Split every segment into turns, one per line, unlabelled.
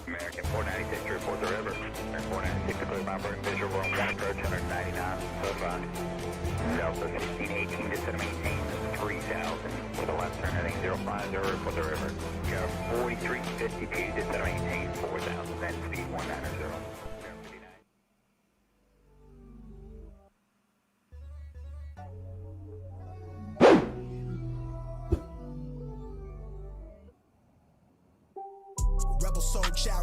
American 496 to report the river. American 496 to clear my burn visual on 1 approach 199, sub Delta 1618 to set maintain 3000 with a left turn heading 050 report the river. You got 4352 to set maintain 4000, then speed 190.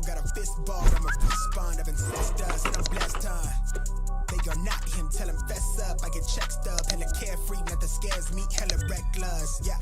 Pharaoh got a fist ball, I'm a respawn of ancestors, and I'm blessed, They are not him, tell him fess up, I get checked up, hella carefree, nothing scares me, hella reckless, yeah.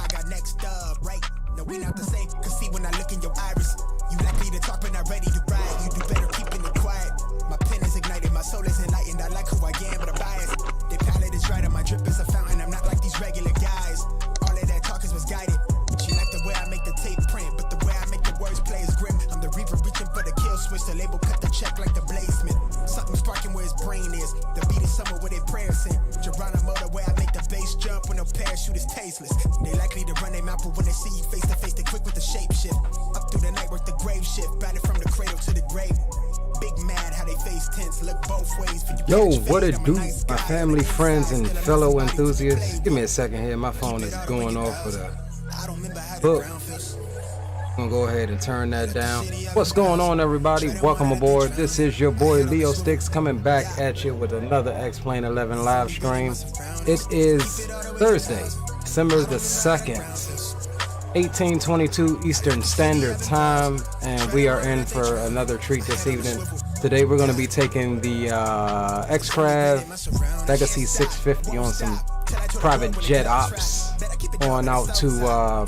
I got next up, right? No, we not the same, cause see when I look in your iris, you likely to talk but not ready to ride, you do better keeping it quiet. My pen is ignited, my soul is enlightened, I like who I am, but I'm biased. Their palate is right, and my drip is a fountain, I'm not like these regular guys. All of that talk is misguided. She like the way I make the tape print, but the way I make the words play is grim. I'm the reaper reaching for the kill switch, the label cut the check like the bladesman. Something sparking where his brain is, the beat is somewhere where their prayers in. Geronimo, the way I make the bass jump when no parachute is tasteless. They likely to run their mouth, but when they see you face to face, they quick with the shape shift. Up through the night, work the grave shift, batted from the cradle to the grave. Big mad how they face tense, look both ways for you.
Yo, what it do, my family, friends, and fellow enthusiasts? Give me a second here, my phone is going off with a book. I'm gonna go ahead and turn that down. What's going on, everybody? Welcome aboard. This is your boy Leo Sticks coming back at you with another X-Plane 11 live stream. It is Thursday, December the 2nd, 1822 Eastern Standard Time, and we are in for another treat this evening. Today we're going to be taking the XCraft Legacy 650 on some private jet ops on out to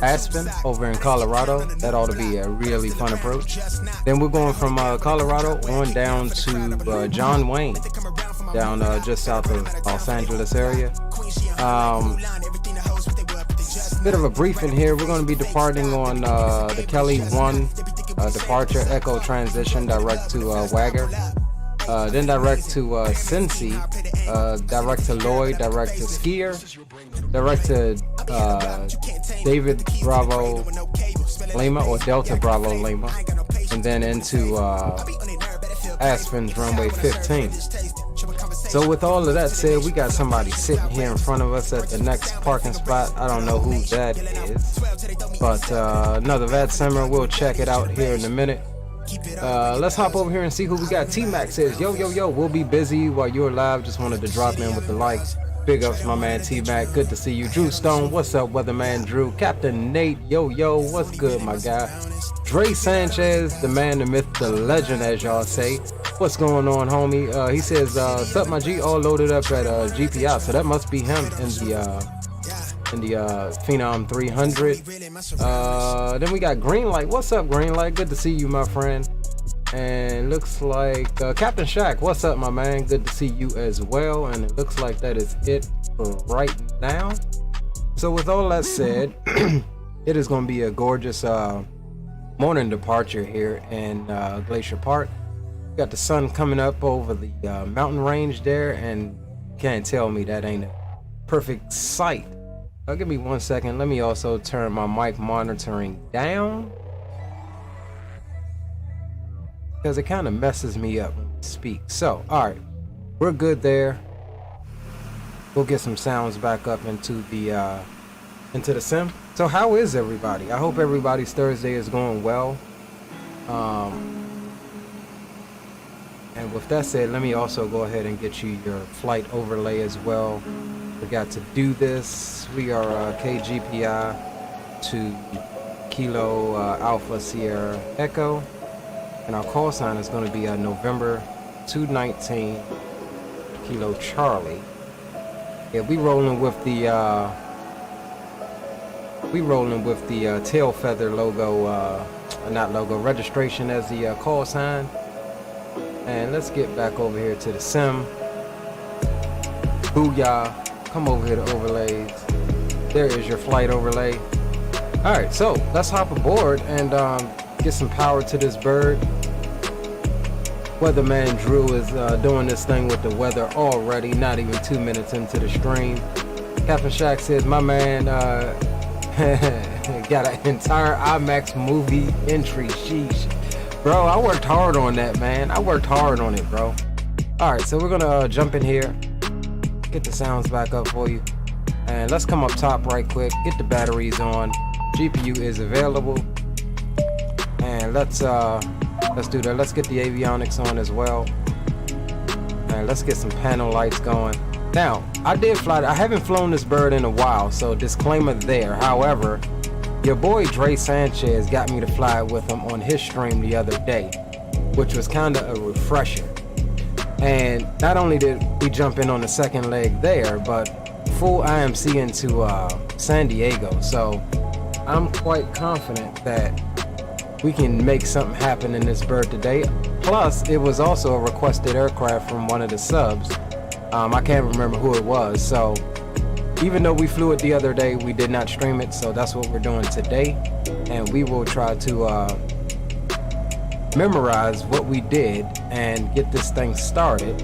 Aspen over in Colorado. That ought to be a really fun approach. Then we're going from Colorado on down to John Wayne, down just south of Los Angeles area. Bit of a briefing here. We're going to be departing on the Kelly 1 departure echo transition direct to Wagger, then direct to Cincy, direct to Lloyd, direct to Skier, direct to David Bravo Lima or Delta Bravo Lima, and then into Aspen's runway 15. So with all of that said, we got somebody sitting here in front of us at the next parking spot. I don't know who that is, but another VAD simmer. We'll check it out here in a minute. Let's hop over here and see who we got. T-Mac says, yo, we'll be busy while you're live. Just wanted to drop in with the likes. Big ups, my man T-Mac. Good to see you. Drew Stone, what's up, weatherman Drew? Captain Nate, yo, what's good, my guy? Dre Sanchez, the man, the myth, the legend, as y'all say. What's going on, homie? He says, sup, my G, all loaded up at GPI. So that must be him in the Phenom 300. Then we got Greenlight. What's up, Greenlight? Good to see you, my friend. And looks like Captain Shaq. What's up, my man? Good to see you as well. And it looks like that is it for right now. So with all that said, it is going to be a gorgeous morning departure here in Glacier Park. Got the sun coming up over the mountain range there, and can't tell me that ain't a perfect sight. Give me 1 second. Let me also turn my mic monitoring down, because it kind of messes me up when we speak. So, all right, we're good there. We'll get some sounds back up into the sim. So how is everybody? I hope everybody's Thursday is going well. And with that said, let me also go ahead and get you your flight overlay as well. Forgot to do this. We are KGPI to Kilo Alpha Sierra Echo, and our call sign is going to be November 219 Kilo Charlie. Yeah, we rolling with the tail feather logo, not logo, registration as the call sign. And let's get back over here to the sim. Booyah. Come over here to overlays. There is your flight overlay. Alright, so let's hop aboard and get some power to this bird. Weatherman Drew is doing this thing with the weather already, not even 2 minutes into the stream. Captain Shaq says, my man got an entire IMAX movie entry. Sheesh. Bro, I worked hard on that, man. I worked hard on it, bro. Alright, so we're gonna jump in here, get the sounds back up for you, and let's come up top right quick, get the batteries on. GPU is available, and let's do that. Let's get the avionics on as well, and let's get some panel lights going. Now, I haven't flown this bird in a while, so disclaimer there. However, Your boy Dre Sanchez got me to fly with him on his stream the other day, which was kind of a refresher. And not only did we jump in on the second leg there, but full IMC into San Diego. So I'm quite confident that we can make something happen in this bird today. Plus, it was also a requested aircraft from one of the subs. I can't remember who it was. So even though we flew it the other day, we did not stream it. So that's what we're doing today. And we will try to memorize what we did and get this thing started.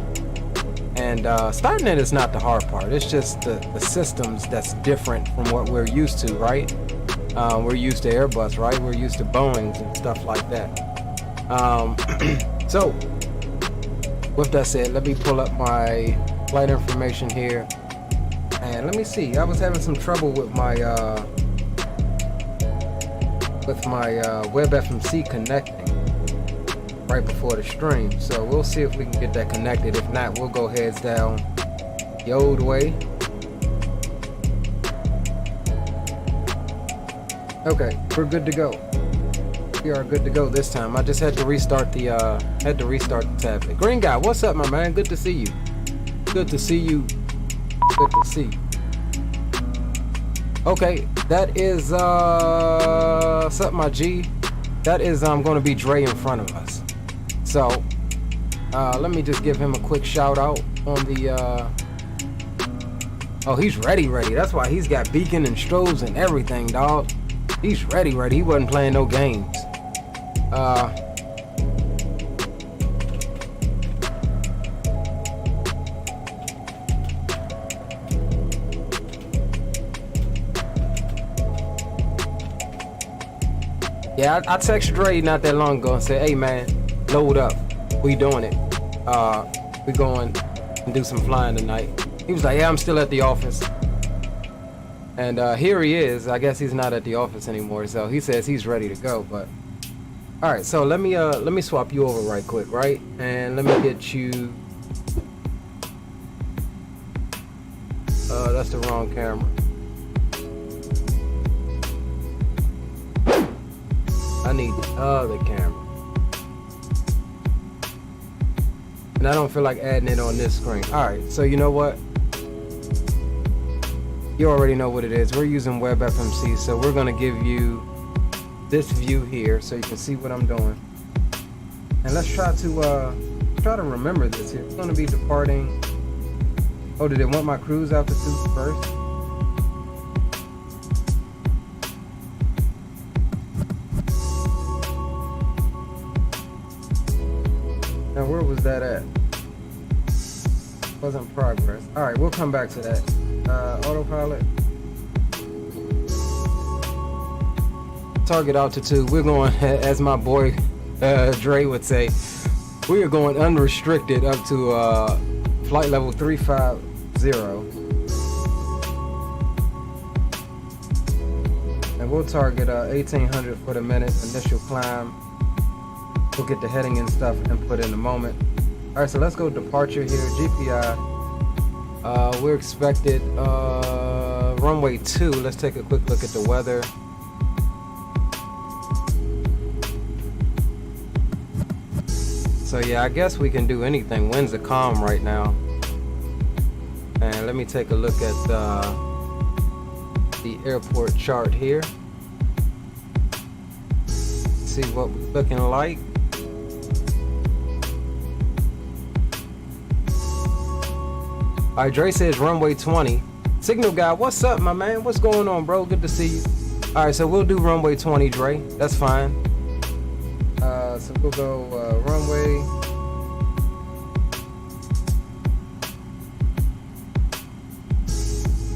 And starting it is not the hard part. It's just the systems that's different from what we're used to, right? We're used to Airbus, right? We're used to Boeings and stuff like that. So with that said, let me pull up my flight information here. And let me see. I was having some trouble with my WebFMC connecting right before the stream. So we'll see if we can get that connected. If not, we'll go heads down the old way. Okay, we're good to go. We are good to go this time. I just had to restart the tab. Green guy, what's up, my man? Good to see you. Good to see you. Good to see you. Okay, that is what's up, my G? That is going to be Dre in front of us. So let me just give him a quick shout out on the oh, he's ready. That's why he's got beacon and strobes and everything, dog. He's ready. He wasn't playing no games. Yeah, I texted Dre not that long ago and said, hey man, load up. We doing it. We going and do some flying tonight. He was like, yeah, I'm still at the office. And here he is. I guess he's not at the office anymore, so he says he's ready to go. But all right, so let me swap you over right quick, right? And let me get you. That's the wrong camera. I need the other camera. And I don't feel like adding it on this screen. All right, so you know what? You already know what it is. We're using WebFMC, so we're gonna give you this view here so you can see what I'm doing. And let's try to remember this here. It's gonna be departing. Oh, did it want my cruise altitude first? Now where was that at? Wasn't progress. All right, we'll come back to that. Autopilot. Target altitude. We're going, as my boy Dre would say, we are going unrestricted up to flight level 350. And we'll target 1800 for the minute initial climb. We'll get the heading and stuff input in a moment. All right, so let's go departure here. GPI. We're expected runway 2. Let's take a quick look at the weather. So yeah, I guess we can do anything. Winds are calm right now. And let me take a look at the airport chart here. See what we're looking like. All right, Dre says runway 20. Signal guy, what's up, my man? What's going on, bro? Good to see you. All right, so we'll do runway 20, Dre. That's fine. So we'll go runway.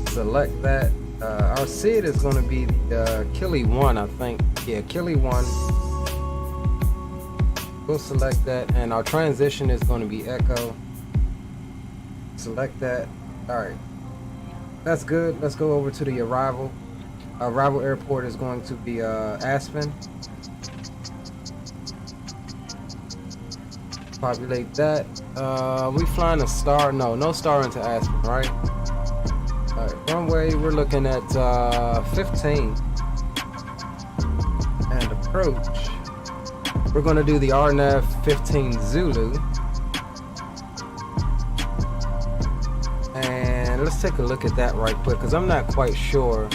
Select that. Our SID is going to be the Kili 1, I think. Yeah, Kili 1. We'll select that, and our transition is going to be Echo. Select that. All right, that's good. Let's go over to the arrival. Arrival airport is going to be Aspen. Populate that. We flying a star? No star into Aspen, right? All right, runway. We're looking at 15. approach, we're going to do the RNAV 15 Zulu. And let's take a look at that right quick, because I'm not quite sure.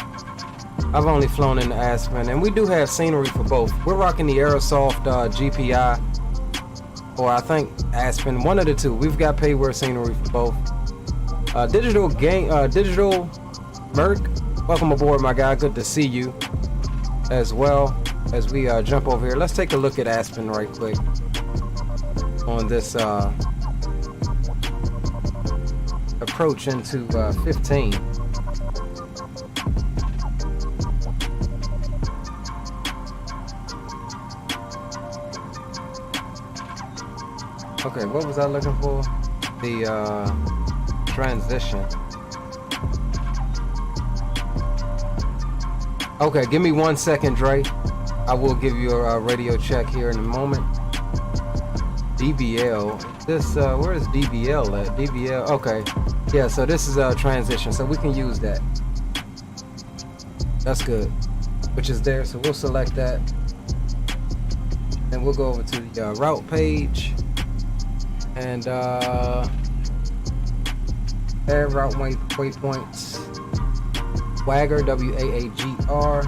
I've only flown in the Aspen, and we do have scenery for both. We're rocking the Aerosoft GPI, or I think Aspen, one of the two. We've got payware scenery for both. Digital Merc, welcome aboard, my guy. Good to see you as well. As we jump over here, let's take a look at Aspen right quick on this approach into 15. Okay, what was I looking for? The transition. Okay, give me 1 second, Dre. I will give you a radio check here in a moment. DBL. This, where is DBL at? DBL, okay. Yeah, so this is a transition, so we can use that. That's good. Which is there, so we'll select that. Then we'll go over to the route page. And add route waypoints. Wagger, W-A-A-G-R.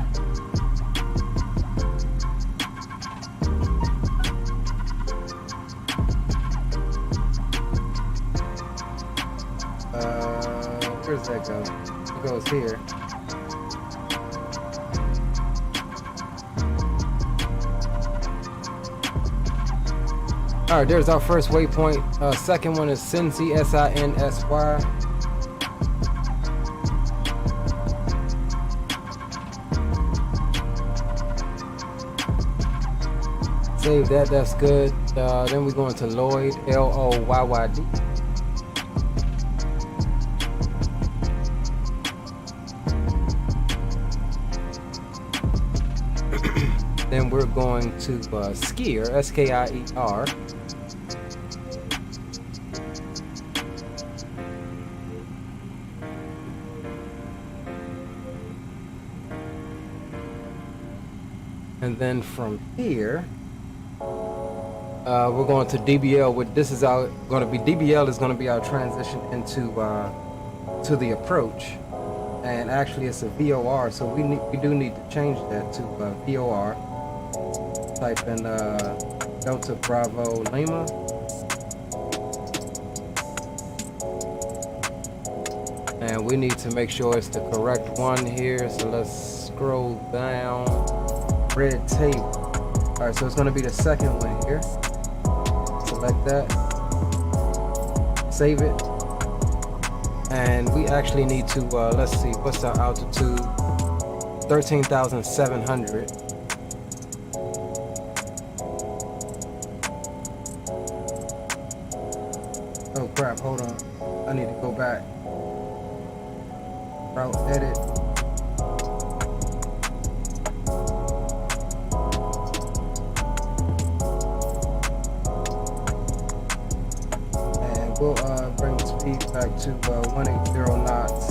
Where does that go? It goes here. Alright, there's our first waypoint. Second one is Sinsy, S-I-N-S-Y. Save that, that's good. Then we're going to Lloyd, L-O-Y-Y-D. Then we're going to Skier, S-K-I-E-R. And then from here, we're going to DBL. This is our going to be DBL is going to be our transition into to the approach, and actually it's a VOR, so we do need to change that to VOR. Type in Delta Bravo Lima. And we need to make sure it's the correct one here, so let's scroll down. Red tape. Alright, so it's going to be the second one here. Select that. Save it. And we actually need to, let's see, what's our altitude? 13,700. Oh crap, hold on. I need to go back. Route edit. And we'll bring the speed back to 180 knots.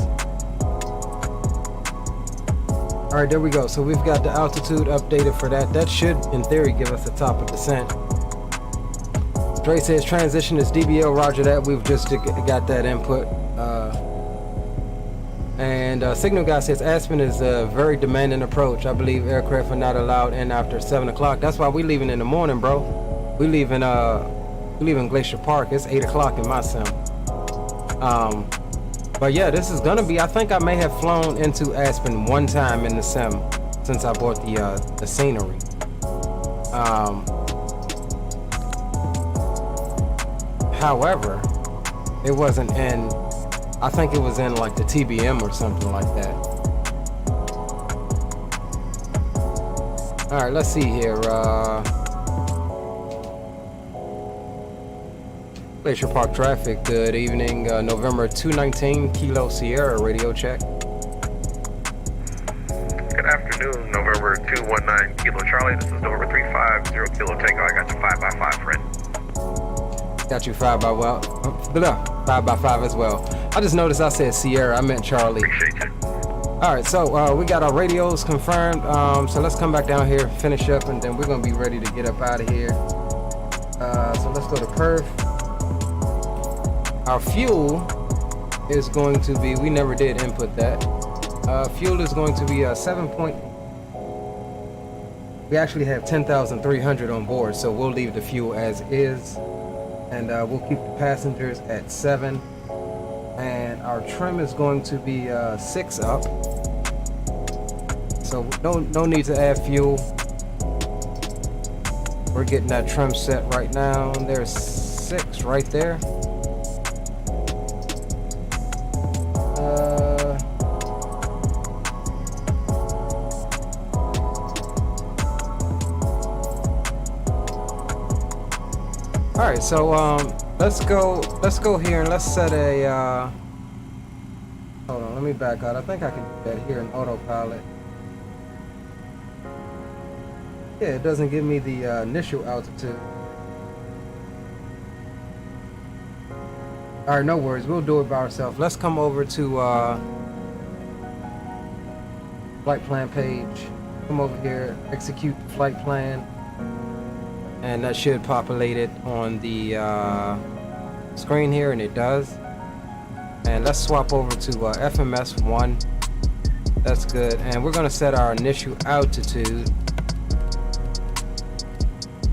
Alright, there we go. So we've got the altitude updated for that. That should, in theory, give us the top of descent. Dre says transition is DBL, roger that. We've just got that input. And Signal Guy says Aspen is a very demanding approach. I believe aircraft are not allowed in after 7 o'clock. That's why we leaving in the morning, bro. We leaving Glacier Park. It's 8 o'clock in my sim. But yeah, this is gonna be, I think I may have flown into Aspen one time in the sim since I bought the scenery. However, it wasn't in, I think it was in like the TBM or something like that. All right, let's see here. Glacier Park traffic, good evening. November 219, Kilo Sierra, radio check.
Good afternoon, November 219, Kilo Charlie. This is November 350, Kilo Takeoff. I got you 5x5, friend.
Got you 5x5 as well. I just noticed I said Sierra, I meant Charlie.
Appreciate you.
All right, so we got our radios confirmed. So let's come back down here, finish up, and then we're gonna be ready to get up out of here. So let's go to perf. Our fuel is going to be, we never did input that. Fuel is going to be 7 point. We actually have 10,300 on board, so we'll leave the fuel as is, and we'll keep the passengers at 7. And our trim is going to be 6 up. So no need to add fuel. We're getting that trim set right now. There's 6 right there. All right, so let's go here and let's set a hold on, let me back out. I think I can do that here in autopilot. Yeah, it doesn't give me the initial altitude. All right, no worries, we'll do it by ourselves. Let's come over to flight plan page. Come over here, execute the flight plan, and that should populate it on the screen here, and it does. And let's swap over to FMS 1. That's good. And we're gonna set our initial altitude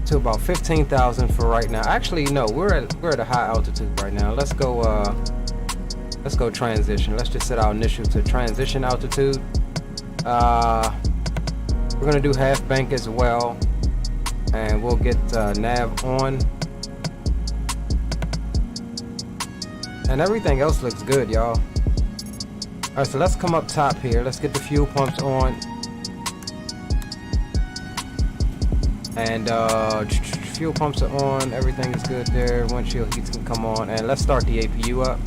to about 15,000 for right now. Actually, no, we're at a high altitude right now. Let's go transition. Let's just set our initial to transition altitude. We're gonna do half bank as well, and we'll get nav on, and everything else looks good, y'all. All right, so let's come up top here. Let's get the fuel pumps on, and fuel pumps are on. Everything is good there. Windshield heats can come on, and let's start the APU up.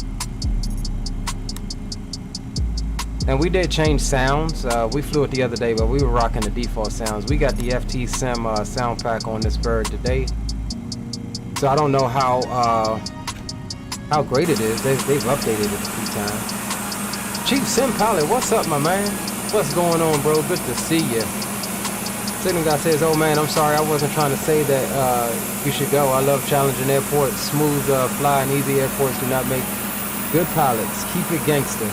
And we did change sounds. We flew it the other day, but we were rocking the default sounds. We got the FT Sim sound pack on this bird today, so I don't know how great it is. They've updated it a few times. Chief Sim Pilot, what's up, my man? What's going on, bro? Good to see you. Signal guy says, "Oh man, I'm sorry, I wasn't trying to say that you should go. I love challenging airports. Smooth fly and easy airports do not make good pilots. Keep it gangster."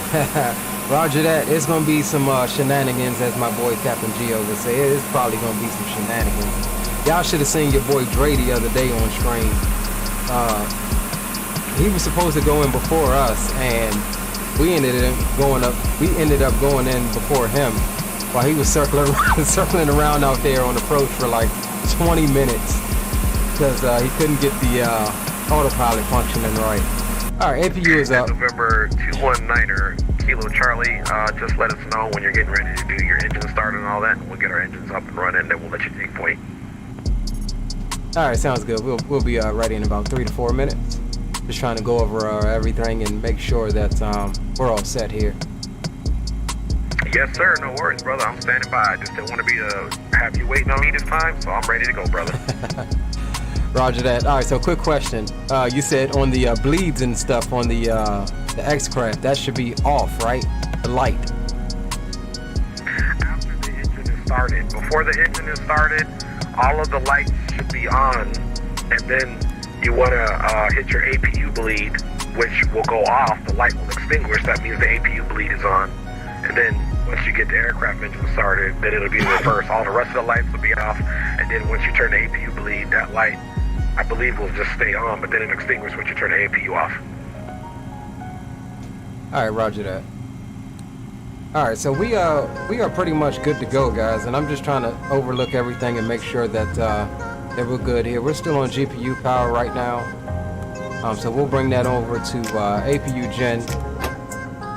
Roger that. It's gonna be some shenanigans, as my boy Captain Geo would say. It's probably gonna be some shenanigans. Y'all should have seen your boy Dre the other day on stream. He was supposed to go in before us, and we ended up going in before him, while he was circling around out there on approach for like 20 minutes because he couldn't get the autopilot functioning right. All right, APU is up.
November 219er. Kilo Charlie, just let us know when you're getting ready to do your engine start and all that, and we'll get our engines up and running, and then we'll let you take point.
All right, sounds good. We'll be ready in about 3 to 4 minutes. Just trying to go over everything and make sure that we're all set here.
Yes, sir. No worries, brother. I'm standing by. I just didn't want to be have you waiting on me this time, so I'm ready to go, brother.
Roger that. All right, so quick question. You said on the bleeds and stuff on the XCraft, that should be off, right? The light.
After the engine is started. Before the engine is started, all of the lights should be on. And then you want to hit your APU bleed, which will go off. The light will extinguish. That means the APU bleed is on. And then once you get the aircraft engine started, then it'll be reverse. All the rest of the lights will be off. And then once you turn the APU bleed, that light, I believe, will just stay on, but then it'll extinguish when you turn the APU off.
All right, roger that. All right, so we are pretty much good to go, guys, and I'm just trying to overlook everything and make sure that that we're good here. We're still on GPU power right now, so we'll bring that over to APU Gen,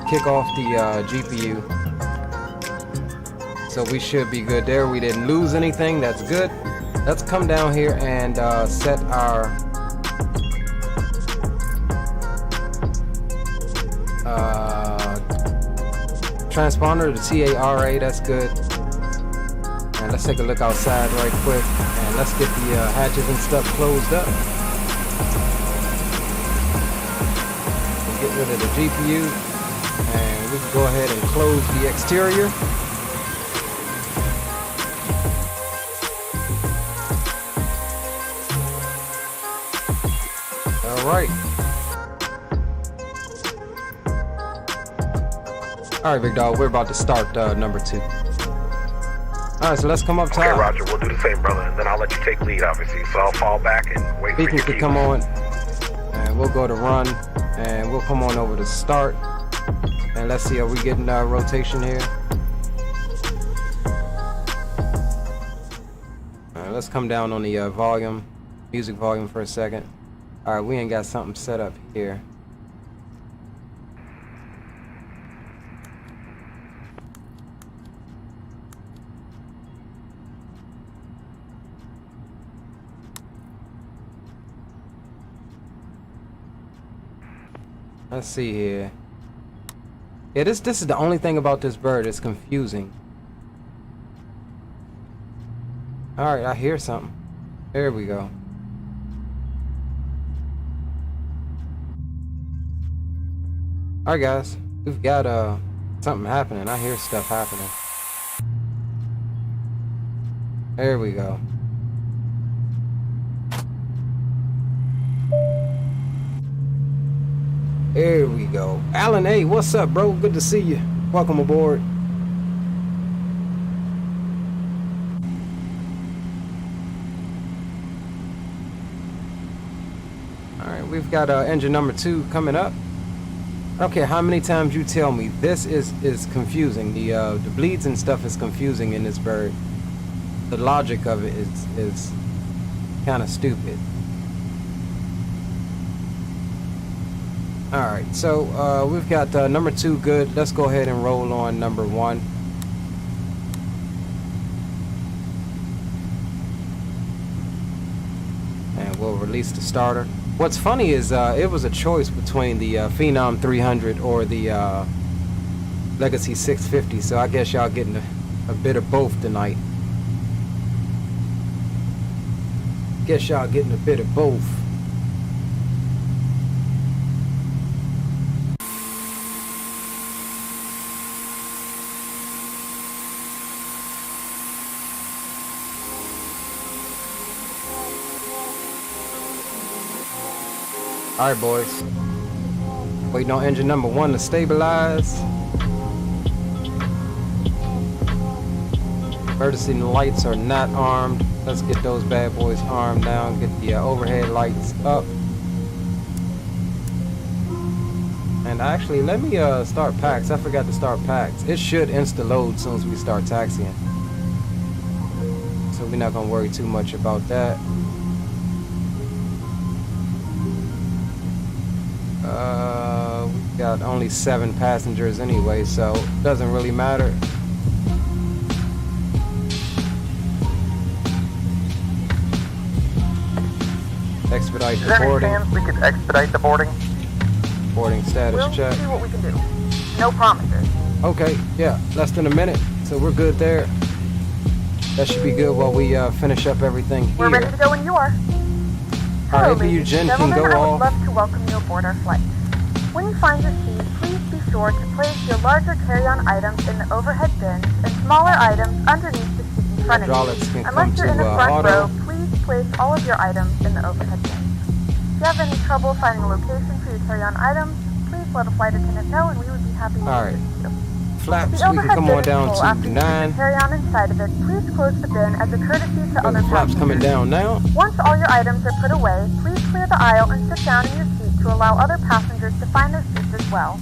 kick off the GPU. So we should be good there. We didn't lose anything. That's good. Let's come down here and set our transponder to TARA. That's good. And let's take a look outside right quick, and let's get the hatches and stuff closed up. We'll get rid of the GPU, and we can go ahead and close the exterior. All right. All right, big dog, we're about to start number 2. All right, so let's come up top.
Okay, Roger, we'll do the same, brother, and then I'll let you take lead, obviously. So I'll fall back and wait
Pitkin
for you
could come on, and we'll go to run, and we'll come on over to start. And let's see, are we getting rotation here? All right, let's come down on the volume, music volume for a second. All right, we ain't got something set up here. Let's see here. Yeah, this is the only thing about this bird. It's confusing. All right, I hear something. There we go. All right, guys, we've got something happening. I hear stuff happening. There we go. There we go. Alan, hey, what's up, bro? Good to see you. Welcome aboard. All right, we've got engine number 2 coming up. I don't care how many times you tell me, this is confusing. The bleeds and stuff is confusing in this bird. The logic of it is kind of stupid. Alright, so we've got number 2 good. Let's go ahead and roll on number 1. And we'll release the starter. What's funny is it was a choice between the Phenom 300 or the Legacy 650, so I guess y'all getting a bit of both tonight. Guess y'all getting a bit of both. Alright, boys. Waiting on engine number 1 to stabilize. Emergency lights are not armed. Let's get those bad boys armed now and get the overhead lights up. And actually, let me start packs. I forgot to start packs. It should insta-load as soon as we start taxiing. So we're not going to worry too much about that. We've got only 7 passengers anyway, so it doesn't really matter. Expedite the boarding.
We could expedite the boarding.
Boarding status
We'll
check.
see what we can do. No promises.
Okay, yeah, less than a minute, so we're good there. That should be good while we finish up everything here.
We're ready to go when you are.
Alright,
Hello,
you
ladies
Jen
and
can
gentlemen,
go
I would
off.
love to welcome you aboard our flight. When you find your seat, please be sure to place your larger carry-on items in the overhead bins and smaller items underneath the seat in front of
Hydraulics
you.
can come
Unless you're in
to,
the front
auto.
row, please place all of your items in the overhead bins. If you have any trouble finding a location for your carry-on items, please let a flight attendant know and we would be happy to
Alright.
assist you.
Flaps,
The
we can
overhead
come
bin
on
is
down
full
to
after you put
9.
your carry-on inside of it. Please close the bin as a courtesy to other
The flaps
passengers.
coming down now.
Once all your items are put away, please clear the aisle and sit down in your seat to allow other passengers to find their seats as well.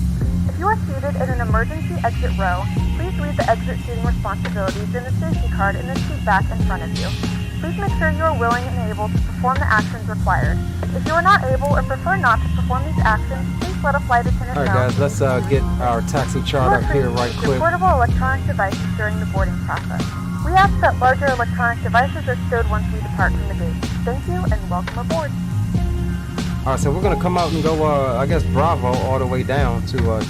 If you are seated in an emergency exit row, please read the exit seating responsibilities in the safety card in the seat back in front of you. Please make sure you are willing and able to perform the actions required. If you are not able or prefer not to perform these actions, please let a flight attendant know.
Alright guys, let's get our taxi chart up here right
Your
quick.
portable electronic devices during the boarding process. We ask that larger electronic devices are stowed once we depart from the gate. Thank you and welcome aboard.
Alright, so we're gonna come out and go, I guess Bravo all the way down to 20.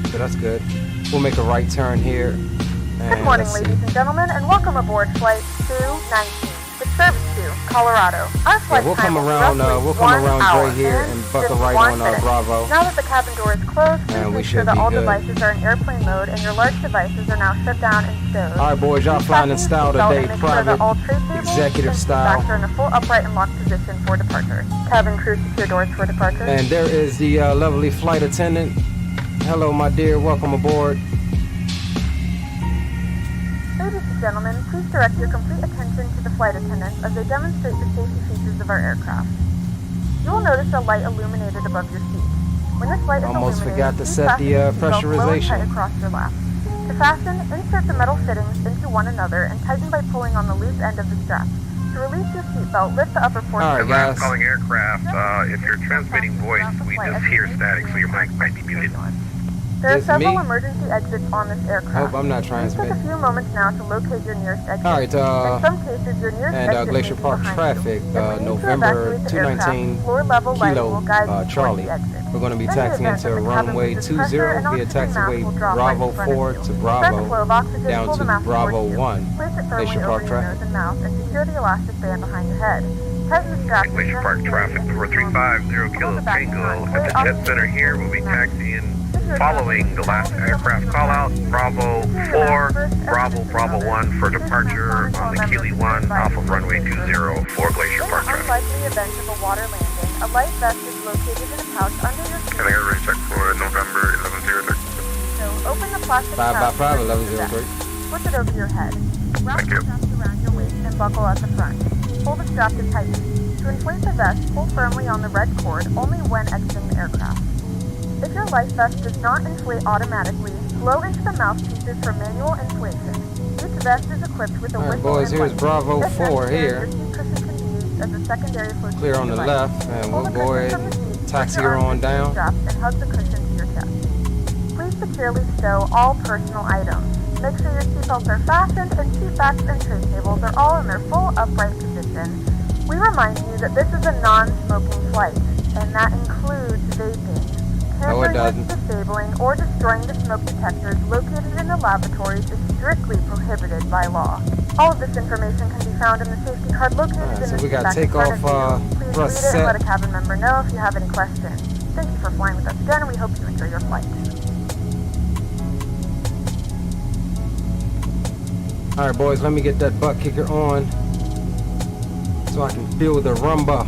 So that's good. We'll make a right turn here. And
Good morning,
let's see.
ladies and gentlemen, and welcome aboard Flight 219, the Service 2, Colorado. Our flight
we'll
time
come
will be
around.
roughly
We'll come
1
around
hour
right here and buckle right
51
on
minutes.
Bravo.
Now that the cabin door is closed, please
And we
make sure
should
that
be
all
good.
devices are in airplane mode and your large devices are now shut down and stowed.
All right, boys, y'all flying in style today, private, executive style.
Are in a full upright and locked position for departure. Cabin crew secure doors for departure.
And there is the lovely flight attendant. Hello, my dear. Welcome aboard.
Ladies and gentlemen, please direct your complete attention to the flight attendants as they demonstrate the safety features of our aircraft. You will notice a light illuminated above your seat. When this light is
Almost
illuminated,
forgot to
please
set
fasten
the,
your seatbelt low and
pressurization.
tight across your lap. To fasten, insert the metal fittings into one another and tighten by pulling on the loose end of the strap. To release your seatbelt, lift the upper portion.
All right, guys.
Calling aircraft, if you're transmitting voice, we just hear static, so your mic might be muted.
There are
It's
several
me.
emergency exits on this aircraft.
Hope I'm not
Please take a
transmitting.
few moments now to locate your nearest exit.
All right,
In some cases, your nearest
and
exit
Glacier
may be
Park
behind
traffic,
you. If we need to
November
evacuate the
219
aircraft, floor-level lighting will
Kilo
guide you towards
Charlie.
the exit.
We're going to be
In the
taxiing
event
into
that the cabin
runway
loses
20
pressure, an
via
oxygen mask
taxiway
will drop
Bravo
right in front of
4
you.
to
Start the
Bravo,
flow of oxygen,
down
pull
to
the mask
Bravo
towards you.
1.
Place it firmly
Glacier
over
Park
your
traffic.
nose and mouth and secure the elastic band behind your head. Tighten the strap.
Glacier Park traffic 4350 Kilo Tango at the Jet Center here. We'll be taxiing following the last aircraft call out, Bravo 4, Bravo 1 for departure on the Keeley 1 off of runway 20 for Glacier
In
Park
the
traffic.
unlikely event of a water landing, a life vest is located in a pouch under your seat.
I think I already checked for November 1103.
So open the plastic
5 by
pouch
5,
and remove the
1103.
vest. Flip it over your head. Wrap
Thank
the
you.
straps around your waist and buckle at the front. Pull the strap to tighten. To inflate the vest, pull firmly on the red cord only when exiting the aircraft. If your life vest does not inflate automatically, blow into the mouthpieces for manual inflation. Each vest is equipped with a
All right,
whistle
boys,
and
here's
light.
Bravo
If
4
necessary,
here.
Your seat cushion can be used as a secondary flotation
Clear on the
device.
left, and
Pull
we'll
the
go
cushion
ahead
from the seat,
and taxi
put your
her
arms
on
into the
down.
straps and hug the cushion to your chest. Please securely stow all personal items. Make sure your seatbelts are fastened and seat backs and tray tables are all in their full upright position. We remind you that this is a non-smoking flight, and that includes vaping.
No, it
Tampering
doesn't.
with, disabling, or destroying the smoke detectors located in the lavatories is strictly prohibited by law. All of this information can be found in the safety card located
Alright,
in
so
the
we
seat
got
back in front
takeoff,
of you. Please
thrust
read it and let
set.
a cabin member know if you have any questions. Thank you for flying with us again, and we hope you enjoy your flight.
All right, boys, let me get that butt kicker on so I can feel the rumba.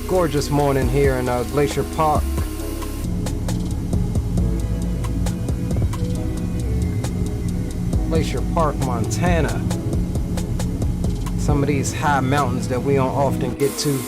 Gorgeous morning here in Glacier Park. Glacier Park, Montana. Some of these high mountains that we don't often get to.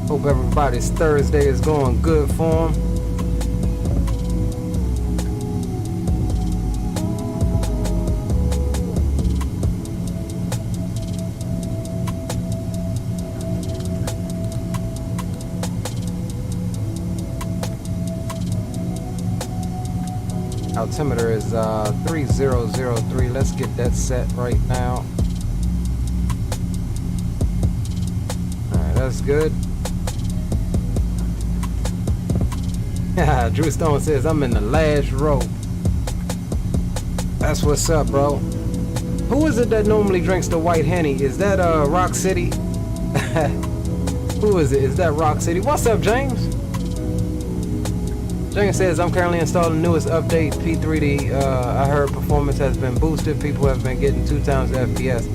Hope everybody's Thursday is going good for them. Altimeter is 3003. Let's get that set right now. Alright, that's good. Drew Stone says I'm in the last row. That's what's up, bro. Who is it that normally drinks the white Henny? Is that Rock City? Who is it? Is that Rock City? What's up, James? James says I'm currently installing the newest update, P3D. I heard performance has been boosted. People have been getting 2 times the FPS.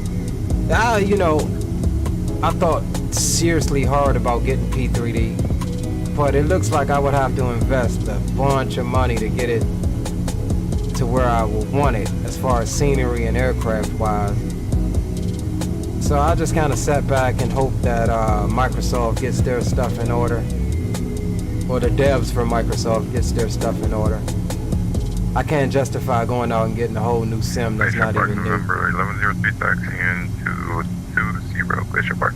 I thought seriously hard about getting P3D, but it looks like I would have to invest a bunch of money to get it to where I would want it as far as scenery and aircraft wise. So I just kind of sat back and hope that Microsoft gets their stuff in order, or the devs for Microsoft gets their stuff in order. I can't justify going out and getting a whole new sim that's not even new.
November 1103 taxi into 20 Glacier Park.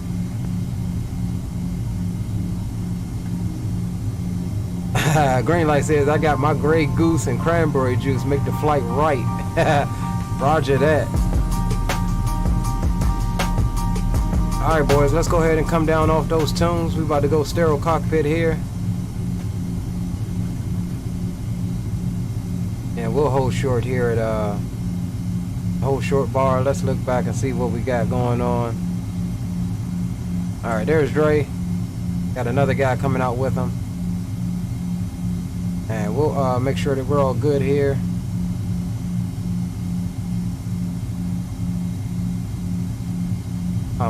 Green light says, I got my Grey Goose and cranberry juice, make the flight right. Roger that. Alright boys, let's go ahead and come down off those tunes. We about to go sterile cockpit here. And we'll hold short here at hold short bar. Let's look back and see what we got going on. Alright, there's Dre. Got another guy coming out with him. And we'll make sure that we're all good here.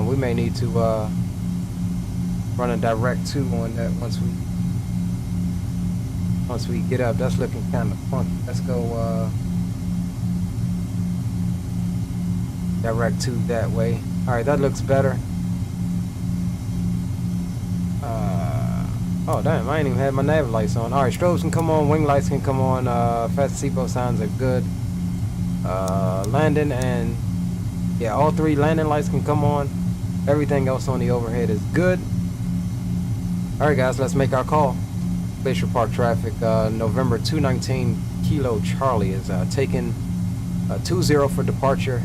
We may need to run a direct 2 on that once we get up. That's looking kind of funky. Let's go direct 2 that way. All right, that looks better. Oh damn, I ain't even had my nav lights on. All right, strobes can come on, wing lights can come on. Fast seatbelt signs are good. Landing and yeah, all 3 landing lights can come on. Everything else on the overhead is good. All right, guys, let's make our call. Glacier Park traffic, November 219 Kilo Charlie is taking 20 for departure,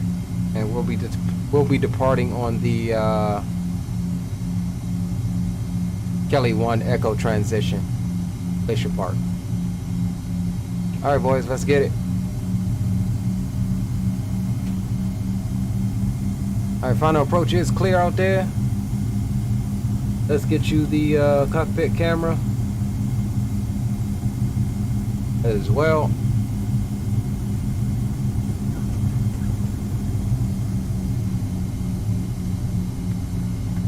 and we'll be departing on the Kelly 1 Echo transition, Glacier Park. All right, boys, let's get it. All right, final approach is clear out there. Let's get you the cockpit camera as well.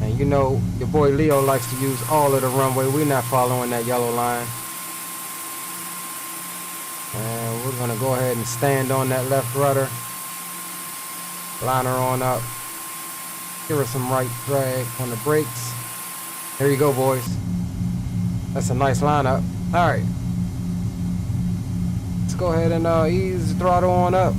And you know, your boy Leo likes to use all of the runway. We're not following that yellow line. And we're gonna go ahead and stand on that left rudder. Line her on up. Give her some right drag on the brakes. There you go, boys. That's a nice lineup. All right. Let's go ahead and ease the throttle on up.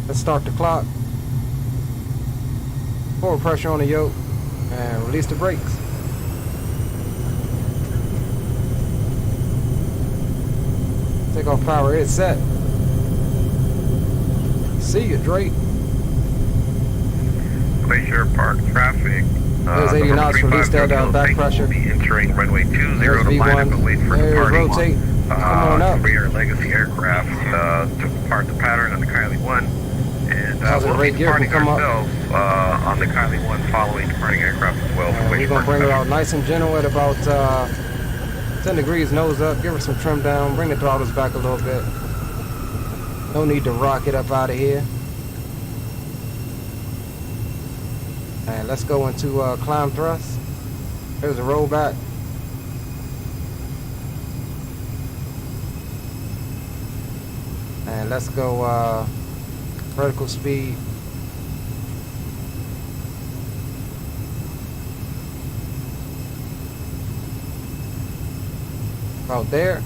Let's start the clock. Forward pressure on the yoke and release the brakes. Take off power, it's set. See you, Drake.
Glacier Park traffic.
There's 80 knots, release that back pressure.
Will be entering runway 20
There's
to line up
V1.
and wait for
There's
departing.
rotate. Come on up.
Rear legacy aircraft to depart the pattern on the Kylie 1. And we'll be
rate gear
departing
can come
ourselves on the Kylie 1 following departing aircraft as well.
We're going to bring her out nice and gentle at about 10 degrees nose up. Give her some trim down. Bring the throttles back a little bit. No need to rock it up out of here. And let's go into climb thrust. There's a rollback. And let's go vertical speed. About there.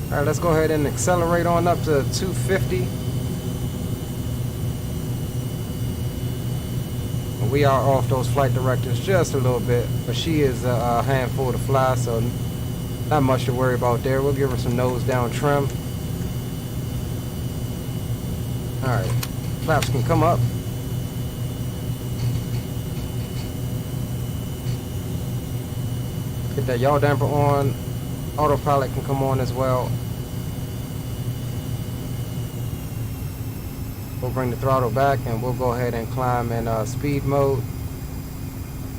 All right, let's go ahead and accelerate on up to 250. We are off those flight directives just a little bit, but she is a handful to fly, so not much to worry about there. We'll give her some nose down trim. All right, flaps can come up. Get that yaw damper on. Autopilot can come on as well. We'll bring the throttle back and we'll go ahead and climb in speed mode.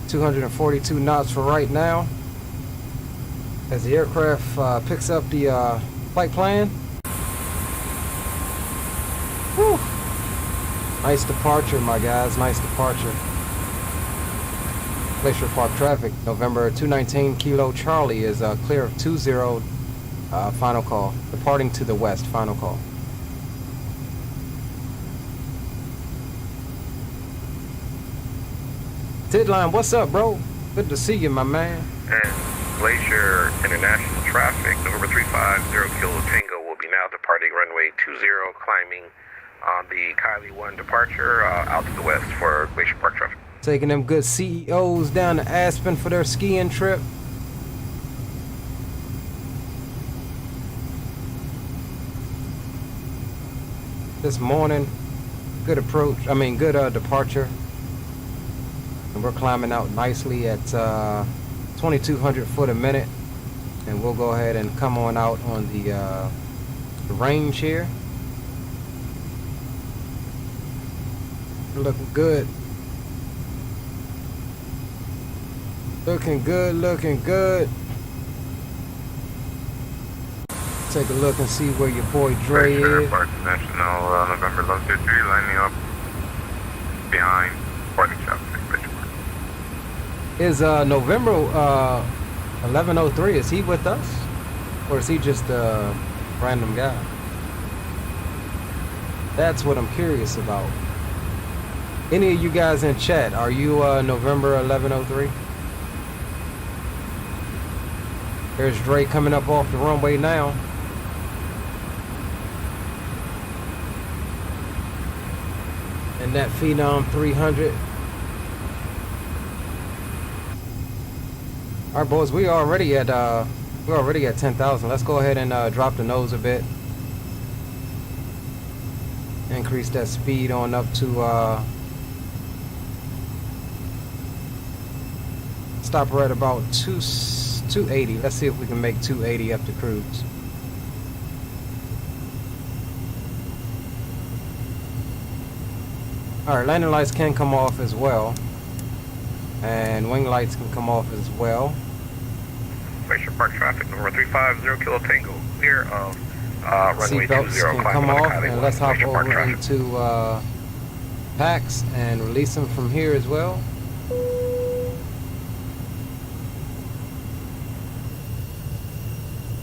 242 knots for right now. As the aircraft picks up the flight plan. Whew. Nice departure, my guys. Nice departure. Glacier Park traffic. November 219 Kilo Charlie is clear of 20. Final call. Departing to the west. Final call. Tidline, what's up, bro? Good to see you, my man.
And Glacier International traffic, November 350 Kilo Tango will be now departing runway 20, climbing on the Kylie 1 departure out to the west for Glacier Park traffic.
Taking them good CEOs down to Aspen for their skiing trip. This morning, good departure. And we're climbing out nicely at 2,200 foot a minute. And we'll go ahead and come on out on the range here. Looking good. Looking good, looking good. Take a look and see where your boy Dre is.
Park National, November 1153, lining up behind parking traffic.
Is November 1103, is he with us? Or is he just a random guy? That's what I'm curious about. Any of you guys in chat, are you November 1103? There's Dre coming up off the runway now. And that Phenom 300. All right, boys, we're already at 10,000. Let's go ahead and drop the nose a bit. Increase that speed on up to stop right about 280. Let's see if we can make 280 up to cruise. All right, landing lights can come off as well, and wing lights can come off as well.
Glacier Park traffic, number 350 Kilo Tango, clear of runway 20,
Seatbelts can come off, and let's hop over into packs and release them from here as well.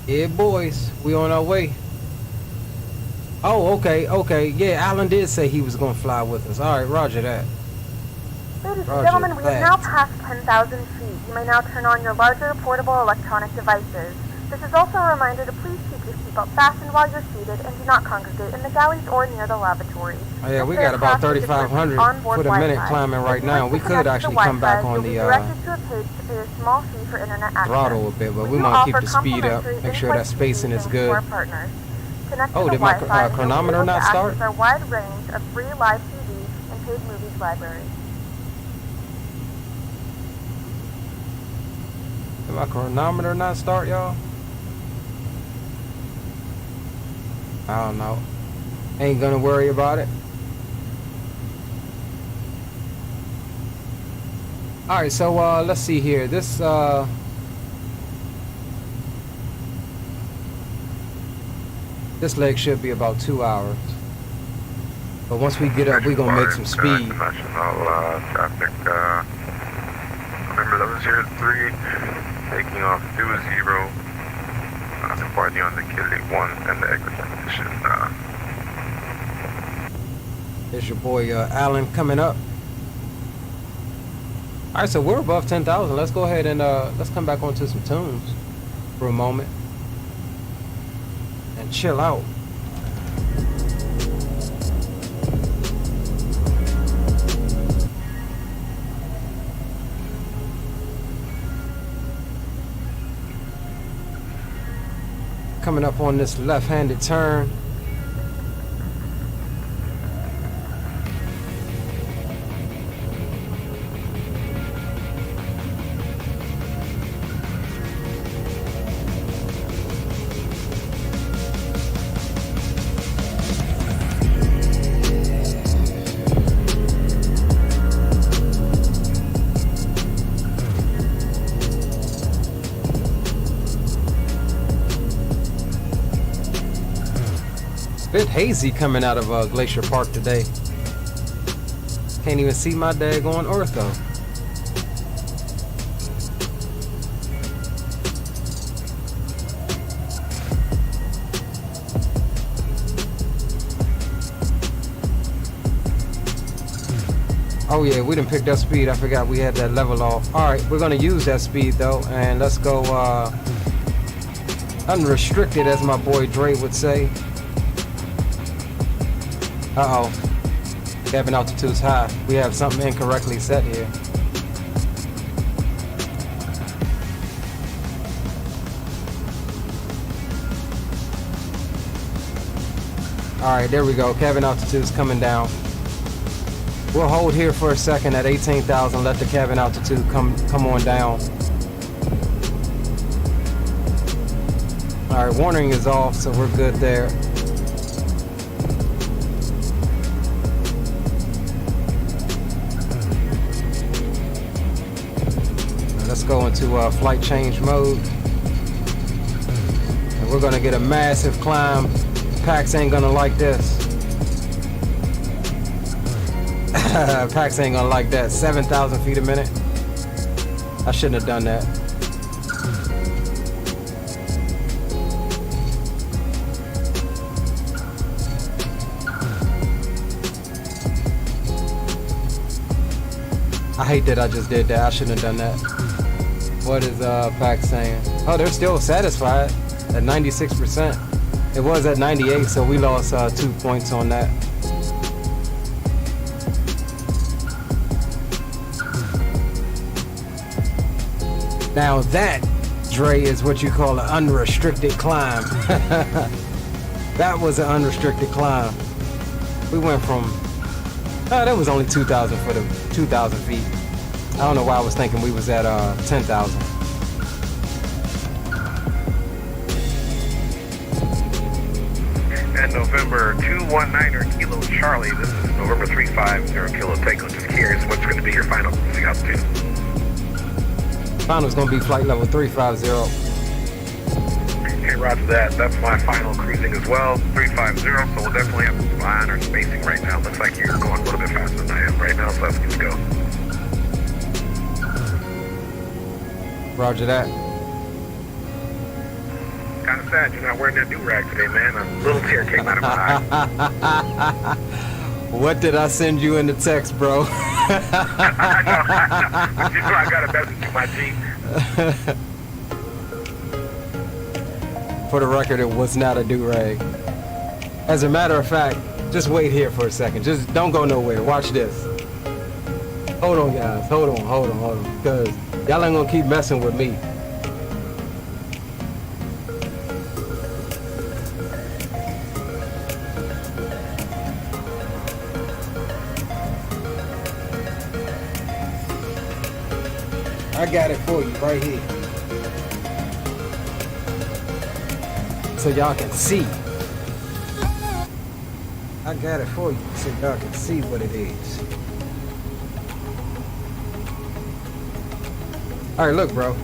Yeah, boys, we on our way. Oh, okay. Yeah, Alan did say he was gonna fly with us. All right, roger that.
Ladies and gentlemen, we have now passed 10,000 feet. You may now turn on your larger portable electronic devices. This is also a reminder to please keep your seatbelt fastened while you're seated and do not congregate in the galleys or near the lavatory.
Oh yeah, we got about 3,500 foot a minute climbing right now. We could actually come back on the throttle a bit, but we want to keep the speed up, make sure that spacing is good. Oh, did my chronometer not start?
Our wide range of free live TV and paid movies library.
Did my chronometer not start, y'all? I don't know. Ain't gonna worry about it. Alright, so let's see here. This leg should be about 2 hours. But once we get up, we're gonna make some speed.
National traffic, November 1103, taking off 20. Departing on the Kili 1 and the Echo transition.
There's your boy Alan coming up. Alright, so we're above 10,000. Let's go ahead and let's come back onto some tunes for a moment and chill out. Coming up on this left-handed turn. Bit hazy coming out of Glacier Park today. Can't even see my daggone Ortho. Oh yeah, we done picked up speed. I forgot we had that level off. All right, we're gonna use that speed though, and let's go unrestricted, as my boy Dre would say. Uh-oh. Cabin altitude's high. We have something incorrectly set here. Alright, there we go. Cabin altitude's coming down. We'll hold here for a second at 18,000. Let the cabin altitude come on down. Alright, warning is off, so we're good there. Let's go into flight change mode. And we're gonna get a massive climb. Pax ain't gonna like this. Pax ain't gonna like that. 7,000 feet a minute. I shouldn't have done that. I hate that I just did that. I shouldn't have done that. What is Pax saying? Oh, they're still satisfied at 96%. It was at 98, so we lost 2 points on that. Now that, Dre, is what you call an unrestricted climb. That was an unrestricted climb. We went from, that was only 2,000 for the 2,000 feet. I don't know why I was thinking we was at 10,000.
And November 219er Kilo Charlie, this is November 350 Kilo Tango. Just curious, what's going to be your final cruising altitude?
Final's going to be flight level 350.
Okay, roger that. That's my final cruising as well, 350. So we'll definitely have some flying or spacing right now. Looks like you're going a little bit faster than I am right now, so let's get to go.
Roger that.
Kind of sad you're not wearing that do-rag today, man. A little tear came out of my eye.
What did I send you in the text, bro?
I know. But you know I got a message in my Jeep.
For the record, it was not a do-rag. As a matter of fact, just wait here for a second. Just don't go nowhere. Watch this. Hold on, guys. Hold on. Because y'all ain't gonna keep messing with me. I got it for you right here. So y'all can see. I got it for you so y'all can see what it is. Alright, look, bro.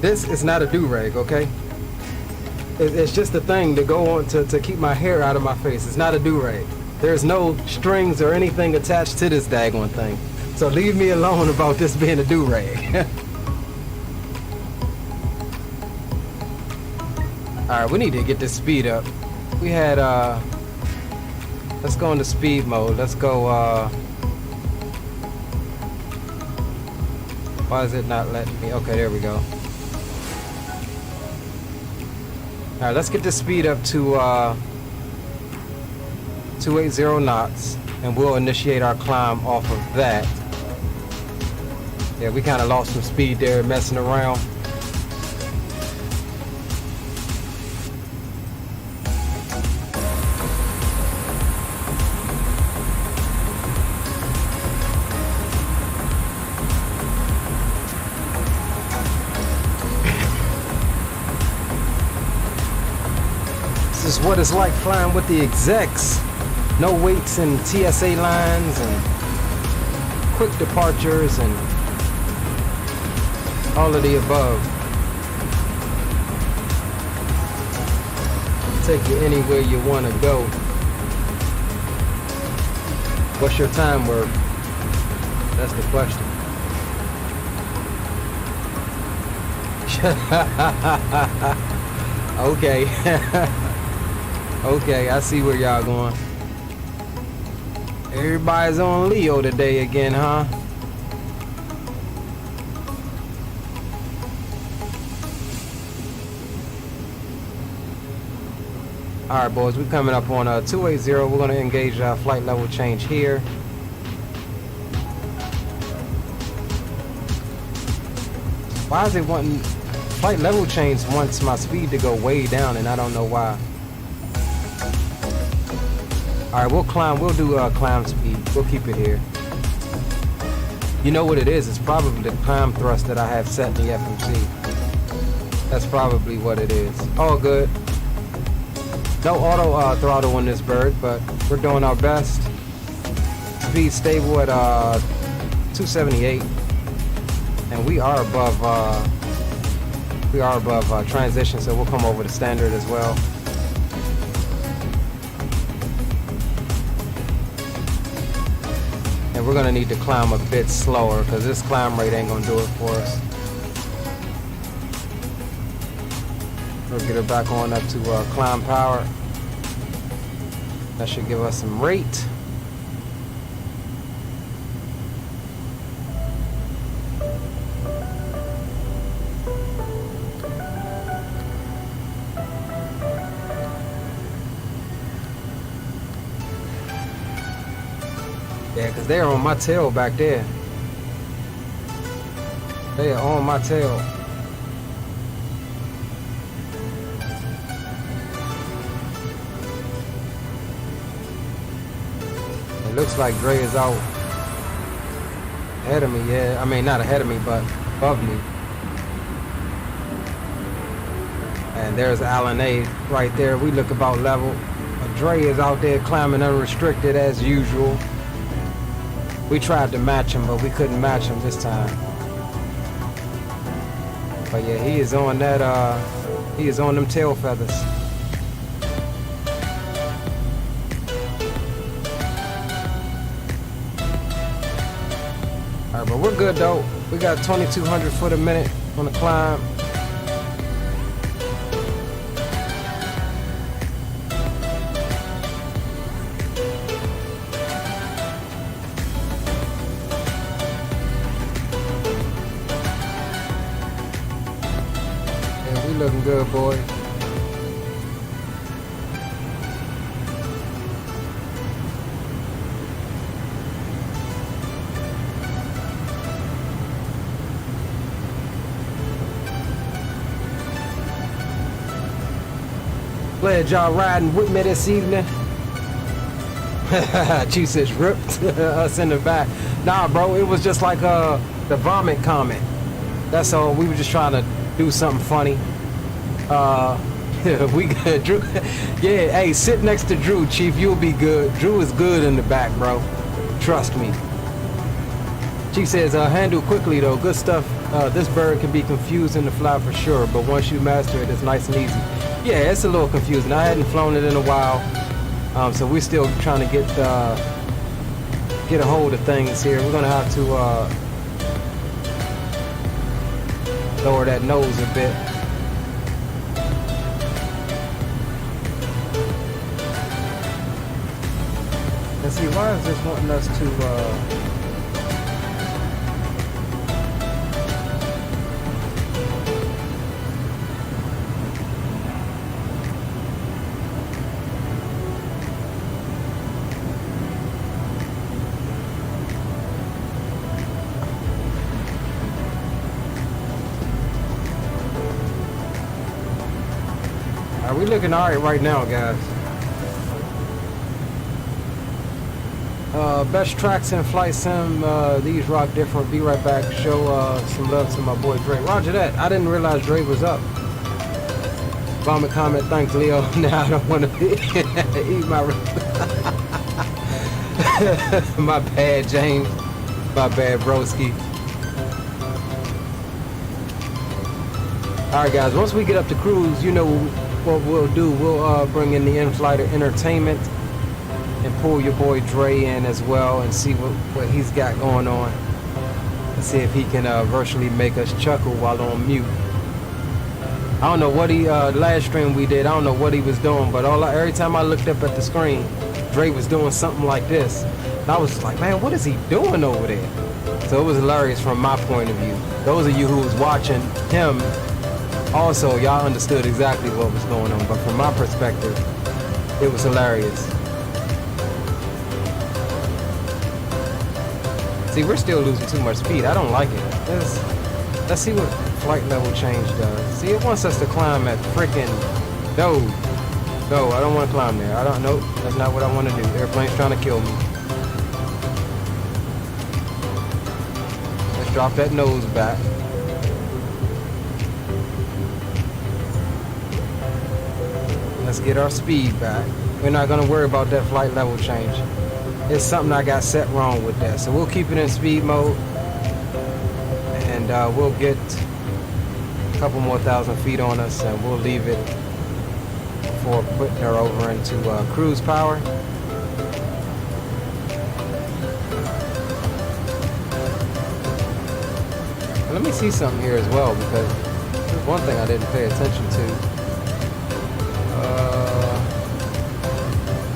This is not a do-rag, okay? It's just a thing to go on to keep my hair out of my face. It's not a do-rag. There's no strings or anything attached to this daggone thing. So leave me alone about this being a do-rag. Alright, we need to get this speed up. We had, let's go into speed mode. Let's go, why is it not letting me? Okay, there we go. Alright, let's get this speed up to 280 knots, and we'll initiate our climb off of that. Yeah, we kind of lost some speed there messing around. This is what it's like flying with the execs. No waits and TSA lines and quick departures and all of the above. Take you anywhere you want to go. What's your time worth? That's the question. Okay. Okay, I see where y'all going. Everybody's on Leo today again, huh? Alright boys, we're coming up on 280. We're going to engage flight level change here. Why is it wanting flight level change wants my speed to go way down, and I don't know why. Alright, we'll climb. We'll do climb speed. We'll keep it here. You know what it is? It's probably the climb thrust that I have set in the FMC. That's probably what it is. All good. No auto throttle on this bird, but we're doing our best. Speed stable at 278, and we are above transition, so we'll come over to standard as well. And we're gonna need to climb a bit slower because this climb rate ain't gonna do it for us. We'll get her back on up to climb power. That should give us some rate. Yeah, because they're on my tail back there. They are on my tail. It looks like Dre is out ahead of me, yeah. I mean, not ahead of me, but above me. And there's Alan A right there. We look about level. Dre is out there climbing unrestricted as usual. We tried to match him, but we couldn't match him this time. But yeah, he is on that, he is on them tail feathers. Alright, but we're good though. We got 2,200 foot a minute on the climb. Yeah, we looking good, boy. Glad y'all riding with me this evening. Chief says ripped us in the back. Nah, bro, it was just like the vomit comment. That's all. We were just trying to do something funny. We good, Drew. Yeah, hey, sit next to Drew, Chief. You'll be good. Drew is good in the back, bro. Trust me. Chief says, handle quickly though. Good stuff. This bird can be confusing to fly for sure, but once you master it, it's nice and easy. Yeah, it's a little confusing. I hadn't flown it in a while, so we're still trying to get a hold of things here. We're gonna have to lower that nose a bit. Let's see, why is this wanting us to? We're looking alright right now, guys. Best tracks in flight sim. These rock different. Be right back. Show some love to my boy Dre. Roger that. I didn't realize Dre was up. Vomit comment. Thanks, Leo. Now I don't want to eat my. My bad, James. My bad, broski. Alright, guys. Once we get up to cruise, you know what we'll do. We'll bring in the in-flight entertainment and pull your boy Dre in as well and see what he's got going on and see if he can virtually make us chuckle while on mute. I don't know what he last stream we did, I don't know what he was doing, but every time I looked up at the screen, Dre was doing something like this. And I was like, man, what is he doing over there? So it was hilarious from my point of view. Those of you who was watching him, also, y'all understood exactly what was going on. But from my perspective, it was hilarious. See, we're still losing too much speed. I don't like it. Let's see what flight level change does. See, it wants us to climb at freaking... No, I don't want to climb there. Nope, that's not what I want to do. The airplane's trying to kill me. Let's drop that nose back. Let's get our speed back. We're not going to worry about that flight level change. It's something I got set wrong with that. So we'll keep it in speed mode. And we'll get a couple more 1,000 feet on us. And we'll leave it before putting her over into cruise power. And let me see something here as well, because there's one thing I didn't pay attention to.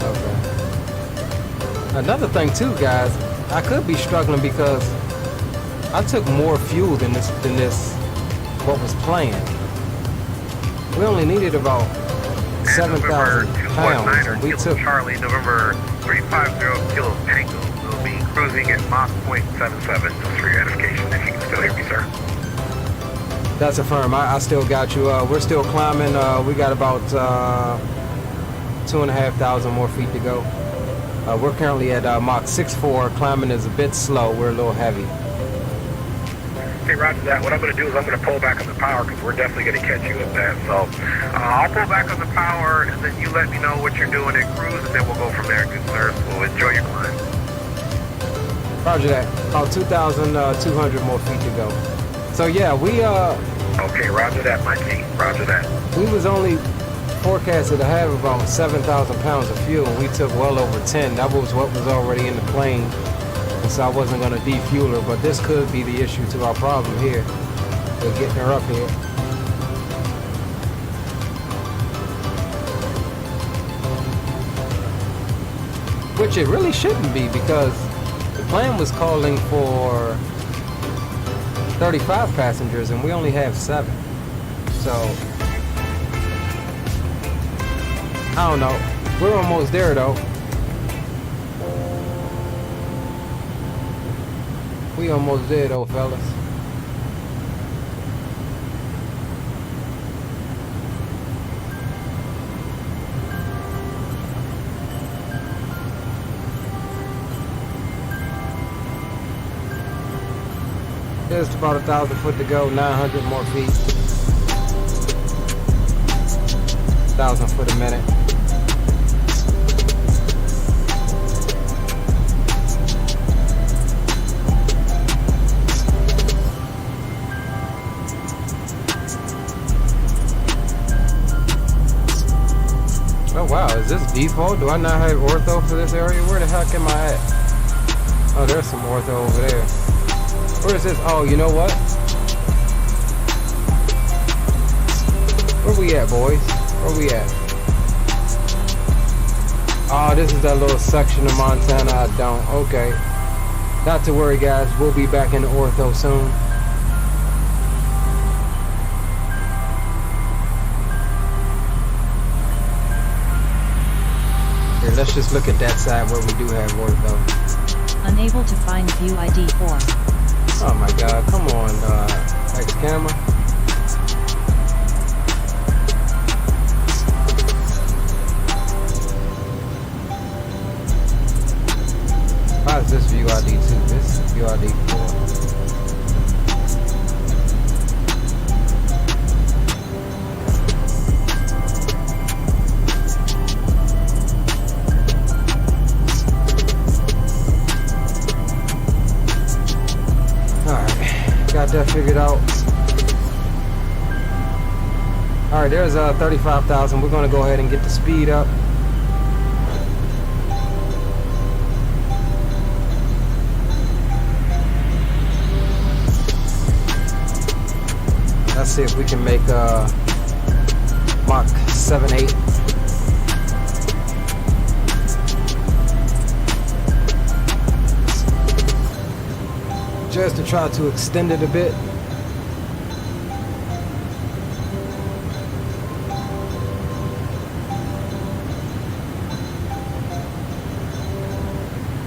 Okay. Another thing too, guys, I could be struggling because I took more fuel than this what was planned. We only needed about 7,000 pounds, and we took
Charlie, November 350 Kilo Tango. We'll be cruising at Mach 0.77, just for your edification, if you can still hear me, sir.
That's a firm. I still got you. We're still climbing. We got about 2,500 more feet to go. We're currently at Mach 6.4. Climbing is a bit slow. We're a little heavy.
Okay, roger that. What I'm going to do is I'm going to pull back on the power because we're definitely going to catch you at that. So I'll pull back on the power, and then you let me know what you're doing at cruise, and then we'll go from there, good sir. We'll enjoy your climb.
Roger that. About 2,200 more feet to go. So yeah, we
Okay, roger that, my G. Roger that.
we was only forecasted to have about 7,000 pounds of fuel, and we took well over 10. That was what was already in the plane, and so I wasn't going to defuel her, but this could be the issue to our problem here. We're getting her up here. Which it really shouldn't be, because the plane was calling for 35 passengers and we only have 7. So I don't know. We're almost there though. We almost there though, fellas. There's about 1,000 foot to go, 900 more feet. 1,000 foot a minute. Oh wow, is this default? Do I not have ortho for this area? Where the heck am I at? Oh, there's some ortho over there. Where is this? Oh, you know what? Where we at, boys? Where we at? Oh, this is that little section of Montana I don't. Okay. Not to worry, guys. We'll be back in the ortho soon. Here, let's just look at that side where we do have ortho.
Unable to find view ID 4.
Oh my god, come on, X camera. Why is this view ID 2? This is view ID 4. Got that figured out. Alright, there's 35,000. We're going to go ahead and get the speed up. Let's see if we can make Mach 7.8. just to try to extend it a bit.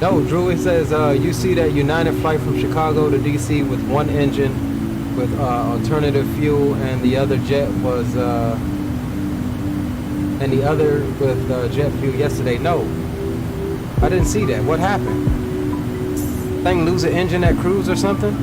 No, Drew, it says you see that United flight from Chicago to DC with one engine with alternative fuel, and the other jet was and the other with jet fuel yesterday. No, I didn't see that. What happened? Thing lose an engine at cruise or something?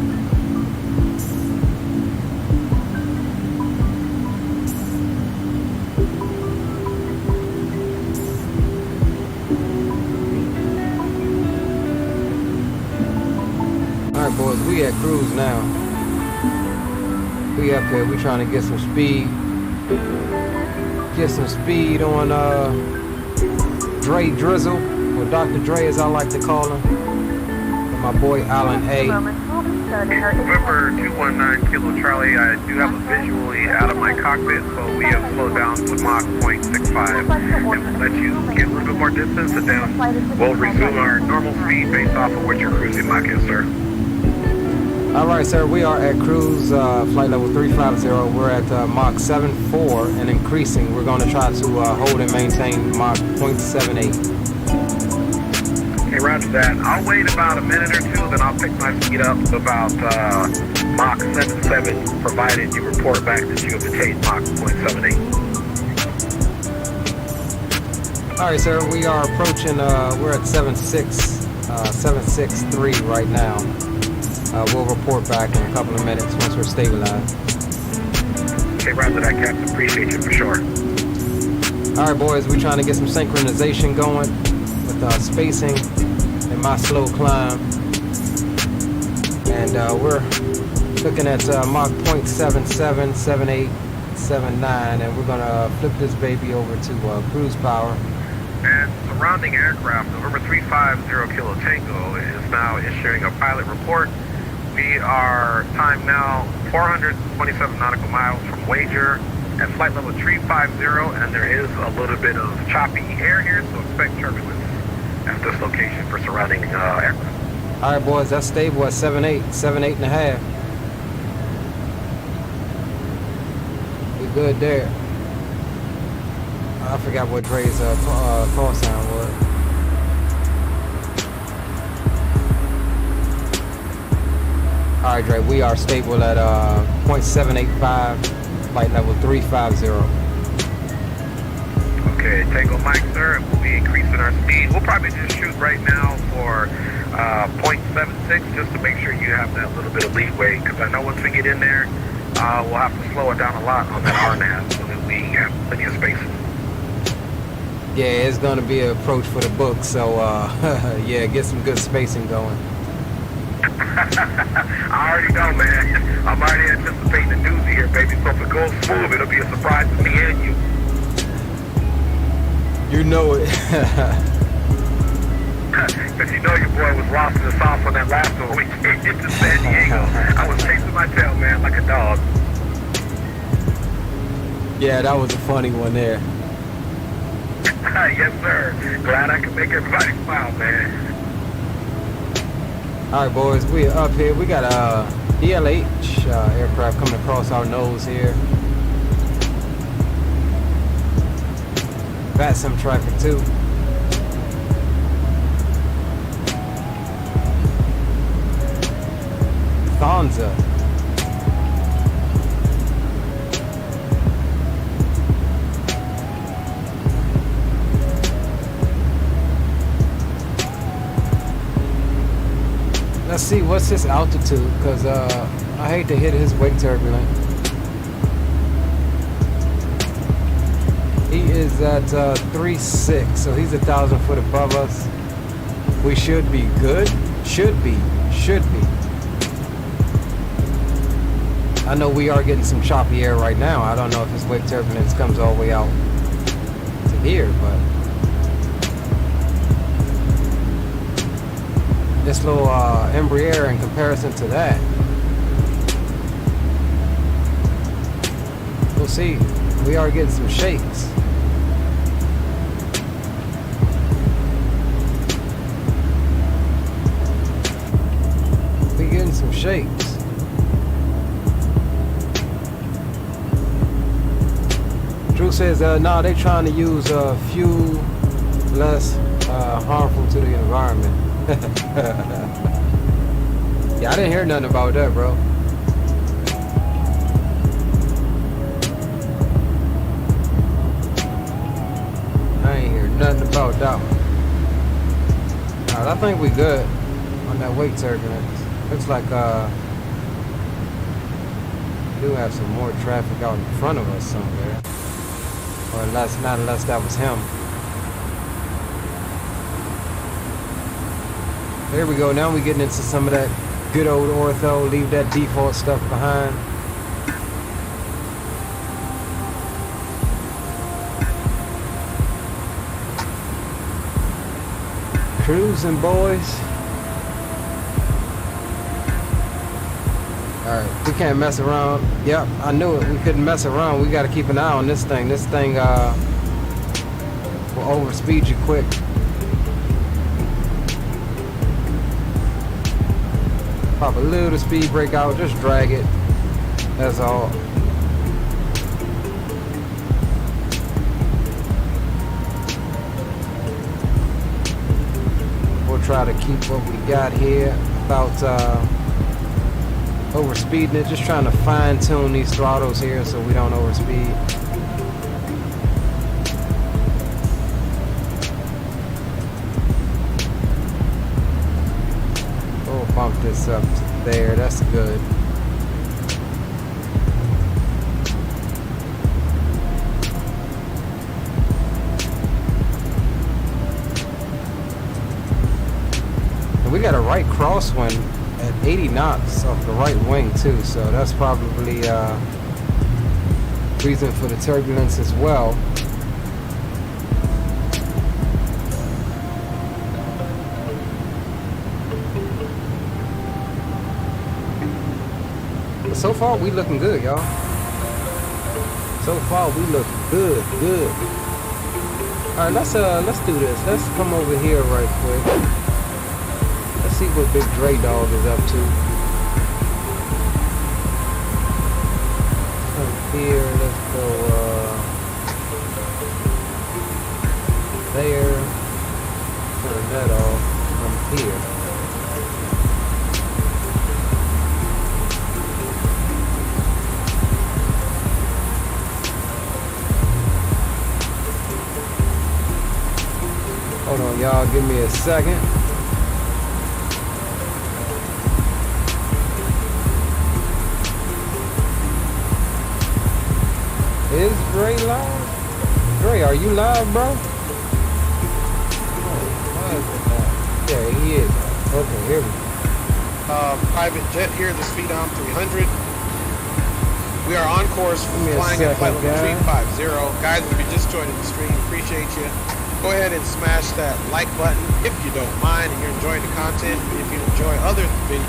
Alright boys, we at cruise now. We up here, we trying to get some speed. Get some speed on Dre Drizzle, or Dr. Dre as I like to call him. And my boy Alan A.
November 219 Kilo Charlie, I do have a visually out of my cockpit, so we have slowed down to Mach 0.65 and we'll let you get a little bit more distance, and then we'll resume our normal speed based off of what your cruising Mach is, sir.
Alright sir, we are at cruise flight level 350. We're at Mach 7.4 and increasing. We're going to try to hold and maintain Mach 0.78.
Okay, roger that. I'll wait about a minute or two, then I'll pick my speed up to about Mach 7.7, provided you report back that you have attained Mach 0.78.
Alright sir, we are approaching, we're at 763 right now. We'll report back in a couple of minutes once we're stabilized.
Okay, roger that, Captain. Appreciate you for sure.
Alright boys, we're trying to get some synchronization going with spacing and my slow climb. And we're looking at Mach 0.77, 78, 79, and we're going to flip this baby over to cruise power.
And surrounding aircraft, November 350 Kilo Tango is now issuing a pilot report. We are timed now 427 nautical miles from Wager at flight level 350, and there is a little bit of choppy air here, so expect turbulence at this location for surrounding aircraft.
All right, boys, that's stable at 7.8, 7.5. We're good there. I forgot what Dre's call sign was. All right, Dre, we are stable at 0.785, flight level 350.
Okay, Tango Mike, sir, and we'll be increasing our speed. We'll probably just shoot right now for 0.76, just to make sure you have that little bit of leeway, because I know once we get in there, we'll have to slow it down a lot on that RNAV so that we have plenty of space.
Yeah, it's going to be an approach for the book, so yeah, get some good spacing going.
I already know, man. I'm already anticipating the doozy here, baby. So if it goes smooth, it'll be a surprise to me and you.
You know it.
Because you know your boy was lost in the sauce on that last one when we came into San Diego. I was chasing my tail, man, like a dog.
Yeah, that was a funny one there.
Yes, sir. Glad I could make everybody smile, man.
All right, boys, we are up here. We got a DLH aircraft coming across our nose here. Got some traffic too. Thonza. Let's see, what's his altitude? Because I hate to hit his wake turbulence. He is at 3.6, so he's 1,000 foot above us. We should be good. Should be. I know we are getting some choppy air right now. I don't know if his wake turbulence comes all the way out to here, but this little Embraer in comparison to that, we'll see. We are getting some shakes. We getting some shakes. Drew says, no, they trying to use fuel less harmful to the environment. Yeah, I didn't hear nothing about that, bro. I ain't hear nothing about that one. Alright, I think we good on that weight turbulence. Looks like we do have some more traffic out in front of us somewhere. Or unless, not unless that was him. There we go. Now we're getting into some of that good old ortho. Leave that default stuff behind. Cruising, boys. Alright, we can't mess around. Yep, I knew it. We couldn't mess around. We got to keep an eye on this thing. This thing will overspeed you quick. Pop a little speed brake out. Just drag it. That's all. We'll try to keep what we got here without overspeeding it. Just trying to fine tune these throttles here so we don't overspeed. We'll bump this up to there. That's good. We got a right crosswind at 80 knots off the right wing too, so that's probably reason for the turbulence as well. But so far we looking good, y'all. So far we look good. All right, let's do this. Let's come over here right quick. Let's see what Big Dre Dog is up to. Come here, let's go there. Turn that off. Come here. Hold on, y'all, give me a second. Is Dre live? Dre, are you live, bro? Oh, why is it not? Yeah, he is. Okay, here we go.
Private jet here, the speed on 300. We are on course for flying at flight level 350. Guys, if you're just joining the stream, appreciate you. Go ahead and smash that like button if you don't mind and you're enjoying the content. If you enjoy other videos,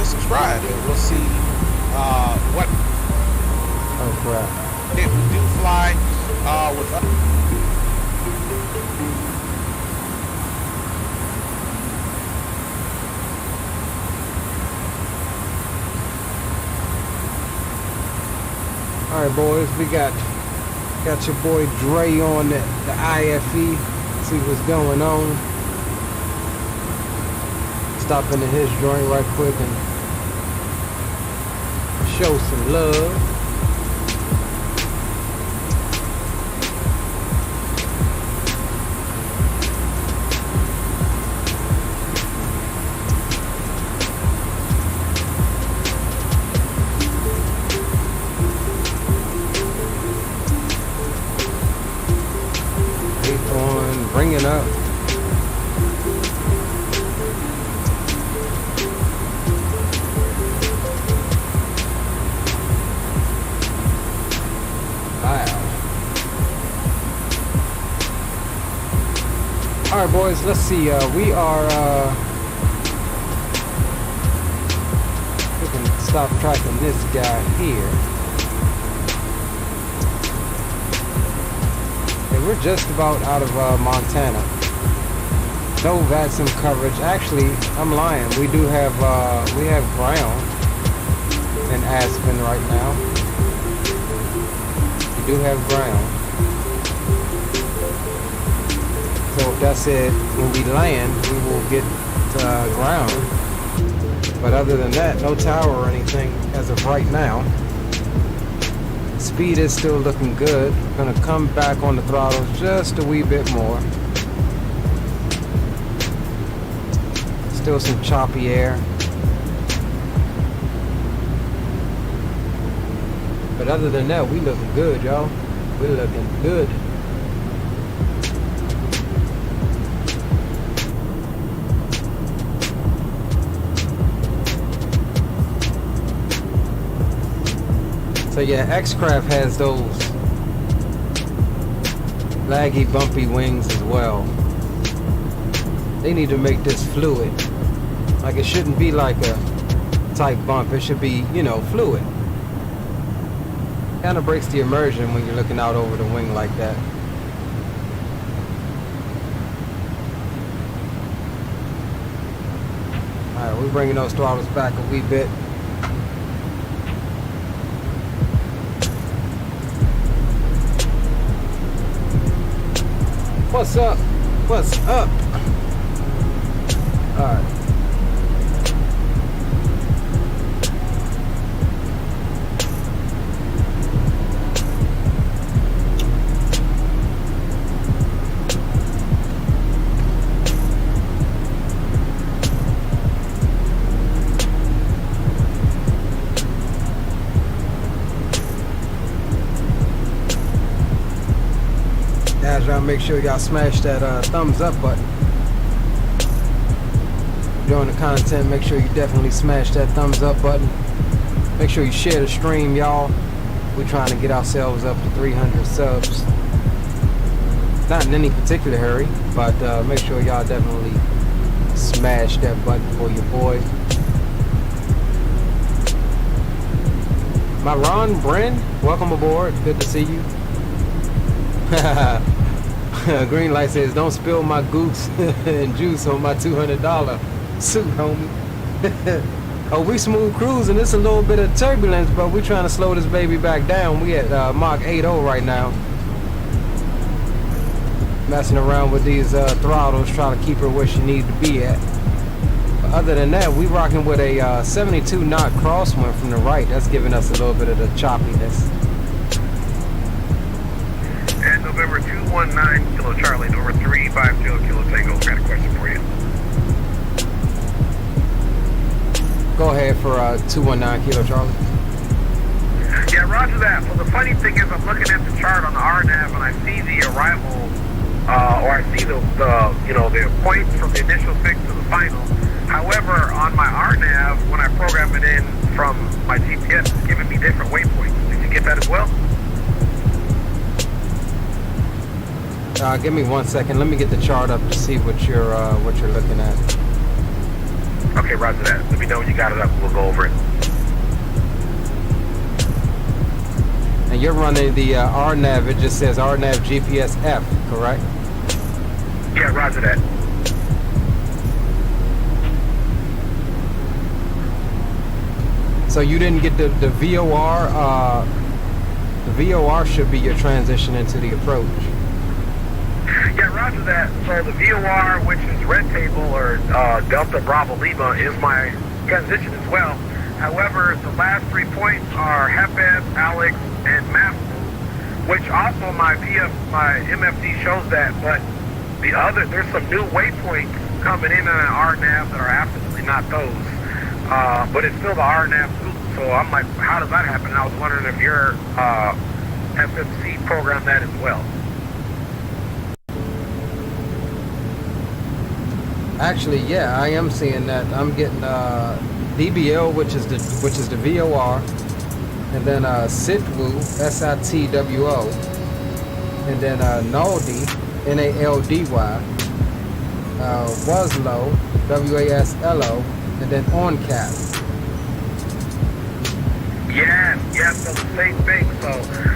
subscribe and we'll see what
crap.
If we do fly with
Alright, boys, we got your boy Dre on the IFE. See what's going on. Stop into his joint right quick and show some love. Keep on bringing up. Alright, boys, let's see. We are we can stop tracking this guy here. Okay, we're just about out of Montana. no VATSIM coverage. Actually, I'm lying. We have ground in Aspen right now. We do have ground. So if that's it, when we land, we will get ground. But other than that, no tower or anything as of right now. Speed is still looking good. Gonna come back on the throttle just a wee bit more. Still some choppy air. But other than that, we looking good, y'all. We looking good. So yeah, XCraft has those laggy, bumpy wings as well. They need to make this fluid. Like, it shouldn't be like a tight bump. It should be, you know, fluid. Kind of breaks the immersion when you're looking out over the wing like that. Alright, we're bringing those throttles back a wee bit. What's up? What's up? Alright. Y'all make sure y'all smash that thumbs up button. During the content, make sure you definitely smash that thumbs up button. Make sure you share the stream, y'all. We're trying to get ourselves up to 300 subs. Not in any particular hurry, but make sure y'all definitely smash that button for your boy. My Ron Bren, welcome aboard. Good to see you. Green light says, don't spill my goose and juice on my $200 suit, homie. Oh, we smooth cruising. It's a little bit of turbulence, but we're trying to slow this baby back down. We at Mach 8.0 right now. Messing around with these throttles, trying to keep her where she needs to be at. But other than that, we rocking with a 72 knot crosswind from the right. That's giving us a little bit of the choppiness.
And November 219 Kilo Charlie, November 350 Kilo Tango, got a question for you.
Go ahead for 219 Kilo Charlie.
Yeah, roger that. So the funny thing is, I'm looking at the chart on the RNAV and I see the arrival, or I see the points from the initial fix to the final. However, on my RNAV, when I program it in from my GPS, it's giving me different waypoints. Did you get that as well?
Give me 1 second. Let me get the chart up to see what you're looking at.
Okay, roger that. Let me know when you got it up. We'll go over it.
And you're running the RNAV. It just says RNAV GPS F, correct?
Yeah, roger that.
So you didn't get the VOR. The VOR should be your transition into the approach.
Yeah, roger that. So the VOR, which is red table or Delta Bravo Lima, is my transition as well. However, the last 3 points are Heped, Alex, and Master, which also my MFD shows that, but there's some new waypoints coming in on an RNAV that are absolutely not those. But it's still the RNAV loop. So I'm like, how does that happen? And I was wondering if your FMC programmed that as well.
Actually, yeah, I am seeing that. I'm getting DBL, which is the VOR, and then SITWO, SITWO, and then NALDY, NALDY, WASLO, WASLO, and then OnCap. Yes,
so the same thing. So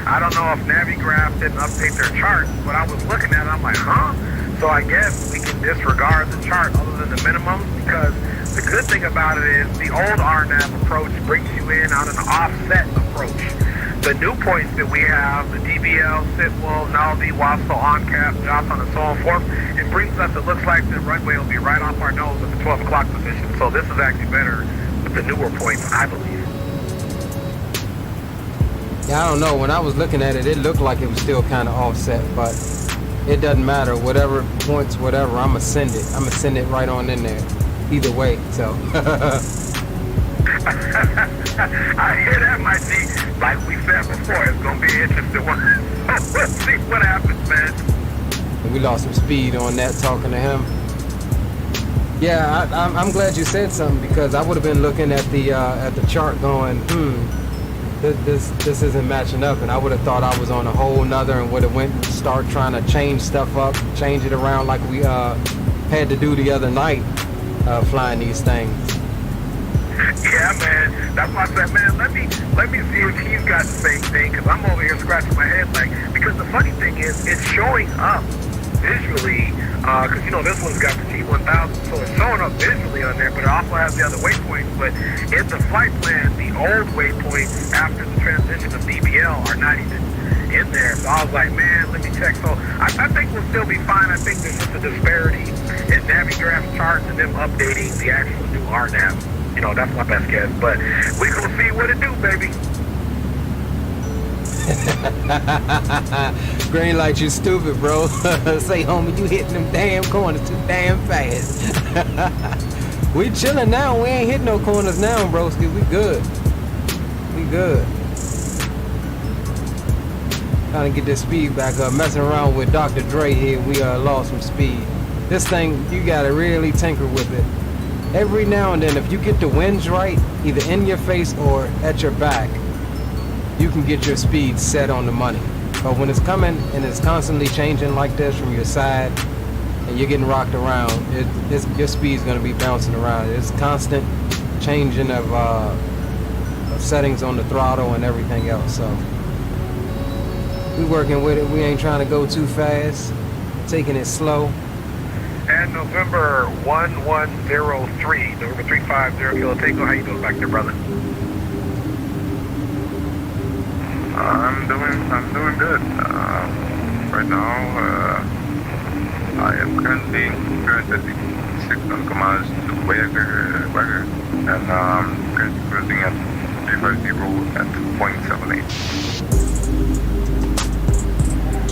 I don't know if Navigraph didn't update their charts, but I was looking at it, I'm like, huh? So I guess we can disregard the chart other than the minimum, because the good thing about it is the old RNAV approach brings you in on an offset approach. The new points that we have, the DBL, sit-will, nullity, WASO, on-cap, JOS, and so on and forth, it brings us, it looks like the runway will be right off our nose at the 12 o'clock position. So this is actually better with the newer points, I believe.
Yeah, I don't know. When I was looking at it, it looked like it was still kind of offset, but it doesn't matter. Whatever points, whatever, I'm going to send it. I'm going to send it right on in there. Either way, so.
I hear that, my G. Like we said before, it's going to be an interesting one. Let's see what happens, man.
And we lost some speed on that talking to him. Yeah, I'm glad you said something, because I would have been looking at the chart going, this isn't matching up, and I would have thought I was on a whole nother and would have went and start trying to change stuff up, change it around like we had to do the other night, flying these things.
Yeah, man. That's why I said, man, let me see if he's got the same thing, because I'm over here scratching my head, like, because the funny thing is, it's showing up visually, because, you know, this one's got the G1000, so it's showing up visually on there, but it also has the other waypoints, but in the flight plan, the old waypoints after the transition of DBL are not even in there, so I was like, man, let me check. So I think we'll still be fine. I think there's just a disparity in Navigraph charts and them updating the actual new RNAV. You know, that's my best guess, but we gonna see what it do, baby.
Green light, you stupid, bro. Say, homie, you hitting them damn corners too damn fast. We chilling now. We ain't hitting no corners now, broski. We good. We good. Trying to get this speed back up. Messing around with Dr. Dre here, we lost some speed. This thing, you gotta really tinker with it. Every now and then, if you get the winds right, either in your face or at your back, you can get your speed set on the money. But when it's coming and it's constantly changing like this from your side, and you're getting rocked around, your speed's going to be bouncing around. It's constant changing of settings on the throttle and everything else. So we working with it. We ain't trying to go too fast, taking it slow.
And November 1103, November 350 Kilo Tango, how you doing back there, brother?
I'm doing good. Right now, I am currently 6 kilometers to Wagger, and I'm currently cruising at 350 at 2.78.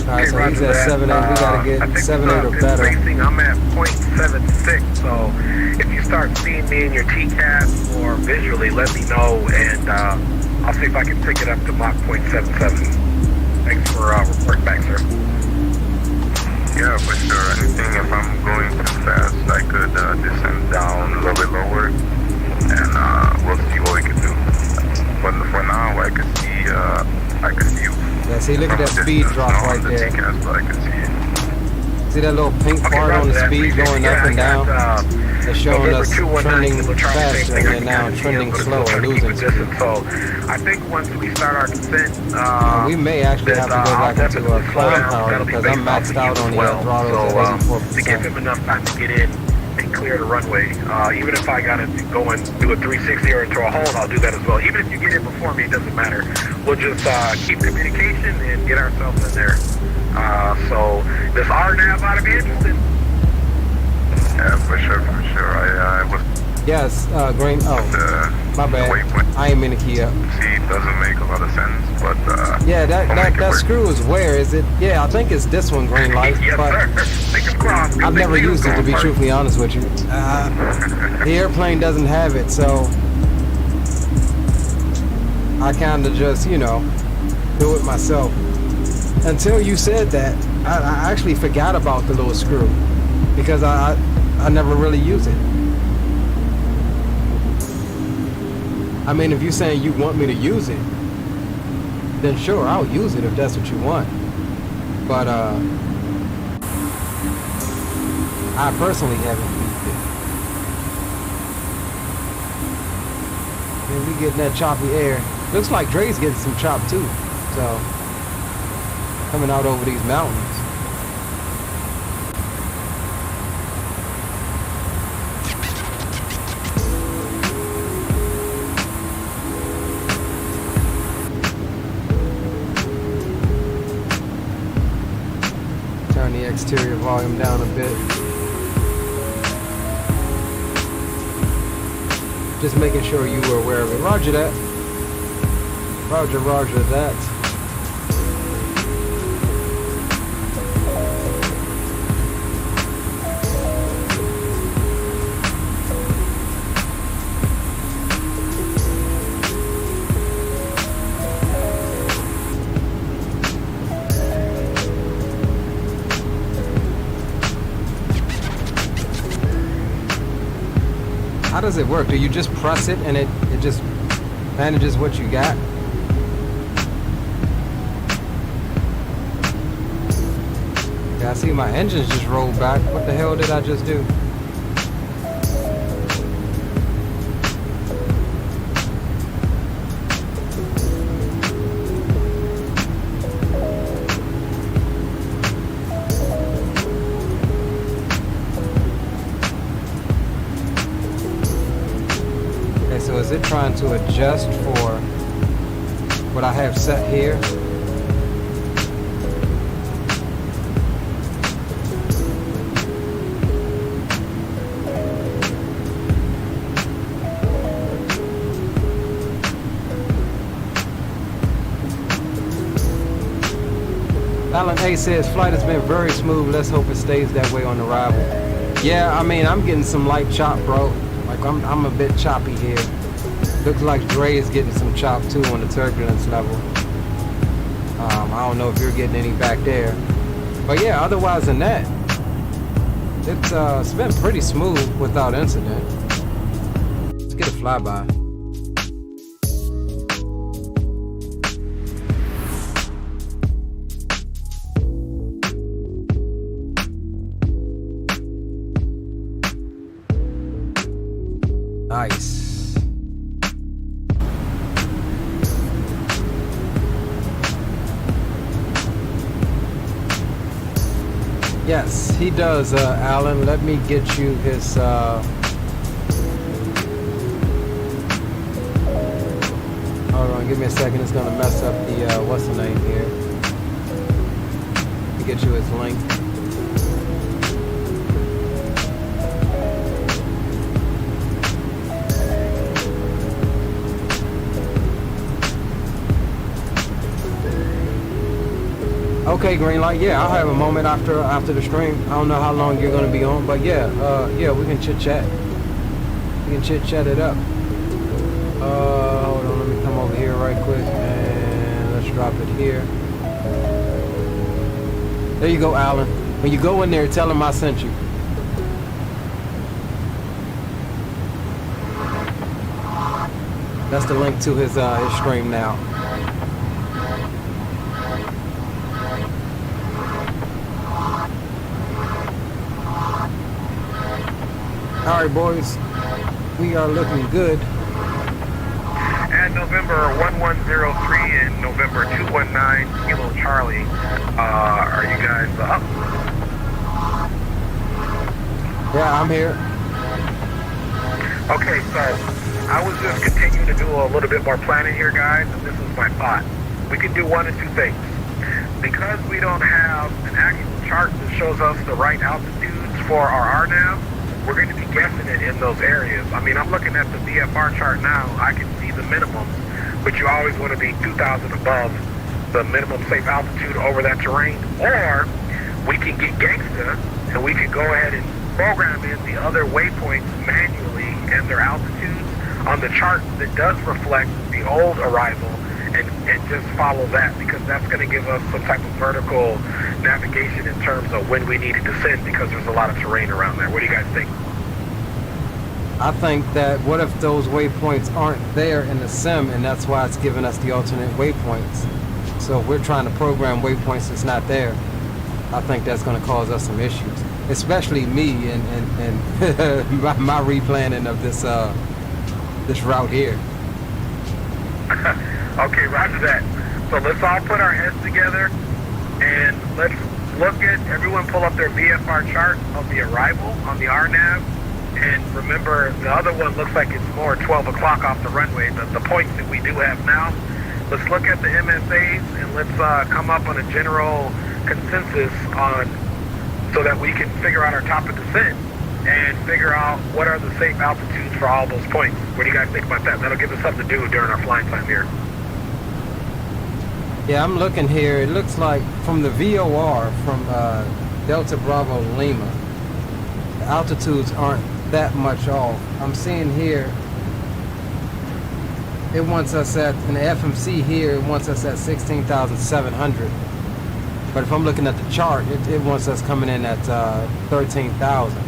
Alright, so he's at 7.8. We gotta get 7.8 or better.
Racing, I'm at 0.76. So if you start seeing me in your TCAS or visually, let me know, and I'll see if I can pick it up to Mach 0.77. Thanks for reporting back, sir.
Yeah, for sure. Anything, if I'm going too fast, I could descend down a little bit lower, and we'll see what we can do. But for now, I can see you.
Yeah, see, look at that speed drop right there. See that little pink part on the speed going up and down? It's showing us trending faster and then now trending slower, losing speed.
So I think once we start our descent,
we may actually have to go back into climb power because I'm maxed out on the throttles at 84%.
To give him enough time to get in and clear the runway. Even if I gotta go and do a 360 or into a hold, I'll do that as well. Even if you get in before me, it doesn't matter. We'll just keep communication and get ourselves in there. So this RNAV ought to be interesting.
Yeah, for sure. I was.
Yes, Green. Oh, my bad. I ain't mean to key up.
See, it doesn't make a lot of sense, but
yeah, that screw is where is it? Yeah, I think it's this one, green light.
Yes,
but
sir.
I've never used it, to be truthfully honest with you. The airplane doesn't have it, so I kind of just, you know, do it myself. Until you said that, I actually forgot about the little screw because I never really use it. I mean, if you're saying you want me to use it, then sure, I'll use it if that's what you want. But I personally haven't used it. Man, we getting that choppy air. Looks like Dre's getting some chop too. So coming out over these mountains. the exterior volume down a bit. Just making sure you were aware of it. Roger that. Roger that. How does it work? Do you just press it and it just manages what you got? Yeah, I see my engines just rolled back. What the hell did I just do? So is it trying to adjust for what I have set here? Alan A says flight has been very smooth. Let's hope it stays that way on arrival. Yeah, I mean, I'm getting some light chop, bro. Like I'm a bit choppy here. Looks like Dre is getting some chop too on the turbulence level. I don't know if you're getting any back there, but yeah, otherwise than that, it's been pretty smooth without incident. Let's get a flyby. Nice. Yes, he does, Alan. Let me get you his, hold on, give me a second. It's gonna mess up the, what's the name here? Let me get you his link. Okay, green light. Yeah, I'll have a moment after the stream. I don't know how long you're gonna be on, but yeah, yeah, we can chit chat. We can chit chat it up. Hold on, let me come over here right quick and let's drop it here. There you go, Alan. When you go in there, tell him I sent you. That's the link to his stream now. All right, boys, we are looking good.
At November 1103 and November 219, Kilo Charlie, are you guys up?
Yeah, I'm here.
Okay, so I was just continuing to do a little bit more planning here, guys, and this is my thought. We can do one of two things. Because we don't have an actual chart that shows us the right altitudes for our RNAV, we're going to be guessing it in those areas. I mean, I'm looking at the VFR chart now. I can see the minimums, but you always want to be 2,000 above the minimum safe altitude over that terrain. Or we can get gangsta and we can go ahead and program in the other waypoints manually and their altitudes on the chart that does reflect the old arrival and just follow that, because that's going to give us some type of vertical navigation in terms of when we need to descend, because there's a lot of terrain around there. What do you guys think?
I think that what if those waypoints aren't there in the sim, and that's why it's giving us the alternate waypoints. So if we're trying to program waypoints that's not there, I think that's going to cause us some issues, especially me and my replanning of this this route here.
Okay, roger that. So let's all put our heads together and let's look at, everyone pull up their VFR chart of the arrival on the RNAV. And remember, the other one looks like it's more 12 o'clock off the runway, the points that we do have now. Let's look at the MSAs and let's come up on a general consensus on so that we can figure out our top of descent and figure out what are the safe altitudes for all those points. What do you guys think about that? That'll give us something to do during our flying time here.
Yeah, I'm looking here. It looks like from the VOR from Delta Bravo Lima, the altitudes aren't that much off. I'm seeing here it wants us at, in the FMC here, it wants us at 16,700. But if I'm looking at the chart, it wants us coming in at 13,000.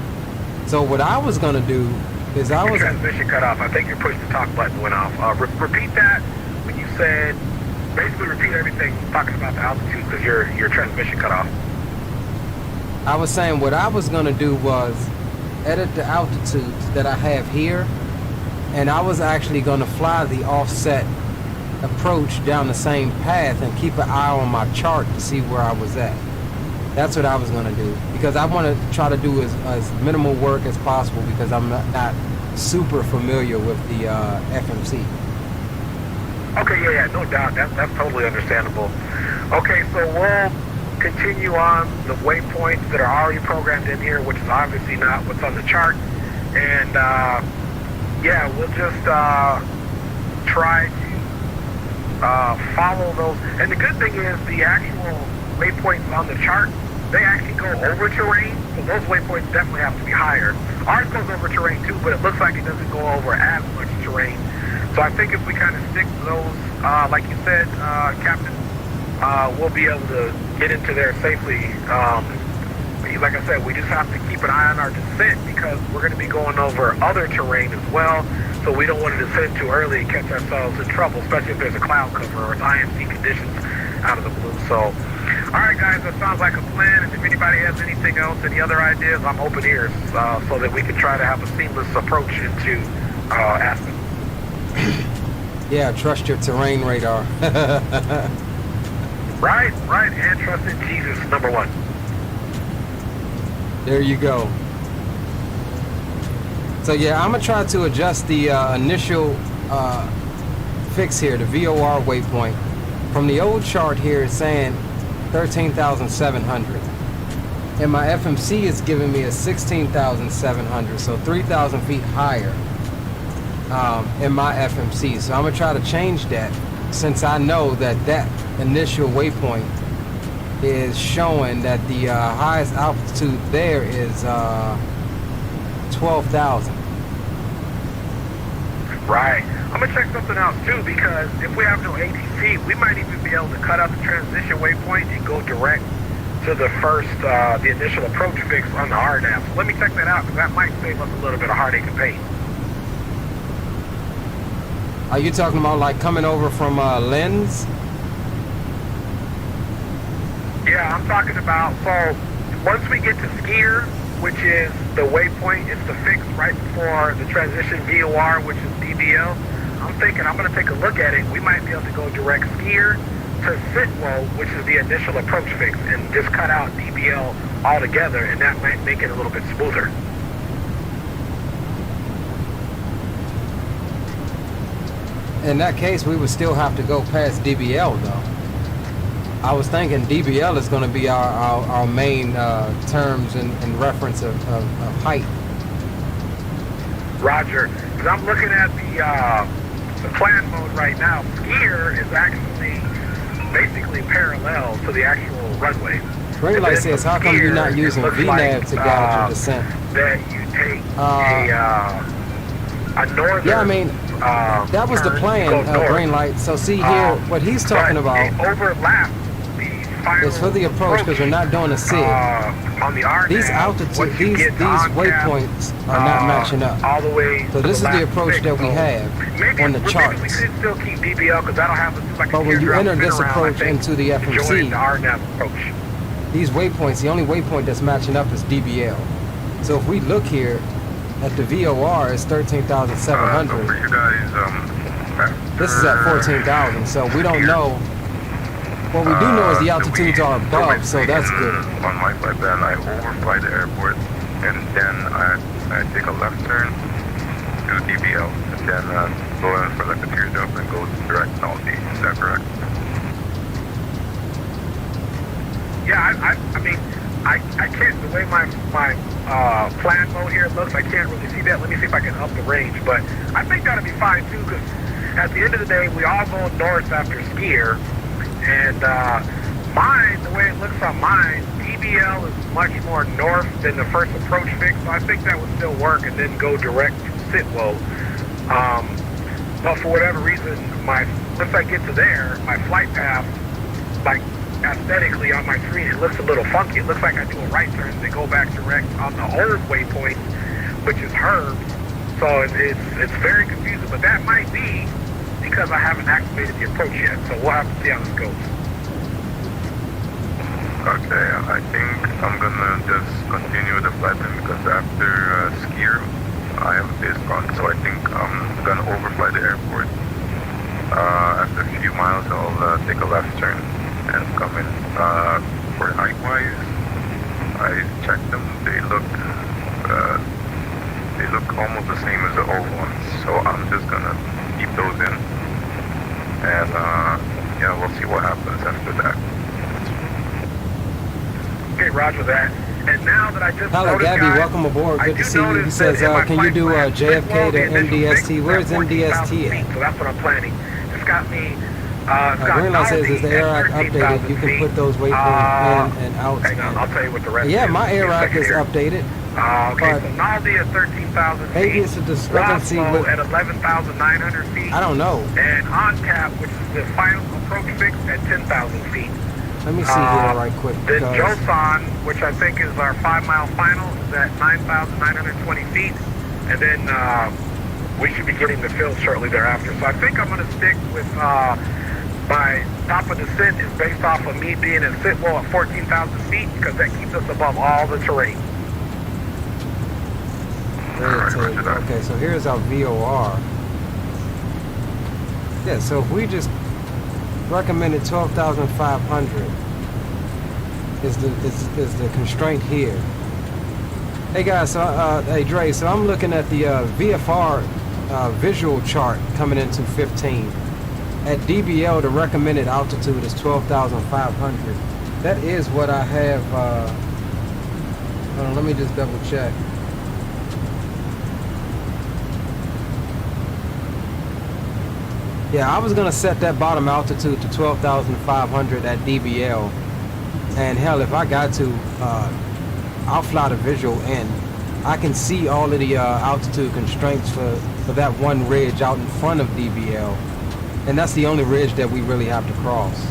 So what I was going to do is
Your transmission cut off. I think your push to talk button went off. Repeat that when you said, basically repeat everything talking about the altitude because your transmission cut off.
I was saying what I was going to do was edit the altitudes that I have here, and I was actually going to fly the offset approach down the same path and keep an eye on my chart to see where I was at. That's what I was going to do, because I want to try to do as minimal work as possible because I'm not super familiar with the FMC.
Okay, yeah, no doubt. That's totally understandable. Okay, so we'll continue on the waypoints that are already programmed in here, which is obviously not what's on the chart. And yeah, we'll just try to follow those. And the good thing is the actual waypoints on the chart, they actually go over terrain, so those waypoints definitely have to be higher. Ours goes over terrain too, but it looks like it doesn't go over as much terrain. So I think if we kind of stick to those, like you said, Captain, we'll be able to get into there safely. Like I said, we just have to keep an eye on our descent because we're going to be going over other terrain as well. So we don't want to descend too early and catch ourselves in trouble, especially if there's a cloud cover or it's IMC conditions out of the blue. So, all right, guys, that sounds like a plan. And if anybody has anything else, any other ideas, I'm open ears so that we can try to have a seamless approach into Aspen.
Yeah, trust your terrain radar.
Right, and trust in Jesus, number one.
There you go. So yeah, I'm gonna try to adjust the initial fix here, the VOR waypoint. From the old chart here, it's saying 13,700. And my FMC is giving me a 16,700, so 3,000 feet higher in my FMC. So I'm gonna try to change that since I know that that initial waypoint is showing that the highest altitude there is 12,000.
Right. I'm gonna check something else too, because if we have no ATC, we might even be able to cut out the transition waypoint and go direct to the first, the initial approach fix on the RNAV. So let me check that out, because that might save us a little bit of heartache and pain.
Are you talking about like coming over from Lens?
Yeah, I'm talking about, so once we get to Skier, which is the waypoint, it's the fix right before the transition VOR, which is DBL. I'm thinking I'm going to take a look at it. We might be able to go direct Skier to Sitwo, which is the initial approach fix, and just cut out DBL altogether, and that might make it a little bit smoother.
In that case, we would still have to go past DBL though. I was thinking DBL is going to be our main terms in reference of height.
Roger. Because I'm looking at the plan mode right now. Skier is actually basically parallel to the actual runway.
Greenlight says, how come you're not using VNAV to guide your descent?
That you take a northern...
Yeah, I mean, that was the plan, Greenlight. So see here, what he's talking about is for the approach, because we're not doing a SIG.
On the RNAV,
these altitudes, these waypoints are not matching up.
All the way
so this is the approach that we have on the charts.
Maybe we could still keep DBL, because that'll have like
but when you enter this approach into the FMC,
the RNAV approach.
These waypoints, the only waypoint that's matching up is DBL. So if we look here at the VOR, it's 13,700. This is at 14,000, so we don't know. What we do know is the altitudes are above, so that's good.
On my flight plan, I overfly the airport, and then I take a left turn to DBL, and then go in for like a teardrop and go direct southeast. Is that correct?
Yeah, I mean, I can't, the way my plan mode here looks, I can't really see that. Let me see if I can up the range, but I think that'll be fine too, because at the end of the day, we all go north after skier, and mine, the way it looks on mine, DBL is much more north than the first approach fix, so I think that would still work, and then go direct to Sitwo. But for whatever reason, once I get to there, my flight path, like aesthetically on my screen, it looks a little funky. It looks like I do a right turn and then go back direct on the old waypoint, which is Herbs. So it's very confusing, but that might be because I haven't activated the approach yet. So we'll have to see how this goes.
Okay, I think I'm gonna just continue the flight then, because after skier, I have a base run, so I think I'm gonna overfly the airport. After a few miles, I'll take a left turn and come in. For height-wise, I checked them. They look almost the same as the old ones, so I'm just gonna keep those in, and yeah, we'll see what happens after that.
Okay, roger that. And now that I just
Hello,
noticed,
Gabby.
guys,
Welcome aboard.
I
Good to
do
see you. He
notice
says,
that in my
can you
flight
do
plan,
JFK to
the initial fix
MDST?
is
Where's
at 14,000
MDST
feet,
at?
so that's what I'm planning. It's got me.
Greenlight says, is the air rack updated? You can put those waypoints in and out.
Hang on, I'll tell you what the rest
Yeah,
is.
my air rack is
Here.
updated.
Okay,
but
so Naldi at 13,000 feet.
maybe it's a discrepancy
Roswell
with,
at 11,900 feet.
I don't know.
And OnCap, which is the final approach fix, at 10,000 feet.
Let me see here right quick.
Then
because-
Joseon, which I think is our 5-mile final, is at 9,920 feet. And then we should be getting the fill shortly thereafter. So I think I'm going to stick with my top of descent is based off of me being in Sitwo at 14,000 feet, because that keeps us above all the terrain.
Okay, so here's our VOR. Yeah, so if we just recommended 12,500 is the constraint here. Hey guys, so hey Dre, so I'm looking at the VFR visual chart coming into 15. At DBL, the recommended altitude is 12,500. That is what I have. Hold on, let me just double check. Yeah, I was gonna set that bottom altitude to 12,500 at DBL, and hell, if I got to, I'll fly the visual in. I can see all of the altitude constraints for that one ridge out in front of DBL, and that's the only ridge that we really have to cross.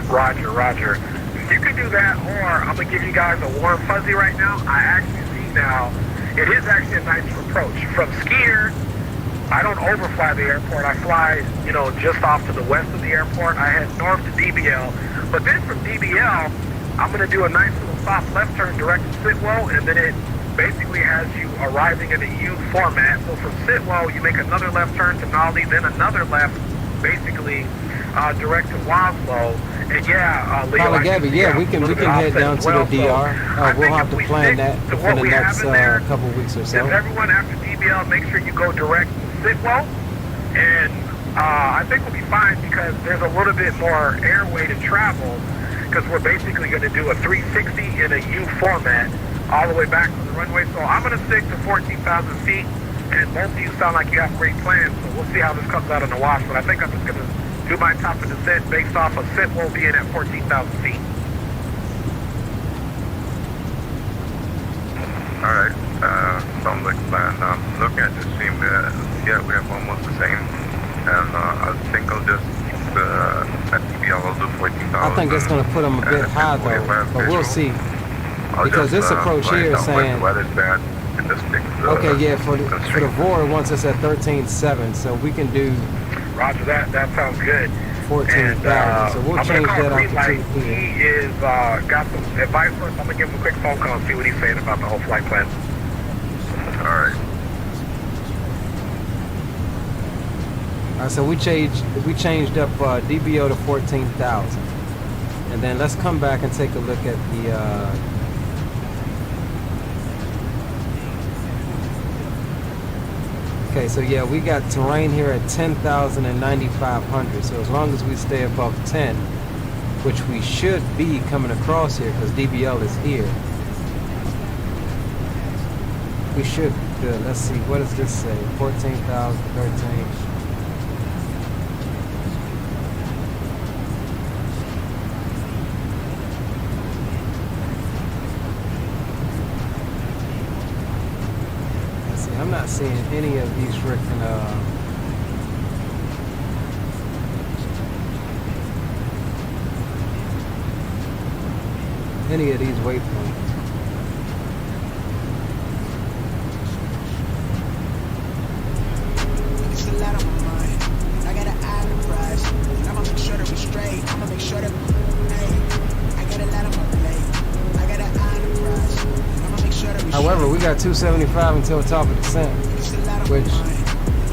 Roger, roger. You can do that, or I'm gonna give you guys a warm fuzzy right now. I actually see now, it is actually a nice approach. From Skier, I don't overfly the airport. I fly, you know, just off to the west of the airport. I head north to DBL. But then from DBL, I'm going to do a nice little soft left turn direct to Sitwo, and then it basically has you arriving in a U format. So from Sitwo, you make another left turn to Naldi, then another left, basically direct to Waslow. And yeah, Leo,
Gabby, yeah, we can head down to the DR. We'll have to plan that for the next couple weeks or so.
If everyone after DBL, make sure you go direct to Sitwo, and I think we'll be fine, because there's a little bit more airway to travel, because we're basically going to do a 360 in a U format all the way back from the runway. So I'm going to stick to 14,000 feet, and both of you sound like you have great plans, so we'll see how this comes out in the wash. But I think I'm just going to do my top of descent based off of Sitwo being at 14,000 feet.
Alright, sounds like a plan. Looking at the stream, yeah, we have almost the same. And I think I'll just keep at DBL, I'll do 14,000.
I think it's going to put them a bit high though, but we'll see. Because this approach here is saying, okay, yeah, for the VOR, it wants us at 13.7, so we can do.
Roger that. That sounds good.
14,000. So we'll change that altitude here.
He is got some advice for us. I'm gonna give him a quick phone call and see what he's saying about the whole flight plan.
All right.
All right. So we changed up DBO to 14,000, and then let's come back and take a look at the. Okay, so yeah, we got terrain here at 10,000 and 9,500. So as long as we stay above 10, which we should be coming across here because DBL is here. We should, let's see, what does this say? 14,013. Let's see, I'm not seeing any of these freaking, any of these waypoints.
It's a lot on my mind. I got an eye on the prize. I'ma make sure that we straight. I'ma make sure that, hey, I got a lot on my plate. I got an eye on the prize. I'ma make sure that we
However, we got 275 until the top of the descent, which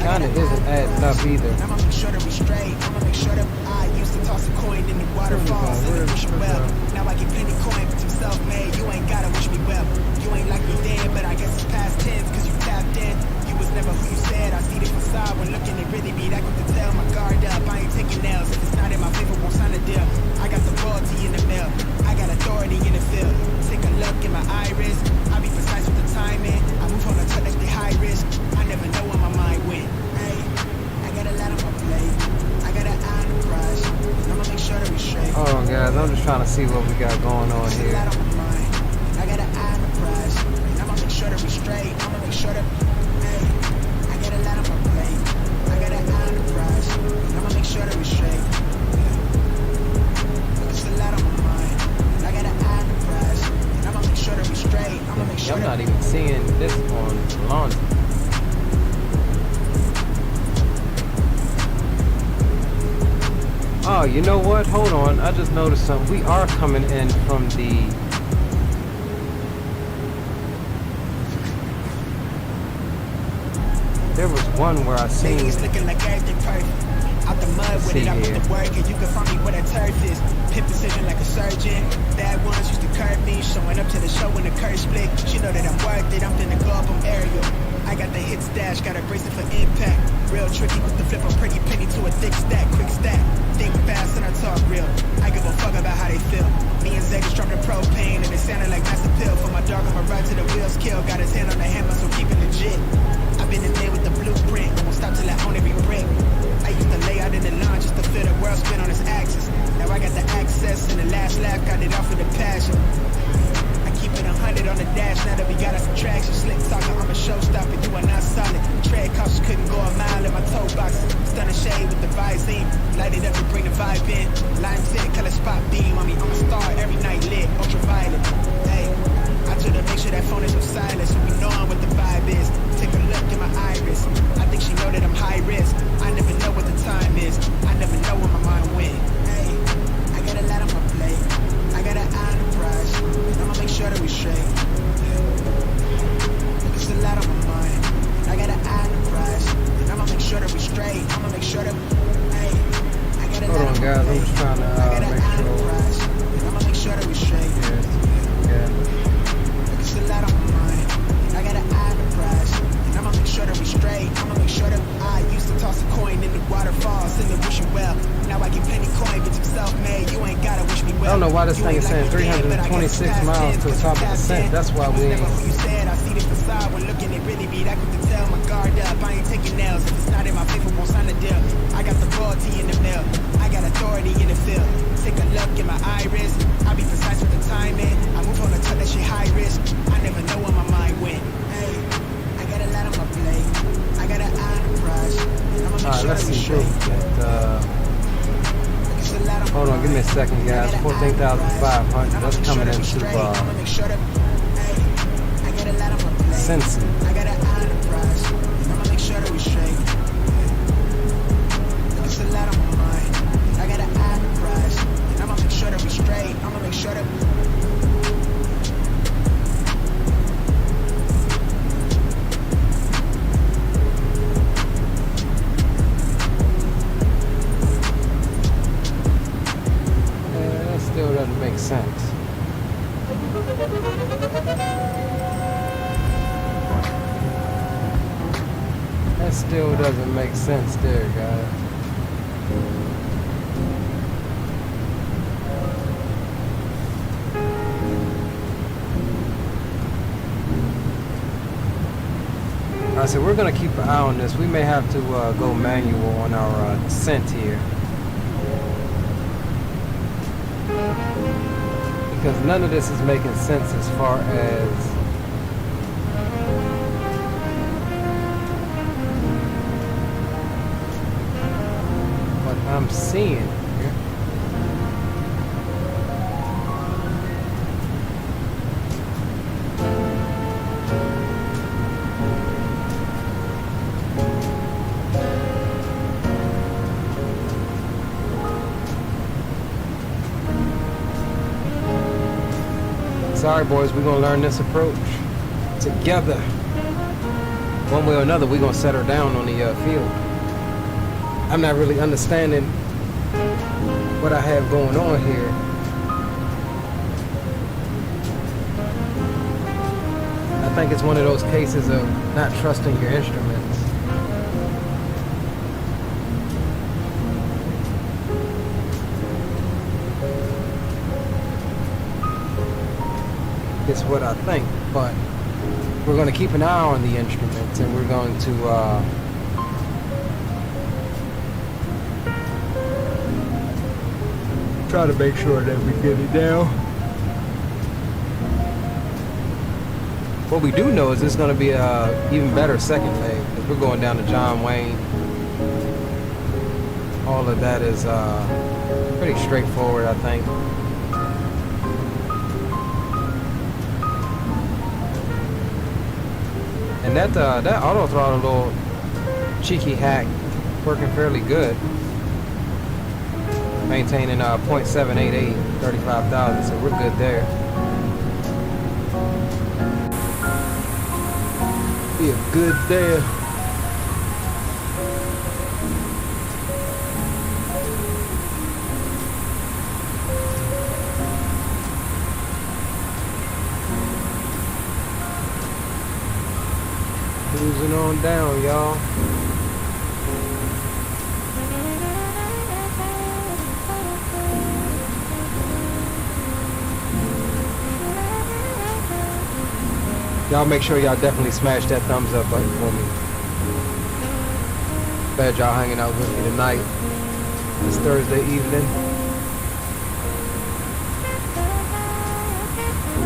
kind of isn't adding up either.
I'ma make sure that we straight. I'ma make sure that I used to toss a coin in the waterfalls and the wish well. Now I get plenty coin, but you self-made. You ain't gotta wish me well. You ain't like me then, but I guess it's past tense, cause you tapped in. You was never who you said. I see the facade when looking at really me. That quick to tell my guard up. I ain't taking nails. If it's not in my favor, won't sign a deal. I got the royalty in the mail. I got authority in the field. Take a look in my iris. I be precise with the timing. I move on a touch that's the high risk. I never know where my mind went. Hey, I got a lot on my plate. I got an eye on the prize. I'ma make sure that we straight.
Hold on, guys. I'm just trying to see what we got going on
It's a
here.
lot on my mind. I got an eye on the prize. I'ma make sure that we straight. I'ma make sure that, hey, I got a lot on my plate. I got an eye on the prize. I'ma make sure that we straight. It's a lot on my mind. I got an eye on the prize. I'ma make sure that we straight. I'ma make sure
I'm
that.
not even seeing this on laundry. Oh, you know what? Hold on. I just noticed something. We are coming in from the... There was one where I seen...
It's looking like everything perfect. Out the mud with it, I put the work, and you can find me where that turf is. Pin precision like a surgeon. Bad ones used to curve me, showing up to the show when the curve split. She know that I'm worth it, I'm finna go up on aerial. I got the hit stash, got a bracelet for impact. Real tricky with the flip a pretty penny to a thick stack, quick stack. Think fast and I talk real. I give a fuck about how they feel. Me and Zach is dropping propane and it sounded like master pill. For my dog, I'ma ride till the wheels kill. Got his hand on the hammer, so keep it legit. I've been in there with the blueprint. I won't stop till I own every brick. I used to lay out in the lawn just to feel the world spin on its axis. Now I got the access and the last lap got it off with a passion. I keep it 100 on the dash now that we got us some traction. Slick talker, I'm a showstopper, you are not solid. Tread cautious, couldn't go a mile in my toe box. Stunning shade with the Visine. Light it up and bring the vibe in. Lime tint, color spot beam on me. I'm a star every night lit, ultraviolet. Hey, I told her make sure that phone is on silent so we know what the vibe is. Take a look in my iris. I think she know that I'm high risk. I never know what the time is. I never know where my mind went. Hey, I got a lot on my plate. I got an eye on the prize. I'ma make sure that we straight. It's a lot on my mind. I got an eye on the prize. I'ma make sure that we straight. I'ma make sure that, hey, I got a lot on my
guys, I'm
plate.
just trying to
I got an
make
eye on the
sure.
prize. I'ma make sure that we straight.
Yeah.
It's a lot on my mind. I got an eye on the prize. I'ma make sure that we straight. I'ma make sure that I used to toss a coin in the waterfalls and the wish you well. Now I get plenty coin, but you self-made. You ain't gotta wish me well.
I don't know why this thing is saying 326 miles to the top of the descent. That's why we ain't...
You said I see the facade when looking at really me. That could tell my guard up. I ain't taking nails. If it's not in my favor, won't sign a deal. I got the royalty in the mail. I got authority in the field. Take a look in my iris. I be precise with the timing. I move on a touch that shit high risk. I never know where my mind went. Hey, I got a lot on my plate. I got an eye on the prize. I'ma make
Alright,
sure
let's
that we
see.
straight. It's a lot on
Hold
my
on, give me a
mind.
second, guys. 14,500. That's coming into
I'ma make sure that, hey, I got a lot on my plate.
Cincy.
I got an eye on the prize. I'ma make sure that we straight. It's a lot on my mind. I got an eye on the prize. I'ma make sure that we straight. I'ma make sure that.
That still doesn't make sense. That still doesn't make sense there, guys. I said we're gonna keep an eye on this. We may have to go manual on our descent here, because none of this is making sense as far as what I'm seeing here. Sorry, boys, we're gonna learn this approach together. One way or another, we're gonna set her down on the field. I'm not really understanding what I have going on here. I think it's one of those cases of not trusting your instruments. Is what I think, but we're going to keep an eye on the instruments, and we're going to try to make sure that we get it down. What we do know is it's going to be a even better second leg, because we're going down to John Wayne. All of that is pretty straightforward, I think. And that auto throttle little cheeky hack working fairly good, maintaining 0.788 35,000, so we're good there. Be a good there. Cruising on down, y'all. Y'all make sure y'all definitely smash that thumbs up button for me. Glad y'all hanging out with me tonight. It's Thursday evening.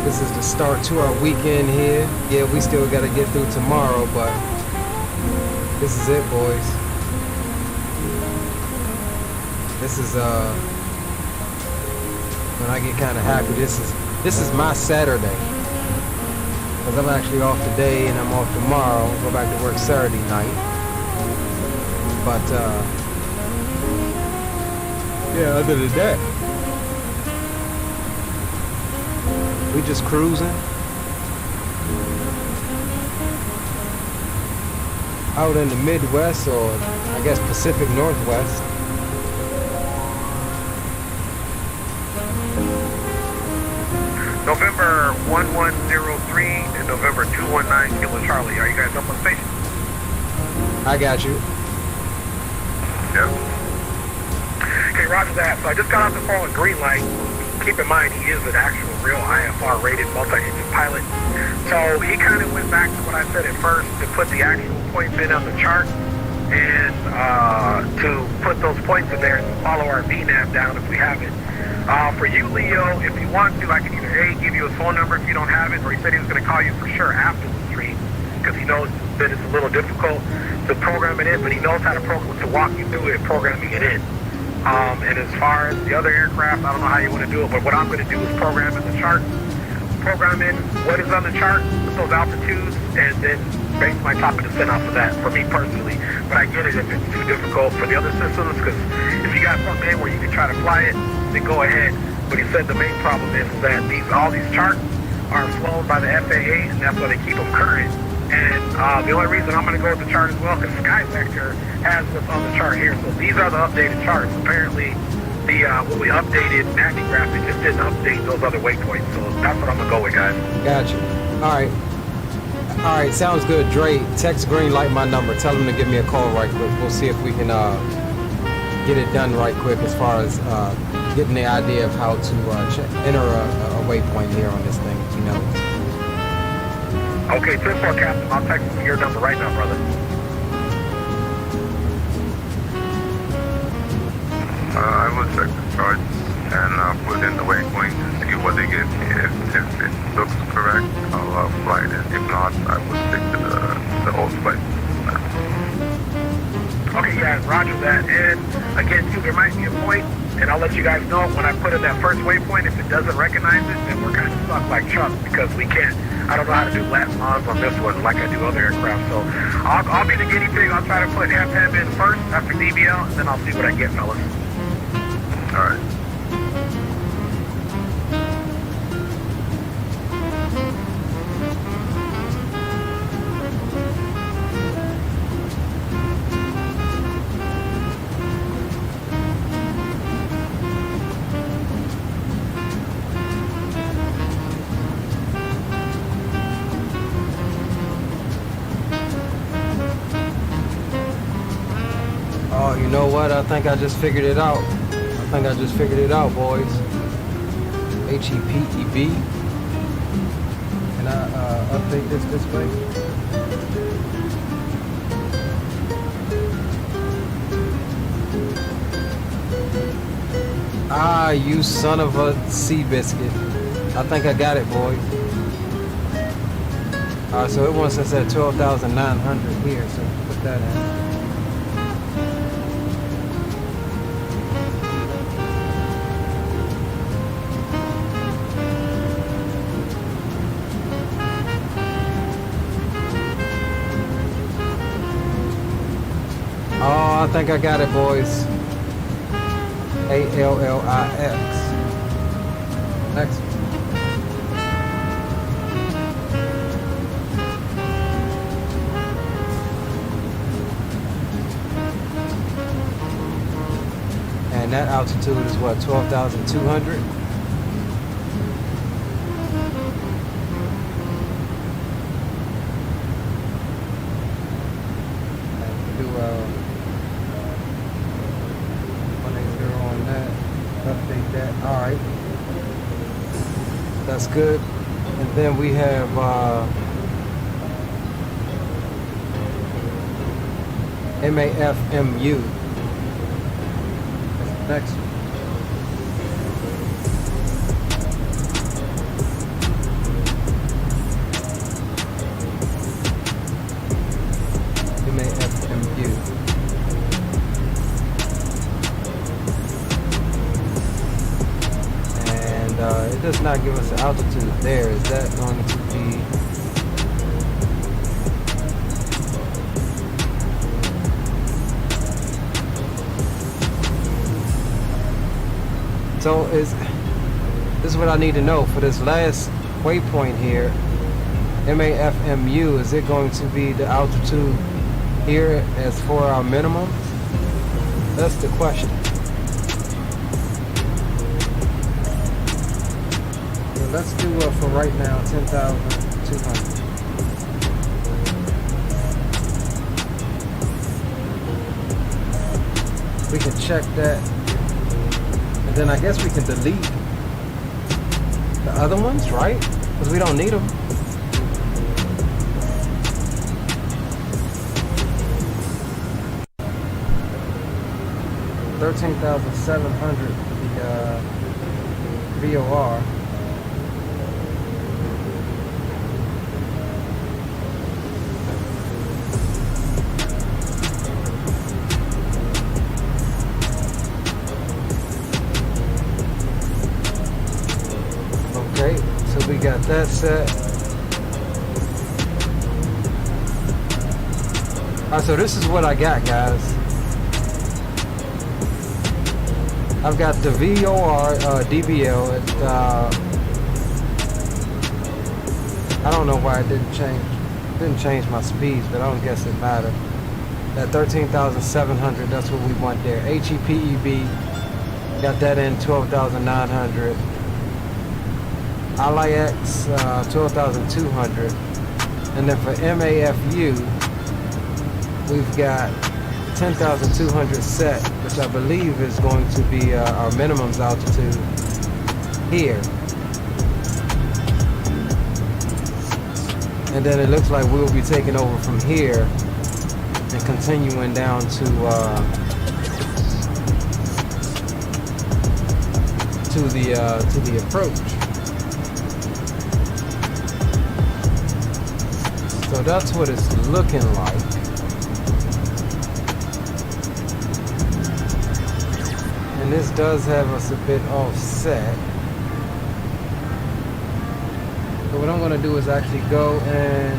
This is the start to our weekend here. Yeah, we still got to get through tomorrow, but this is it, boys. This is when I get kind of happy. This is my Saturday, because I'm actually off today and I'm off tomorrow. Go back to work Saturday night. But yeah, other than that, we just cruising out in the Midwest, or I guess Pacific Northwest.
November 1103 and November 219 Kilo Charlie. Are you guys up on station?
I got you.
Yeah. Okay, roger that. So I just got off the phone with Green Light. Keep in mind, he is an actual real IFR rated multi-engine pilot. So he kind of went back to what I said at first, to put the actual points in on the chart, and to put those points in there and follow our VNAV down if we have it. For you, Leo, if you want to, I can either A, give you a phone number if you don't have it, or he said he was going to call you for sure after the stream, because he knows that it's a little difficult to program it in, but he knows how to walk you through it, programming it in. And as far as the other aircraft, I don't know how you want to do it, but what I'm going to do is program in the chart, program in what is on the chart, with those altitudes, and then base my top of descent off of that, for me personally. But I get it if it's too difficult for the other systems, because if you got something in where you can try to fly it, then go ahead. But he said the main problem is that all these charts are flown by the FAA, and that's why they keep them current. And the only reason I'm going to go with the chart as well, because SkyVector has what's on the chart here. So these are the updated charts. Apparently, when we updated MaxiGraph, it just didn't update those other waypoints. So that's what I'm going to go with, guys.
Gotcha. All right, sounds good. Dre, text Green Light my number. Tell him to give me a call right quick. We'll see if we can get it done right quick as far as getting the idea of how to enter a waypoint here on this thing, if he knows.
Okay, 10-4, Captain. I'll text your number right now, brother.
I will check the charts and put in the waypoint to see what they give me. If it looks correct, I'll fly it. If not, I will stick to the old flight.
Okay, yeah, roger that. And again, too, there might be a point, and I'll let you guys know when I put in that first waypoint. If it doesn't recognize it, then we're kind of stuck like Chuck, because we can't. I don't know how to do lat lines on this one like I do other aircraft. So I'll be the guinea pig. I'll try to put FM in first after DBL, and then I'll see what I get, fellas.
All right.
Oh, you know what? I think I just figured it out. Boys. HEPEB. Can I update this display? Ah, you son of a sea biscuit. I think I got it, boys. Alright, so it wants us at 12,900 here, so put that in. I think I got it, boys. ALLIX. Next one. And that altitude is what, 12,200? Alright, that's good. And then we have MAFMU. That's the next one. MAFMU. It does not give us the altitude there. Is that going to be... So this is what I need to know for this last waypoint here. MAFMU, is it going to be the altitude here as for our minimum? That's the question. Let's do for right now 10,200. We can check that, and then I guess we can delete the other ones, right? Because we don't need them. $13,700 for the VOR. Okay, so we got that set. Alright, so this is what I got, guys. I've got the VOR DBL at, I don't know why it didn't change my speeds, but I don't guess it mattered. At 13,700, that's what we want there. HEPEB, got that in 12,900. LIX 12,200, and then for MAFU we've got 10,200 set, which I believe is going to be our minimums altitude here. And then it looks like we'll be taking over from here and continuing down to the approach. So that's what it's looking like. And this does have us a bit offset. So what I'm going to do is actually go and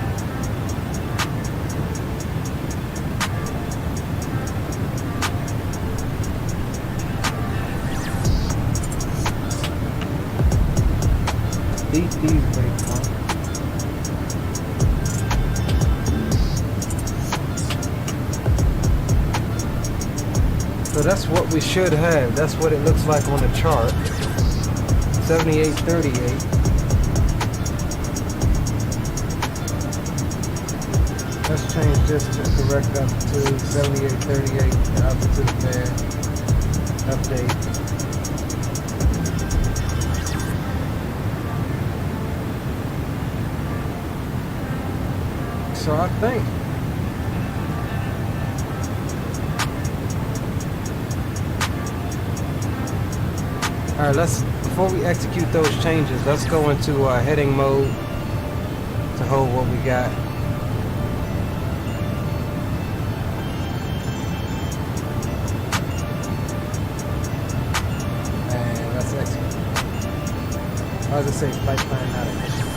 delete these waypoints. So that's what we should have. That's what it looks like on the chart. 7838. Let's change this to correct altitude. 7838. The altitude there. Update. So I think all right, before we execute those changes, let's go into heading mode to hold what we got. And let's execute. How does it say flight plan not ignition?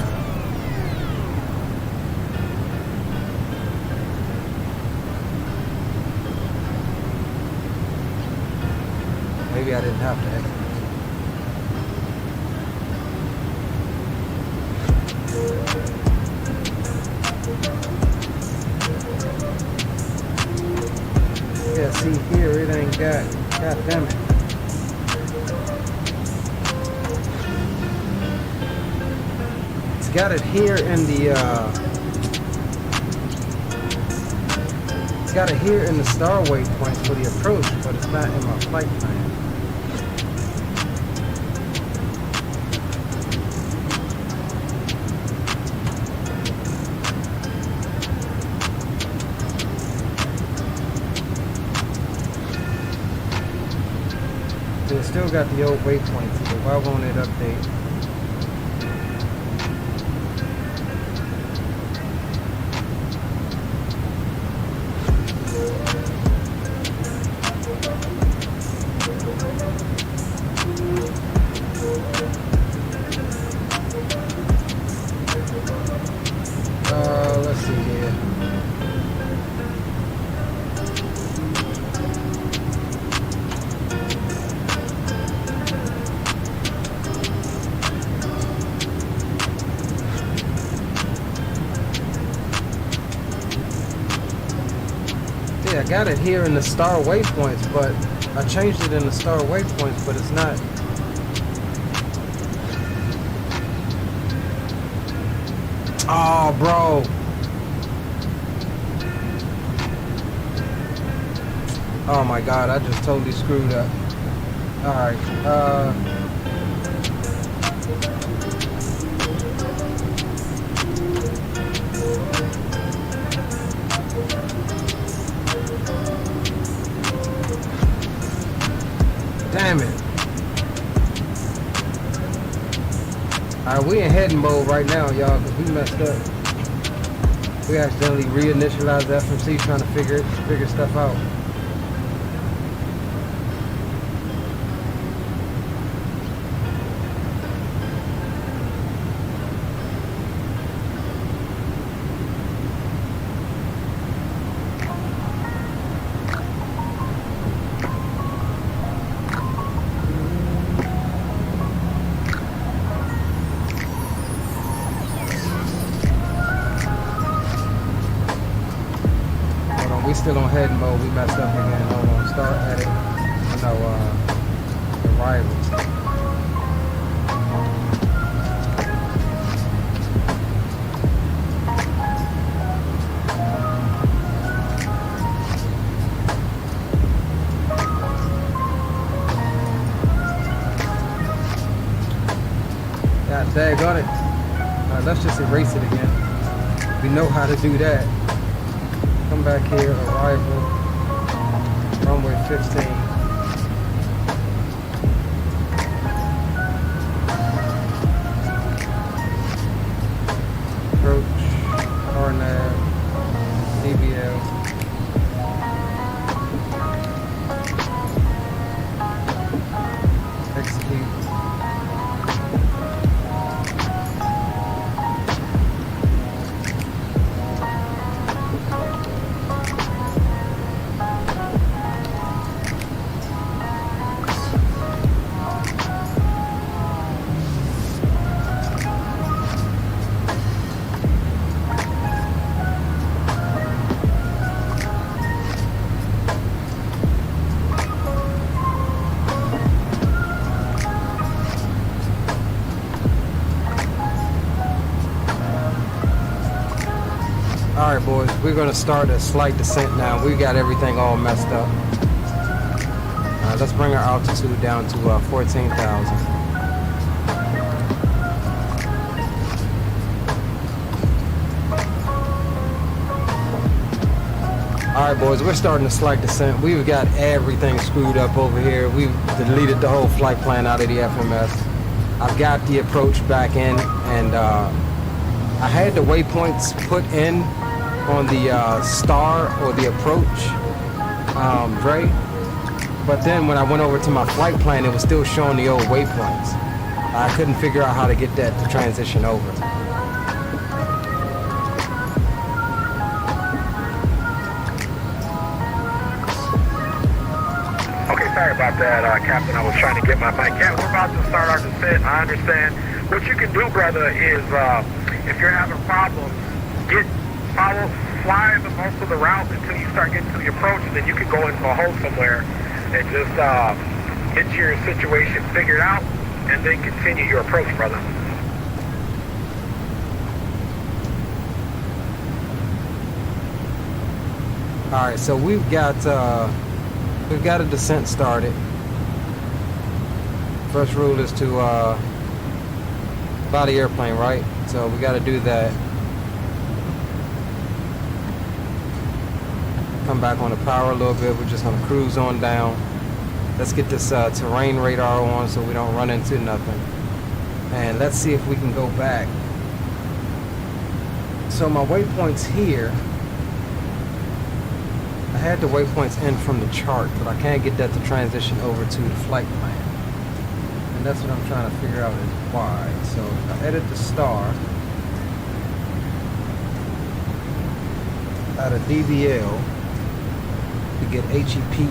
Maybe I didn't have to execute. Yeah, see here, it ain't got, god damn it. It's got it here in the, it's got it here in the star waypoints for the approach, but it's not in my flight plan. It's still got the old waypoints, so why won't it update? Let's see here. I got it here in the star waypoints, but I changed it in the star waypoints, but it's not. Oh, bro. Oh my God, I just totally screwed up. All right. Damn it. Alright, we in heading mode right now, y'all, because we messed up. We accidentally reinitialized the FMC trying to figure stuff out. Still on head mode, we messed up again. Hold on, start edit. No, arrivals. God dang on it. Alright, let's just erase it again. We know how to do that. Come back here, arrival, runway 15. Approach, RNAV, DBL. Execute. Alright boys, we're going to start a slight descent now. We got everything all messed up. Let's bring our altitude down to 14,000. Alright boys, we're starting a slight descent. We've got everything screwed up over here. We've deleted the whole flight plan out of the FMS. I've got the approach back in, and I had the waypoints put in on the star or the approach, Dre. But then when I went over to my flight plan, it was still showing the old waypoints. I couldn't figure out how to get that to transition over.
Okay, sorry about that, Captain. I was trying to get my mic. Yeah, we're about to start our descent. I understand. What you can do, brother, is if you're having problems, fly the most of the route until you start getting to the approach, and then you can go into a hole somewhere and just get your situation figured out, and then continue your approach, brother.
All right, so we've got a descent started. First rule is to fly the airplane, right? So we got to do that. Come back on the power a little bit. We're just gonna cruise on down. Let's get this terrain radar on so we don't run into nothing. And let's see if we can go back. So my waypoints here, I had the waypoints in from the chart, but I can't get that to transition over to the flight plan. And that's what I'm trying to figure out is why. So I edit the star out of DBL to get HEPD.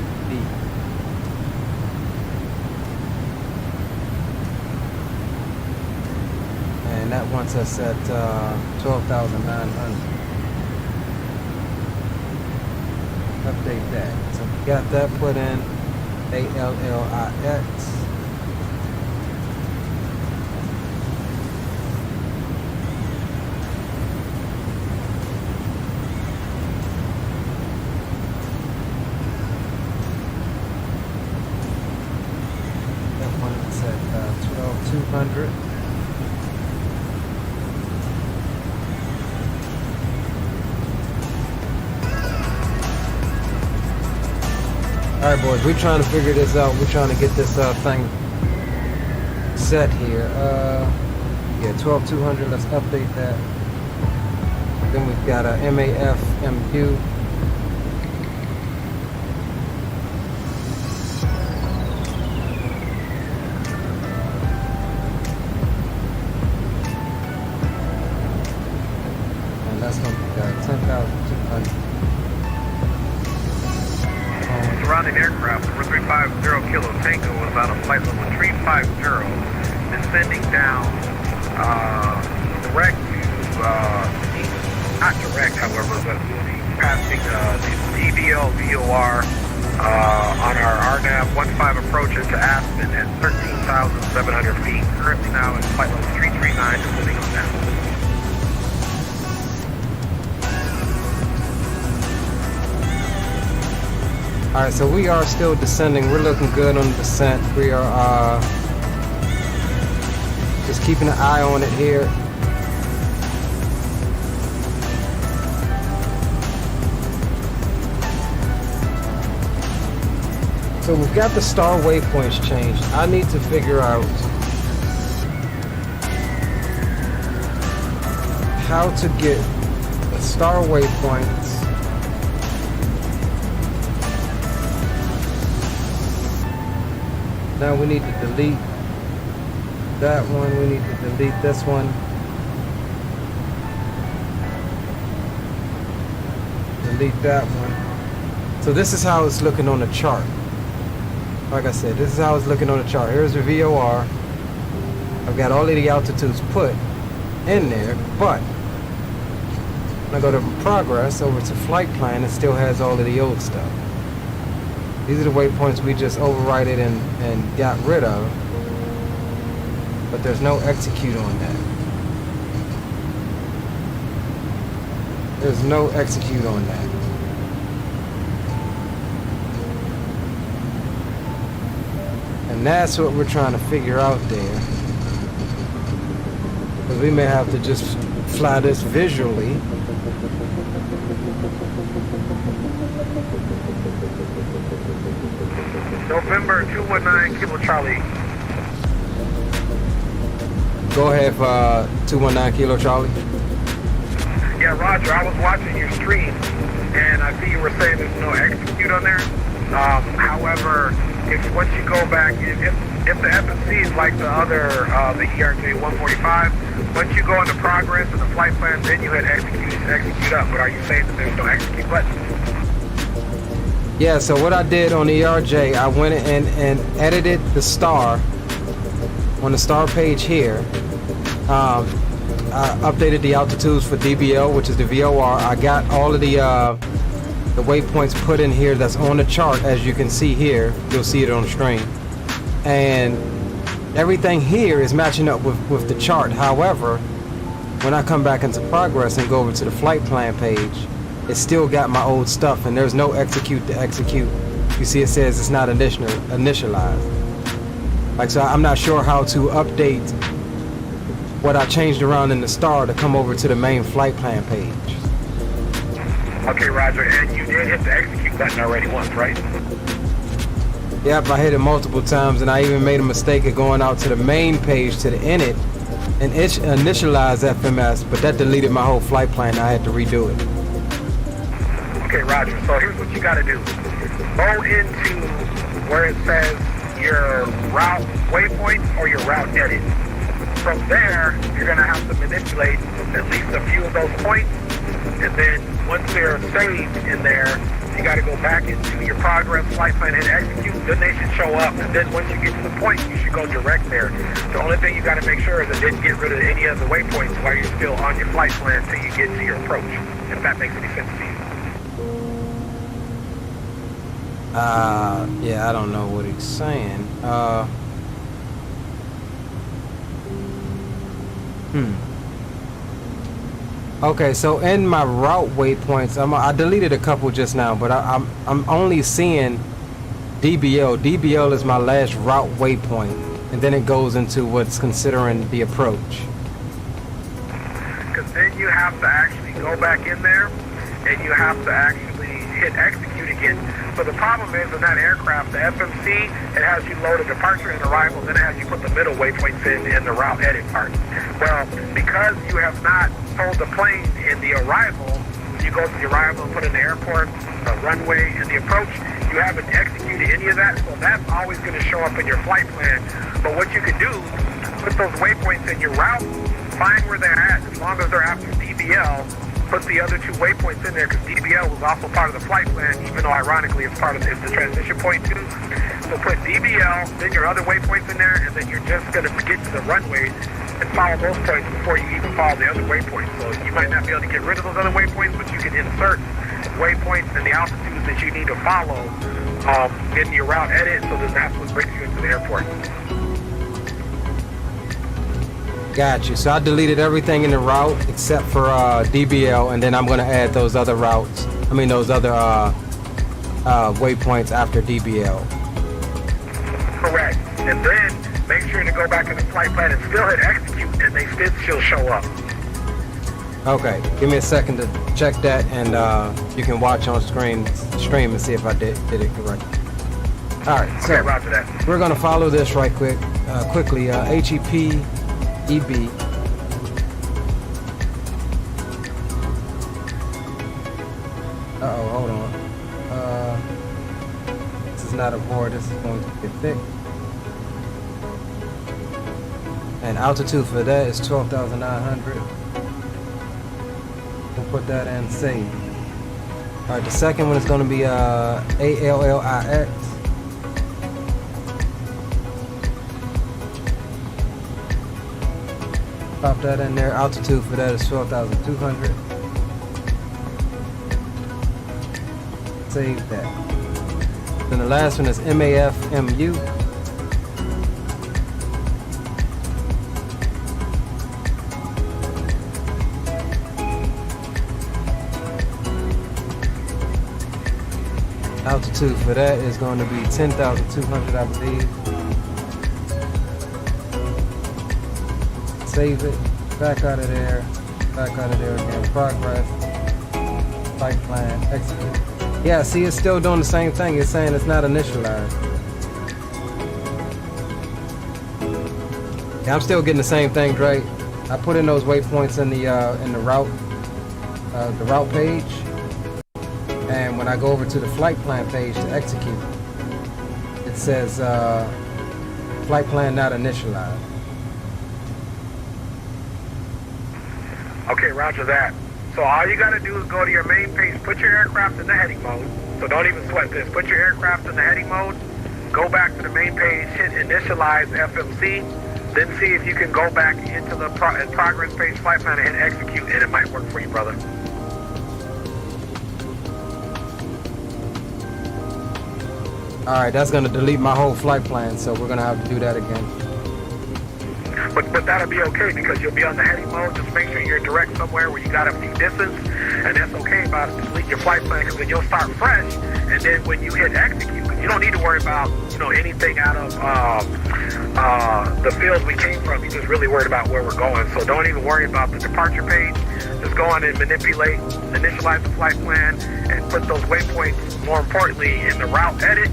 And that wants us at 12,900. Update that. So we got that put in. ALLIX. That one is at 12,200. Alright boys, we're trying to figure this out. We're trying to get this thing set here. Yeah, 12,200, let's update that. Then we've got a MAFMU. And that's going to be 10,200.
Surrounding aircraft, number 350 Kilo Tango was out of flight level 350, descending down direct to, not direct, however, but we'll be passing the DBL VOR on our RNAV 15 approach into Aspen at 13,700 feet. Currently now at flight level 339, descending on down.
Alright, so we are still descending. We're looking good on the descent. We are just keeping an eye on it here. So we've got the star waypoints changed. I need to figure out how to get the star waypoints now. We need to delete that one. We need to delete this one. Delete that one. So this is how it's looking on the chart. Like I said, this is how it's looking on the chart. Here's the VOR. I've got all of the altitudes put in there, but when I go to progress over to flight plan, it still has all of the old stuff. These are the waypoints we just overrided and got rid of, but there's no execute on that. There's no execute on that. And that's what we're trying to figure out there. Because we may have to just fly this visually.
November 219 Kilo Charlie.
Go ahead for 219 Kilo Charlie.
Yeah, Roger, I was watching your stream, and I see you were saying there's no execute on there. However, if once you go back, if the FMC is like the other, the ERJ 145, once you go into progress in the flight plan, then you hit execute up. But are you saying that there's no execute button?
Yeah, so what I did on the ERJ, I went in and edited the star on the star page here. I updated the altitudes for DBL, which is the VOR. I got all of the waypoints put in here that's on the chart, as you can see here. You'll see it on the screen. And everything here is matching up with the chart. However, when I come back into progress and go over to the flight plan page, it's still got my old stuff, and there's no execute to execute. You see it says it's not initialized. Like, so I'm not sure how to update what I changed around in the star to come over to the main flight plan page.
Okay, Roger, and you did hit the execute button already once, right?
Yep, I hit it multiple times, and I even made a mistake of going out to the main page to the init and initialize FMS, but that deleted my whole flight plan. I had to redo it.
Okay, Roger, so here's what you got to do. Go into where it says your route waypoint or your route edit. From there, you're going to have to manipulate at least a few of those points, and then once they're saved in there, you got to go back into your progress flight plan and execute. Then they should show up, and then once you get to the point, you should go direct there. The only thing you got to make sure is it didn't get rid of any of the waypoints while you're still on your flight plan until you get to your approach, if that makes any sense to you.
Yeah, I don't know what he's saying. Okay, so in my route waypoints, I deleted a couple just now, but I'm only seeing DBL. DBL is my last route waypoint, and then it goes into what's considering the approach.
Because then you have to actually go back in there, and you have to actually hit execute again. So the problem is in that aircraft, the FMC, it has you load a departure and arrival, then it has you put the middle waypoints in the route edit part. Well, because you have not told the plane in the arrival, you go to the arrival and put in the airport, the runway, and the approach, you haven't executed any of that, so that's always going to show up in your flight plan. But what you can do, put those waypoints in your route, find where they're at, as long as they're after DBL, put the other two waypoints in there, because DBL was also part of the flight plan, even though ironically it's the transition point too. So put DBL, then your other waypoints in there, and then you're just going to get to the runway and follow those points before you even follow the other waypoints. So you might not be able to get rid of those other waypoints, but you can insert waypoints and the altitudes that you need to follow in your route edit, so then that's what brings you into the airport.
Got you. So I deleted everything in the route except for DBL, and then I'm going to add those other routes. I mean those other waypoints after DBL.
Correct. And then make sure to go back in the flight plan and still hit execute, and they still show up.
Okay. Give me a second to check that, and you can watch on stream and see if I did it correctly. All right, so
Okay, roger that.
we're gonna follow this right quickly. HEP EB. Uh-oh, hold on. This is not a board. This is going to get thick. And altitude for that is 12,900. We'll put that in save. All right, the second one is going to be ALLIX. Pop that in there. Altitude for that is 12,200. Save that. Then the last one is MAFMU. Altitude for that is going to be 10,200, I believe. Save it. Back out of there. Back out of there again. Progress. Flight plan. Execute. Yeah, see, it's still doing the same thing. It's saying it's not initialized. Yeah, I'm still getting the same thing, Dre. I put in those waypoints in the route page, and when I go over to the flight plan page to execute, it says flight plan not initialized.
Okay, roger that. So all you gotta do is go to your main page, put your aircraft in the heading mode. So don't even sweat this. Put your aircraft in the heading mode, go back to the main page, hit initialize FMC, then see if you can go back into the progress page flight plan and hit execute, and it might work for you, brother.
Alright, that's gonna delete my whole flight plan, so we're gonna have to do that again.
But that'll be okay because you'll be on the heading mode. Just make sure you're direct somewhere where you got a few distance, and that's okay about it. Delete your flight plan because then you'll start fresh, and then when you hit execute, you don't need to worry about anything out of the field we came from. You're just really worried about where we're going. So don't even worry about the departure page. Just go on and manipulate, initialize the flight plan, and put those waypoints, more importantly, in the route edit.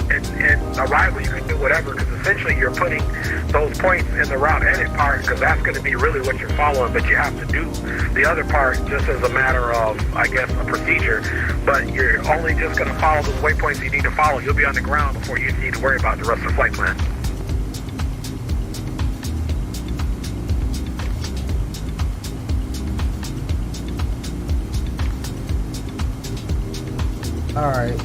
And arrival, you can do whatever, because essentially you're putting those points in the route edit part, because that's going to be really what you're following, but you have to do the other part just as a matter of, I guess, a procedure. But you're only just going to follow those waypoints you need to follow. You'll be on the ground before you need to worry about the rest of the flight plan.
Alright.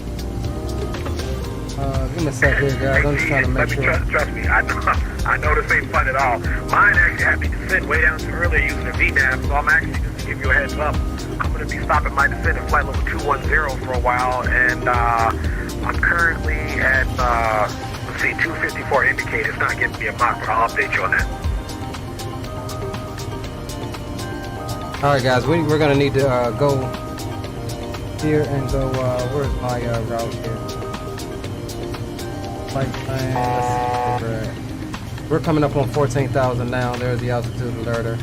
Give me a sec here, guys. I'm just trying to make sure.
Trust me, I know this ain't fun at all. Mine actually had me descend way down too early using a VNAV, so I'm actually, just to give you a heads up, I'm going to be stopping my descent at flight level 210 for a while, and I'm currently at, let's see, 254 indicated. It's not giving me a Mach, but I'll update you on that.
Alright, guys, we're going to need to go here and go, where's my route here? Flight plan, let's see, we're coming up on 14,000 now. There's the altitude alerter.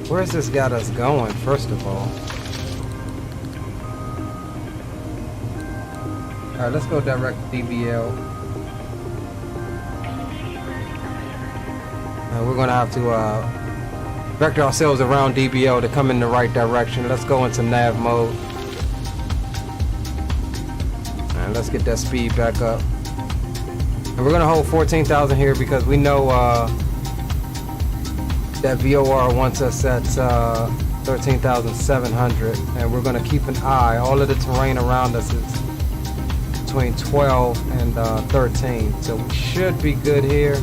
Where's this got us going, first of all? Alright, let's go direct DBL. We're going to have to vector ourselves around DBL to come in the right direction. Let's go into nav mode. And let's get that speed back up. And we're going to hold 14,000 here because we know that VOR wants us at 13,700. And we're going to keep an eye. All of the terrain around us is between 12 and 13. So we should be good here.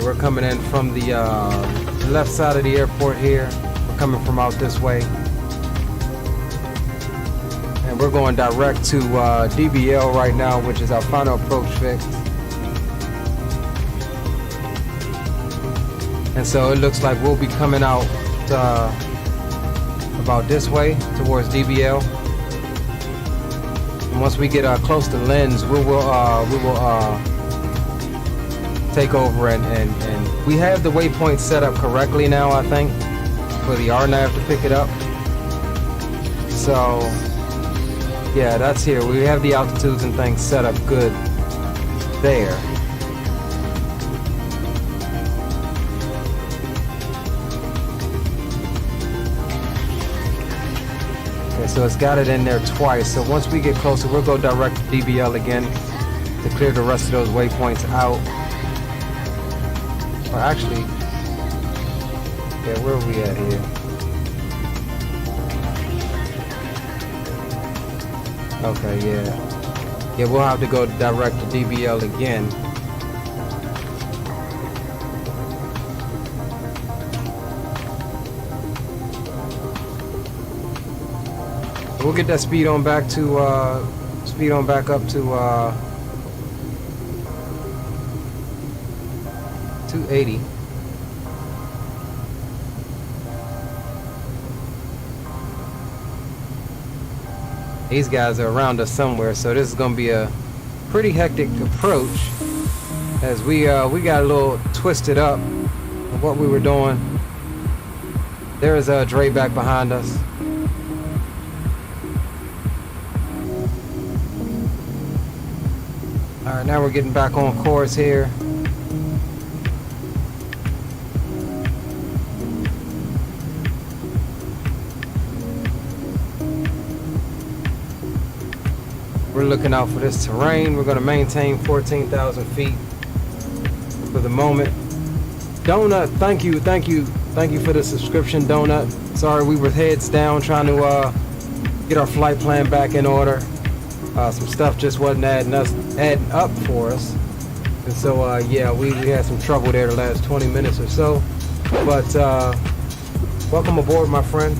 We're coming in from the left side of the airport here. We're coming from out this way. And we're going direct to DBL right now, which is our final approach fix. And so it looks like we'll be coming out about this way towards DBL. And once we get close to lens, we will take over and we have the waypoint set up correctly now, I think, for the RNAV to pick it up. So yeah, that's here. We have the altitudes and things set up good there. Okay, so it's got it in there twice. So once we get closer, we'll go direct to DBL again to clear the rest of those waypoints out. Or actually, yeah, where are we at here? Okay, yeah. Yeah, we'll have to go direct to DBL again. We'll get that speed on back to up to 280. These guys are around us somewhere, so this is going to be a pretty hectic approach as we got a little twisted up of what we were doing. There is a Dre back behind us. All right, now we're getting back on course here. We're looking out for this terrain. We're going to maintain 14,000 feet for the moment. Donut, thank you for the subscription, Donut. Sorry, we were heads down trying to get our flight plan back in order. Some stuff just wasn't adding up for us, and so yeah, we had some trouble there the last 20 minutes or so. But welcome aboard, my friend.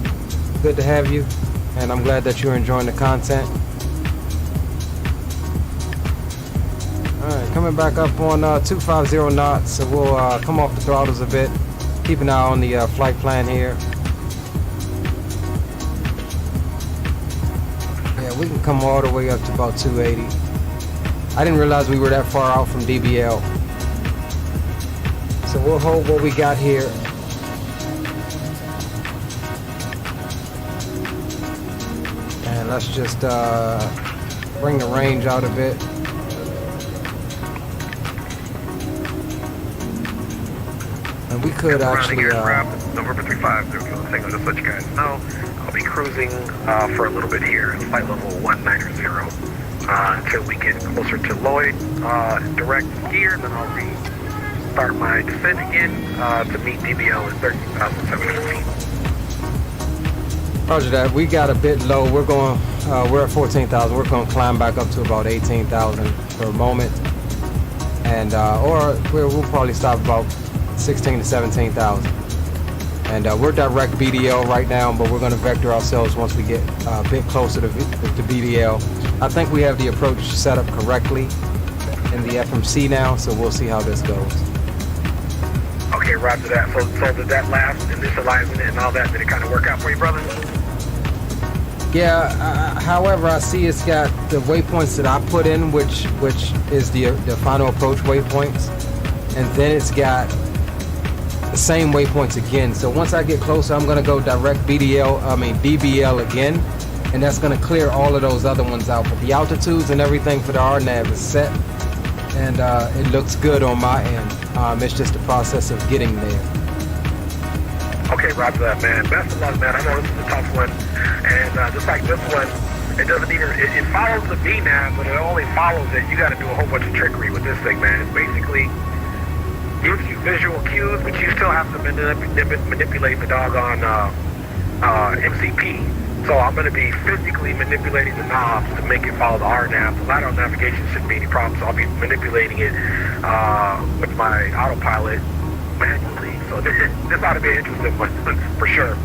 Good to have you, and I'm glad that you're enjoying the content. Alright, coming back up on 250 knots, so we'll come off the throttles a bit. Keep an eye on the flight plan here. Yeah, we can come all the way up to about 280. I didn't realize we were that far out from DBL. So we'll hold what we got here. And let's just bring the range out a bit. And we could actually
November 35, thing, I'll just let you guys know. I'll be cruising for a little bit here at flight level 190 until we get closer to Lloyd direct here, then I'll restart my descent again to meet DBL at 13,700 feet.
Roger that. We got a bit low. We're at 14,000. We're going to climb back up to about 18,000 for a moment, and or we'll probably stop about 16 to 17,000. And we're direct BDL right now, but we're going to vector ourselves once we get a bit closer to BDL. I think we have the approach set up correctly in the FMC now, so we'll see how this goes.
Okay, roger that. So did that last initializing it and all that, did it kind of work out for you, brother?
Yeah, however, I see it's got the waypoints that I put in, which is the final approach waypoints, and then it's got the same waypoints again. So once I get closer, I'm going to go direct DBL again, and that's going to clear all of those other ones out. But the altitudes and everything for the RNAV is set, and it looks good on my end. It's just a process of getting there.
Okay, roger that, man. Best of luck, man. I know this is a tough one, and just like this one, it doesn't even, it follows the VNAV, but it only follows it. You got to do a whole bunch of trickery with this thing, man. It basically gives you visual cues, but you still have to manipulate the doggone MCP. So I'm going to be physically manipulating the knobs to make it follow the RNAV. The lateral navigation shouldn't be any problem, so I'll be manipulating it with my autopilot manually. So this ought to be an interesting one for sure.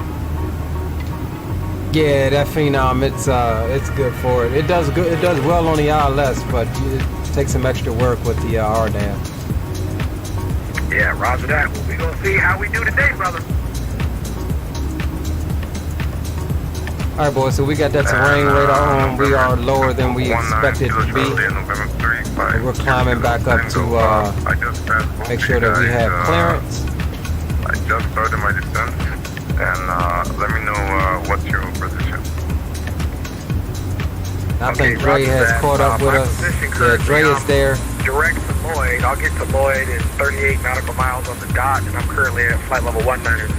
Yeah, that Phenom, it's good for it. It does good. It does well on the ILS, but it takes some extra work with the RNAV.
Yeah, roger that. Well, we're going to see how we do today, brother.
All right, boys. So we got that terrain radar on. We are lower than we expected to be. And we're climbing back up to make sure that we have clearance.
I just started my descent, and let me know what's your position.
I think Dre has caught up with us. Yeah, Dre is there.
Direct to Lloyd. I'll get to Lloyd in 38 nautical miles on the dot, and I'm currently at flight level 190.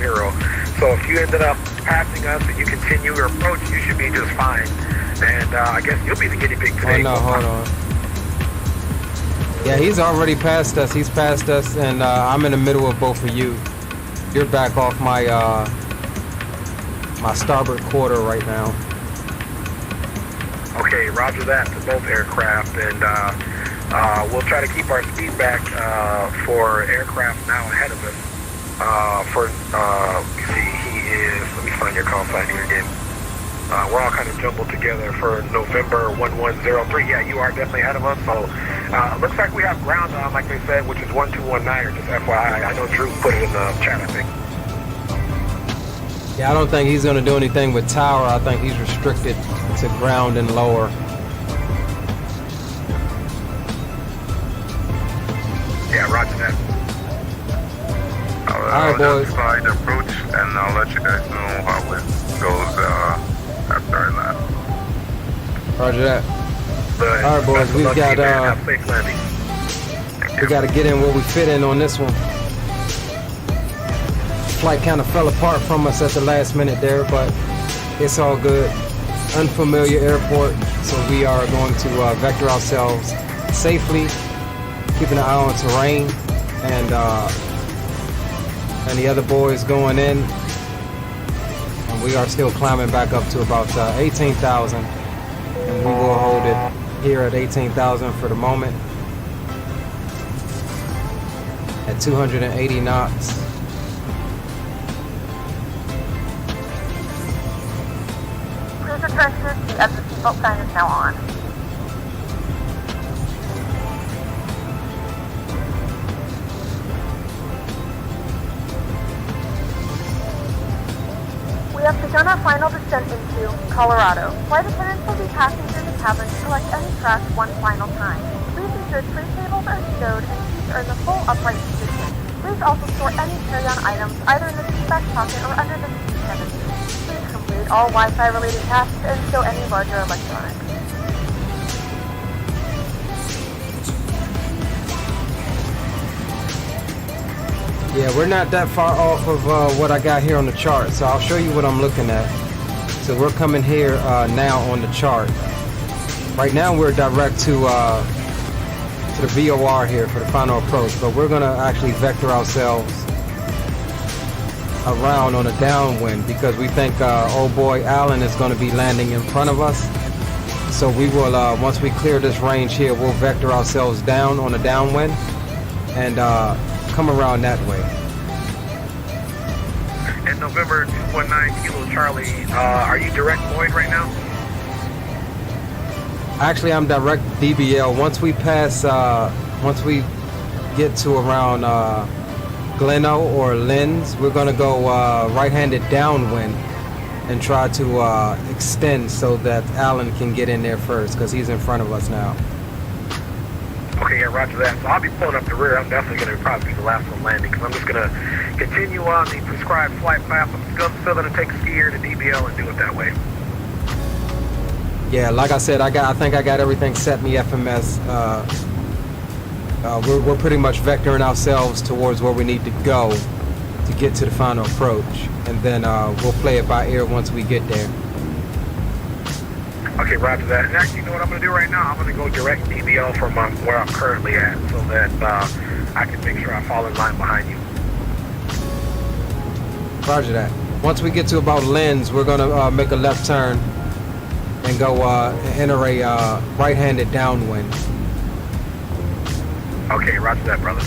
So if you ended up passing us and you continue your approach, you should be just fine. And I guess you'll be the guinea pig today.
Oh no, hold on. Yeah, he's already passed us. He's passed us, and I'm in the middle of both of you. You're back off my my starboard quarter right now.
Okay, roger that to both aircraft, and we'll try to keep our speed back for aircraft now ahead of us. Let me see, let me find your call sign here again. We're all kind of jumbled together for November 1103. Yeah, you are definitely ahead of us, so looks like we have ground on, like they said, which is 1219, just FYI. I know Drew put it in the chat, I think.
Yeah, I don't think he's going to do anything with tower. I think he's restricted to ground and lower.
Yeah, roger that.
All right, boys.
Just try the approach, and I'll let you guys know how it goes after I land.
Roger that. All right, boys. We got to get in where we fit in on this one. Flight kind of fell apart from us at the last minute there, but it's all good. Unfamiliar airport, so we are going to vector ourselves safely, keeping an eye on terrain, and the other boys going in. And we are still climbing back up to about 18,000, and we will hold it here at 18,000 for the moment at 280 knots.
Return to your seat as the seatbelt sign is now on. We have begun our final descent into Colorado. Flight attendants will be passing through the cabin to collect any trash one final time. Please ensure tray tables are stowed and seats are in the full upright position. Please also store any carry-on items either in the seat back pocket or under the seat cavity. Please complete all Wi-Fi related tasks and stow any larger electronics.
Yeah, we're not that far off of what I got here on the chart, so I'll show you what I'm looking at. So we're coming here now on the chart. Right now we're direct to the VOR here for the final approach, but we're gonna actually vector ourselves around on a downwind because we think old boy Allen is going to be landing in front of us. So we will, once we clear this range here, we'll vector ourselves down on a downwind and come around that way.
And November 219 Kilo Charlie, are you direct Lloyd right now?
Actually, I'm direct DBL. Once we pass, once we get to around Gleno or Lens, we're gonna go right-handed downwind and try to extend so that Allen can get in there first because he's in front of us now.
Okay, yeah, roger that. So I'll be pulling up the rear. I'm definitely going to probably be the last one landing because I'm just going to continue on the prescribed flight path. I'm still going to take skier to DBL and do it that way.
Yeah, like I said, I think I got everything set in the FMS. We're pretty much vectoring ourselves towards where we need to go to get to the final approach, and then we'll play it by ear once we get there.
Okay, roger that. And actually, you know what I'm going to do right now? I'm going to go direct DBL from where I'm currently at so that I can make sure I fall in line behind you.
Roger that. Once we get to about Lens, we're going to make a left turn and go enter a right-handed downwind.
Okay, roger that, brother.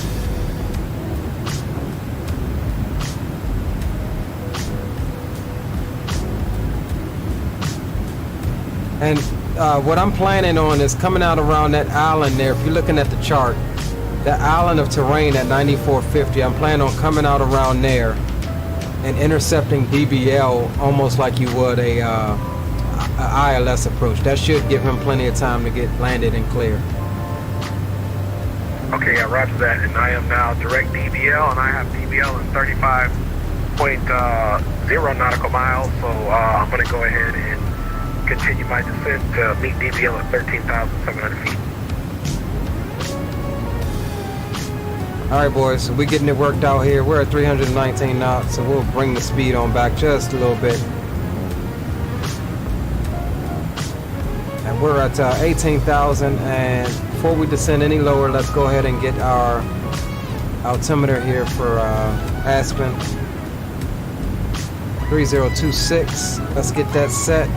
And what I'm planning on is coming out around that island there. If you're looking at the chart, the island of terrain at 9450, I'm planning on coming out around there and intercepting DBL almost like you would a ILS approach. That should give him plenty of time to get landed and clear.
Okay, yeah, roger that. And I am now direct DBL, and I have DBL in 35.0 nautical miles. So I'm going to go ahead and continue my descent to meet DBL at 13,700 feet.
All right, boys, so we're getting it worked out here. We're at 319 knots, so we'll bring the speed on back just a little bit. And we're at 18,000, and before we descend any lower, let's go ahead and get our altimeter here for Aspen. 3026, let's get that set.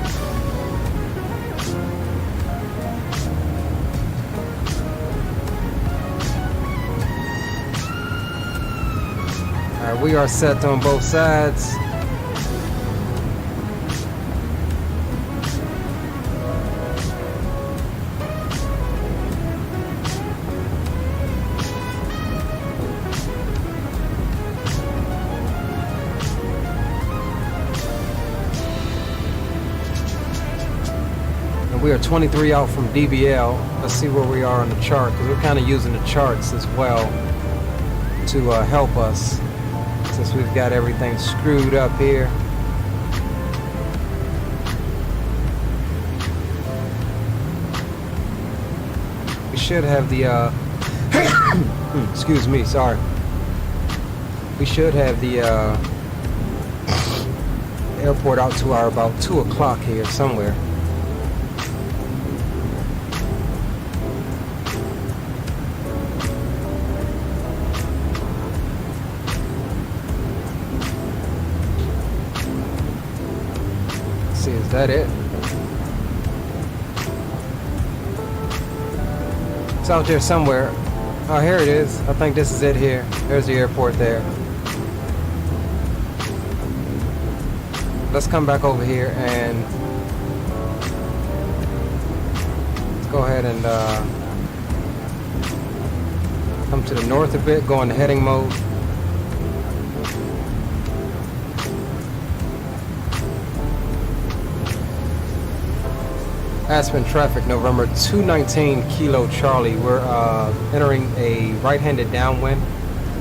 We are set on both sides. And we are 23 out from DBL. Let's see where we are on the chart, because we're kind of using the charts as well to help us, since we've got everything screwed up here. We should have the excuse me, sorry. We should have the airport out to our about 2 o'clock here somewhere. Is that it? It's out there somewhere. Oh, here it is. I think this is it here. There's the airport there. Let's come back over here and let's go ahead and come to the north a bit, go into heading mode. Aspen traffic, November 219 Kilo Charlie. We're entering a right-handed downwind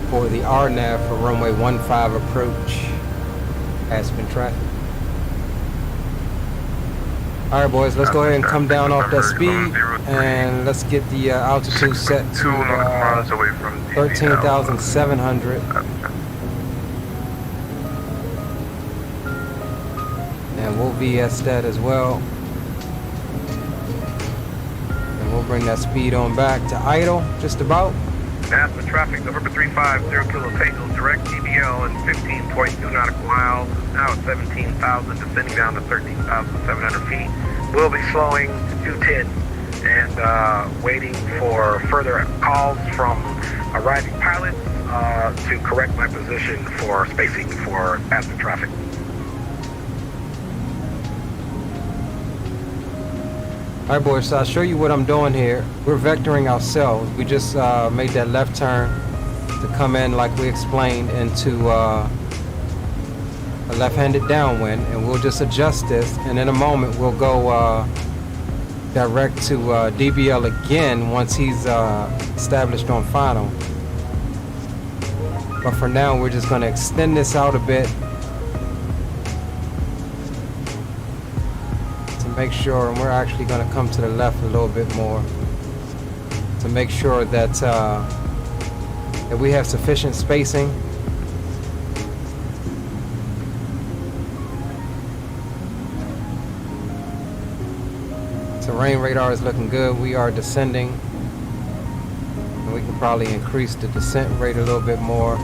for the RNAV for runway 15 approach. Aspen traffic. All right, boys, let's go ahead and come down off that speed, and let's get the altitude set to 13,700. And we'll VS that as well. We'll bring that speed on back to idle, just about.
Aspen traffic, November 350 Kilo Tango, direct DBL and 15.2 nautical miles. Now at 17,000, descending down to 13,700 feet. We'll be slowing to 210 and waiting for further calls from arriving pilots to correct my position for spacing for Aspen traffic.
Alright, boys, so I'll show you what I'm doing here. We're vectoring ourselves. We just made that left turn to come in, like we explained, into a left-handed downwind, and we'll just adjust this, and in a moment we'll go direct to DBL again once he's established on final. But for now, we're just going to extend this out a bit to make sure, and we're actually going to come to the left a little bit more to make sure that that we have sufficient spacing. Terrain radar is looking good. We are descending, and we can probably increase the descent rate a little bit more.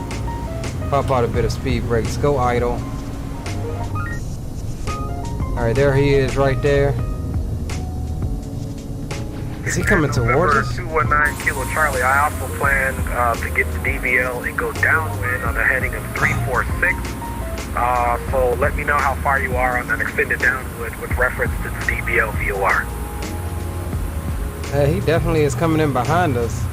Pop out a bit of speed brakes. Go idle. All right, there he is, right there. Is he coming towards us?
219 Kilo Charlie. I also plan to get to DBL and go downwind on a heading of 346. So let me know how far you are on that extended downwind with reference to the DBL VOR.
He definitely is coming in behind us.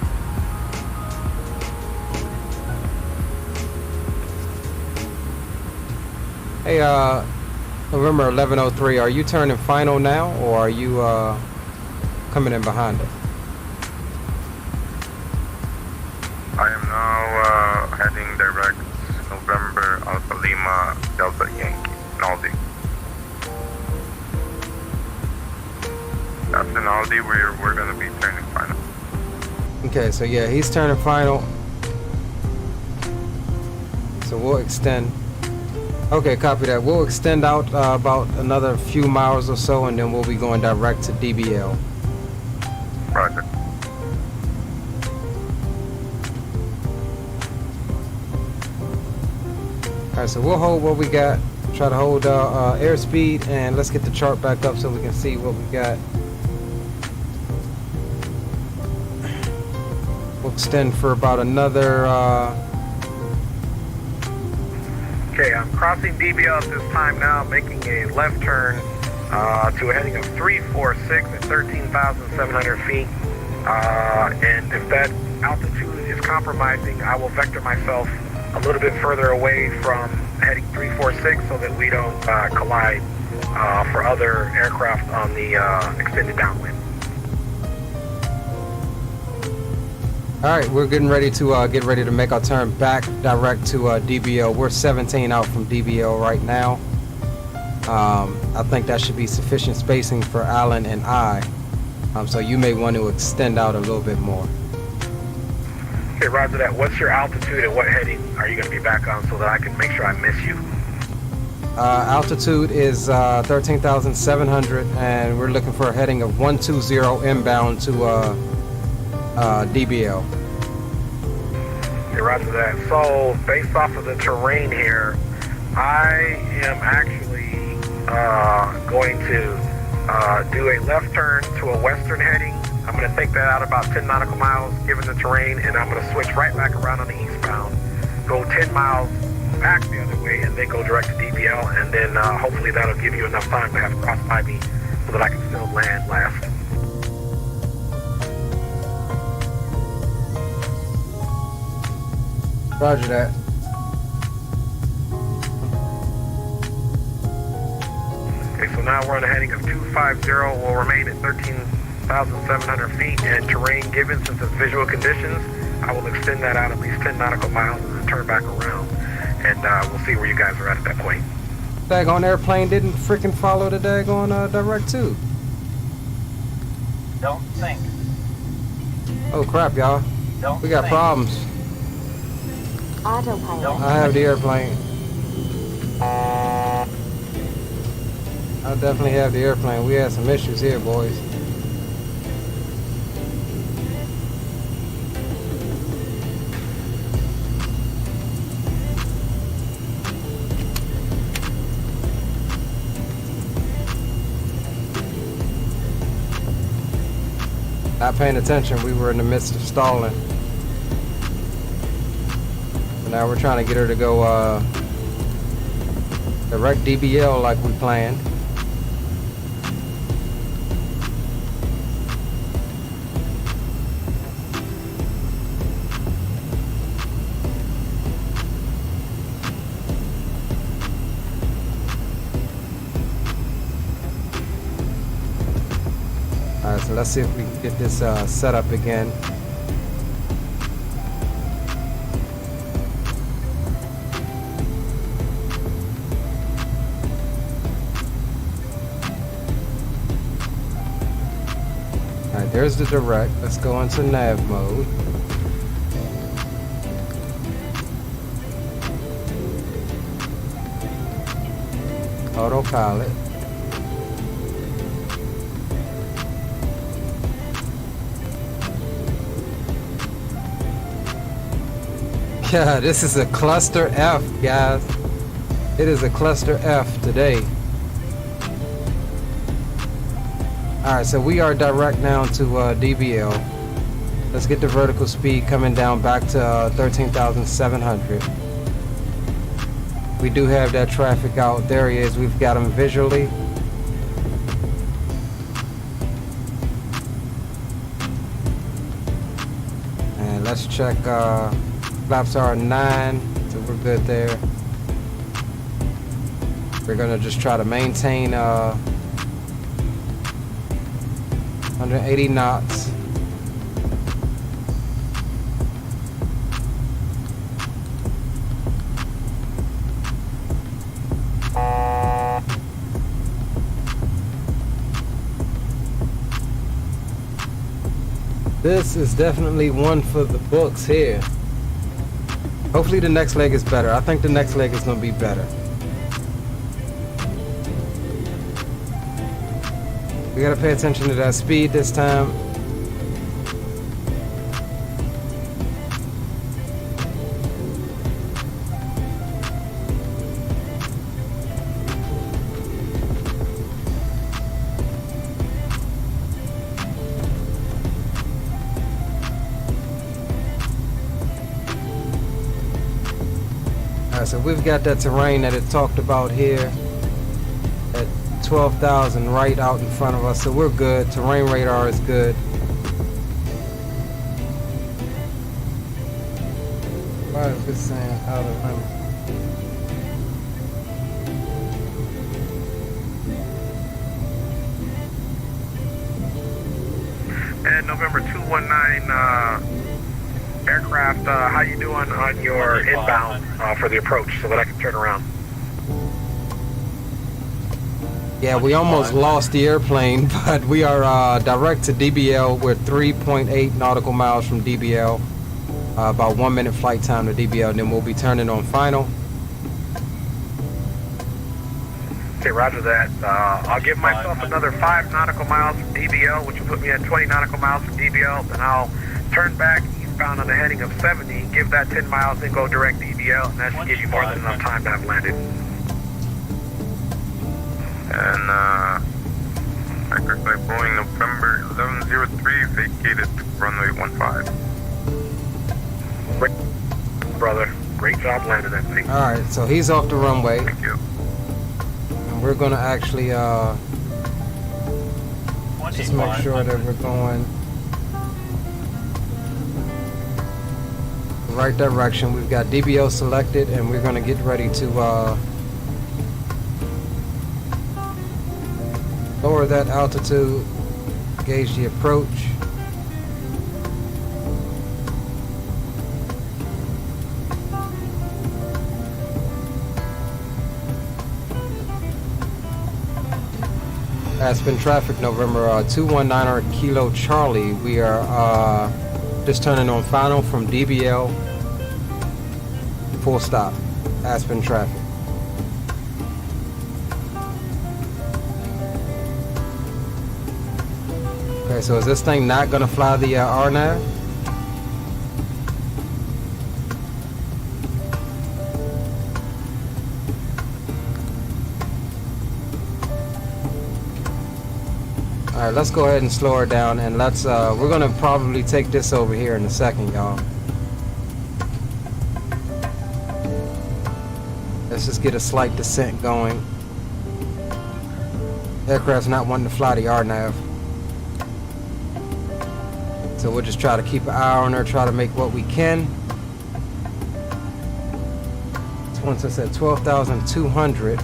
Hey, November 1103, are you turning final now, or are you coming in behind us?
I am now heading direct November Alpha Lima Delta Yankee, Naldi. After Naldi, we're going to be turning final.
Okay, so yeah, he's turning final. So we'll extend. Okay, copy that. We'll extend out about another few miles or so, and then we'll be going direct to DBL.
Roger.
Alright, so we'll hold what we got. Try to hold airspeed, and let's get the chart back up so we can see what we got. We'll extend for about another...
Okay, I'm crossing DBL at this time now, making a left turn to a heading of 346 at 13,700 feet. And if that altitude is compromising, I will vector myself a little bit further away from heading 346 so that we don't collide for other aircraft on the extended downwind.
All right, we're getting ready to make our turn back direct to DBL. We're 17 out from DBL right now. I think that should be sufficient spacing for Alan and I. So you may want to extend out a little bit more.
Okay, roger that. What's your altitude and what heading are you going to be back on so that I can make sure I miss you?
Altitude is 13,700, and we're looking for a heading of 120 inbound to DBL.
Okay, roger that. So, based off of the terrain here, I am actually going to do a left turn to a western heading. I'm going to take that out about 10 nautical miles given the terrain, and I'm going to switch right back around on the eastbound, go 10 miles back the other way, and then go direct to DBL, and then hopefully that'll give you enough time to have it cross by me so that I can still land last.
Roger that.
Okay, so now we're on a heading of 250. We'll remain at 13,700 feet, and terrain given since it's visual conditions, I will extend that out at least 10 nautical miles and then turn back around, and we'll see where you guys are at that point.
Daggone airplane didn't freaking follow the daggone direct too.
Don't think.
Oh crap, y'all. We got problems.
Autopilot.
I have the airplane. I definitely have the airplane. We had some issues here, boys. Not paying attention, we were in the midst of stalling. So now we're trying to get her to go direct DBL like we planned. Alright, so let's see if we can get this set up again. Alright, there's the direct. Let's go into nav mode. Autopilot. Yeah, this is a cluster F, guys. It is a cluster F today. Alright, so we are direct now to DBL. Let's get the vertical speed coming down back to 13,700. We do have that traffic out. There he is. We've got him visually. And let's check flaps are 9, so we're good there. We're gonna just try to maintain 180 knots. This is definitely one for the books here. Hopefully the next leg is better. I think the next leg is gonna be better. We gotta pay attention to that speed this time. So we've got that terrain that it talked about here at 12,000 right out in front of us, so we're good. Terrain radar is good. Why is this saying out of limit?
And November 219 aircraft, how you doing on your inbound for the approach so that I can turn around?
Yeah, we almost lost the airplane, but we are direct to DBL. We're 3.8 nautical miles from DBL. About 1 minute flight time to DBL, and then we'll be turning on final.
Okay, roger that. I'll give myself another 5 nautical miles from DBL, which will put me at 20 nautical miles from DBL. Then I'll turn back eastbound on a heading of 70, give that 10 miles, then go direct DBL, and that should give you more than enough time to have landed.
And record by Boeing November 1103 vacated runway 15.
Great, brother. Great job landing that thing.
All right, so he's off the runway.
Thank you.
And we're gonna actually just make sure that we're going the right direction. We've got DBO selected, and we're gonna get ready to lower that altitude, gauge the approach. Aspen traffic, November 219 Kilo Charlie. We are just turning on final from DBL. Full stop. Aspen traffic. Okay, so is this thing not gonna fly the RNAV? All right, let's go ahead and slow her down, and let's we're gonna probably take this over here in a second, y'all. Let's just get a slight descent going. Aircraft's not wanting to fly the RNAV, so we'll just try to keep an eye on her, try to make what we can. This one's us at 12,200.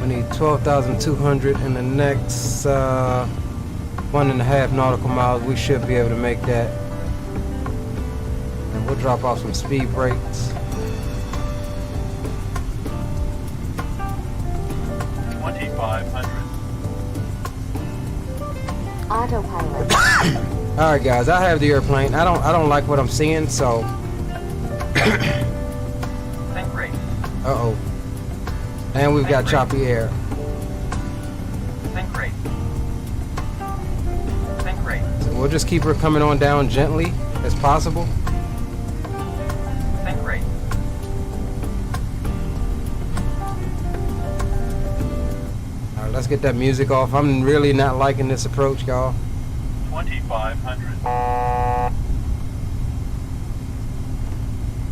We need 12,200 in the next 1.5 nautical miles. We should be able to make that. And we'll drop off some speed brakes.
2,500.
Autopilot.
All right, guys, I have the airplane. I don't like what I'm seeing, so.
Think rate.
Uh-oh. And we've got choppy air.
Think rate. Think rate.
So we'll just keep her coming on down gently as possible.
Think rate.
All right, let's get that music off. I'm really not liking this approach, y'all.
2,500.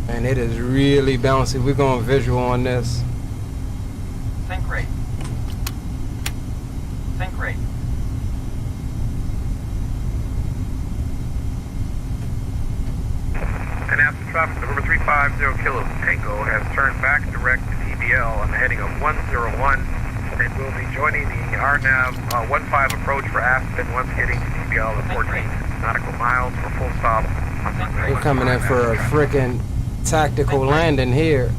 And it is really bouncy. We're going visual on this.
Think rate. Think rate.
Aspen traffic, November 350 Kilo Tango has turned back direct to TBL on the heading of 101 and will be joining the RNAV 15 approach for Aspen once getting to TBL at 14 nautical miles for full stop.
We're coming in for a freaking tactical landing here.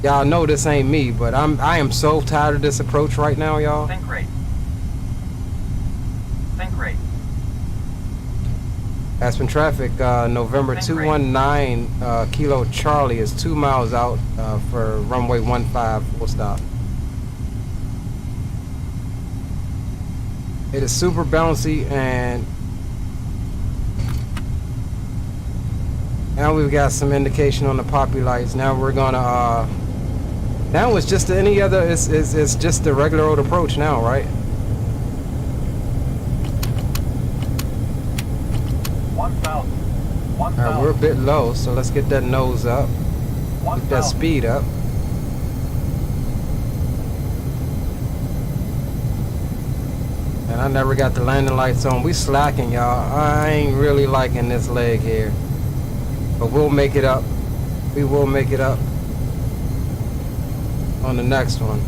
Y'all know this ain't me, but I am so tired of this approach right now, y'all.
Think rate. Think rate.
Aspen traffic, November 219 Kilo Charlie is 2 miles out for runway 15 full stop. It is super bouncy, and now we've got some indication on the poppy lights. Now we're gonna now it's just any other, it's just the regular old approach now, right?
1,000.
Alright, we're a bit low, so let's get that nose up. Get that speed up. And I never got the landing lights on. We slacking, y'all. I ain't really liking this leg here. But we'll make it up. We will make it up on the next one.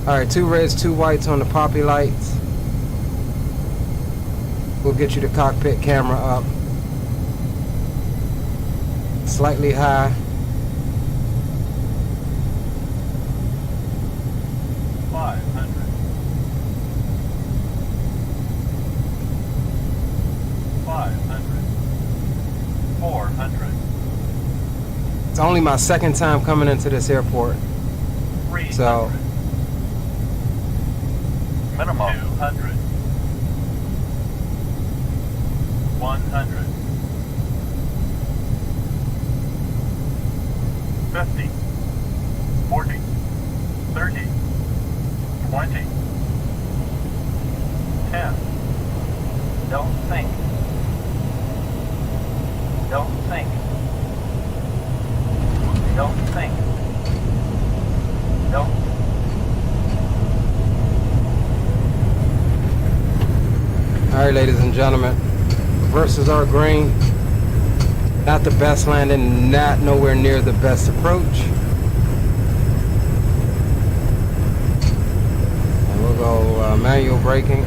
Alright, 2 reds, 2 whites on the poppy lights. We'll get you the cockpit camera up. Slightly high.
500. 500. 400.
It's only my second time coming into this airport.
300.
So
minimum 200. 100. 50. 40. 30. 20. 10. Don't think. Don't think. Don't think. Don't.
alright, ladies and gentlemen. Versus our green. Not the best landing, not nowhere near the best approach. And we'll go manual braking.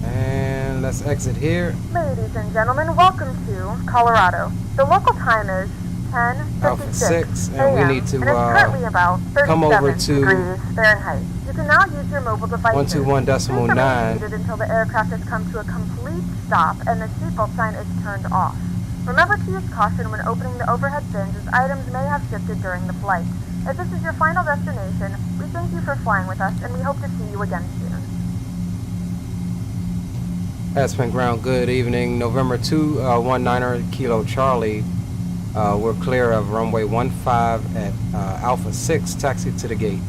And let's exit here.
Ladies and gentlemen, welcome to Colorado. The local time is 10:56
and we need to
and it's currently about 37
come over to
degrees Fahrenheit. You can now use your mobile devices.
121.9.
Please remain seated until the aircraft has come to a complete stop and the seatbelt sign is turned off. Remember to use caution when opening the overhead bins, as items may have shifted during the flight. If this is your final destination, we thank you for flying with us and we hope to see you again soon.
Aspen ground, good evening. November 219 Kilo Charlie. We're clear of runway 15 at Alpha 6, taxi to the gate.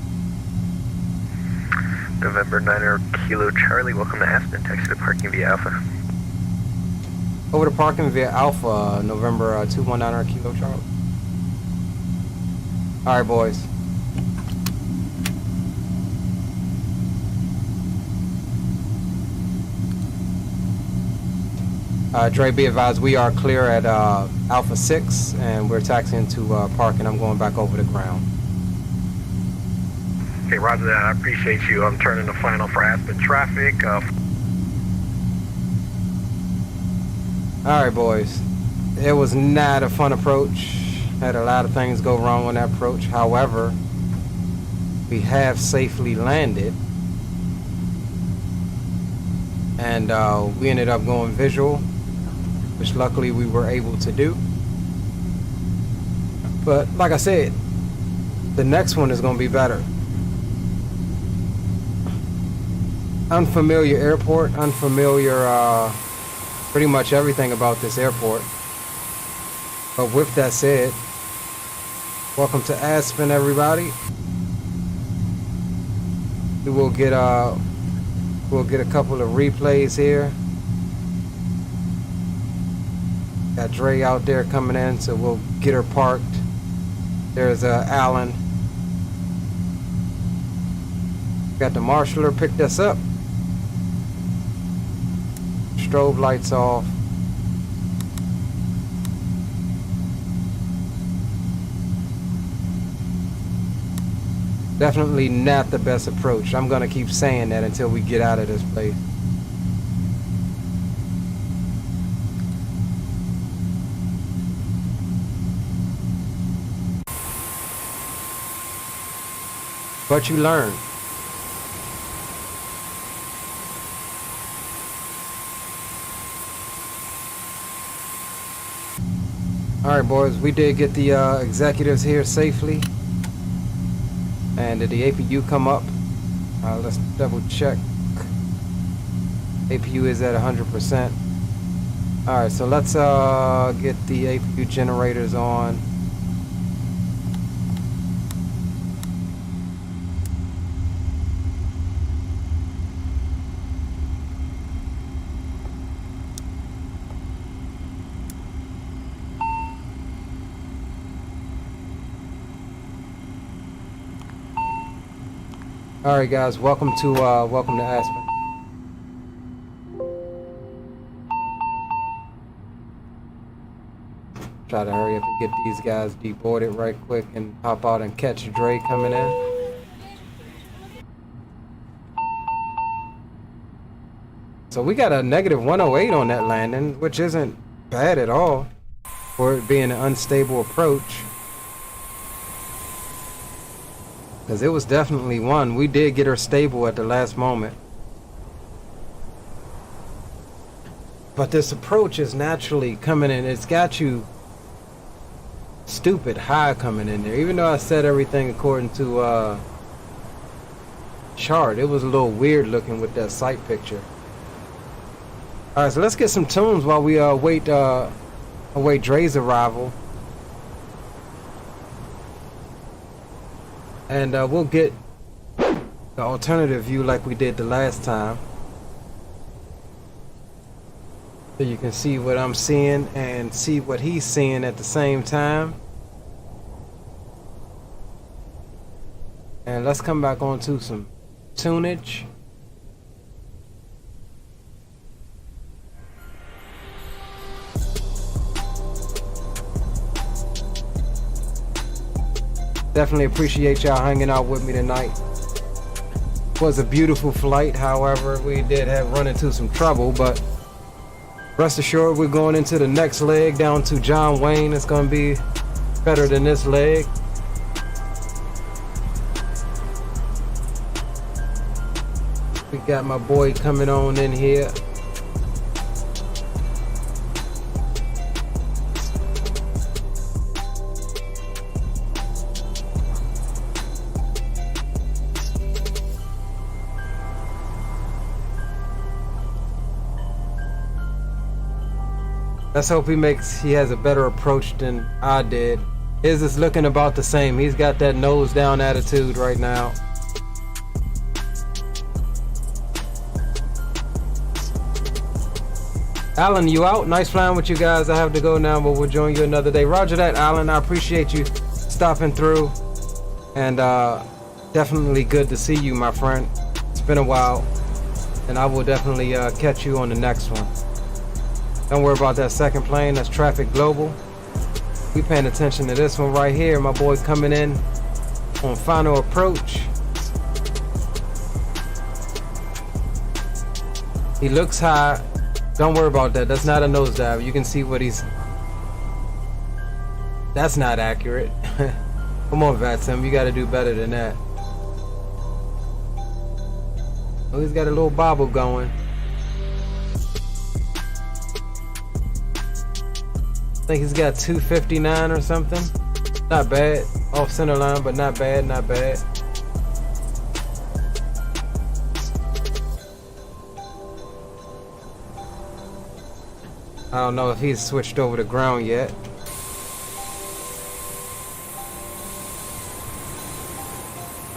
November 9 Kilo Charlie, welcome to Aspen, taxi to parking via Alpha.
Over to parking via Alpha, November 219 Kilo Charlie. Alright, boys. Dre, be advised, we are clear at Alpha 6, and we're taxiing to park, and I'm going back over the ground.
Okay, roger that. I appreciate you. I'm turning the final for Aspen traffic.
Alright, boys. It was not a fun approach. Had a lot of things go wrong on that approach. However, we have safely landed. And we ended up going visual, which luckily we were able to do. But like I said, the next one is going to be better. Unfamiliar airport, unfamiliar pretty much everything about this airport. But with that said, welcome to Aspen, everybody. We will get we'll get a couple of replays here. Got Dre out there coming in, so we'll get her parked. There's Alan. Got the marshaller picked us up. strobe lights off. Definitely not the best approach. I'm gonna keep saying that until we get out of this place. But you learn. Alright boys, we did get the executives here safely. And did the APU come up? Let's double check. APU is at 100%. Alright, so let's get the APU generators on. All right, guys, welcome to Aspen. Try to hurry up and get these guys deboarded right quick and hop out and catch Dre coming in. So we got a negative 108 on that landing, which isn't bad at all for it being an unstable approach. Because it was definitely one. We did get her stable at the last moment. But this approach is naturally coming in. It's got you stupid high coming in there. Even though I set everything according to chart, it was a little weird looking with that sight picture. Alright, so let's get some tunes while we await Dre's arrival. And we'll get the alternative view like we did the last time. So you can see what I'm seeing and see what he's seeing at the same time. And let's come back onto some tunage. Definitely appreciate y'all hanging out with me tonight. It was a beautiful flight, however, we did run into some trouble, but rest assured we're going into the next leg down to John Wayne. It's going to be better than this leg. We got my boy coming on in here. Let's hope he has a better approach than I did. His is looking about the same. He's got that nose down attitude right now. Alan, you out? Nice flying with you guys. I have to go now, but we'll join you another day. Roger that, Alan. I appreciate you stopping through. And definitely good to see you, my friend. It's been a while. And I will definitely catch you on the next one. Don't worry about that second plane. That's Traffic Global. We paying attention to this one right here. My boy coming in on final approach. He looks high. Don't worry about that. That's not a nosedive. You can see what he's... That's not accurate. Come on, Vatsum. You got to do better than that. Oh, he's got a little bobble going. I think he's got 259 or something. Not bad. Off center line, but not bad, not bad. I don't know if he's switched over to ground yet.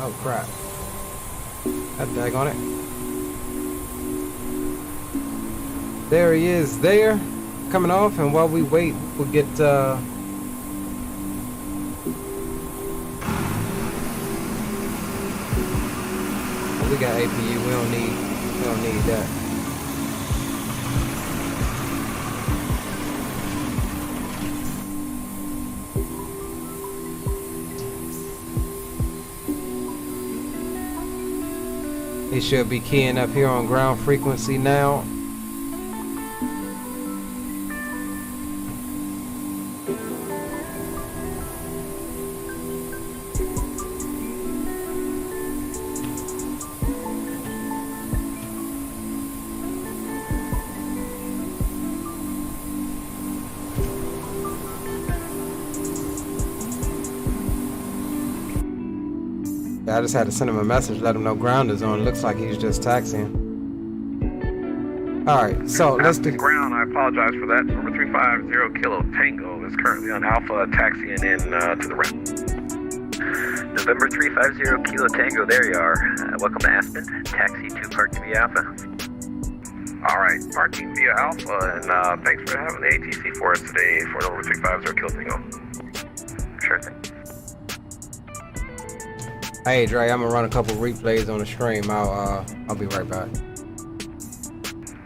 Oh crap. That daggone it. There he is there. Coming off, and while we wait, we'll get we got APU. We don't need that. He should be keying up here on ground frequency now. I just had to send him a message, let him know ground is on. Looks like he's just taxiing. Alright, so let's do
ground. I apologize for that. Number 350 Kilo Tango is currently on Alpha, taxiing in to the ramp.
November 350 Kilo Tango, there you are. Welcome to Aspen. Taxi to parking via Alpha.
Alright, parking via Alpha, and thanks for having the ATC for us today for November 350 Kilo Tango.
Sure thing.
Hey Dre, I'm gonna run a couple replays on the stream. I'll be right back.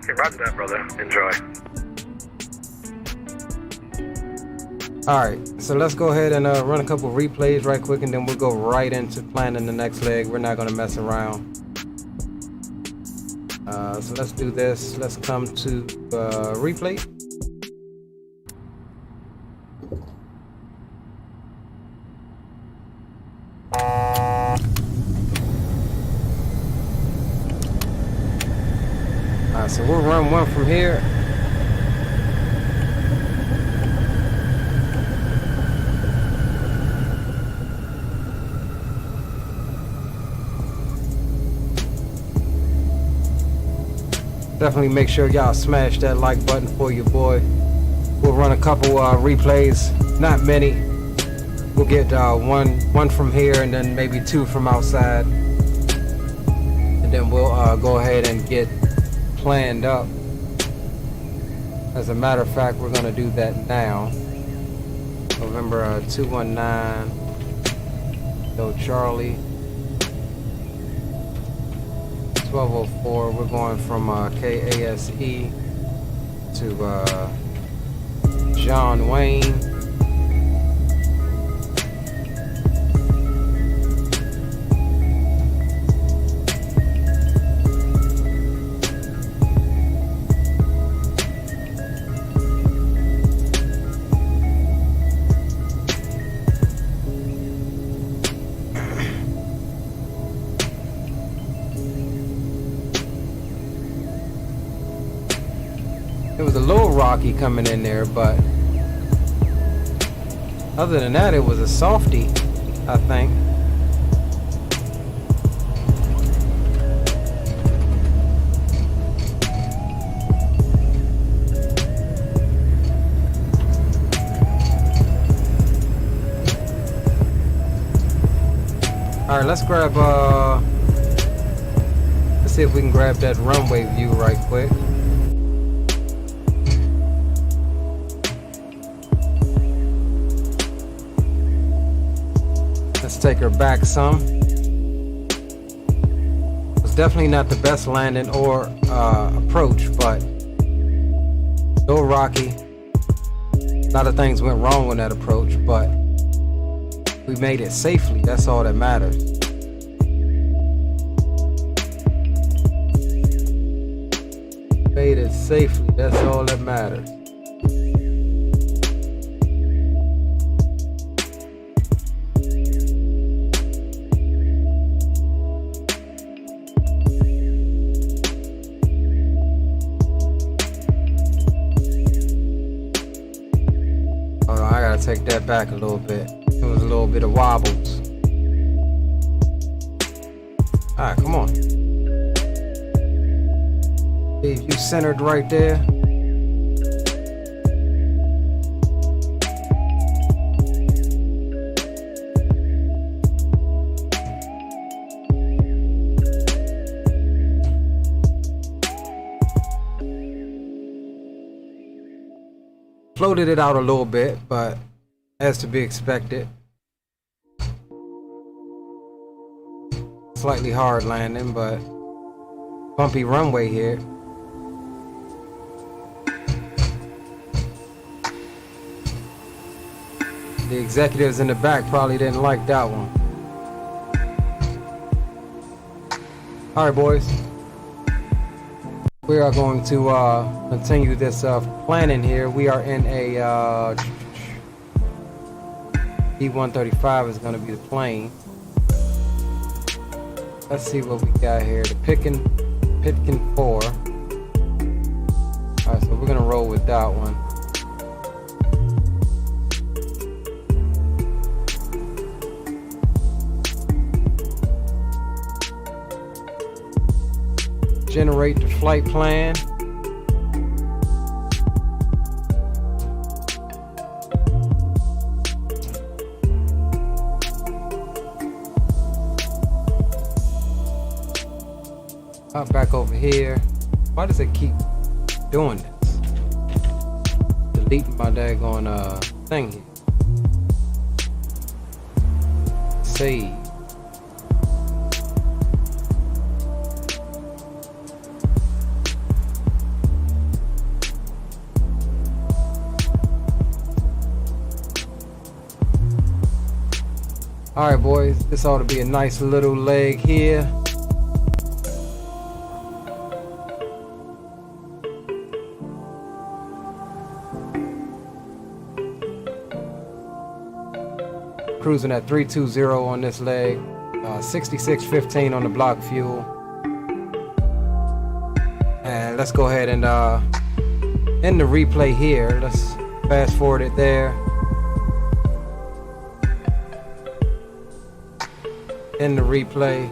Okay, roger that, brother. Enjoy.
Alright, so let's go ahead and run a couple replays right quick, and then we'll go right into planning the next leg. We're not gonna mess around. So let's do this. Let's come to replay. So we'll run one from here. Definitely make sure y'all smash that like button for your boy. We'll run a couple replays, not many. We'll get one from here and then maybe two from outside. And then we'll go ahead and get planned up. As a matter of fact, we're going to do that now. November 219, Go Charlie. 1204, we're going from KASE to John Wayne. It was a little rocky coming in there, but other than that, it was a softie, I think. All right, let's grab, let's see if we can grab that runway view right quick. Take her back some. It was definitely not the best landing or approach, but a little rocky. A lot of things went wrong with that approach, but we made it safely. That's all that matters. Made it safely. That's all that matters. Take that back a little bit. It was a little bit of wobbles. Alright, come on. Leave you centered right there. Floated it out a little bit, but as to be expected. Slightly hard landing, but bumpy runway here. The executives in the back probably didn't like that one. All right, boys. We are going to continue this planning here. We are in a E-135 is going to be the plane. Let's see what we got here. The Pitkin 4. All right, so we're going to roll with that one. Generate the flight plan. Back over here. Why does it keep doing this? Deleting my daggone thing here. Save. Alright, boys, this ought to be a nice little leg here. Cruising at 320 on this leg, 6615 on the block fuel. And let's go ahead and end the replay here. Let's fast forward it there. End the replay.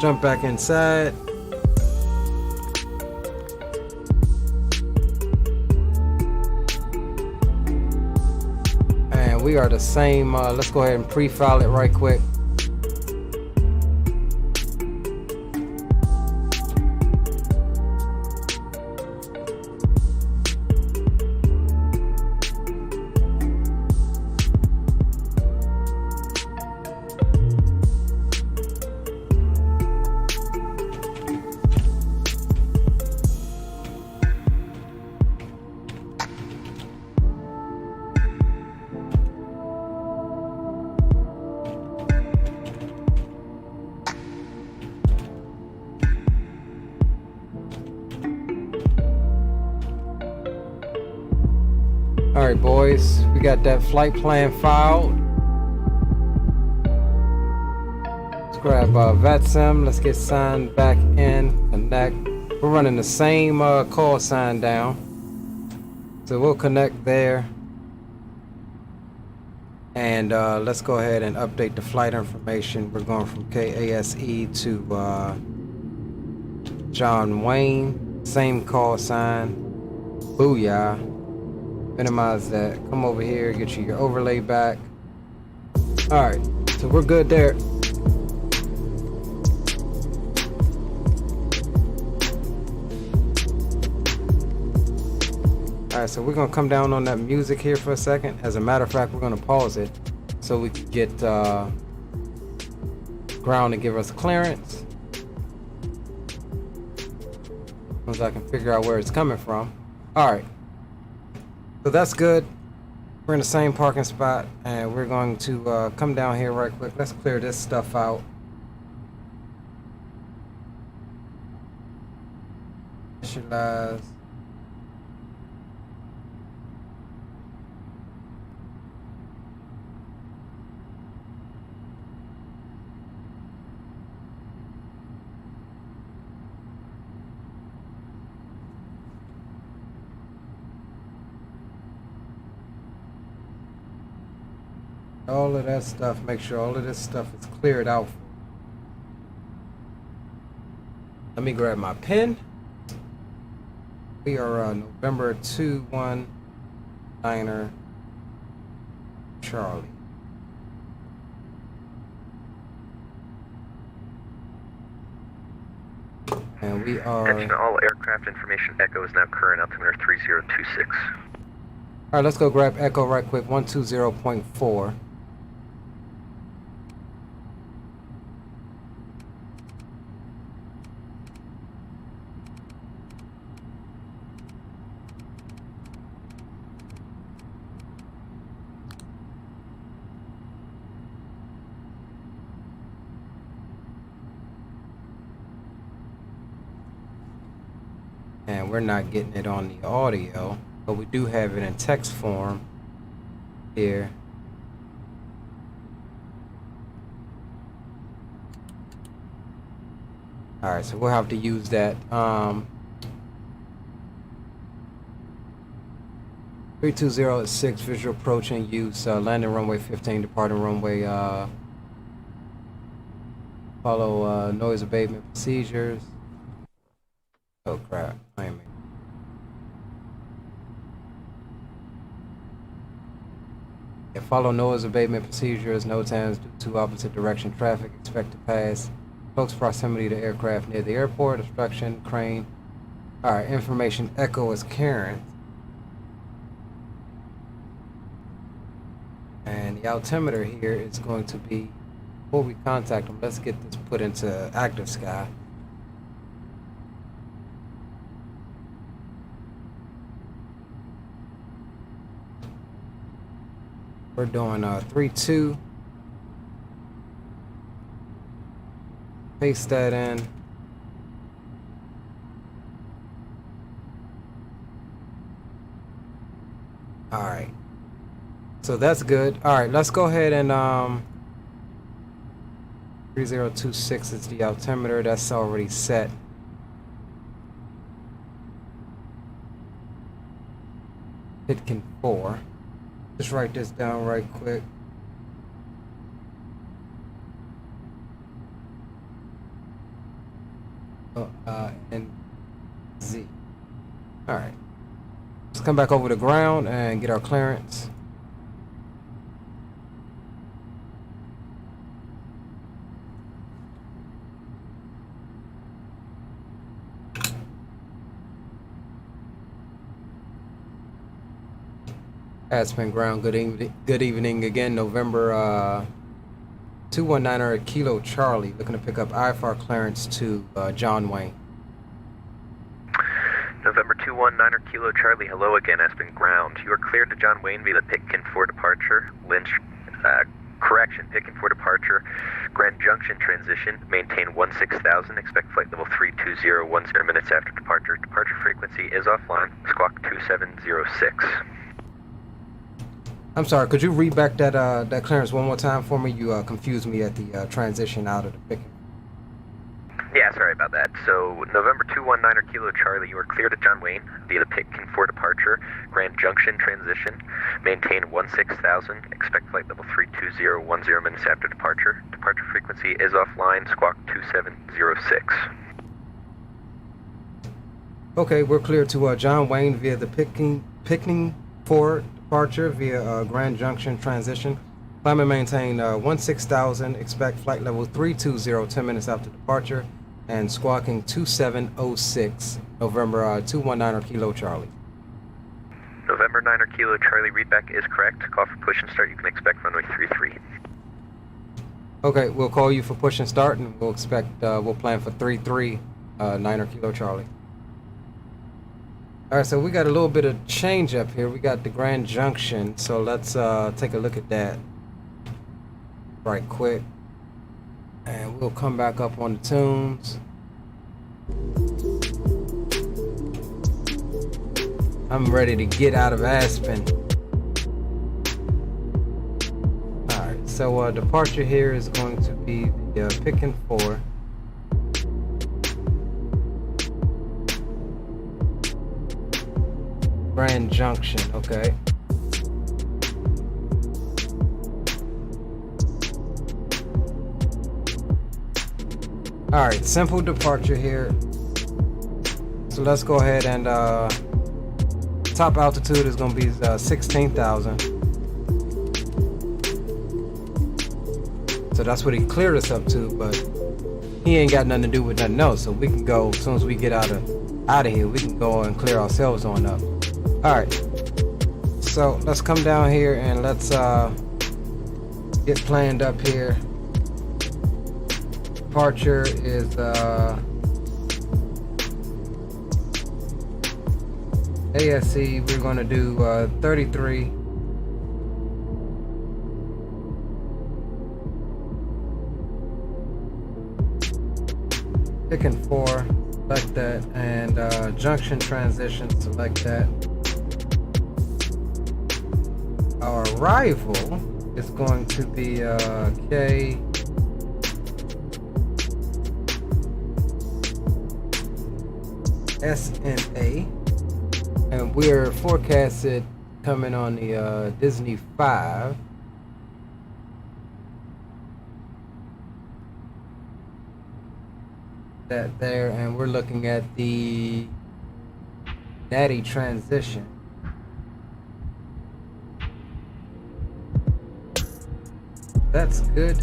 Jump back inside. We are the same. Let's go ahead and pre-file it right quick. Alright, boys, we got that flight plan filed. Let's grab VATSIM. Let's get signed back in. Connect. We're running the same call sign down. So we'll connect there. And let's go ahead and update the flight information. We're going from KASE to John Wayne. Same call sign. Booyah. Minimize that. Come over here, get you your overlay back. Alright, so we're good there. Alright, so we're gonna come down on that music here for a second. As a matter of fact, we're gonna pause it so we can get ground to give us clearance. As I can figure out where it's coming from. Alright. So that's good. We're in the same parking spot, and we're going to come down here right quick. Let's clear this stuff out. Initialize. All of that stuff, make sure all of this stuff is cleared out. Let me grab my pen. We are November 219 Charlie. And we are...
Attention all aircraft information. Echo is now current altimeter 3026.
Alright, let's go grab Echo right quick, 120.4. and we're not getting it on the audio, but we do have it in text form here. All right, so we'll have to use that. 320 at 6, visual approaching, use landing runway 15, departing runway, follow noise abatement procedures. Oh crap, I am. Yeah, follow noise abatement procedures, no times due to opposite direction traffic, expect to pass close proximity to aircraft near the airport, obstruction, crane. Alright, information echo is Karen. And the altimeter here is going to be, before we contact them, let's get this put into active sky. We're doing 3-2. Paste that in. All right. So that's good. All right, let's go ahead and 3026 is the altimeter. That's already set. Pitkin 4. Just write this down right quick. And Z. All right. Let's come back over the ground and get our clearance. Aspen ground, good evening again. November 219 Kilo Charlie, looking to pick up IFR clearance to John Wayne.
November 219 Kilo Charlie, hello again, Aspen ground. You are cleared to John Wayne via the Pitkin 4 departure, Pitkin 4 departure, Grand Junction transition, maintain 16,000, expect flight level 320, 10 minutes after departure. Departure frequency is offline, squawk 2706.
I'm sorry, could you read back that clearance one more time for me? You confused me at the transition out of the Pitkin.
Yeah, sorry about that. So, November 219 Kilo Charlie, you are cleared at John Wayne via the Pitkin 4 departure, Grand Junction transition, maintain 16,000, expect flight level 320, 10 minutes after departure. Departure frequency is offline, squawk 2706.
Okay, we're clear to John Wayne via the Pitkin 4 departure via Grand Junction transition. Climb and maintain 16,000, expect flight level 320, 10 minutes after departure, and squawking 2706, November 219 Kilo Charlie.
November 9 Kilo Charlie, readback is correct. Call for push and start, you can expect runway 33.
Okay, we'll call you for push and start, and we'll expect, we'll plan for 33, 9 Kilo Charlie. All right, so we got a little bit of change up here. We got the Grand Junction, so let's take a look at that right quick. And we'll come back up on the tunes. I'm ready to get out of Aspen. All right, so departure here is going to be the Pitkin 4. Grand Junction, okay. All right, simple departure here. So let's go ahead and top altitude is going to be 16,000. So that's what he cleared us up to, but he ain't got nothing to do with nothing else. So we can go, as soon as we get out of here, we can go and clear ourselves on up. All right, so let's come down here and let's get planned up here. Departure is ASC. We're going to do 33. Pitkin 4. select that, and junction transition, select that. Our rival is going to be KSNA, and we're forecasted coming on the Disney 5. That there, and we're looking at the Natty transition. That's good.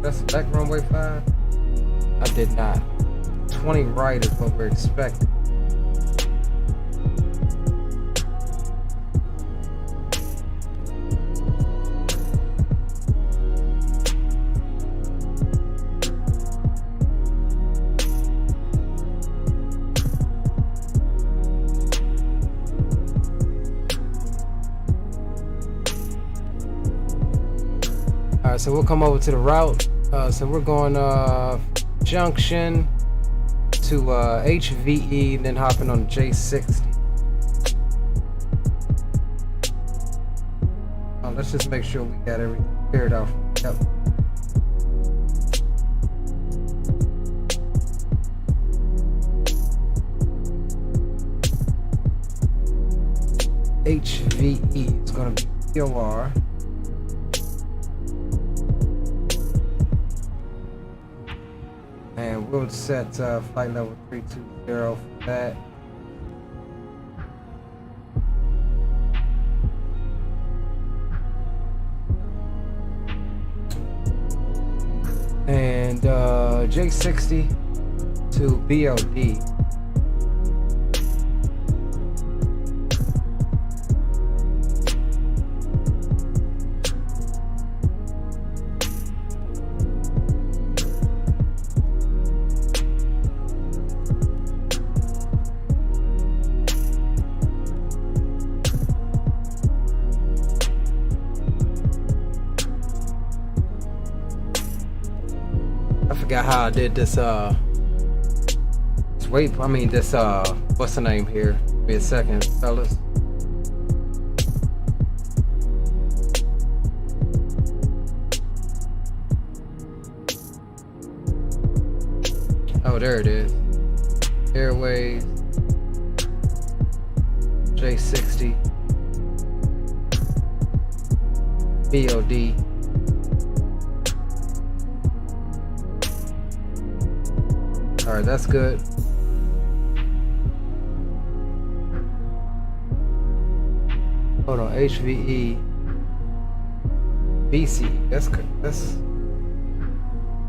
That's select runway 5. I did not. 20 right is what we're expecting. Alright, so we'll come over to the route. So we're going junction to HVE, then hopping on J60. Let's just make sure we got everything cleared off. Yep. HVE is going to be POR. And we'll set flight level 320 for that. And J60 to BOD. How I did this wait, I mean this what's the name here? Give me a second, fellas. Oh, there it is. Airways J60 BOD. Alright, that's good. Hold on, HVE BC. That's good. That's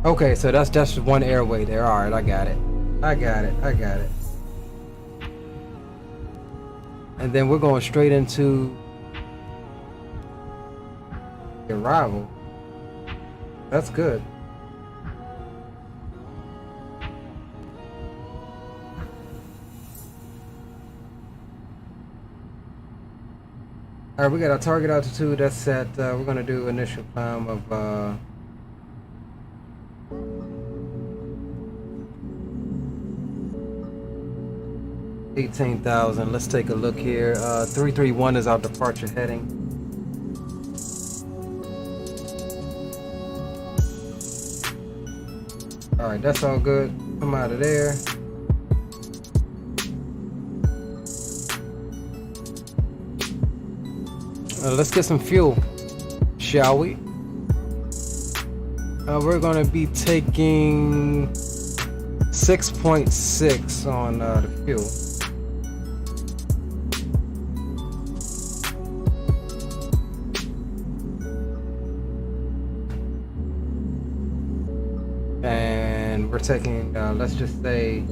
okay, so that's just one airway there. Alright, I got it. I got it. And then we're going straight into the arrival. That's good. Alright, we got our target altitude that's set. We're going to do initial climb of 18,000. Let's take a look here. 331 is our departure heading. Alright, that's all good. Come out of there. Let's get some fuel, shall we? We're going to be taking 6.6 on the fuel. And we're taking, let's just say,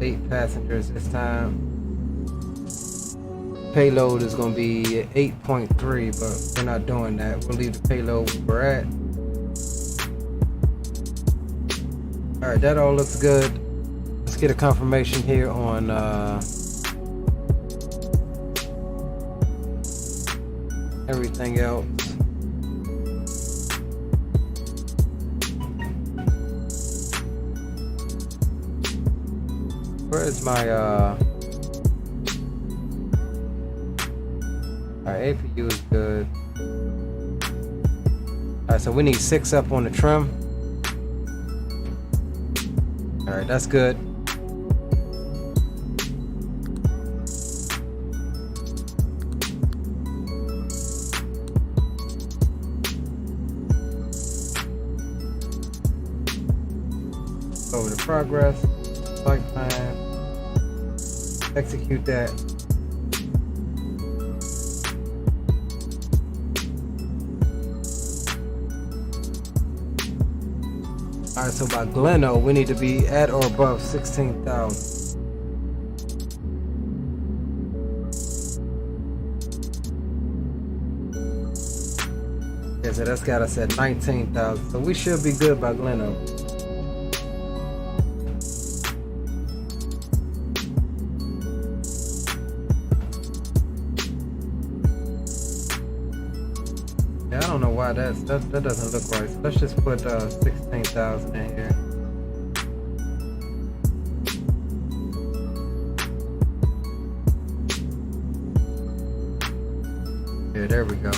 8 passengers this time. Payload is going to be 8.3, but we're not doing that. We'll leave the payload where we're at. Alright, that all looks good. Let's get a confirmation here on everything else. Where is my Alright, APU is good. Alright, so we need 6 up on the trim. Alright, that's good. Over the progress, flight plan, execute that. Alright, so by Gleno, we need to be at or above 16,000. Okay, so that's got us at 19,000. So we should be good by Gleno. I don't know why that doesn't look right. So let's just put 16,000 in here. Yeah, there we go.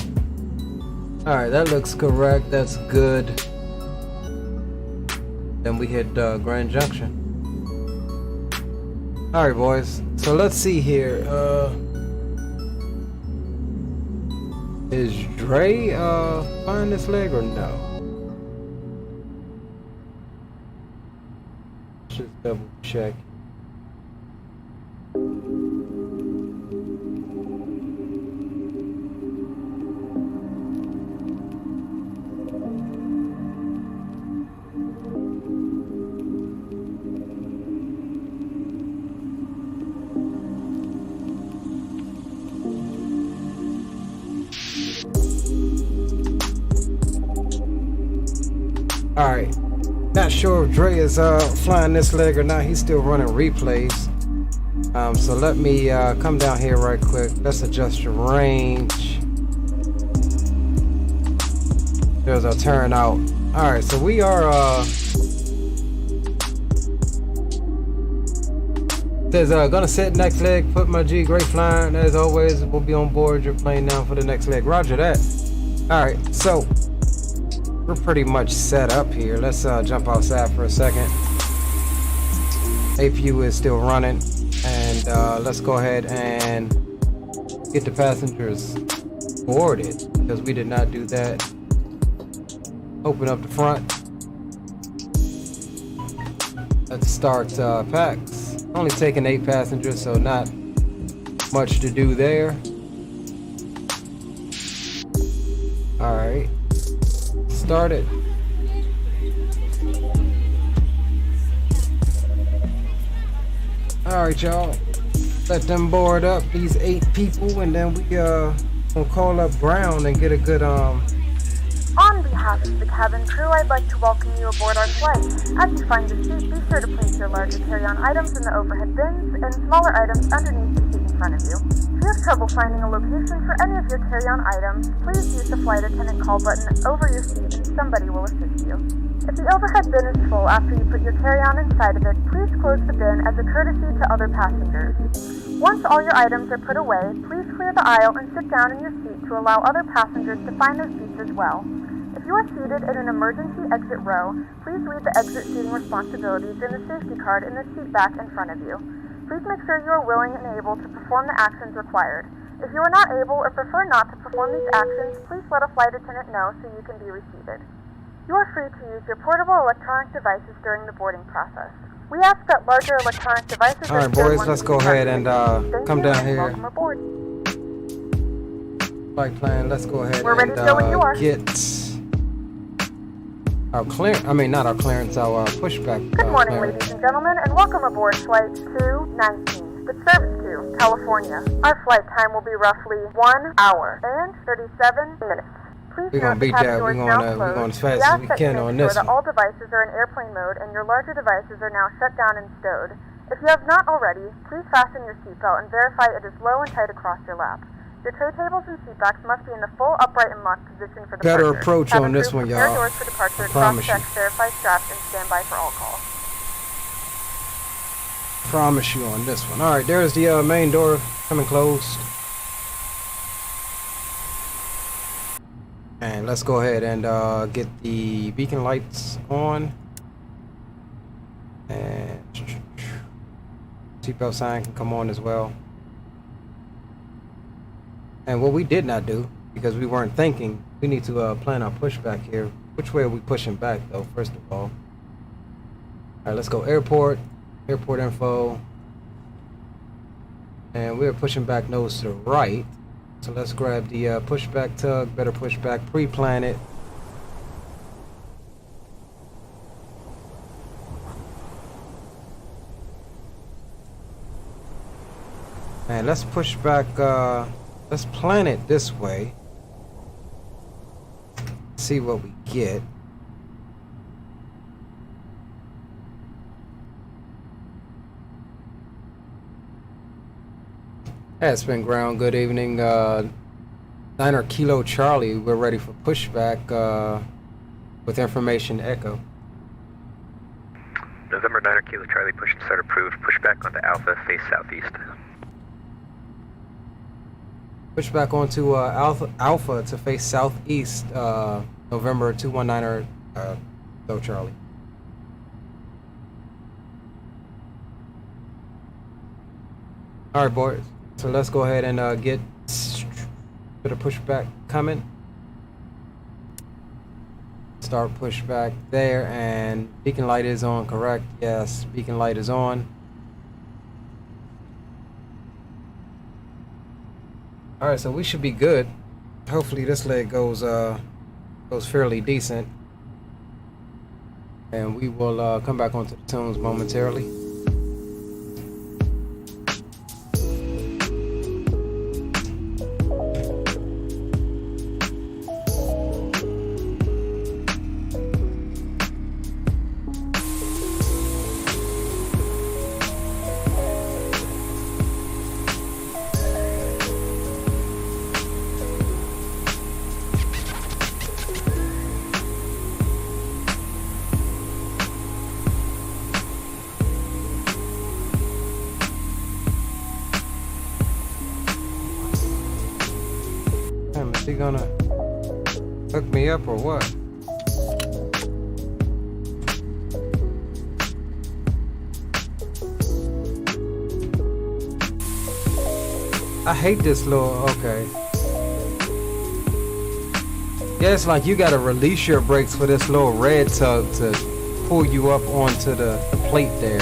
Alright, that looks correct. That's good. Then we hit Grand Junction. Alright, boys. So let's see here. Is Dre flying this leg or no? Let's just double check. Alright, not sure if Dre is flying this leg or not. He's still running replays. So let me come down here right quick. Let's adjust your range. There's our turnout. Alright, so we are says gonna set next leg, put my G, great flying. As always, we'll be on board your plane now for the next leg. Roger that. Alright, so we're pretty much set up here. Let's jump outside for a second. APU is still running, and let's go ahead and get the passengers boarded because we did not do that. Open up the front. Let's start packs. Only taking 8 passengers, so not much to do there. All right. Started. Alright, y'all. Let them board up these 8 people, and then we gonna call up ground and get a good
On behalf of the cabin crew, I'd like to welcome you aboard our flight. As you find your seat, be sure to place your larger carry-on items in the overhead bins and smaller items underneath the seat in front of you. If you have trouble finding a location for any of your carry-on items, please use the flight attendant call button over your seat and somebody will assist you. If the overhead bin is full after you put your carry-on inside of it, please close the bin as a courtesy to other passengers. Once all your items are put away, please clear the aisle and sit down in your seat to allow other passengers to find their seats as well. If you are seated in an emergency exit row, please read the exit seating responsibilities in the safety card in the seat back in front of you. Please make sure you are willing and able to perform the actions required. If you are not able or prefer not to perform these actions, please let a flight attendant know so you can be reseated. You are free to use your portable electronic devices during the boarding process. We ask that larger electronic devices...
Alright, boys, let's go ahead and come down here.
Welcome aboard.
Flight plan, let's go ahead
We're ready to go when you are.
Get our clearance, not our clearance, our pushback.
Good morning,
clearance.
ladies and gentlemen, and welcome aboard Flight 219, with service to California. Our flight time will be roughly 1 hour and 37 minutes. Please
We're gonna beat that. We're going as fast as we can on this
that
one.
all devices are in airplane mode and your larger devices are now shut down and stowed. If you have not already, please fasten your seatbelt and verify it is low and tight across your lap. Your tray tables and seatbacks must be in the full upright and locked position for departure.
Better approach on this one, y'all.
Doors for departure,
I promise you.
cross-check, verify straps, and stand by for all calls.
promise you on this one. All right, there's the main door coming closed. And let's go ahead and get the beacon lights on. And seatbelt sign can come on as well. And what we did not do, because we weren't thinking, we need to plan our pushback here. Which way are we pushing back though, first of all? All right, let's go airport info. And we're pushing back nose to the right. So let's grab the pushback tug, better pushback, pre-plan it. And let's push back, let's plan it this way. See what we get. Aspen ground, good evening. 9er Kilo Charlie, we're ready for pushback with information echo.
November 9er Kilo Charlie, push and start approved. Pushback onto Alpha, face southeast.
Push back onto Alpha to face southeast, November 219er Kilo Charlie. Alright boys, so let's go ahead and get a pushback coming. Start pushback there, and beacon light is on, correct? Yes, beacon light is on. Alright, so we should be good. Hopefully this leg goes fairly decent. And we will come back onto the tunes momentarily. Is he gonna hook me up or what? I hate this little, okay. Yeah, it's like you gotta release your brakes for this little red tug to pull you up onto the plate there.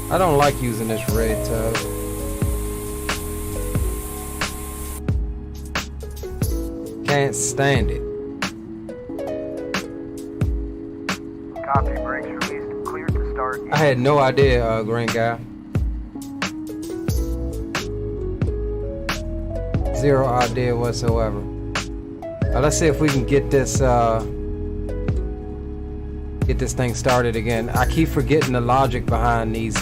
I don't like using this red tug. Can't stand it.
Copy, brakes released, cleared to start.
I had no idea, green guy. Zero idea whatsoever. Let's see if we can get this thing started again. I keep forgetting the logic behind these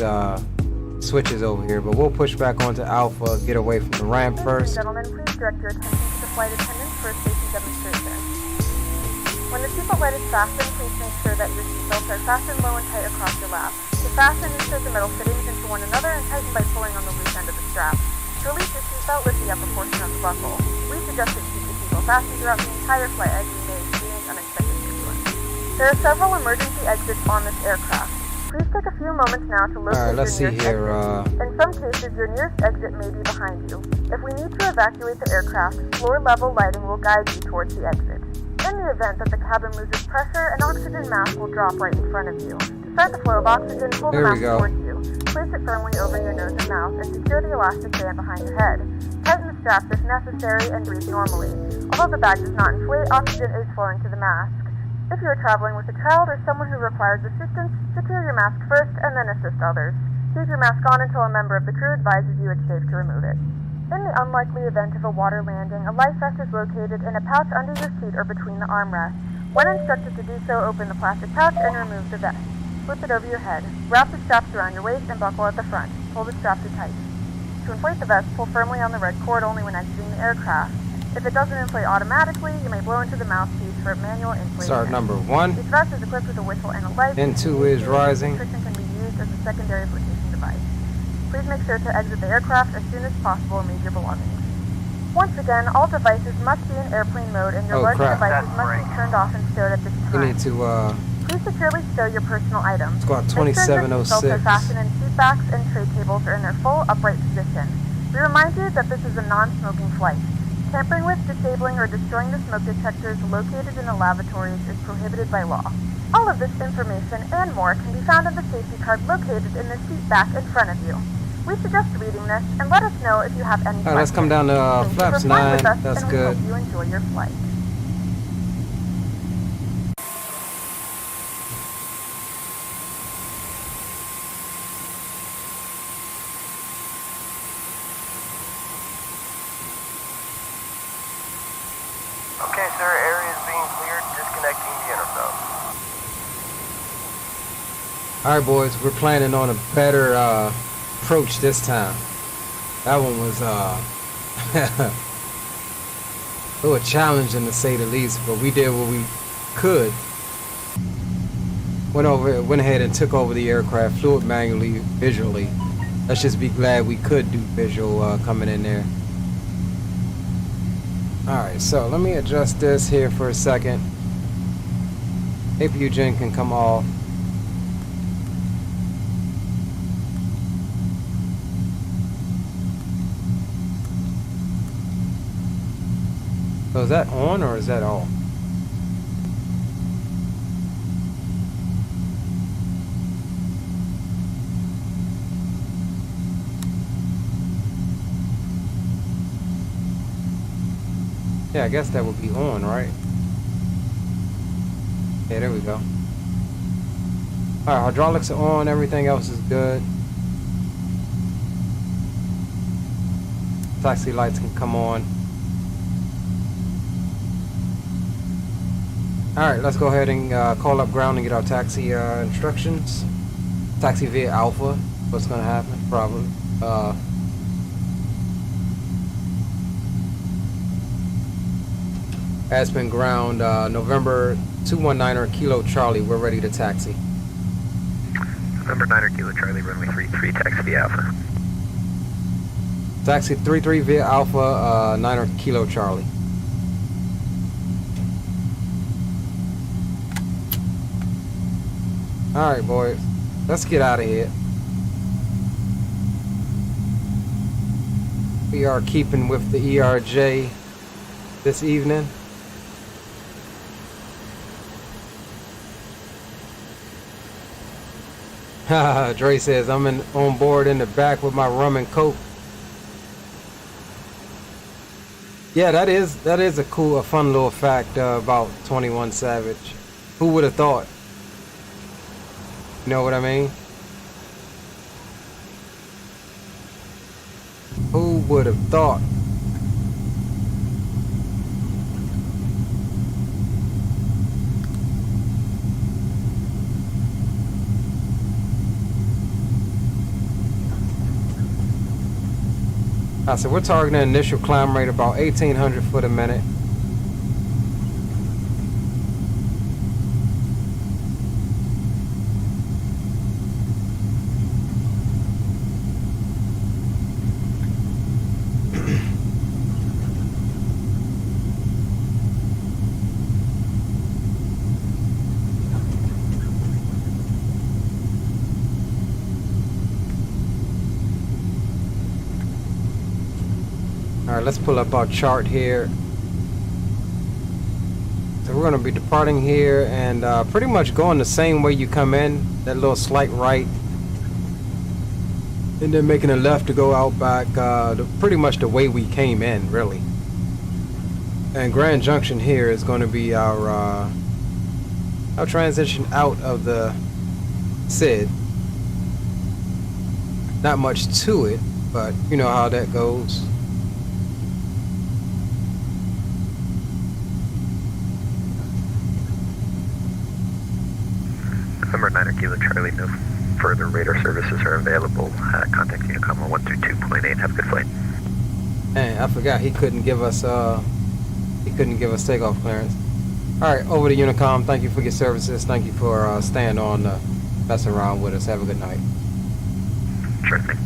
switches over here, but we'll push back onto Alpha, get away from the ramp first.
Gentlemen, please direct your attention to the flight attendants for a safety demonstration. When the seatbelt light is fastened, please make sure that your seatbelts are fastened low and tight across your lap. To fasten, insert the metal fittings into one another and tighten by pulling on the loose end of the strap. To release your seatbelt, lift the upper portion of the buckle. We suggest that you keep the seatbelt fastened throughout the entire flight as you may experience unexpected turbulence. There are several emergency exits on this aircraft. Please take a few moments now to locate
Alright, let's see
your
here.
nearest exit. In some cases, your nearest exit may be behind you. If we need to evacuate the aircraft, floor-level lighting will guide you towards the exit. In the event that the cabin loses pressure, an oxygen mask will drop right in front of you. To start the flow of oxygen, pull the mask towards you. Place it firmly over your nose and mouth and secure the elastic band behind your head. Tighten the straps if necessary and breathe normally. Although the bag does not inflate, oxygen is flowing to the mask. If you are traveling with a child or someone who requires assistance, secure your mask first and then assist others. Keep your mask on until a member of the crew advises you it's safe to remove it. In the unlikely event of a water landing, a life vest is located in a pouch under your seat or between the armrests. When instructed to do so, open the plastic pouch and remove the vest. Flip it over your head. Wrap the straps around your waist and buckle at the front. Pull the strap to tight. To inflate the vest, pull firmly on the red cord only when exiting the aircraft. If it doesn't inflate automatically, you may blow into the mouthpiece for manual inflation.
Start number 1.
This vest is equipped with a whistle and a light.
N2 is rising.
Restriction can be used used as a secondary flotation device. Please make sure to exit the aircraft as soon as possible and leave your belongings. Once again, all devices must be in airplane mode and your larger devices must be turned off and stowed at this time.
We need to,
Please securely stow your personal items.
Squad
Make sure your
2706.
seatbelts are fastened and seat backs and tray tables are in their full upright position. We remind you that this is a non-smoking flight. Tampering with, disabling, or destroying the smoke detectors located in the lavatories is prohibited by law. All of this information and more can be found in the safety card located in the seat back in front of you. We suggest reading this and let us know if you have any questions.
Alright, let's come down to
Thank you
flaps
for flying
9.
with us,
That's
and
good.
we hope you enjoy your flight.
Okay, sir, area is being cleared, disconnecting the interphone.
Alright, boys, we're planning on a better approach this time. That one was a little challenging to say the least, but we did what we could. Went ahead and took over the aircraft, flew it manually, visually. Let's just be glad we could do visual coming in there. Alright, so let me adjust this here for a second. APU gen can come off. So is that on or is that off? Yeah, I guess that would be on, right? Yeah, there we go. Alright, hydraulics are on, everything else is good. Taxi lights can come on. Alright, let's go ahead and call up ground and get our taxi instructions. Taxi via Alpha. What's gonna happen? Probably. Aspen ground, November 219er Kilo Charlie. We're ready to taxi.
November 9er Kilo Charlie, runway 33, taxi via Alpha.
Taxi 33 via Alpha, 9er Kilo Charlie. Alright, boys. Let's get out of here. We are keeping with the ERJ this evening. Dre says, I'm on board in the back with my rum and coke. Yeah, that is a fun little fact about 21 Savage. Who would have thought? You know what I mean? Who would have thought? So we're targeting an initial climb rate about 1,800 foot a minute. Alright, let's pull up our chart here. So we're going to be departing here and pretty much going the same way you come in. That little slight right. And then making a left to go out back. Pretty much the way we came in, really. And Grand Junction here is going to be our transition out of the SID. Not much to it, but you know how that goes.
November 9er Kilo Charlie, no further radar services are available. Contact Unicom on 132.8. Have a good flight.
Man, I forgot he couldn't give us takeoff clearance. All right, over to Unicom. Thank you for your services. Thank you for staying on messing around with us. Have a good night.
Sure thing.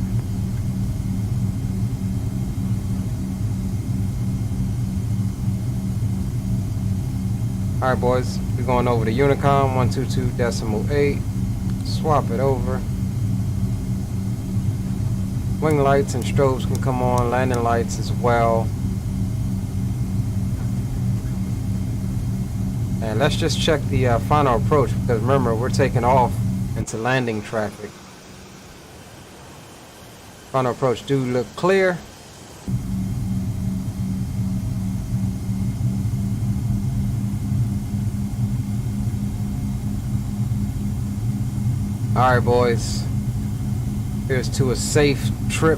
Alright boys, we're going over to Unicom 122.8. Swap it over. Wing lights and strobes can come on, landing lights as well. And let's just check the final approach, because remember, we're taking off into landing traffic. Final approach do look clear. Alright boys, here's to a safe trip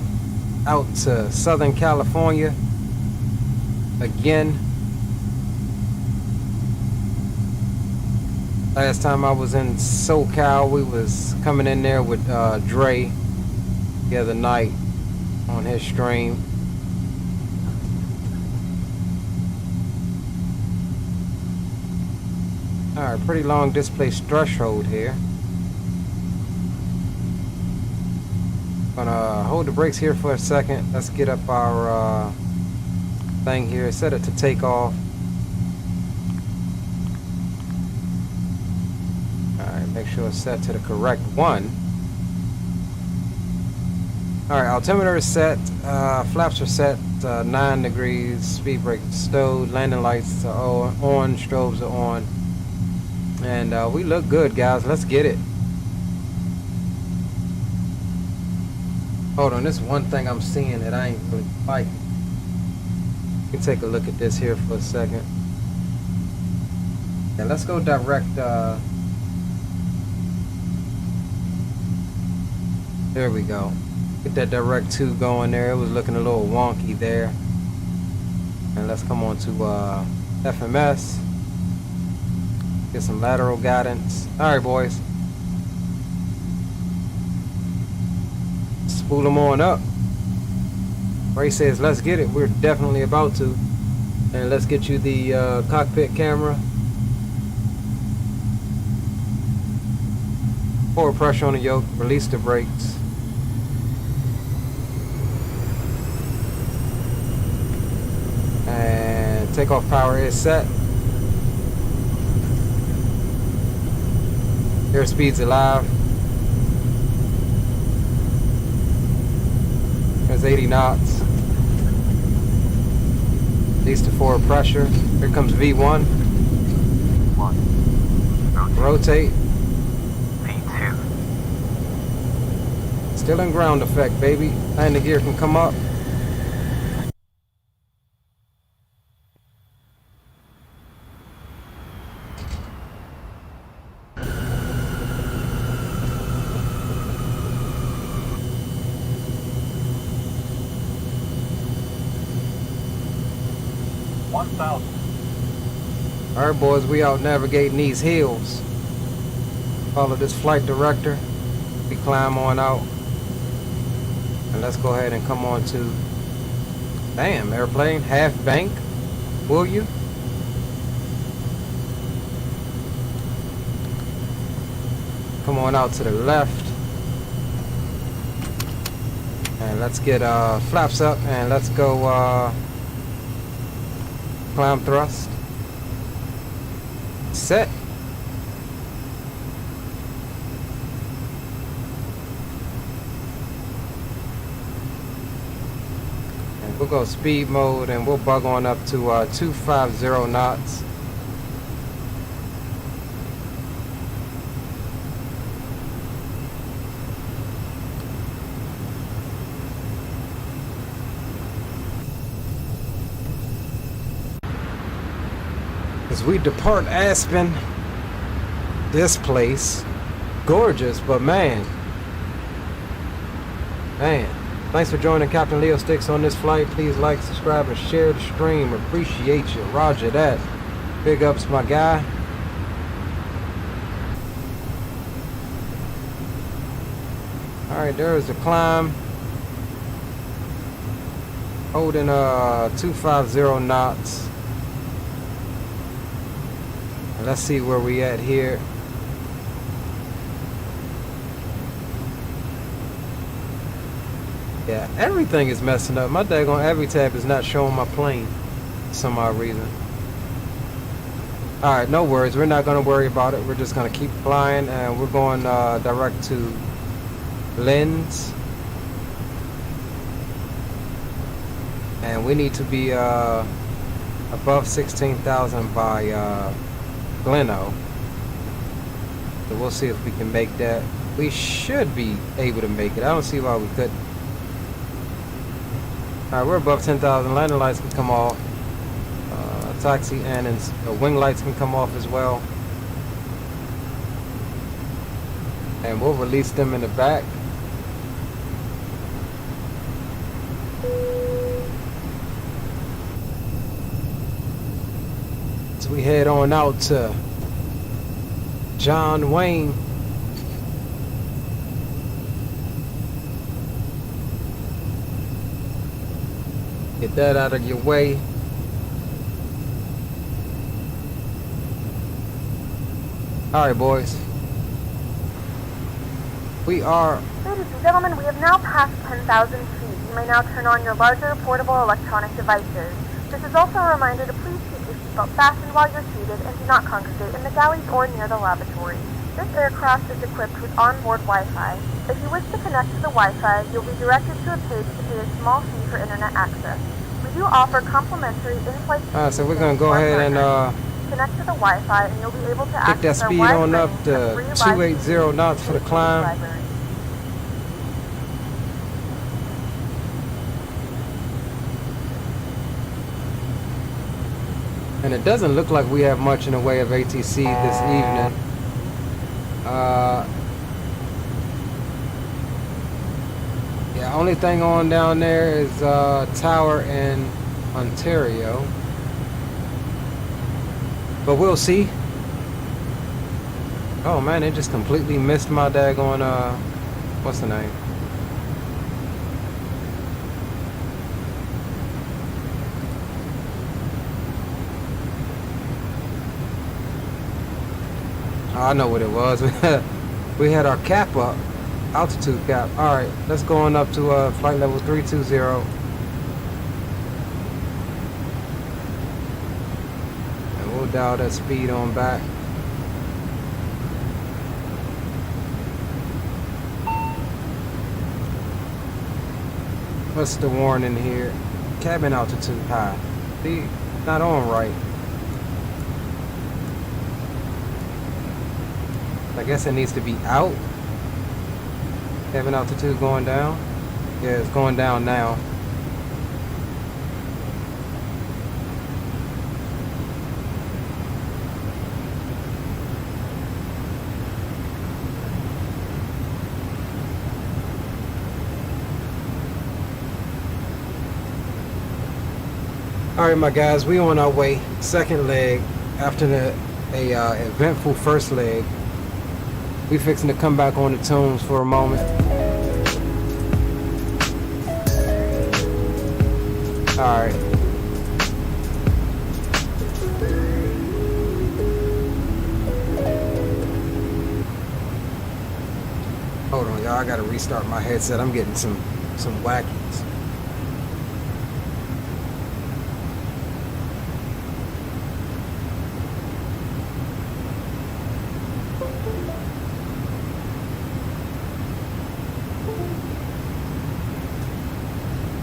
out to Southern California again. Last time I was in SoCal, we was coming in there with Dre the other night on his stream. Alright, pretty long displaced threshold here. Gonna hold the brakes here for a second. Let's get up our thing here, set it to take off. Alright, make sure it's set to the correct one. Alright, altimeter is set, flaps are set 9 degrees, speed brake stowed, landing lights are on, strobes are on. And we look good, guys. Let's get it. Hold on, this one thing I'm seeing that I ain't really liking. You can take a look at this here for a second. Yeah, let's go direct. There we go. Get that direct 2 going there. It was looking a little wonky there. And let's come on to FMS. Get some lateral guidance. Alright boys. Spool them on up. Ray says let's get it. We're definitely about to. And let's get you the cockpit camera. Forward pressure on the yoke. Release the brakes. And takeoff power is set. Airspeed's alive. There's 80 knots. Release the forward pressure. Here comes V1. Rotate.
V2.
Still in ground effect, baby. Landing gear can come up. Alright boys, we out navigating these hills. Follow this flight director. We climb on out. And let's go ahead and come on to, damn, airplane, half bank. Will you? Come on out to the left. And let's get flaps up and let's go climb thrust. Set. And we'll go speed mode and we'll bug on up to 250 knots. As we depart Aspen, this place, gorgeous, but man, thanks for joining Captain Leo Sticks on this flight. Please like, subscribe, and share the stream. Appreciate you. Roger that. Big ups, my guy. Alright, there's the climb. Holding 250 knots. Let's see where we at here. Yeah, everything is messing up. My daggone Avy tab is not showing my plane for some odd reason. Alright, no worries. We're not going to worry about it. We're just going to keep flying, and we're going direct to Lens. And we need to be above 16,000 by Gleno. So we'll see if we can make that. We should be able to make it. I don't see why we couldn't. Alright, we're above 10,000. Landing lights can come off. Taxi and wing lights can come off as well. And we'll release them in the back. So we head on out to John Wayne. Get that out of your way. Alright, boys. We are...
Ladies and gentlemen, we have now passed 10,000 feet. You may now turn on your larger portable electronic devices. This is also a reminder to please keep your seatbelt fastened while you're seated and do not congregate in the galleys or near the lavatory. This aircraft is equipped with onboard Wi-Fi. If you wish to connect to the Wi-Fi, you'll be directed to a page to pay a small fee for internet access. We do offer complimentary in-flight...
Alright, so we're going to go ahead and
connect to the Wi-Fi and you'll be able to
take that speed on up to 280 knots for the climb. And it doesn't look like we have much in the way of ATC this evening. Yeah, only thing on down there is Tower in Ontario. But we'll see. Oh man, it just completely missed my daggone what's the name? Oh, I know what it was. We had our cap up, altitude cap. All right, let's go on up to flight level 320. And we'll dial that speed on back. What's the warning here? Cabin altitude high. See, not on right. I guess it needs to be out. Cabin altitude going down. Yeah, it's going down now. Alright my guys, we on our way. Second leg after the eventful first leg. We fixing to come back on the tunes for a moment. Alright. Hold on, y'all. I gotta restart my headset. I'm getting some wackies.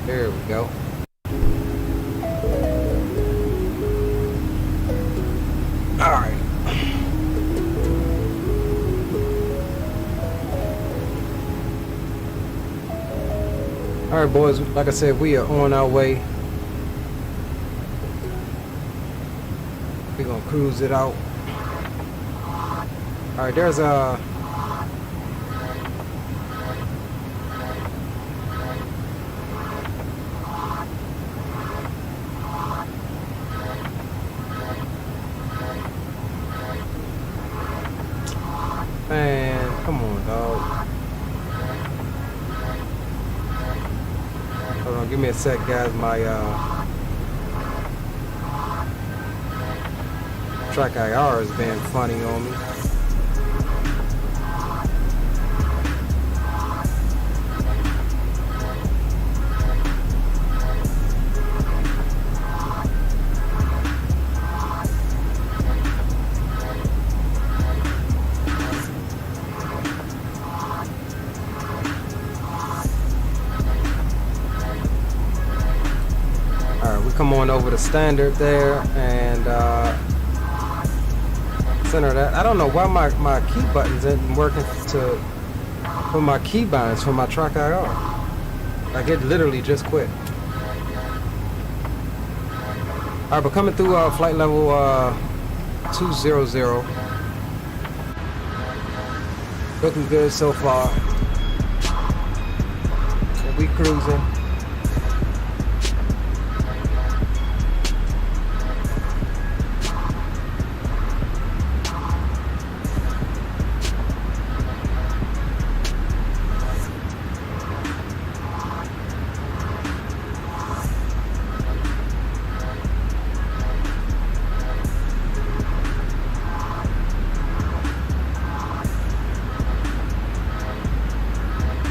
There we go. Alright. Alright boys, like I said, we are on our way. We're gonna cruise it out. Alright, there's a... Man, come on, dog. Hold on, give me a sec, guys. My track IR is being funny on me. come on over the standard there and center that. I don't know why my key buttons isn't working for my key binds for my track IR. Like it literally just quit. Alright, but coming through flight level 200. Looking good so far. And we cruising.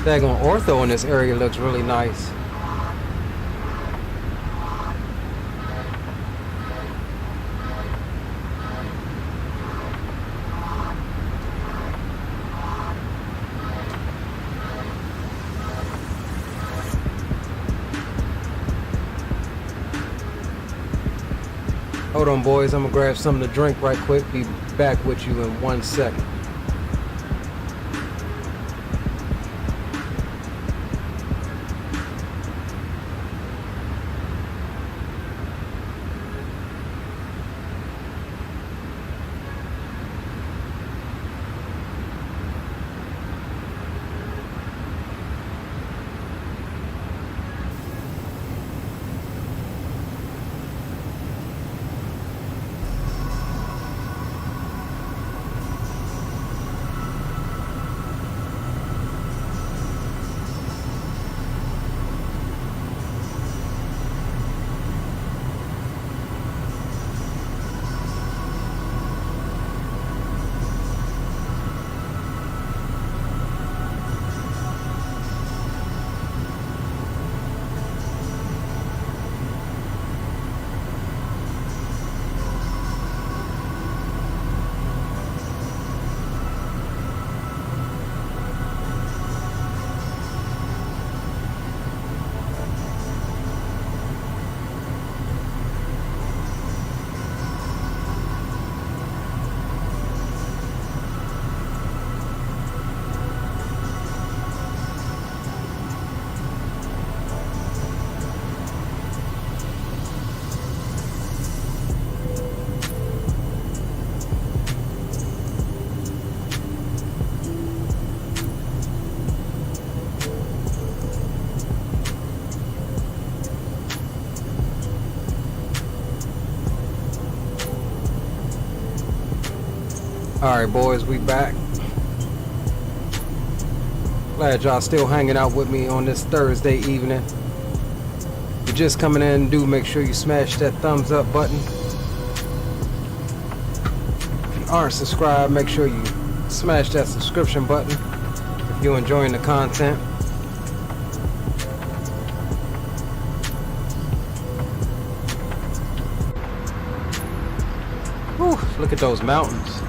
Daggone Ortho in this area looks really nice. Hold on, boys. I'm gonna grab something to drink right quick. Be back with you in 1 second. Alright, boys, we back. Glad y'all still hanging out with me on this Thursday evening. If you're just coming in, do make sure you smash that thumbs up button. If you aren't subscribed, make sure you smash that subscription button if you're enjoying the content. Whew, look at those mountains.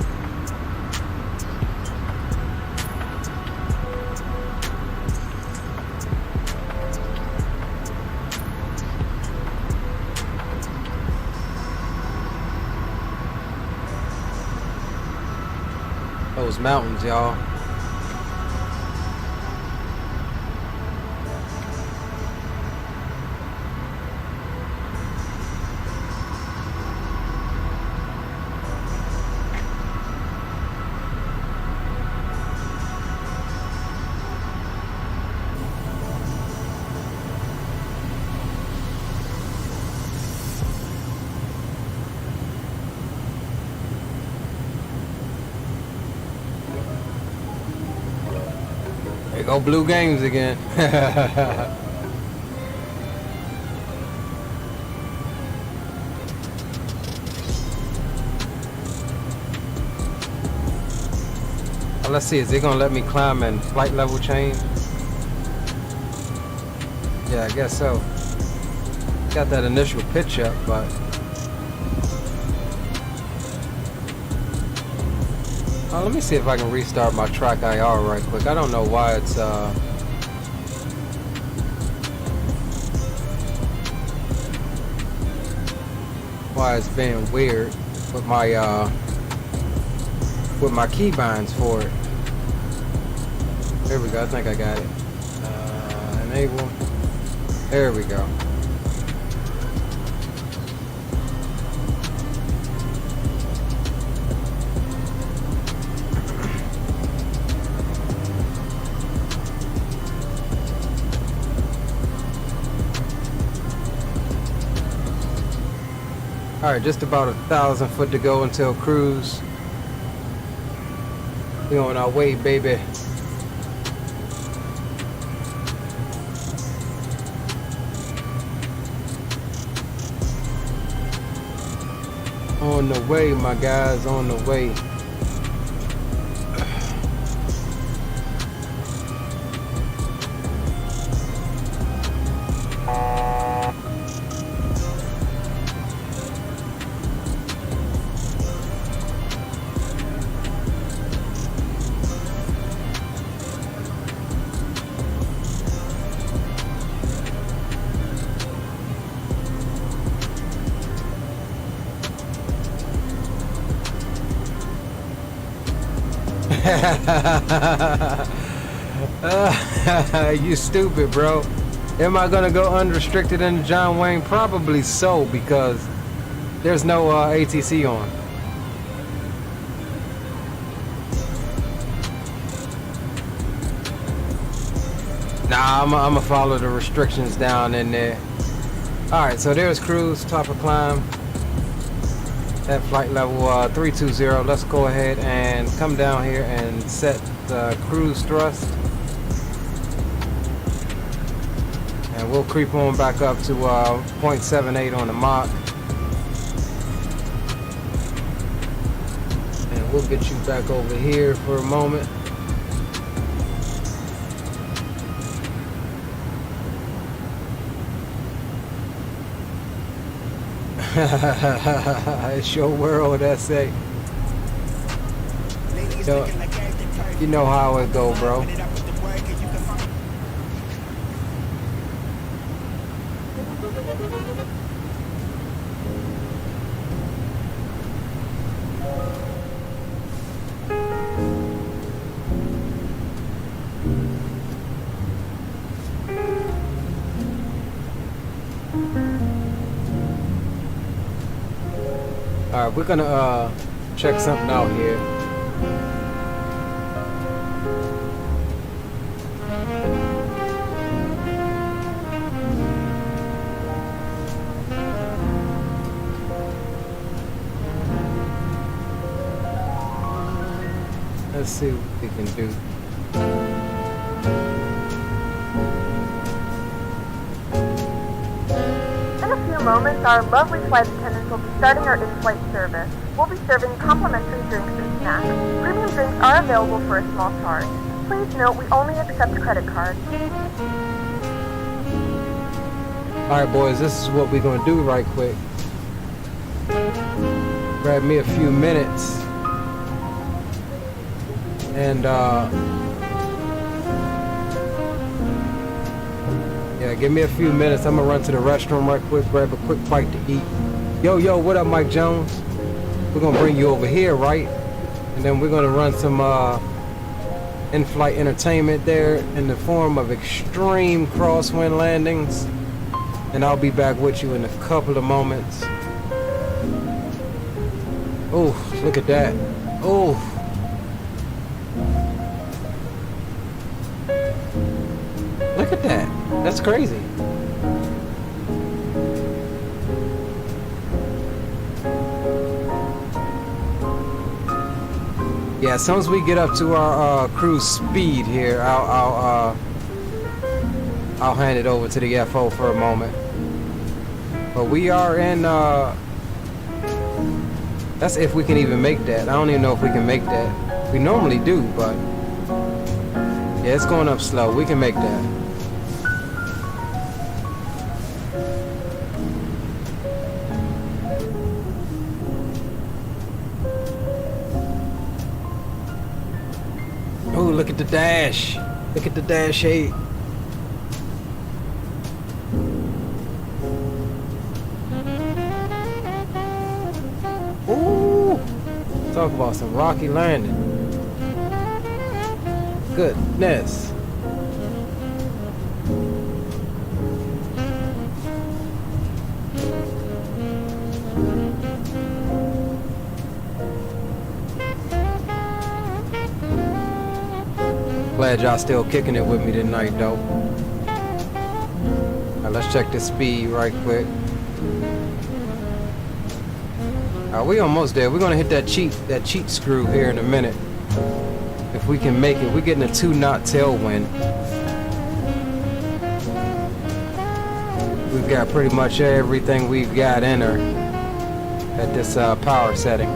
Those mountains, y'all. There go Blue Games again. Well, let's see, is it gonna let me climb and flight level change? Yeah, I guess so. Got that initial pitch up, but let me see if I can restart my track IR right quick. I don't know why it's why it's being weird with my keybinds for it. There we go. I think I got it. Enable. There we go. Alright, just about 1,000 foot to go until cruise. We on our way, baby. On the way, my guys, on the way. You stupid, bro. Am I gonna go unrestricted into John Wayne? Probably so, because there's no ATC on. Nah, I'm gonna follow the restrictions down in there. Alright, so there's cruise, top of climb. At flight level 320. Let's go ahead and come down here and set the cruise thrust. And we'll creep on back up to 0.78 on the Mach. And we'll get you back over here for a moment. It's your world, SA. You know how it go, bro. Alright, we're gonna check something out here. Let's see what we can do.
Moments, our lovely flight attendants will be starting our in-flight service. We'll be serving complimentary drinks and snacks. Premium drinks are available for a small charge. Please note we only accept credit cards.
Alright boys, this is what we're gonna do right quick. Grab me a few minutes. And yeah, give me a few minutes. I'm gonna run to the restroom right quick, grab a quick bite to eat. Yo, what up, Mike Jones? We're gonna bring you over here, right? And then we're gonna run some in-flight entertainment there in the form of extreme crosswind landings. And I'll be back with you in a couple of moments. Oh, look at that. Oh. Look at that. That's crazy. Yeah, as soon as we get up to our cruise speed here, I'll hand it over to the FO for a moment. But we are in that's if we can even make that. I don't even know if we can make that. We normally do, but yeah, it's going up slow. We can make that. Oh, look at the dash. Look at the dash 8. Talk about some rocky landing. Goodness. Glad y'all still kicking it with me tonight, though. Now let's check the speed right quick. We almost there. We're gonna hit that cheat screw here in a minute. If we can make it. We're getting a 2-knot tailwind. We've got pretty much everything we've got in her at this power setting.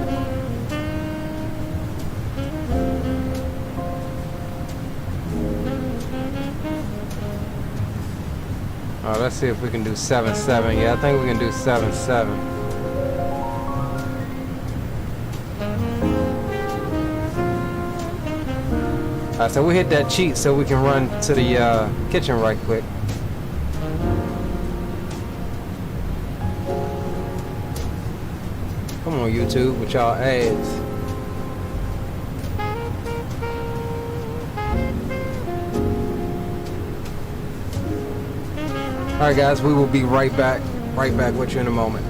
Let's see if we can do 7.7. Yeah, I think we can do 7.7. So we hit that cheat so we can run to the kitchen right quick. Come on, YouTube, with y'all ads. All right, guys, we will be right back with you in a moment.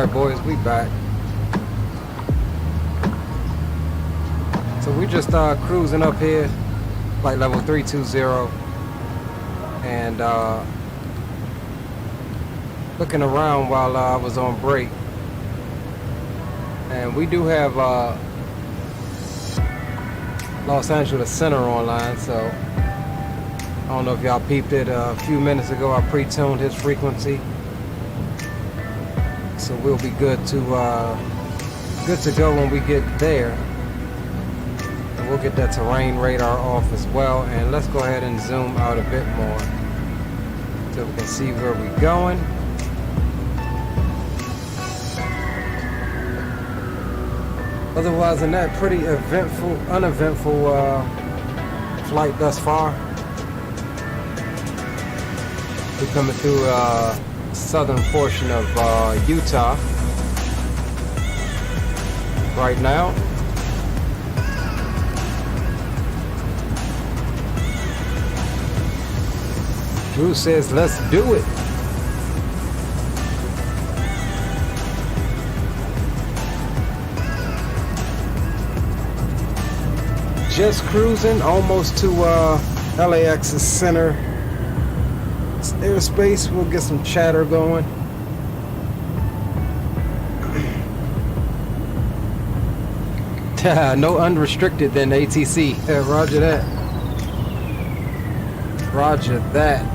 Alright boys, we back. So we just cruising up here, flight level 320, and looking around while I was on break. And we do have Los Angeles Center online, so I don't know if y'all peeped it a few minutes ago. I pre-tuned his frequency, so we'll be good to go when we get there. And we'll get that terrain radar off as well. And let's go ahead and zoom out a bit more so we can see where we're going. Otherwise than that, pretty uneventful flight thus far. We're coming through southern portion of Utah right now. Drew says, let's do it. Just cruising almost to LAX's center airspace. We'll get some chatter going. No unrestricted then ATC. Roger that. Roger that.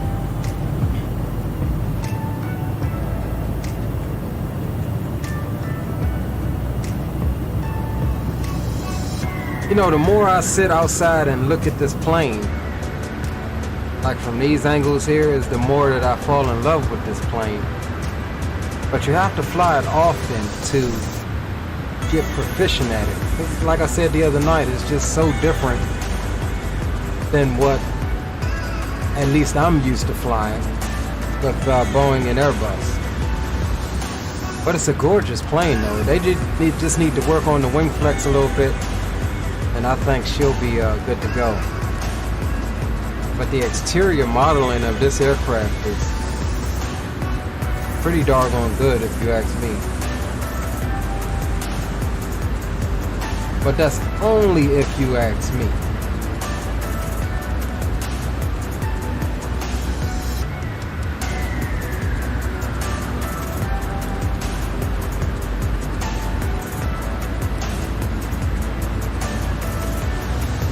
You know, the more I sit outside and look at this plane, like from these angles here, is the more that I fall in love with this plane. But you have to fly it often to get proficient at it. It's, like I said the other night, it's just so different than what at least I'm used to flying with Boeing and Airbus. But it's a gorgeous plane though. They just need to work on the wing flex a little bit, and I think she'll be good to go. But the exterior modeling of this aircraft is pretty doggone good if you ask me. But that's only if you ask me.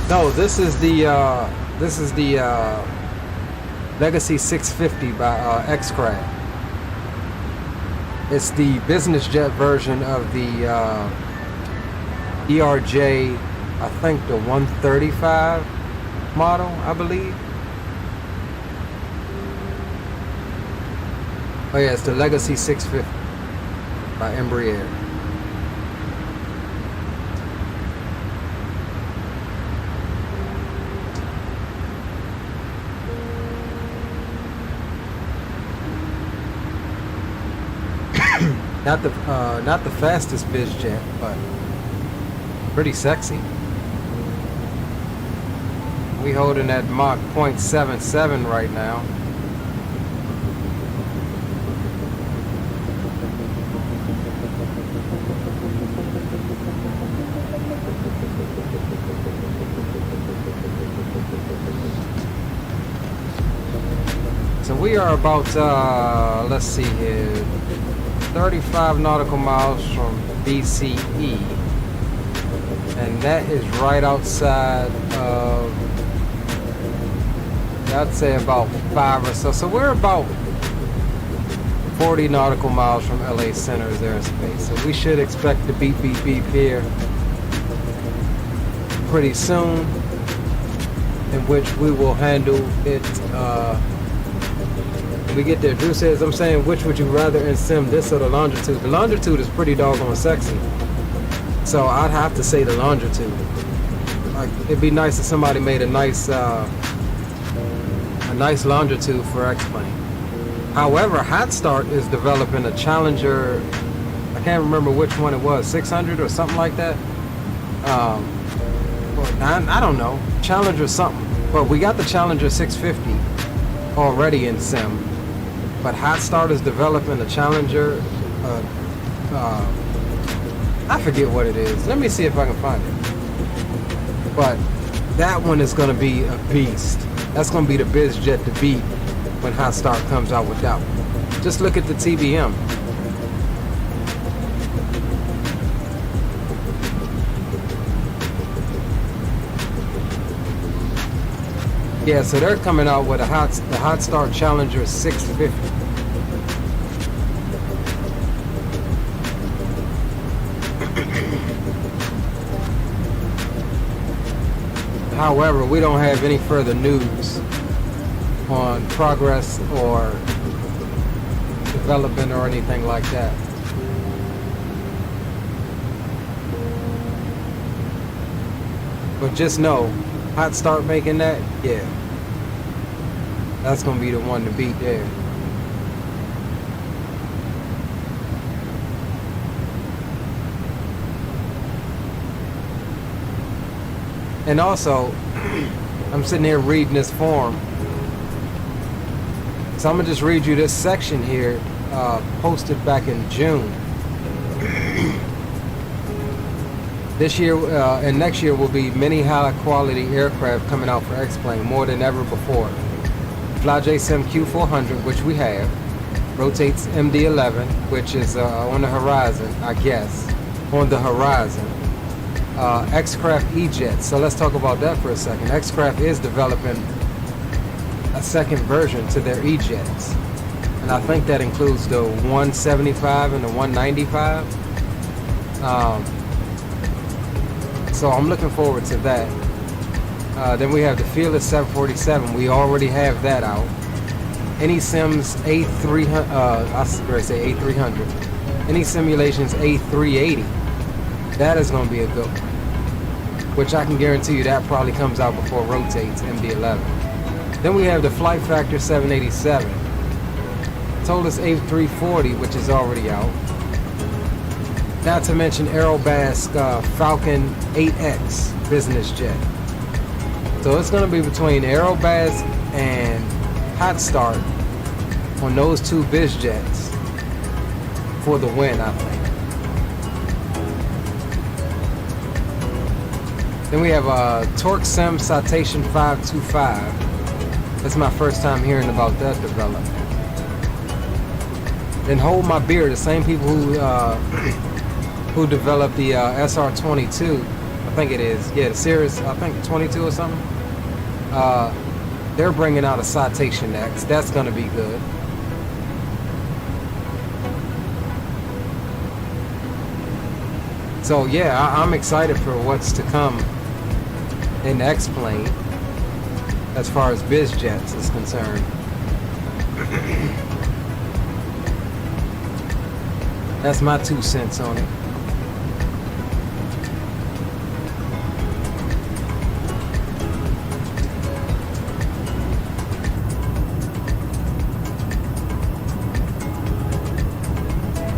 No, this is the Legacy 650 by XCraft. It's the business jet version of the ERJ, I think the 135 model, I believe. Oh yeah, it's the Legacy 650 by Embraer. Not the fastest biz jet, but pretty sexy. We holding at Mach 0.77 right now. So we are about let's see here, 35 nautical miles from BCE, and that is right outside of, I'd say about 5 or so. So we're about 40 nautical miles from LA Center's airspace. So we should expect the beep beep beep here pretty soon, in which we will handle it we get there. Drew says, I'm saying, which would you rather in sim, this or the longitude? The longitude is pretty doggone sexy, so I'd have to say the longitude. Like, it'd be nice if somebody made a nice longitude for X-Plane. However, Hot Start is developing a Challenger, I can't remember which one it was, 600 or something like that. I don't know, Challenger something. But we got the Challenger 650 already in sim. But Hot Start is developing a Challenger, I forget what it is. Let me see if I can find it. But that one is going to be a beast. That's going to be the BizJet to beat when Hot Start comes out with that one. Just look at the TBM. Yeah, so they're coming out with the Hot Start Challenger 650. However, we don't have any further news on progress or development or anything like that. But just know, Hot Start making that, yeah, that's gonna be the one to beat there. And also, I'm sitting here reading this form, so I'm gonna just read you this section here, posted back in June. This year and next year will be many high-quality aircraft coming out for X-Plane, more than ever before. FlyJSim Q400, which we have, rotates MD-11, which is on the horizon, I guess, on the horizon. XCraft E-Jets, so let's talk about that for a second. XCraft is developing a second version to their E-Jets, and I think that includes the 175 and the 195. So I'm looking forward to that. Then we have the Fearless 747. We already have that out. AnySims A300. I was going to say A300. Any Simulations A380. That is going to be a good one. Which I can guarantee you that probably comes out before rotates MD-11. Then we have the Flight Factor 787. Tolus A340, which is already out. Not to mention Aerobas Falcon 8X business jet. So it's going to be between Aerobas and Hot Start on those two biz jets for the win, I think. Then we have TorqueSim Citation 525. That's my first time hearing about that development. Then Hold My Beer, the same people who developed the SR22, I think it is, yeah, the series, I think 22 or something. They're bringing out a Citation X. That's going to be good. So yeah, I'm excited for what's to come in X-Plane as far as biz jets is concerned. That's my 2 cents on it.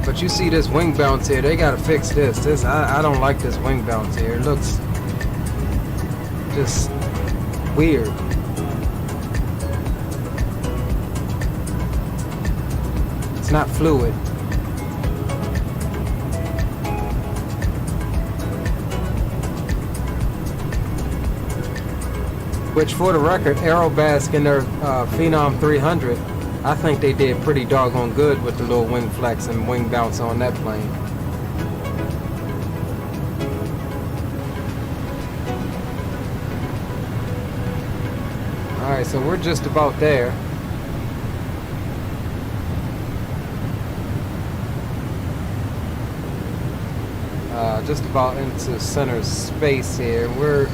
But you see this wing bounce here, they gotta fix this. I don't like this wing bounce here. It looks just weird. It's not fluid. Which, for the record, Aerobas in their Phenom 300, I think they did pretty doggone good with the little wing flex and wing bounce on that plane. Alright, so we're just about there. Just about into center space here. We're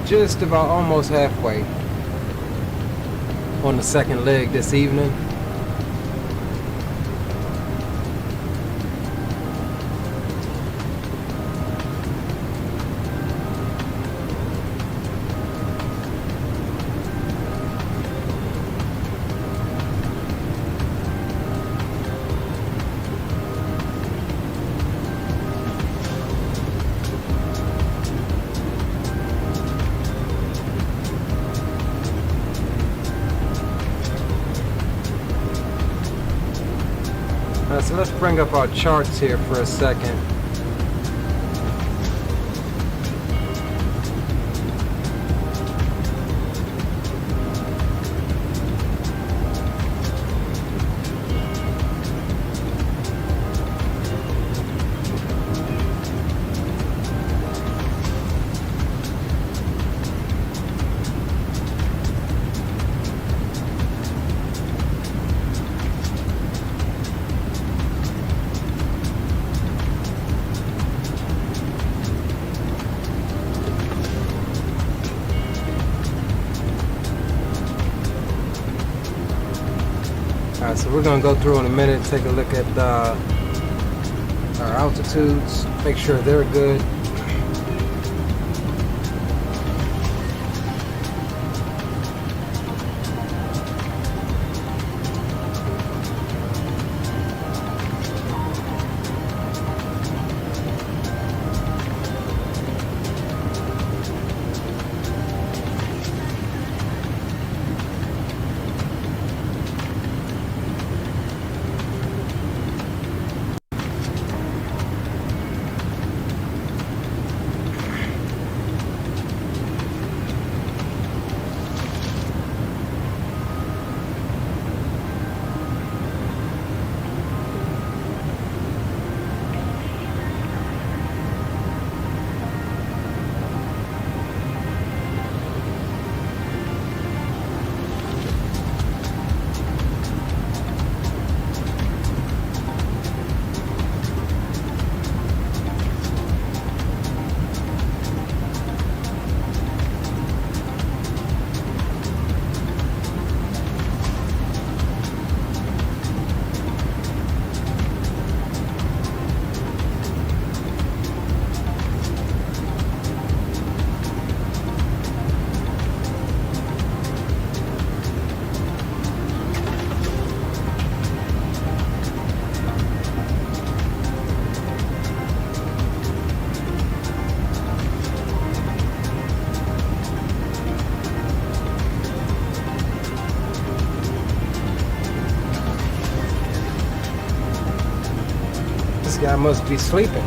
just about almost halfway on the second leg this evening. So let's bring up our charts here for a second. Alright, so we're gonna go through in a minute, take a look at our altitudes, make sure they're good. This guy must be sleeping.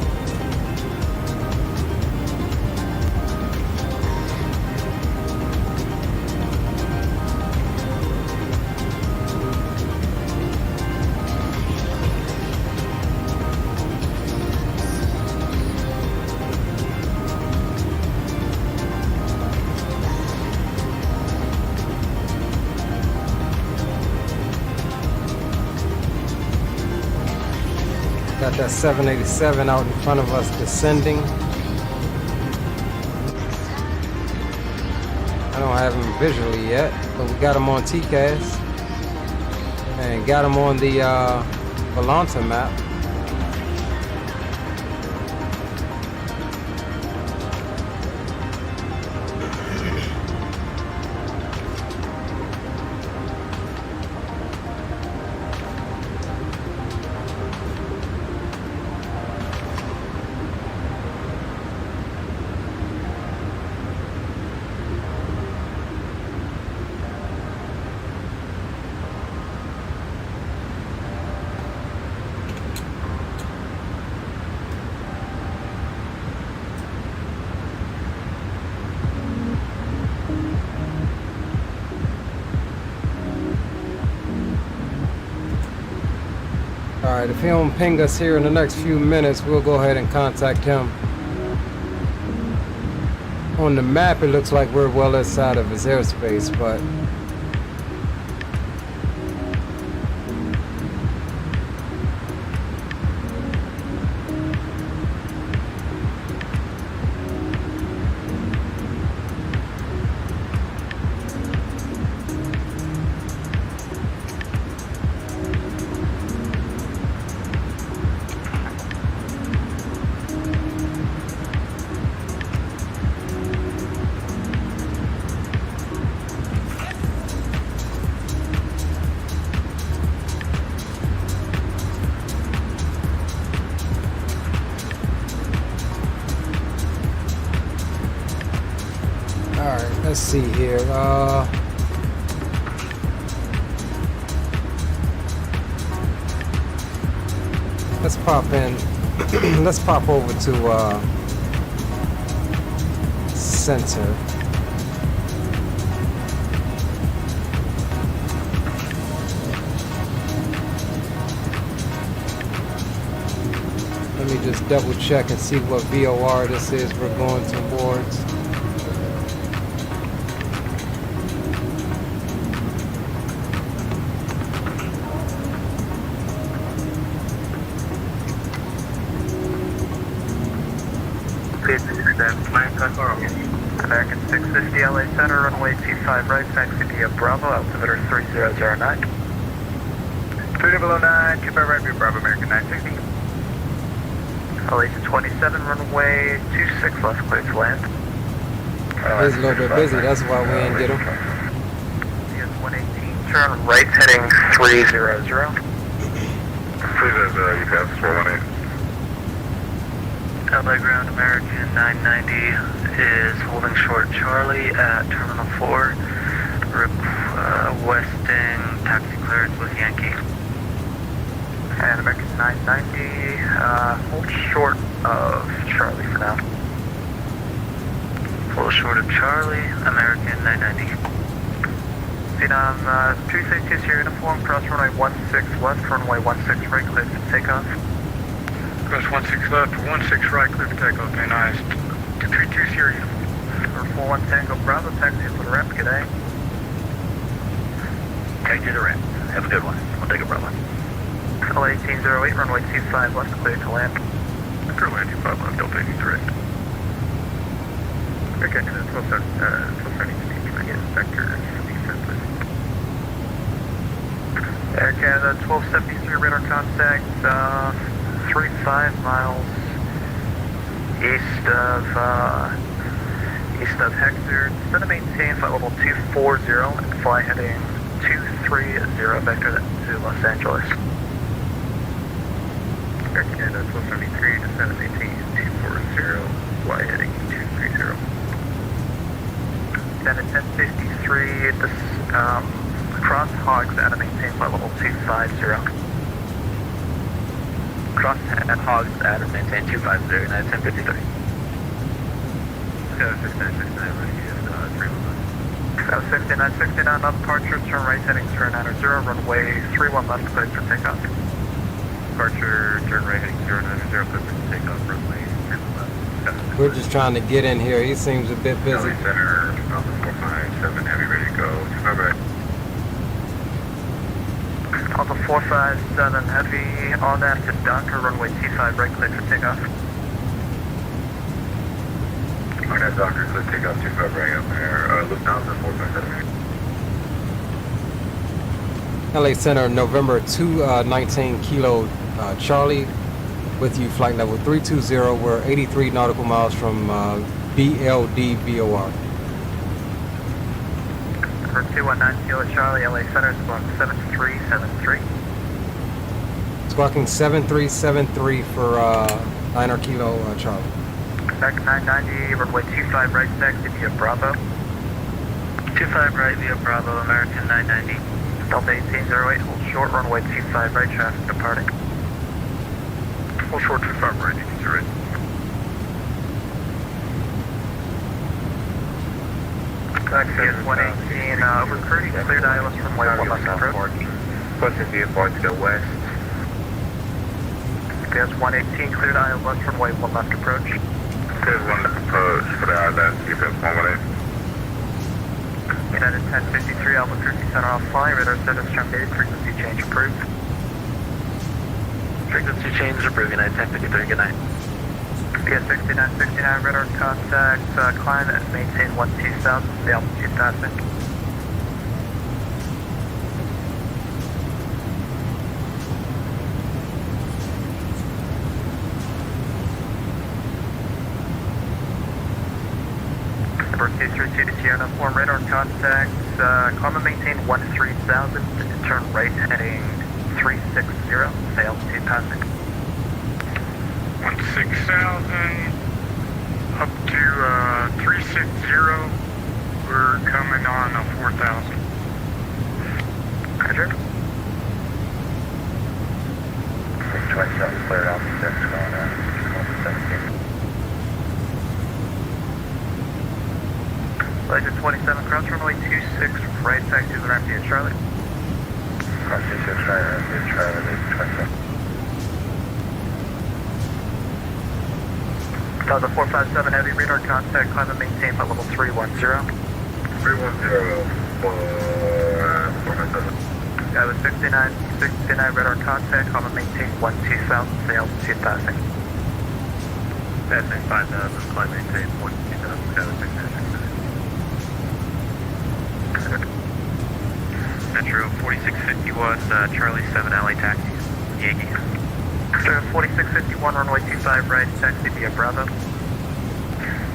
Got that 787 out in front of us descending. I don't have him visually yet, but we got him on TCAS and got him on the Volanta map. Alright, if he don't ping us here in the next few minutes, we'll go ahead and contact him. On the map, it looks like we're well inside of his airspace, but let's see here. Let's pop in. Let's pop over to center. Let me just double check and see what VOR this is we're going towards.
American 650 LA Center, runway 25 right, taxi via Bravo, altimeter 3009. 3009, 25 right via Bravo, American 960. LA 27, runway 26 left, clear to land.
It's a little bit busy, that's why we didn't get him.
CS 118, turn right, heading 300.
300, you pass 418.
LA ground American 990 is holding short Charlie at Terminal 4, requesting taxi clearance with Yankee. And American 990, hold short of Charlie for now. Hold short of Charlie, American 990. Phenom 262 to your uniform, cross runway 16 left, runway 16 right, clear for takeoff.
Cross 16 left, 16 right, clear for takeoff, okay, nice. 232 Sierra uniform.
Or 41 Tango Bravo, taxi for the ramp, good day.
Take to the ramp. Have a good one. We'll take a Bravo.
LA 1808, runway 25 left, clear to land.
Clear land, 25 left, Delta 83. Okay, and then 1270 speed, can I get vector descent, please?
Air Canada 1273, radar contact, 35 miles east of Hector. Instead of maintain flight level 240 and fly heading 230, vector to Los Angeles.
Air Canada 1273, descend and maintain 240, fly heading 230.
Then at 1053, this cross hogs at a maintain flight level 250.
Cross and hogs at or maintain 250, United 1053.
6969, ready is 311.
6969 on departure, turn right heading 090, runway 31 left, clear for takeoff.
Departure, turn right heading 090, clear for takeoff, runway 31 left.
We're just trying to get in here. He seems a bit busy.
LA Center, 457, heavy, ready to go. 25 right.
Alpha 457 heavy on that to Docker, runway 25 right, clear for takeoff.
On that Docker, let's take off 25 right up there. Lufthansa 457.
LA Center, November 219 Kilo Charlie, with you, flight level 320. We're 83 nautical miles from BLD VOR.
For 219 Kilo Charlie, LA Center is going 7373.
Squawking 7373 for 9 Kilo Charlie.
Back 990, runway 25 right, taxi via Bravo. 25 right via Bravo, American 990. Delta 1808, hold short, runway 25 right, traffic departing.
Hold short 25 right, 1808.
CS 118, recruiting, cleared ILS runway 1 left approach.
Question VFR to the west.
CS 118, cleared ILS runway 1 left approach.
Cleared 1 left approach for the ILS, GPS 118.
United 1053, Alpha 30 center offline, radar status terminated, frequency change approved.
Frequency change approved, United 1053, good night.
PS 6969, radar contact, climb and maintain 12,000, the altitude passing. Number 232 to Sierra Form, radar contact, climb and maintain 13,000, turn right heading 360, the altitude passing.
16,000 up to 360. We're coming on 4,000.
Roger.
27 cleared off 6 going 17.
Glacier 27, cross runway 26, right taxi to the ramp via Charlie.
Cross 26, right via Charlie, 27.
Delta 457 heavy radar contact, climb and maintain by level 310.
310 for 457.
Yeah, the 69 radar contact, climb and maintain 12,000, say altitude passing.
Passing 5,000, climb maintain 12,000, Dallas 69.
Metro 4651, Charlie 7 alley taxi, Yankee.
4651, runway 25 right, taxi via Bravo.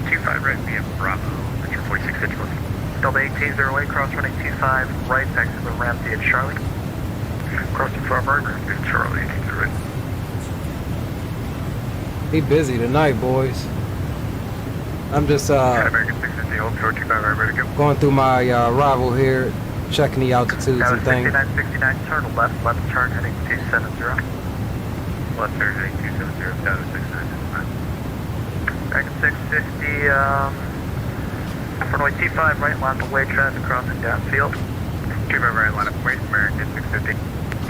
25 right via Bravo, Metro 4651.
Delta 1808, cross running 25 right, taxi to the ramp via Charlie.
Crossing from Burger via Charlie, 1808.
He busy tonight, boys. I'm just
American 650, hold short 25 right, ready to go.
going through my arrival here, checking the altitudes
That
and
was
things.
6969, turn left, left turn heading 270.
Left turn heading 270, down to 69.
American 650, runway 25 right, line of way traffic crossing downfield.
25 right, line of wait, American 650.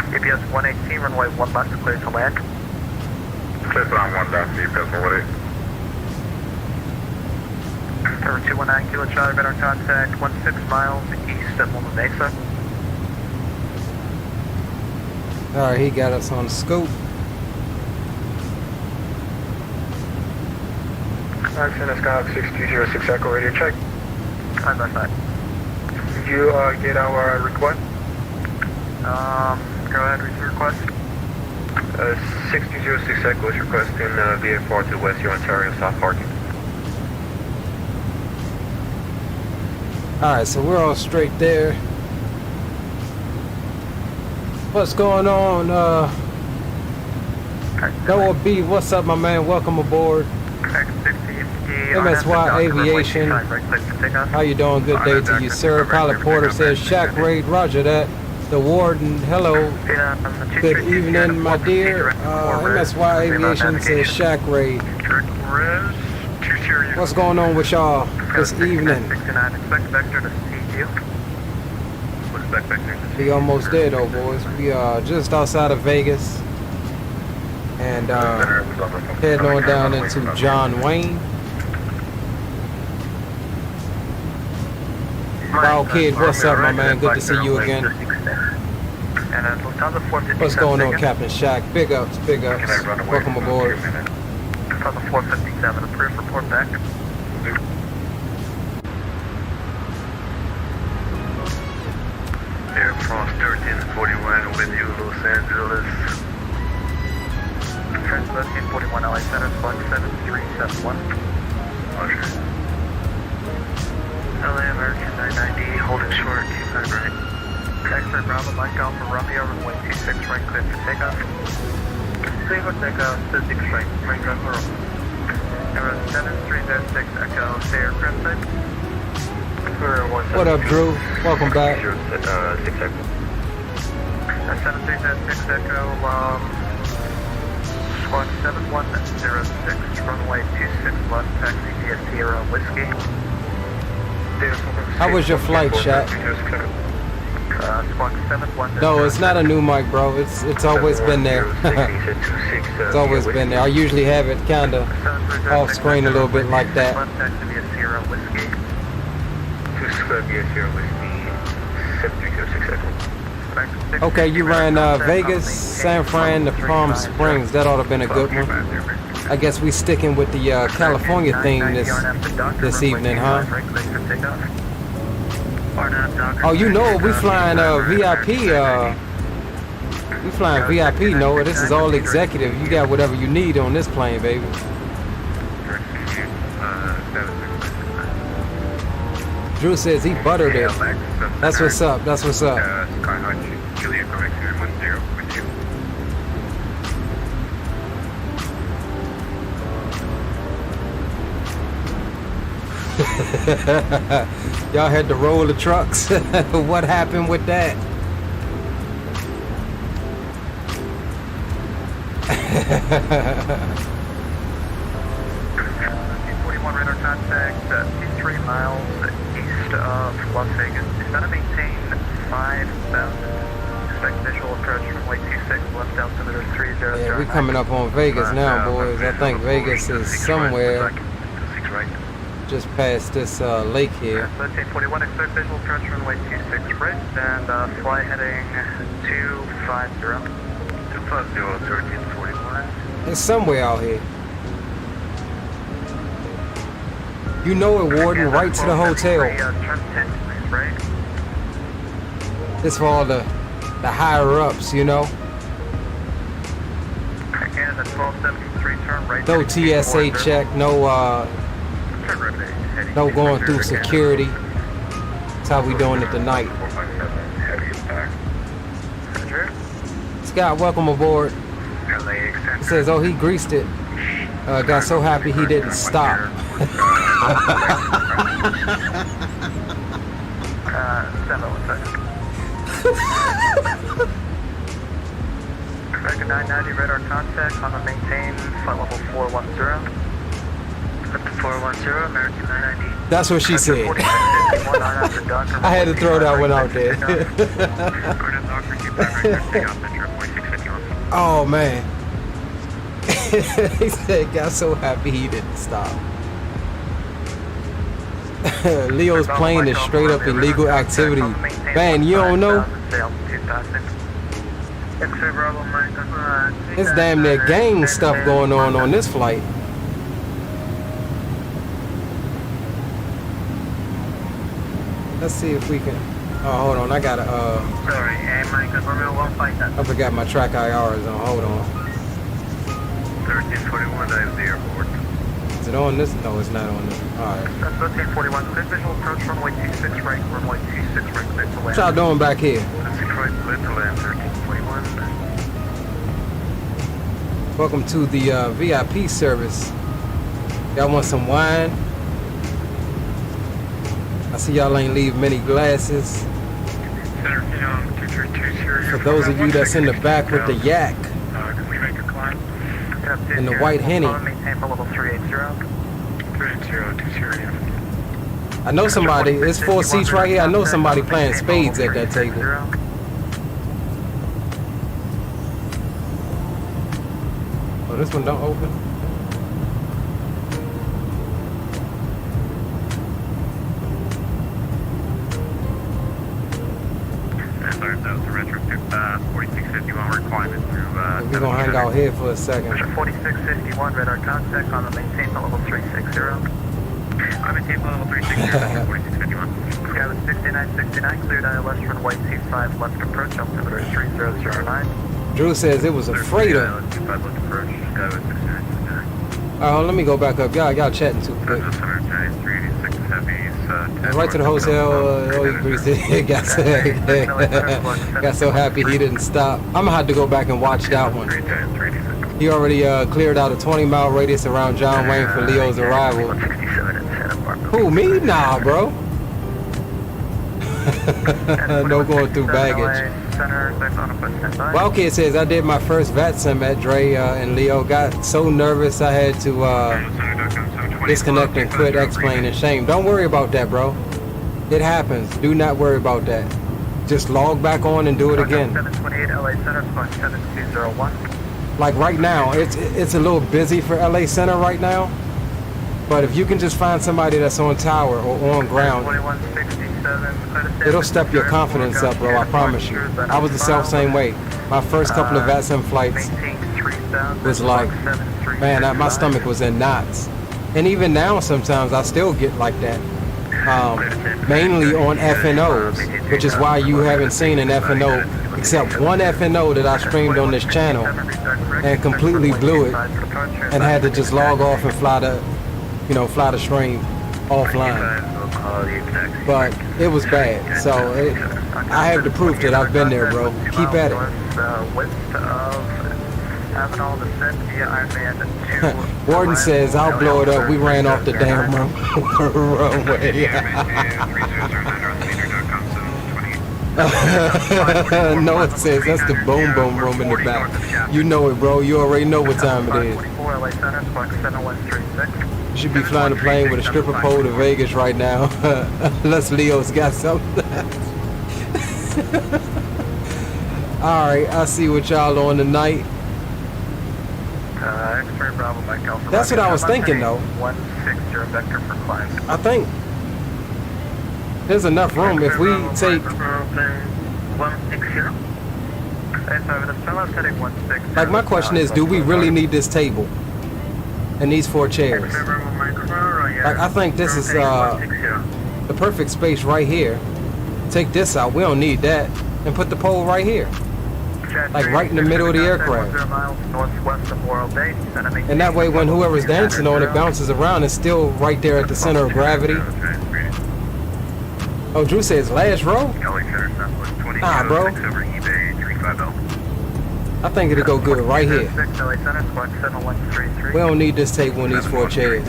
GPS 118, runway 1 left, clear to land.
Clear on 1 left, GPS 118.
Tower 219, Kilo Charlie, radar contact, 16 miles east of Loma Mesa.
Alright, he got us on the scope.
Accent Scott 6206 Echo radio check.
Side by side.
Did you get our request?
Go ahead with your request.
6206 Echo is requesting VFR to West Ontario South Parking.
Alright, so we're all straight there. What's going on? Noah B, what's up, my man? Welcome aboard. MSI Aviation. How you doing? Good day to you, sir. Pilot Porter says Shack Raid. Roger that. The Warden, hello. Good evening, my dear. MSI Aviation says Shack Raid. What's going on with y'all this evening?
Expect Vector to see you.
We almost there though, boys. We are just outside of Vegas and heading on down into John Wayne. Bow Kid, what's up, my man? Good to see you again. What's going on, Captain Shack? Big ups, big ups. Welcome aboard.
Lufthansa 457, approved, report back.
Air France 1341 with you, Los Angeles.
Transport 1341 LA Center, flight 7371.
Roger.
LA American 990, holding short, 25 right. X-ray Bravo, Mike Alpha Romeo, runway 26 right, clear for takeoff. Clear for takeoff, 26 right, right ground for Aorus 7306 Echo, stay aircraft type.
What up, Drew? Welcome back.
6 Echo.
7306 Echo, squawk 7106, runway 26 left, taxi via Sierra Whiskey.
How was your flight, Shaq?
Squawk 7106.
No, it's not a new mic, bro. It's always been there. It's always been there. I usually have it kind of off screen a little bit like that.
Left, taxi via Sierra Whiskey.
2 Square via Sierra Whiskey, 7306 Echo.
Okay, you ran Vegas, San Fran, to Palm Springs. That ought to have been a good one. I guess we sticking with the California theme this evening, huh? Oh, you know we flying VIP. We flying VIP, Noah. This is all executive. You got whatever you need on this plane, baby. Drew says he buttered it. That's what's up. That's what's up.
Julia correct 10 with you.
Y'all had to roll the trucks. What happened with that?
41 radar contact, 3 miles east of Las Vegas. Descend and maintain 5,000. Expect visual approach runway 26, left altimeter 30.
Yeah, we coming up on Vegas now, boys. I think Vegas is somewhere just past this lake here.
1341, expect visual approach runway 26 right, and fly heading 250. 250, 1341.
It's somewhere out here. You know it, Warden, right to the hotel.
Turn 10, please, right?
It's for all the higher ups, you know.
Again, the 1273, turn right.
No TSA check, no going through security. That's how we doing it tonight. Scott, welcome aboard. He says, oh, he greased it. Got so happy he didn't stop.
Stand by 1 second. American 990 radar contact on the maintain flight level 410. Up to 410, American 990.
That's what she said. I had to throw that one out there. Oh man. He said got so happy he didn't stop. Leo's plane is straight up illegal activity. Man, you don't know? It's damn near gang stuff going on this flight. Let's see if we can. Oh, hold on. I gotta.
Sorry,
I forgot my track IR is on. Hold on.
1341, that is the airport.
Is it on this? No, it's not on this. Alright.
That's 1341. Clear visual approach runway 26 right, runway 26 right, clear to land.
What y'all doing back here?
26 right, clear to land, 1341.
Welcome to the VIP service. Y'all want some wine? I see y'all ain't leave many glasses. For those of you that's in the back with the yak and the white Henny. I know somebody, it's 4 seats right here. I know somebody playing spades at that table. Oh, this one don't open? We're gonna hang out here for a second.
4651 radar contact on the maintain level 360. On maintain level 360, 4651. Sky 6969, cleared ILS runway 25 left approach, altimeter 3009.
Drew says it was a freighter. Oh, let me go back up. Y'all chatting too quick. Right to the hotel. Oh, he greased it. Got so happy he didn't stop. I'm gonna have to go back and watch that one. He already cleared out a 20-mile radius around John Wayne for Leo's arrival. Who, me? Nah, bro. No going through baggage. Wildkid says, I did my first VAT sim at Dre and Leo. Got so nervous I had to disconnect and quit X-Plane in shame. Don't worry about that, bro. It happens. Do not worry about that. Just log back on and do it again. Like right now, it's a little busy for LA Center right now. But if you can just find somebody that's on tower or on ground, it'll step your confidence up, bro. I promise you. I was the same way. My first couple of VATSIM flights was like, man, my stomach was in knots. And even now, sometimes I still get like that. Mainly on FNOs, which is why you haven't seen an FNO, except one FNO that I streamed on this channel and completely blew it and had to just log off and fly the stream offline. But it was bad, so I have the proof that I've been there, bro. Keep at it. Warden says, I'll blow it up. We ran off the damn runway. No, it says that's the boom boom room in the back. You know it, bro. You already know what time it is.
524 LA Center, Squawk 7136.
You should be flying a plane with a stripper pole to Vegas right now. Unless Leo's got something. Alright, I'll see what y'all on tonight.
X-ray Bravo Mike Alpha.
That's what I was thinking though.
160 vector for climb.
I think there's enough room if we take,
160.
like my question is, do we really need this table and these 4 chairs? Like I think this is the perfect space right here. Take this out, we don't need that, and put the pole right here. Like right in the middle of the aircraft. And that way when whoever's dancing on it bounces around, it's still right there at the center of gravity. Oh, Drew says last row? Nah, bro. I think it'll go good right here. We don't need this table and these 4 chairs.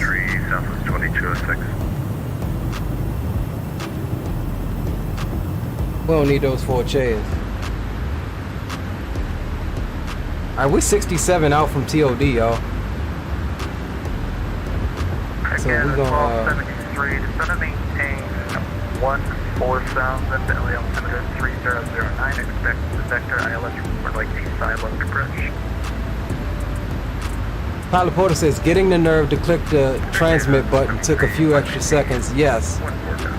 We don't need those 4 chairs. Alright, we're 67 out from TOD, y'all. So we're gonna
1273, descend and maintain 14,000, LA altimeter 3009, expect the vector ILS for like T-side load approach.
Pilot Porter says, getting the nerve to click the transmit button took a few extra seconds. Yes.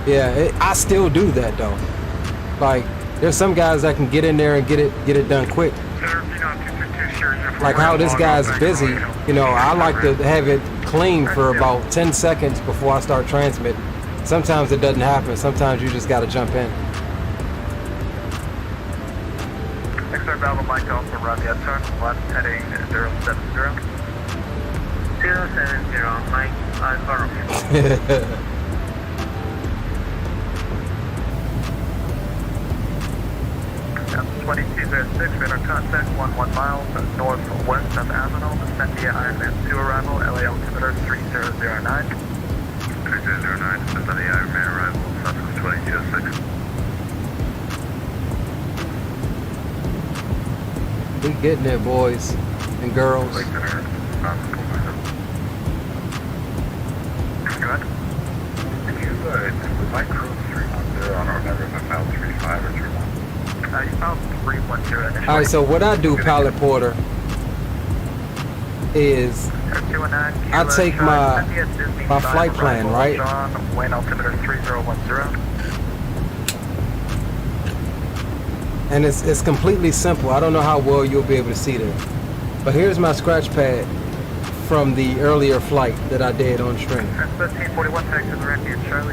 Yeah, I still do that though. Like, there's some guys that can get in there and get it done quick. Like how this guy's busy, you know, I like to have it clean for about 10 seconds before I start transmitting. Sometimes it doesn't happen. Sometimes you just gotta jump in.
XR Bravo Mike Alpha, Robbie, turn left heading 070. 070, Mike, Alpha. 2206, radar contact 11 miles northwest of Avenel, descend via Ironman 2 arrival, LA altimeter 3009. 3009, descend on the Ironman arrival, Southwest 2206.
We getting there, boys and girls.
Good.
You would like cruise 310 on our network of Mile 35 or 31?
You found 310 initially.
Alright, so what I do, Pilot Porter, is I take my flight plan, right?
Wind altimeter 3010.
And it's completely simple. I don't know how well you'll be able to see that. But here's my scratch pad from the earlier flight that I did on stream.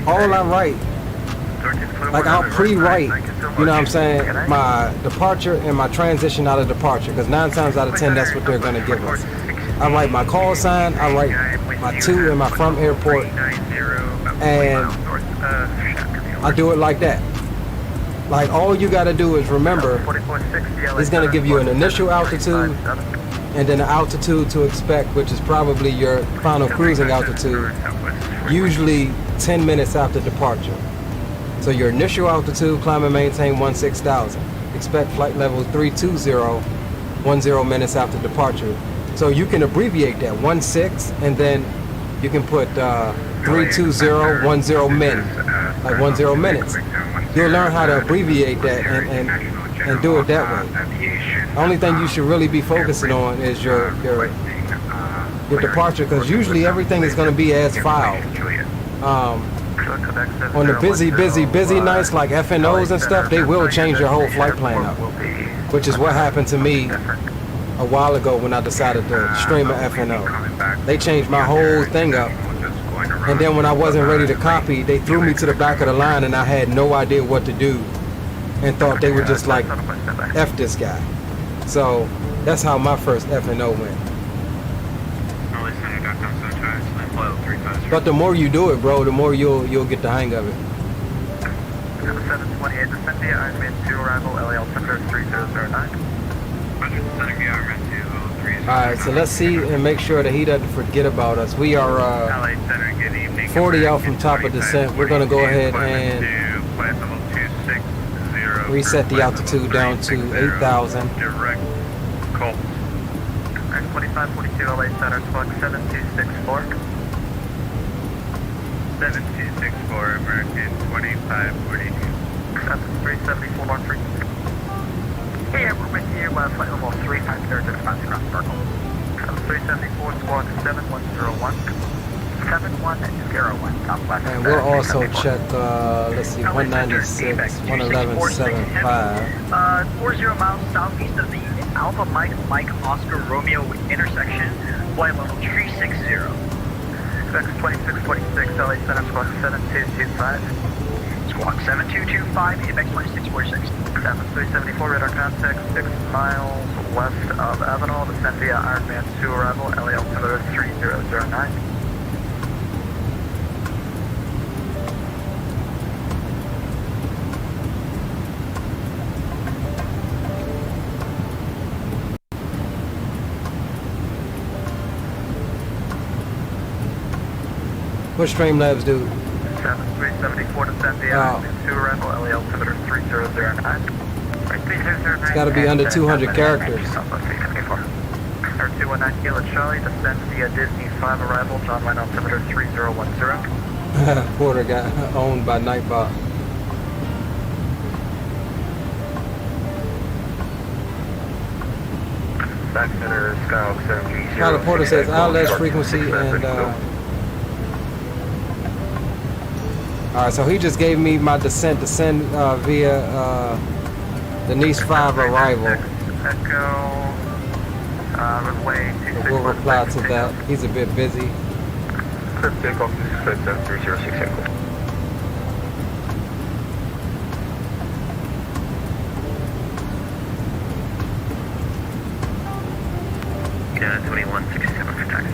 All I write, like I'll pre-write, you know what I'm saying, my departure and my transition out of departure, because 9 times out of 10 that's what they're going to give us. I write my call sign, I write my to and my from airport, and I do it like that. Like all you got to do is remember, it's going to give you an initial altitude and then an altitude to expect, which is probably your final cruising altitude, usually 10 minutes after departure. So your initial altitude, climb and maintain 16,000. Expect flight level 320, 10 minutes after departure. So you can abbreviate that, 16, and then you can put 320, 10 min, like 10 minutes. You'll learn how to abbreviate that and do it that way. The only thing you should really be focusing on is your departure, because usually everything is going to be as filed. On the busy nights like FNOs and stuff, they will change your whole flight plan up, which is what happened to me a while ago when I decided to stream an FNO. They changed my whole thing up, and then when I wasn't ready to copy, they threw me to the back of the line and I had no idea what to do and thought they were just like, F this guy. So that's how my first FNO went. But the more you do it, bro, the more you'll get the hang of it.
728, descend via Ironman 2 arrival, LA altimeter 3009.
Alright, so let's see and make sure that he doesn't forget about us. We are 40 out from top of descent. We're going to go ahead and Reset the altitude down to 8,000.
Direct call.
2542 LA Center, squawk 7264.
7264, American 2542.
That's 374 free.
Hey, we're with you, flight level 350 to response across Circle.
374, squawk 7101.
7101, Southwest.
And we'll also check, let's see, 196, 111.75.
40 miles southeast of the Alpha Mike Oscar Romeo intersection, flight level 360.
X2646, LA Center, squawk 7225.
Squawk 7225, AMX 2646.
374, radar contact 6 miles west of Avenal, descend via Ironman 2 arrival, LA altimeter 3009.
What Streamlabs do?
374 descend via Ironman 2 arrival, LA altimeter 3009.
It's got to be under 200 characters.
219 Kilo Charlie, descend via Disney 5 arrival, John Wayne altimeter 3010.
Porter got owned by Nightbot.
Back center, Skyhawk 730.
Tyler Porter says ILS frequency and alright, so he just gave me my descend via the Nice 5 arrival.
Echo, runway
So we'll reply to that. He's a bit busy.
Clip takeoff to 657 Echo.
Yeah, 2167 for taxi.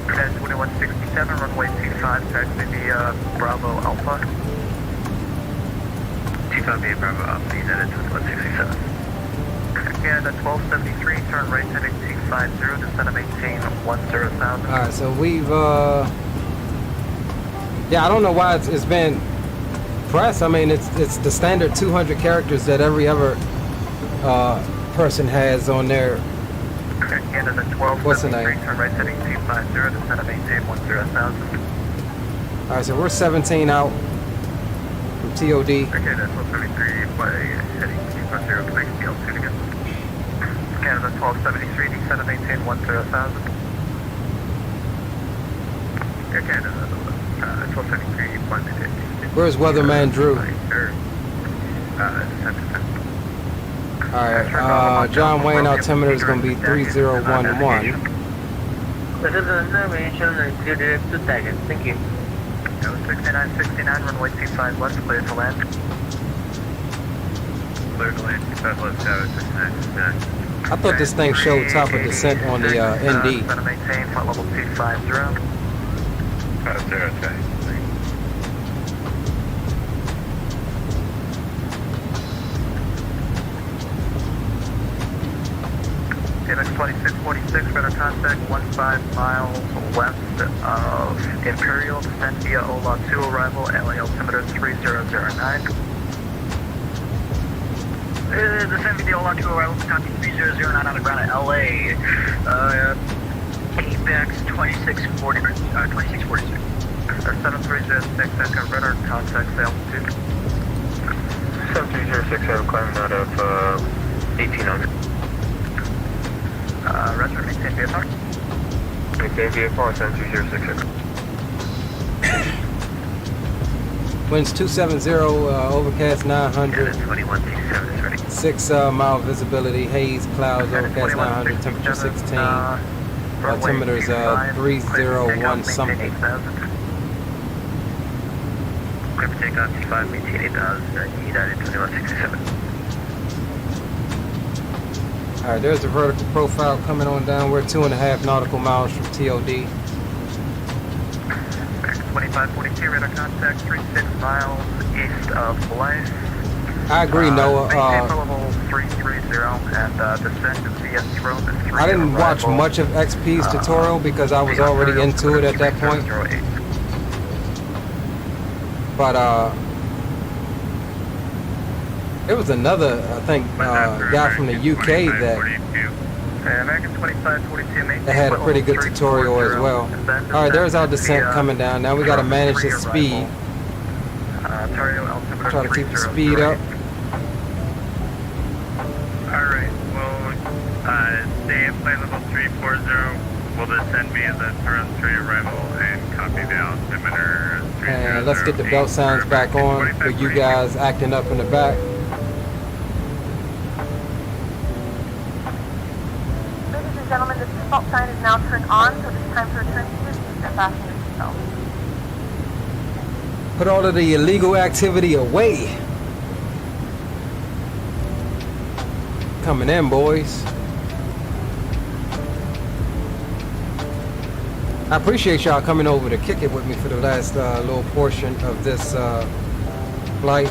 Okay, 2167, runway 25, taxi via Bravo Alpha.
25 via Bravo Alpha, he's at 2167.
And at 1273, turn right heading 250, descend and maintain 10,000.
Alright, so we've yeah, I don't know why it's been pressed. I mean, it's the standard 200 characters that every other person has on their
And at 1273,
what's the name?
turn right heading 250, descend and maintain 10,000.
Alright, so we're 17 out from TOD.
Okay, that's 1273 by heading 250, connect to altitude again. Canada 1273, descend and maintain 10,000. Canada 1273, by midday.
Where's Weatherman Drew? Alright, John Wayne altimeter is going to be 3011.
Thank you. 6969, runway 25 left, clear to land.
Clear to land, 25 left, tower 6969.
I thought this thing showed top of descent on the ND.
Descend and maintain, flight level 250.
50, okay.
MX 2646, radar contact 15 miles west of Imperial, descend via Ola 2 arrival, LA altimeter 3009.
Descend via Ola 2 arrival, copy 3009 on the ground at LA. ABEX 2646.
7306, echo radar contact altitude.
7306, I'm climbing out of 1800.
Roger, maintain VFR.
Maintain VFR, 7306.
Winds 270, overcast 900.
2167 is ready.
6 mile visibility, haze, clouds, overcast 900, temperature 16. Altimeter is 301 something.
Clear for takeoff, T5, maintain 8,000, United 2167.
Alright, there's the vertical profile coming on down. We're 2.5 nautical miles from TOD.
2542, radar contact 36 miles east of Blythe.
I agree, Noah.
Maintain for level 330 and descend via Throne
I didn't watch much of XP's tutorial because I was already into it at that point. But there was another, I think, guy from the UK that had a pretty good tutorial as well. All right, there's our descent coming down. Now we got to manage the speed. Try to keep the speed up.
Alright, well, stay at flight level 340. Will descend me as a turn 3 arrival and copy the altimeter.
And let's get the belt sounds back on for you guys acting up in the back.
Ladies and gentlemen, the default sign is now turned on, so it's time to return to your seats and fasten your seatbelt.
Put all of the illegal activity away. Coming in, boys. I appreciate y'all coming over to kick it with me for the last little portion of this flight.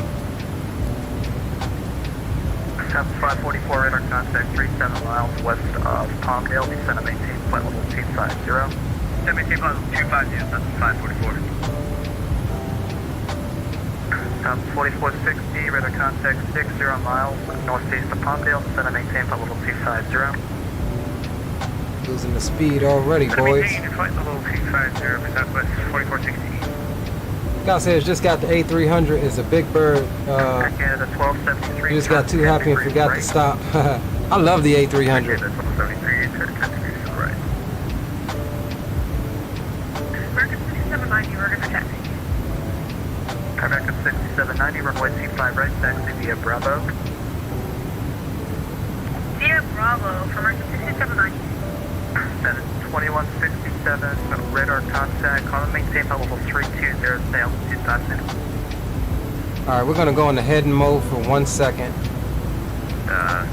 South 544 radar contact 37 miles west of Palmdale. Descend and maintain flight level 250. Maintain flight level 250, that's 544. South 4460, radar contact 60 miles northeast of Palmdale. Descend and maintain flight level 250.
Losing the speed already, boys.
Flight level 250 for Southwest 4460.
Guy says just got the A300. It's a big bird.
Canada 1273.
You just got too happy and forgot to stop. I love the A300.
American 6790, we're going to protect. American 6790, runway 25 right, taxi via Bravo. Via Bravo, for American 6790. 2167, radar contact, common maintain flight level 320, stay altitude 5 minutes.
Alright, we're going to go into heading mode for 1 second.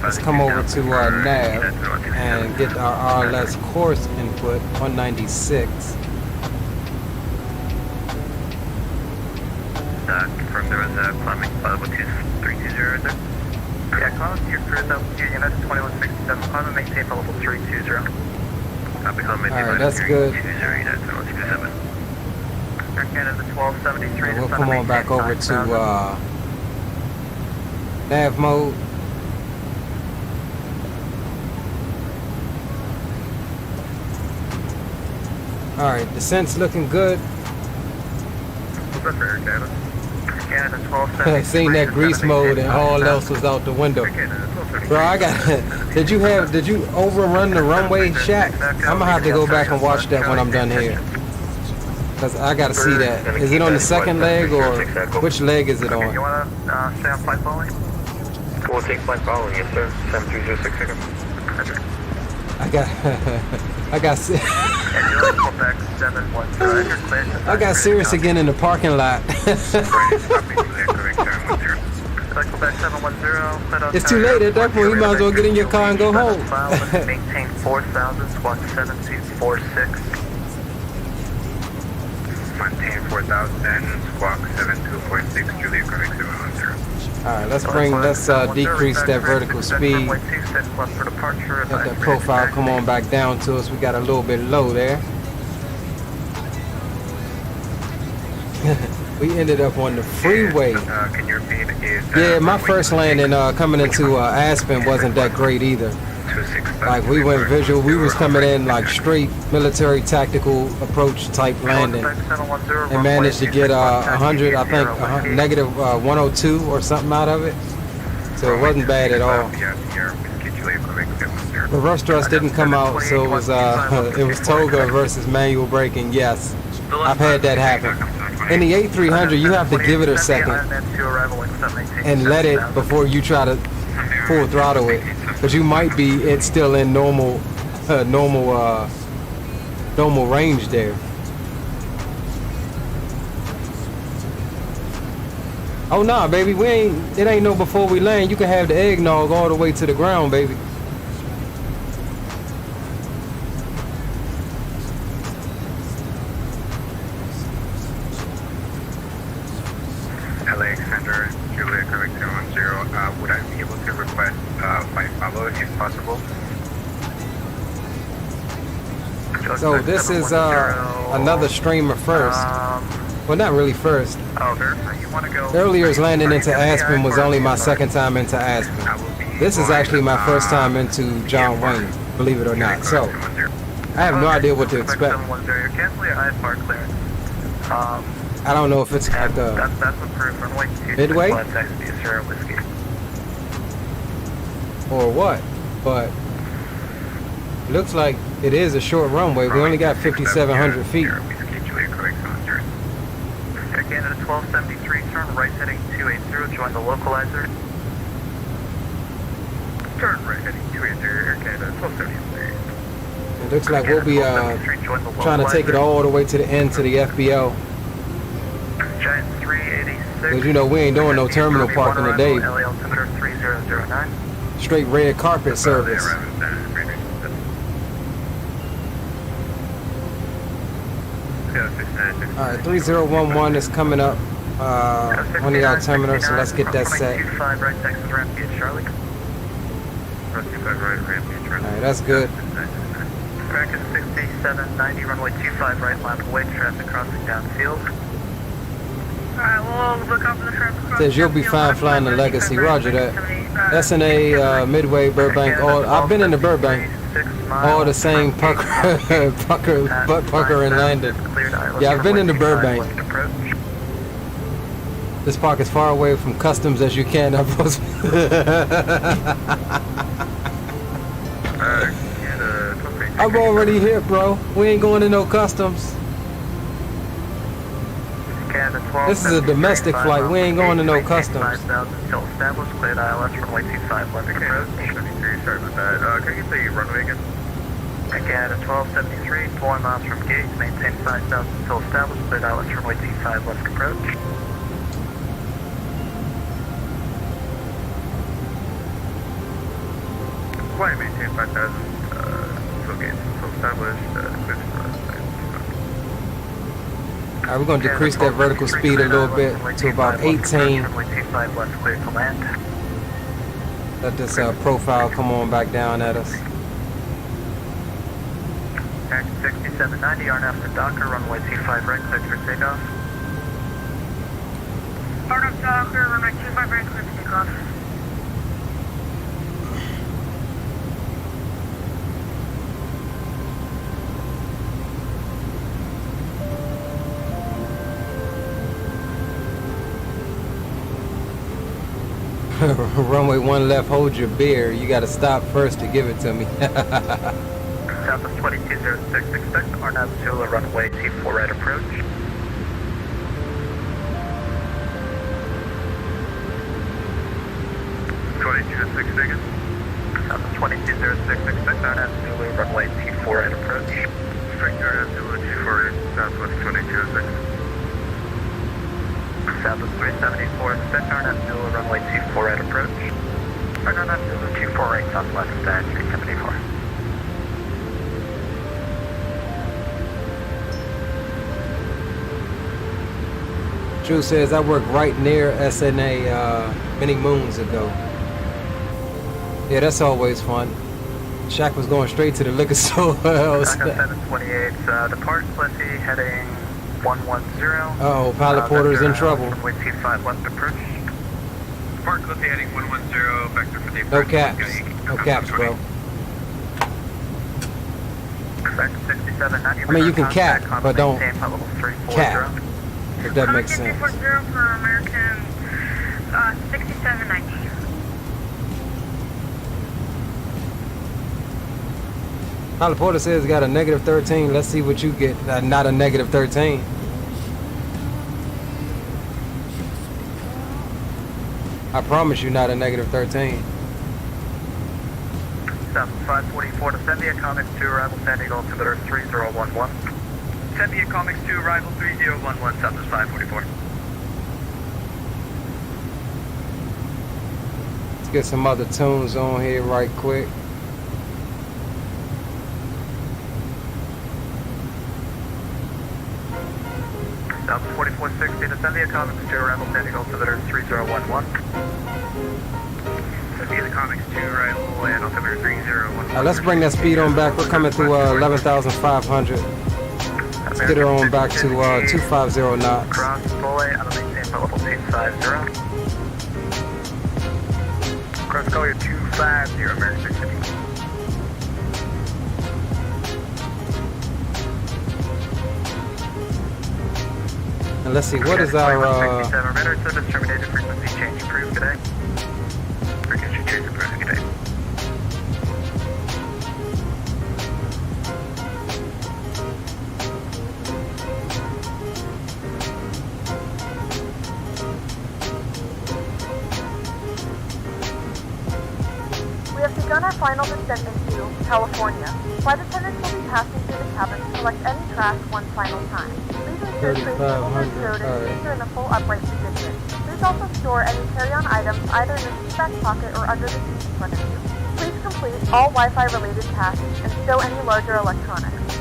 Let's come over to our nav and get our RLS course input, 196.
Confirm there was a climbing flight level 320 right there. Yeah, climb to your cruise altitude, United 2167, climb and maintain flight level 320.
Alright, that's good. We'll come on back over to nav mode. Alright, descent's looking good. Seen that grease mode and all else was out the window. Bro, I got. Did you overrun the runway shack? I'm gonna have to go back and watch that when I'm done here. Cause I gotta see that. Is it on the second leg or which leg is it on?
You wanna stay on flight following?
We'll take flight following, yes sir. 7306.
I got serious again in the parking lot. It's too late at that point. You might as well get in your car and go home.
Maintain 4000, squawk 7246.
Maintain 4000, squawk 7246, Julia Quebec 710.
Alright, let's decrease that vertical speed. Let that profile come on back down to us. We got a little bit low there. We ended up on the freeway.
Can you repeat?
Yeah, my first landing coming into Aspen wasn't that great either. Like we went visual, we was coming in like straight military tactical approach type landing, and managed to get 100, I think negative 102 or something out of it. So it wasn't bad at all. The rust thrust didn't come out, so it was Toga versus manual braking. Yes, I've had that happen. In the A300, you have to give it a second and let it before you try to full throttle it, because you might be it's still in normal range there. Oh nah, baby, it ain't no before we land. You can have the eggnog all the way to the ground, baby.
LA Extender, Julia Quebec 710, would I be able to request flight follow if possible?
So this is another streamer first. Well, not really first.
Oh, verify you want to go.
Earlier's landing into Aspen was only my second time into Aspen. This is actually my first time into John Wayne, believe it or not. So I have no idea what to expect.
Cancel your IFR clearance.
I don't know if it's like a
That's approved. Runway 26
midway
Sierra Whiskey.
or what, but looks like it is a short runway. We only got 5,700 feet.
Again at 1273, turn right heading 280, join the localizer. Turn right heading 280, Air Canada 1273.
It looks like we'll be trying to take it all the way to the end to the FBO.
Giant 386.
Because you know we ain't doing no terminal parking today.
LA altimeter 3009.
Straight red carpet service. Alright, 3011 is coming up on the altimeter, so let's get that set.
Right, Texas Rampage, Charlie.
Alright, that's good.
American 6790, runway 25 right, line of way, traffic crossing downfield. Alright, we'll look out for the traffic crossing.
Says you'll be fine flying the Legacy, roger that. SNA, Midway, Burbank, all, I've been in the Burbank. All the same pucker, butt pucker and landed. Yeah, I've been in the Burbank. This park is far away from customs as you can. I'm already here, bro. We ain't going to no customs. This is a domestic flight. We ain't going to no customs.
Still established, cleared ILS, runway 25 left approach.
Sorry about that. Can you say runway again?
Again at 1273, 4 miles from gate, maintain 5000 still established, cleared ILS, runway 25 left approach.
Flight maintain 5000, still gate, still established, cleared for us.
Alright, we're going to decrease that vertical speed a little bit to about 18. Let this profile come on back down at us.
6790, RNF to Docker, runway 25 right, clear for takeoff. RNF Docker, runway 25 right, clear for takeoff.
Runway 1 left, hold your beer. You gotta stop first to give it to me.
Southwest 2206, expect RNAV Zula runway T4 right approach.
Again?
Southwest 2206, expect RNAV Zula runway T4 right approach.
Expect RNAV Zula T4 right, Southwest 2206.
Southwest 374, expect RNAV Zula runway 24 right approach. RNAV Zula 24 right, southwest, 374.
Drew says I worked right near SNA many moons ago. Yeah, that's always fun. Shaq was going straight to the liquor store.
728, depart Cliffy, heading 110.
Uh-oh, Pilot Porter's in trouble.
Runway 25 left approach.
Depart Cliffy, heading 110, vector for the
No caps. No caps, bro.
Vector 6790.
I mean, you can cap, but don't cap. If that makes sense.
for American 6790.
Pilot Porter says it's got a negative 13. Let's see what you get. Not a negative 13. I promise you not a negative 13.
South 544 to San Diego Comics 2, arrival San Diego altimeter 3011. San Diego Comics 2, arrival 3011, Southwest 544.
Let's get some other tunes on here right quick.
Southwest 4460 to San Diego Comics 2, arrival San Diego altimeter 3011. San Diego Comics 2, arrival and altimeter 3011.
Let's bring that speed on back. We're coming through 11,500. Let's get it on back to 250 knots.
Cross fully on the maintain for level 250. Cross color 250, American City.
And let's see, what is our...
radar service terminated, frequency change approved today. Frequency change approved today.
We have begun our final descent into California. Flight attendants will be passing through the cabin to collect any trash one final time. Please ensure trays, tables, and sodas are in a full upright position. Please also store any carry-on items either in the seat back pocket or under the seat in front of you. Please complete all Wi-Fi related tasks and stow any larger electronics.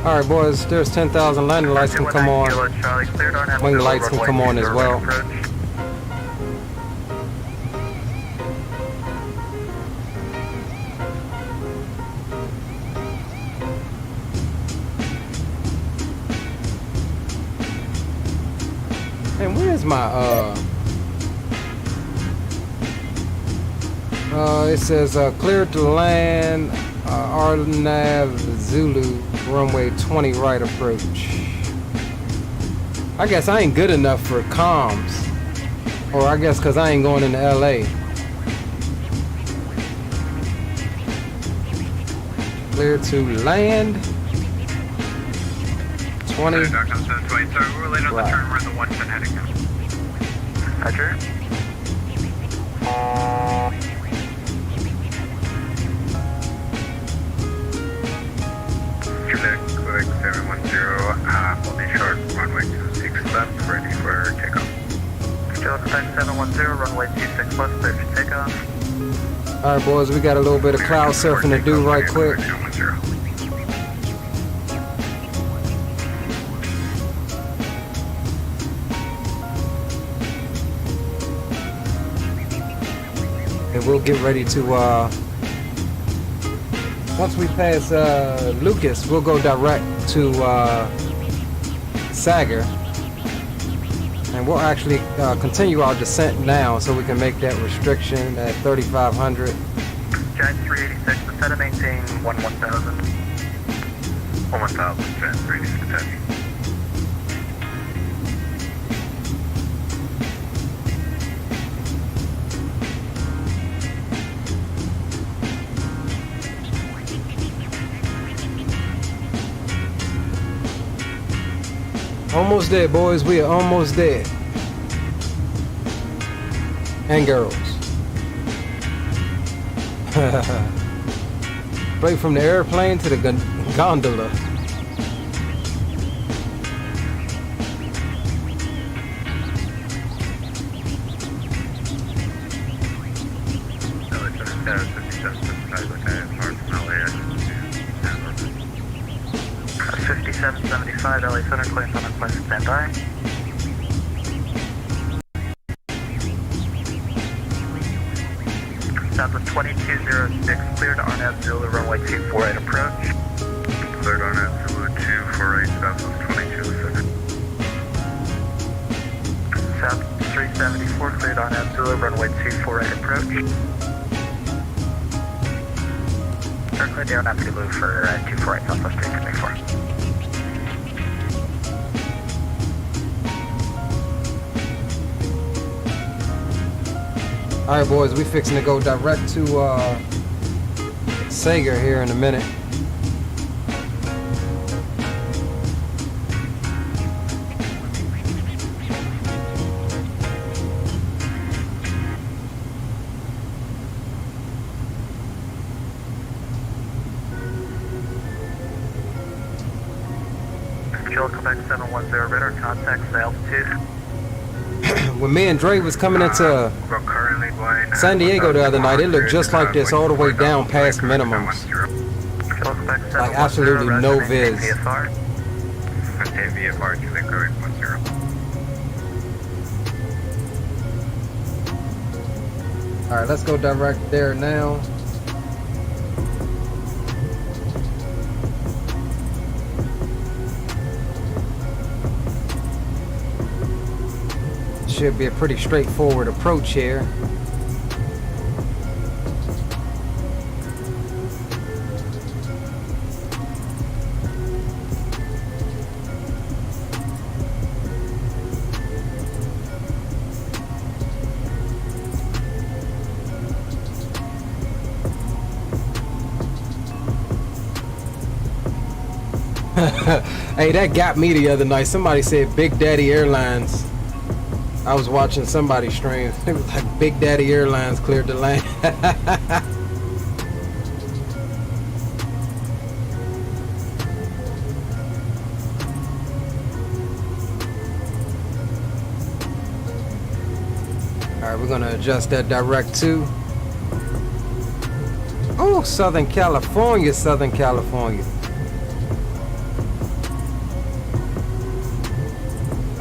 Alright boys, there's 10,000 landing lights can come on. Wing lights can come on as well. And where's my it says clear to land Arnav Zulu runway 20 right approach. I guess I ain't good enough for comms, or I guess cause I ain't going into LA. Clear to land 20
We're late on the turn, we're in the 110 heading now.
Roger.
Quick 710, holding short, runway 26 left, ready for takeoff.
Still expect 710, runway 26 left, clear for takeoff.
Alright boys, we got a little bit of cloud surfing to do right quick. And we'll get ready to once we pass Lucas, we'll go direct to Sagar, and we'll actually continue our descent now so we can make that restriction at 3,500.
Giant 386, descend and maintain 11000.
11000, Giant 386.
Almost there, boys. We are almost there. And girls. Straight from the airplane to the gondola.
That's 5775, LA Center, clearance on request, stand by. Southwest 2206, cleared Arnav Zulu, runway 248 approach.
Cleared Arnav Zulu 248, Southwest 2206.
South 374, cleared Arnav Zulu, runway 248 approach. Cleared the Arnav Zulu for 248, Southwest 374.
Alright boys, we fixing to go direct to Sagar here in a minute.
Kilo Quebec 710, radar contact, altitude.
When me and Dre was coming into San Diego the other night, it looked just like this all the way down past minimums. Like absolutely no viz.
VFR, Quebec 10.
Alright, let's go direct there now. Should be a pretty straightforward approach here. Hey, that got me the other night. Somebody said Big Daddy Airlines. I was watching somebody stream. It was like Big Daddy Airlines cleared the lane. Alright, we're gonna adjust that direct to. Oh, Southern California, Southern California.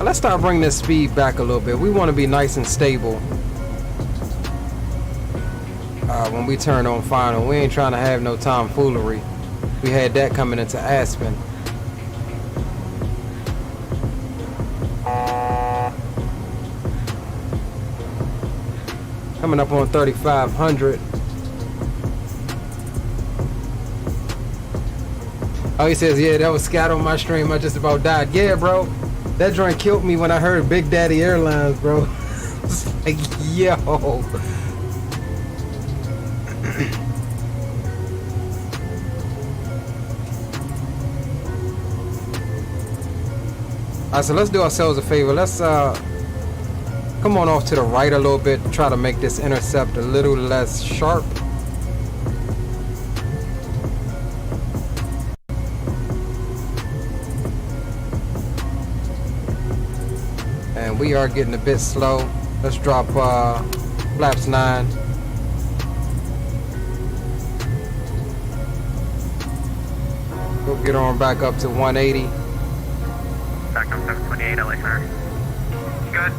Let's start bringing this speed back a little bit. We want to be nice and stable when we turn on final. We ain't trying to have no tomfoolery. We had that coming into Aspen. Coming up on 3,500. Oh, he says, yeah, that was scat on my stream. I just about died. Yeah, bro. That joint killed me when I heard Big Daddy Airlines, bro. It's like, yo. Alright, so let's do ourselves a favor. Let's come on off to the right a little bit. Try to make this intercept a little less sharp. We are getting a bit slow. Let's drop flaps 9. We'll get on back up to 180.
Back up 728, LA clear. Good.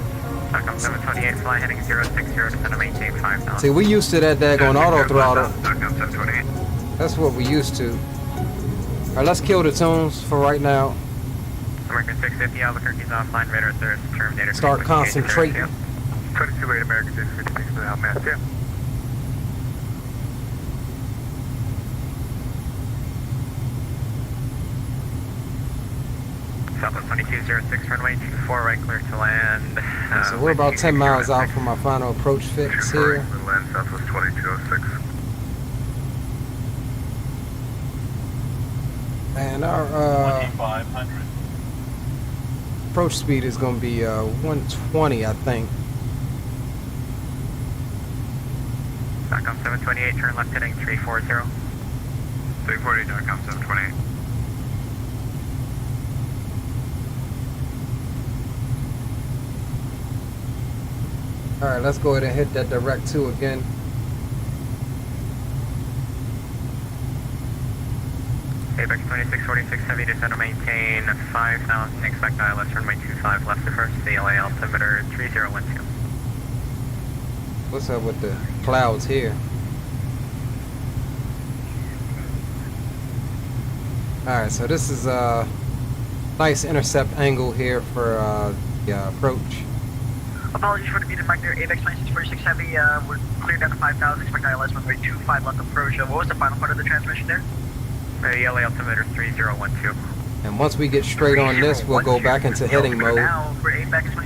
Back up 728, fly heading 060, descend to maintain 5,000.
See, we used to that daggone auto throttle.
Back up 728.
That's what we used to. Alright, let's kill the tunes for right now.
American 650, Albuquerque's offline, radar service terminator.
Start concentrating.
22-8 American 656 without mass, yeah.
Southwest 2206, runway 24, right clear to land.
So we're about 10 miles out from our final approach fix here.
Land Southwest 2206.
And our
2,500.
approach speed is going to be 120, I think.
Back up 728, turn left heading 340.
340, DARCOM 728.
Alright, let's go ahead and hit that direct 2 again.
Apex 2646, heavy descent to maintain 5,000, expect ILS runway 25 left of first, CLA altimeter 3012.
What's up with the clouds here? Alright, so this is a nice intercept angle here for the approach.
Apologies for the beat back there, Apex 2646 heavy, we're cleared down to 5,000, expect ILS runway 25 left approach. What was the final part of the transmission there? The LA altimeter 3012.
And once we get straight on this, we'll go back into heading mode,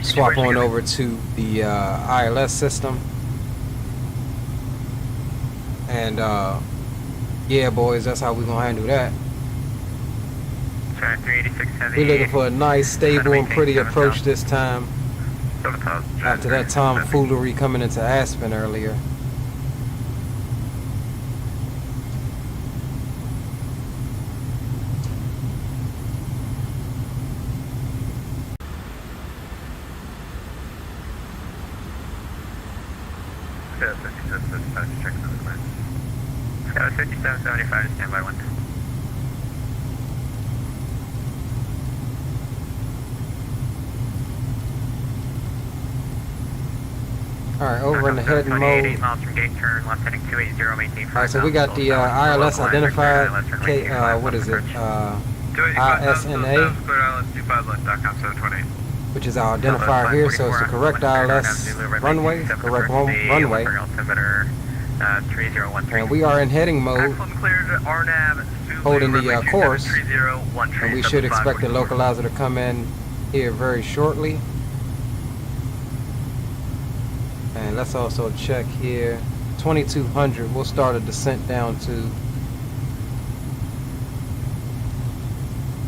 swap on over to the ILS system, and yeah, boys, that's how we're gonna handle that.
386 heavy.
We're looking for a nice, stable, and pretty approach this time. After that tomfoolery coming into Aspen earlier.
Got a 5775 to standby 1.
Alright, over in the heading mode.
8 miles from gate, turn left heading 280, maintain 5.
Alright, so we got the ILS identified, what is it, KSNA, which is our identifier here, so it's the correct ILS runway, correct runway, and we are in heading mode, holding the course, and we should expect the localizer to come in here very shortly. And let's also check here, 2200, we'll start a descent down to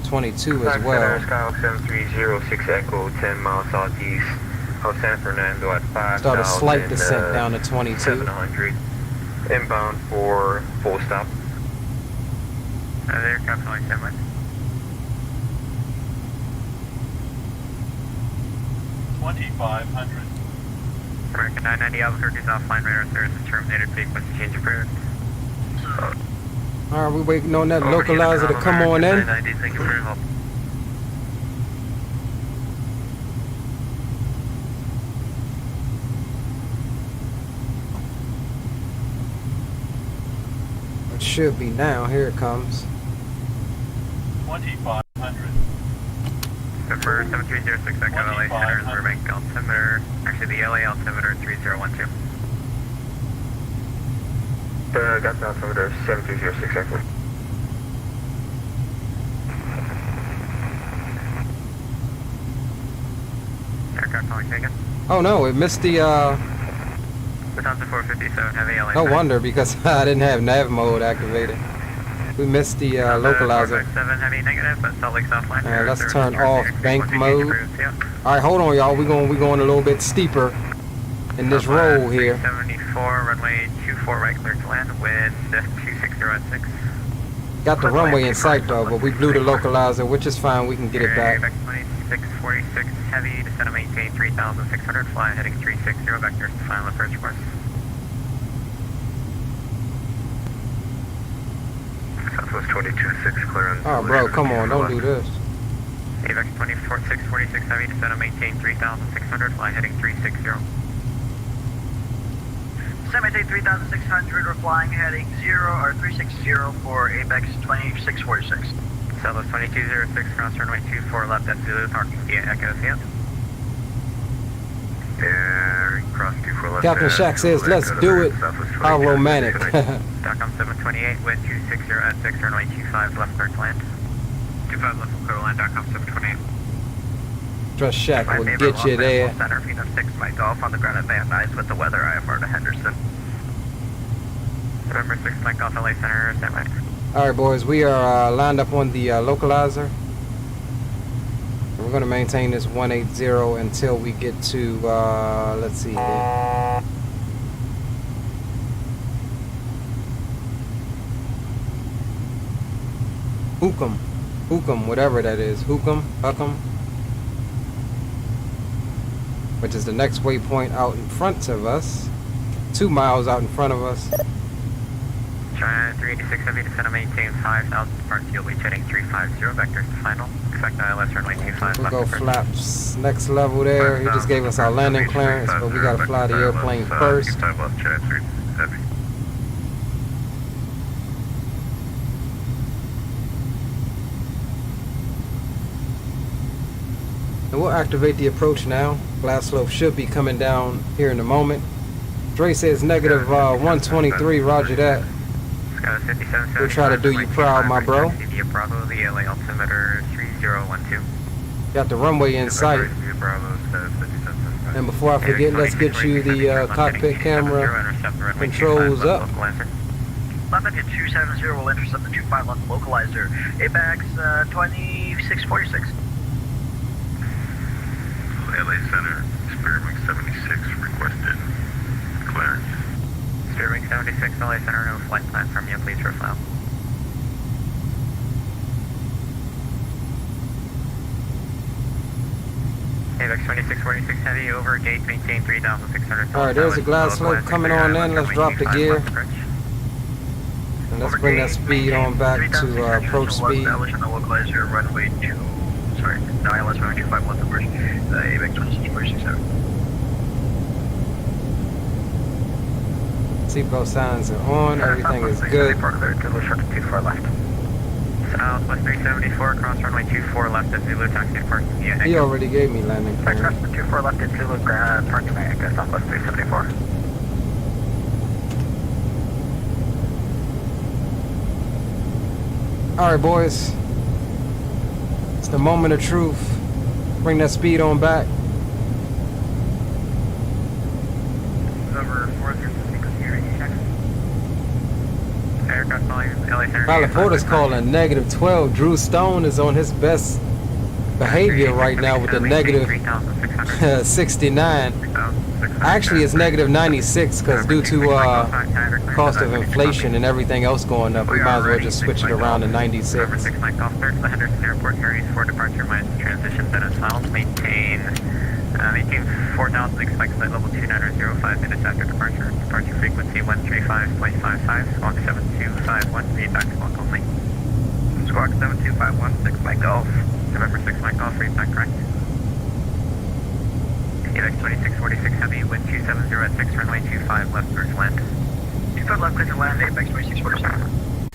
22 as well.
Skyhawk 7306 Echo, 10 miles southeast of San Fernando at 5,000.
Start a slight descent down to 22.
700. Inbound for full stop.
There, Captain Line 7.
$2,500.
American 990 Albuquerque is offline radar service is terminated. Frequency change approved.
Alright, we waiting on that localizer to come on in.
990, thank you for your help.
It should be now. Here it comes.
2,500.
Number 7306 Echo LA Center is Burbank altimeter. Actually, the LA altimeter 3012.
Got the altimeter 7306 Echo.
Aircraft calling taken.
Oh no, it missed the
1457 heavy LA.
no wonder, because I didn't have nav mode activated. We missed the localizer.
457 heavy negative, but Salt Lake's offline.
Let's turn off bank mode. Alright, hold on y'all, we're going a little bit steeper in this roll here.
74, runway 24 right, clear to land, wind 260 at 6.
Got the runway in sight though, but we blew the localizer, which is fine, we can get it back.
2646 heavy, descend and maintain 3,600, fly heading 360, vectors to final approach course.
Southwest 226 clearance.
Oh bro, come on, don't do this.
AVEX 24646 heavy, descend and maintain 3,600, fly heading 360.
Maintain 3,600, we're flying heading 360 for AVEX 2646.
Southwest 2206, cross runway 24 left at Zulu, parking via Echo Field.
Cross 24 left.
Captain Shack says, let's do it. How romantic.
Stockholm 728, wind 260 at 6, runway 25 left, clear to land. 25 left, clear to land, Stockholm 728.
Trust Shack will get you there.
Center, feet of 6 by Golf on the ground at Van Nuys with the weather IFR to Henderson. November 6 Mike Golf LA Center, stand by.
Alright boys, we are lined up on the localizer. We're going to maintain this 180 until we get to, let's see here. Hookum, whatever that is. Hookum, which is the next waypoint out in front of us. 2 miles out in front of us.
China 386 heavy, descend and maintain 5,000, depart fuel reach heading 350, vectors to final. Expect ILS runway 25
We'll go flaps next level there. He just gave us our landing clearance, but we gotta fly the airplane first. And we'll activate the approach now. Blast slope should be coming down here in a moment. Dre says negative 123, roger that. We'll try to do you proud, my bro.
Bravo, the LA altimeter 3012.
Got the runway in sight. And before I forget, let's get you the cockpit camera controls up.
London 270 will intercept the 25 left localizer. AVEX 2646.
LA Center, Spearwing 76 requested clearance.
Spearwing 76, LA Center, no flight plan from you, please profile. AVEX 2646 heavy, over gate, maintain 3,600.
Alright, there's a glide slope coming on in, let's drop the gear. And let's bring that speed on back to approach speed.
Runway 2, sorry, no, ILS runway 251 approach, AVEX 2647.
Seatbelt signs are on. Everything is good.
Zulu Shark 24 left. Southwest 374, cross runway 24 left at Zulu, taxi to parking. Yeah,
He already gave me landing
cross
clearance.
runway 24 left at Zulu, parking back at Southwest 374.
All right, boys. It's the moment of truth. Bring that speed on back.
Over 406 here, check. Aircraft volume, LA Center.
Porter's calling negative 12. Drew Stone is on his best behavior right now with the negative 69. Actually, it's negative 96 because due to cost of inflation and everything else going up, we might as well just switch it around to 96.
November 6 Mike Golf 3rd, the Henderson Airport carries for departure minus transition, then it's miles. Maintain 4000, expect flight level 2905 minutes after departure. Departure frequency 135.55, squawk 7251, read back squawk only. Squawk 7251, 6 Mike Golf. November 6 Mike Golf, read back correct. AVEX 2646 Heavy, wind 270 at 6, runway 25, left bridge land. 25 left bridge land, AVEX 2647.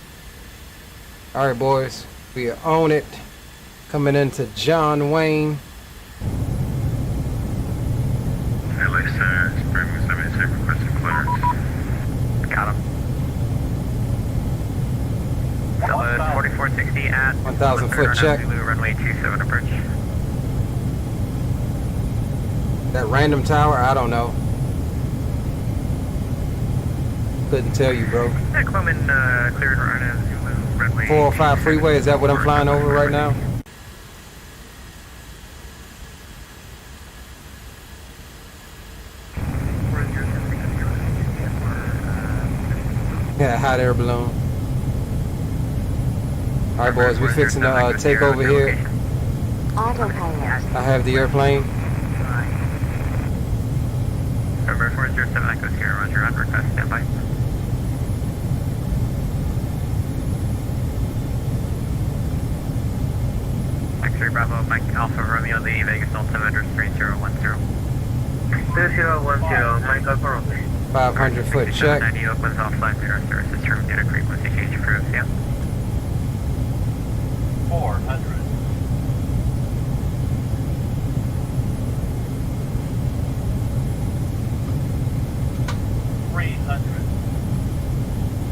All right, boys, we own it. Coming into John Wayne.
LA Center, Spring 76 requesting clearance.
Got him. Southwest 4460 at
1,000 foot check.
Zulu, runway 27 approach.
That random tower, I don't know. Couldn't tell you, bro.
Clement cleared Rhino, Zulu, runway
405 freeway, is that what I'm flying over right now? Yeah, hot air balloon. All right, boys, we fixing to take over here. I have the airplane.
November 407 Echoes here, roger, on request, standby. X-ray Bravo, Mike Alpha Romeo, Lee, Vegas altimeter 3010. 3010, Mike Alpha Romeo.
500 foot check.
90 Oakland's offline zero services term data frequency change approved, yeah.
400.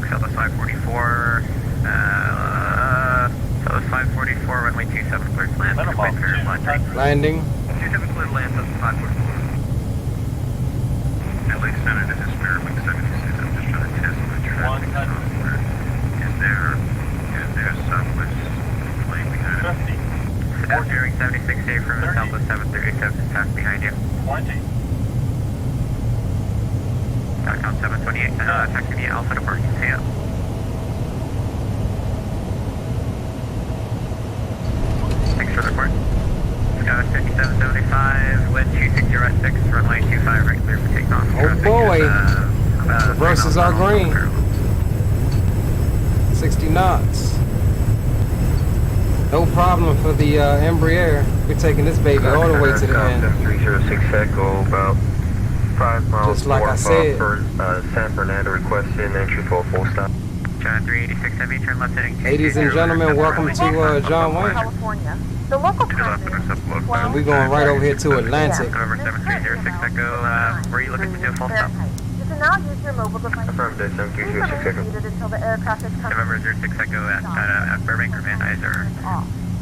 Southwest 544, Southwest 544, runway 27 cleared land.
Landing.
27 cleared land, Southwest 544.
LA Center, this is Spirit 76. I'm just trying to test my traffic software. Is there Southwest plane behind it?
50.
Sedan bearing 76 safe from Southwest 737 is passed behind you.
20.
Count 728, taxi via Alpha to parking, see ya. Thanks for the report. Sky 5775, wind 260 at 6, runway 25, right clear for takeoff.
Oh boy, reverses are green. 60 knots. No problem for the Embraer. We're taking this baby all the way to the end.
306 Echo, about 5 miles
Just like I
north
said.
for San Fernando, requesting entry for a full stop.
John 386 Heavy, turn left heading 260.
Ladies and gentlemen, welcome to John Wayne.
California. The local time is
And we're going right over here to Atlantic.
November 7306 Echo, where are you looking to do a full stop?
You can now use your mobile device.
Affirmative,
Please remain
7306 Echo.
seated until the aircraft is coming.
November 06 Echo at Burbank or Van Nuys or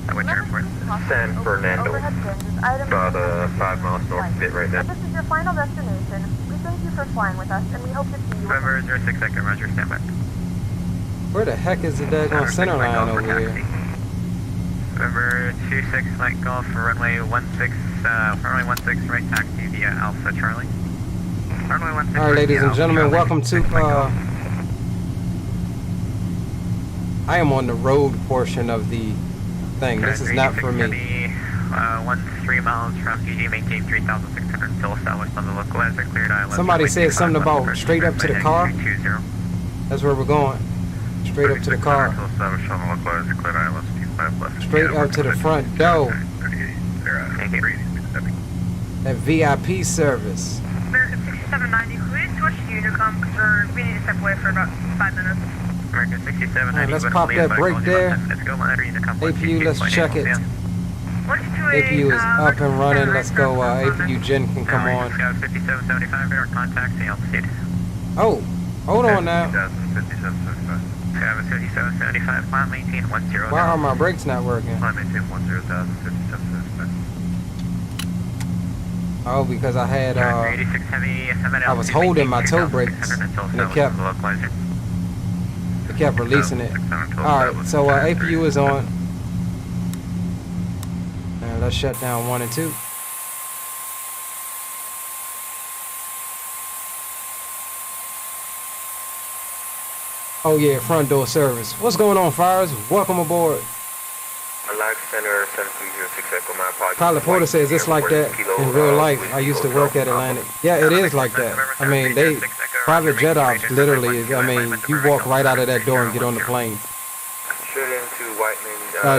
at which airport?
San Fernando.
Overhead bins is item
About 5 miles north of it right now.
This is your final destination. We thank you for flying with us, and we hope to see you.
November 06 Echo, roger, stand by.
Where the heck is the daggone center line over here?
November 26 Mike Golf for runway 16, right taxi via Alpha Charlie. Runway 16.
All right, ladies and gentlemen, welcome to. I am on the road portion of the thing. This is not for me.
13 miles from GG, maintain 3,600, still established on the localizer, cleared island.
Somebody said something about straight up to the car. That's where we're going. Straight up to the car. Straight up to the front door. That VIP service.
American 6790, who is Unicom, confirm. We need to step away for about 5 minutes.
American 67.
Right, let's pop that brake there.
Let's go, Unicom.
APU, let's check it. APU is up and running. Let's go. APU Gen can come on.
Scout 5775, radar contact, the altitude.
Oh, hold on now.
5775.
Scout 5775, climb maintain 10.
Why are my brakes not working?
Climb maintain 10,000, 5775.
Oh, because I had
86 heavy,
I was holding my toe brakes and it kept releasing it. Alright, so APU is on. And let's shut down 1 and 2. Oh yeah, front door service. What's going on, Fires? Welcome aboard.
Center 7306 Echo, my apologies.
Pilot Porter says it's like that in real life. I used to work at Atlantic. Yeah, it is like that. I mean, they private jet ops literally. I mean, you walk right out of that door and get on the plane.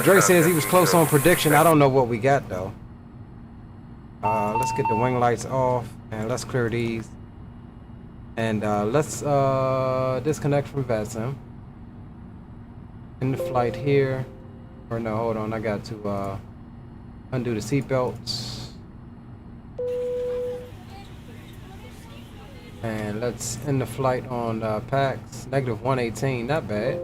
Dre says he was close on prediction. I don't know what we got though. Let's get the wing lights off and let's clear these. And let's disconnect from VATSIM. In the flight here. Or no, hold on, I got to undo the seatbelts. And let's end the flight on PAX, -118, not bad.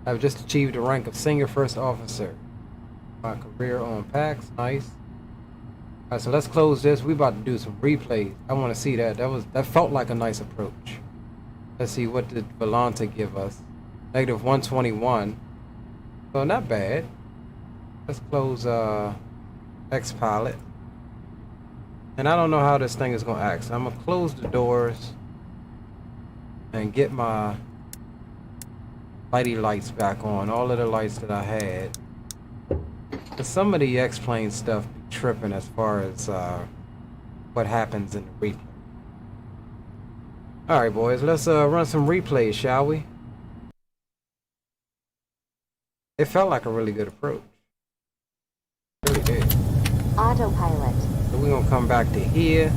I've just achieved the rank of Senior First Officer. My career on PAX, nice. Alright, so let's close this. We about to do some replays. I want to see that. That felt like a nice approach. Let's see, what did Volante give us? -121. So not bad. Let's close X-Pilot. And I don't know how this thing is gonna act. So I'm gonna close the doors and get my lighty lights back on. All of the lights that I had. But some of the X-Plane stuff be tripping as far as what happens in the replay. Alright boys, let's run some replays, shall we? It felt like a really good approach. It really did.
Autopilot.
So we're gonna come back to here.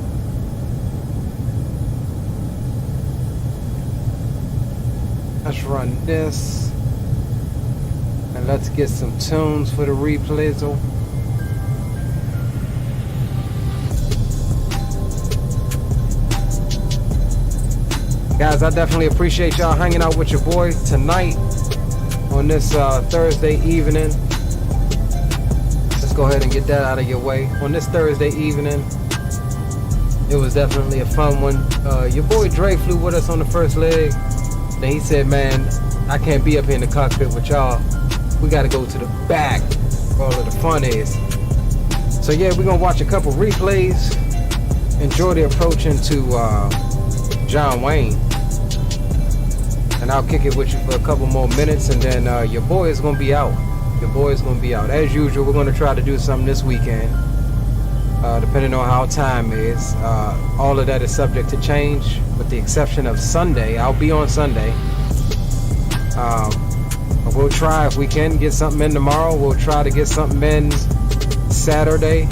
Let's run this. And let's get some tunes for the replays. Guys, I definitely appreciate y'all hanging out with your boy tonight. On this Thursday evening. Let's go ahead and get that out of your way. On this Thursday evening, it was definitely a fun one. Your boy Dre flew with us on the first leg. Then he said, man, I can't be up here in the cockpit with y'all. We gotta go to the back where all of the fun is. So yeah, we're gonna watch a couple replays. Enjoy the approach into John Wayne. And I'll kick it with you for a couple more minutes, and then your boy is gonna be out. Your boy is gonna be out. As usual, we're gonna try to do something this weekend, depending on how time is. All of that is subject to change, with the exception of Sunday. I'll be on Sunday. But we'll try, if we can, get something in tomorrow. We'll try to get something in Saturday,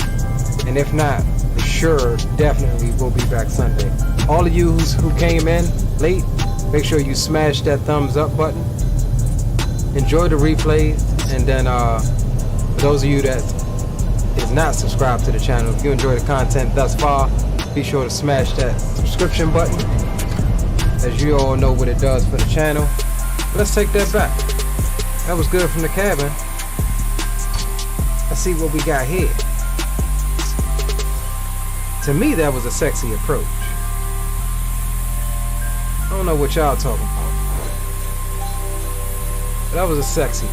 and if not, for sure, definitely we'll be back Sunday. All of you who came in late, make sure you smash that thumbs up button. Enjoy the replays, and then for those of you that did not subscribe to the channel, if you enjoy the content thus far, be sure to smash that subscription button, as you all know what it does for the channel. Let's take that back. That was good from the cabin. Let's see what we got here. To me, that was a sexy approach. I don't know what y'all talking about. But that was a sexy.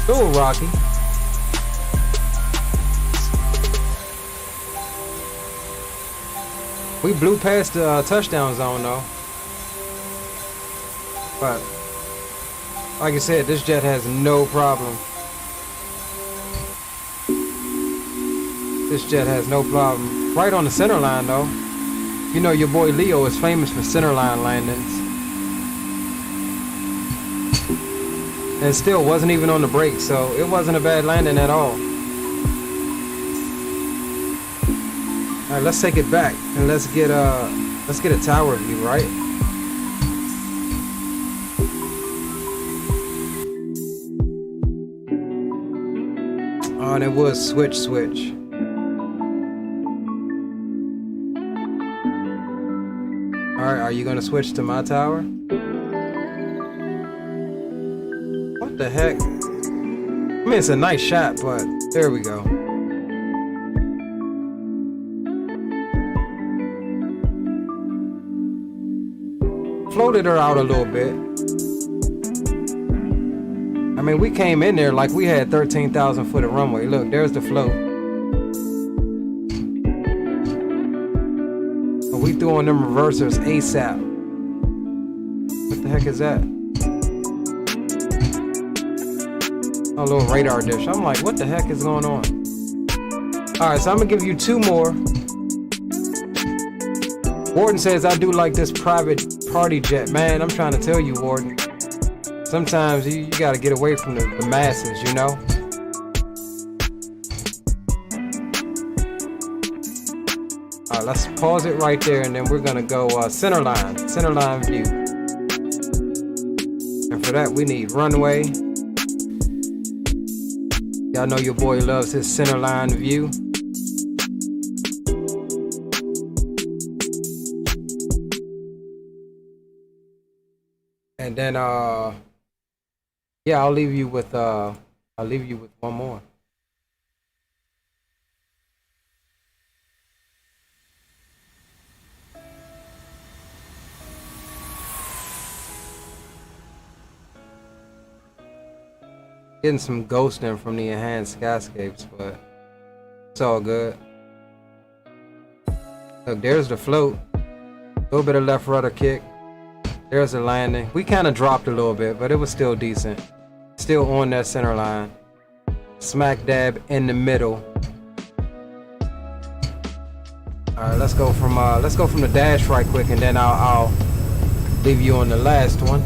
Ooh, Rocky. We blew past the touchdown zone though. But like I said, this jet has no problem. This jet has no problem. Right on the center line though. You know your boy Leo is famous for center line landings. and still wasn't even on the brake, so it wasn't a bad landing at all. All right, let's take it back and let's get a tower view, right? Oh, and it was switch. All right, are you gonna switch to my tower? What the heck? I mean, it's a nice shot, but there we go. Floated her out a little bit. I mean, we came in there like we had 13,000 foot of runway. Look, there's the float. But we threw on them reversers ASAP. What the heck is that? A little radar dish. I'm like, what the heck is going on? Alright, so I'm gonna give you two more. Warden says, I do like this private party jet. Man, I'm trying to tell you, Warden. Sometimes you gotta get away from the masses, you know? Alright, let's pause it right there, and then we're gonna go center line view. And for that, we need runway. Y'all know your boy loves his center line view. And then yeah, I'll leave you with one more. Getting some ghosting from the enhanced skyscapes, but it's all good. Look, there's the float. A little bit of left rudder kick. There's a landing. We kind of dropped a little bit, but it was still decent. Still on that center line. Smack dab in the middle. All right, let's go from the dash right quick, and then I'll leave you on the last one.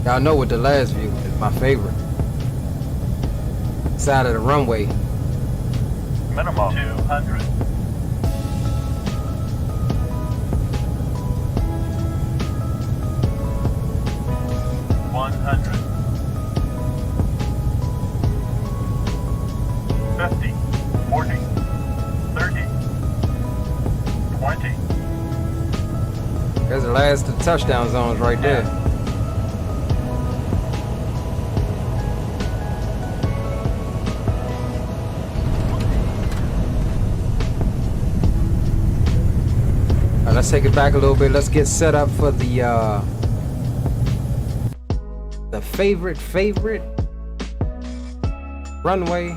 Y'all know what the last view is, my favorite. Side of the runway.
Minimum 200. $100. 50, 40, 30, 20.
There's the last of the touchdown zones right there. Let's take it back a little bit. Let's get set up for the favorite runway.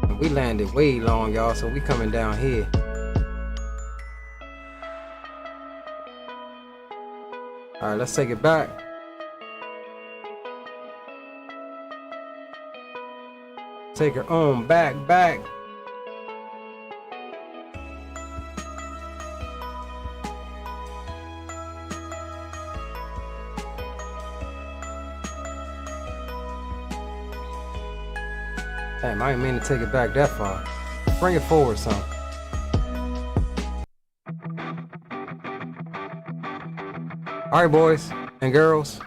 And we landed way long, y'all, so we coming down here. All right, let's take it back. Take her on back. Damn, I didn't mean to take it back that far. Bring it forward some. All right, boys and girls.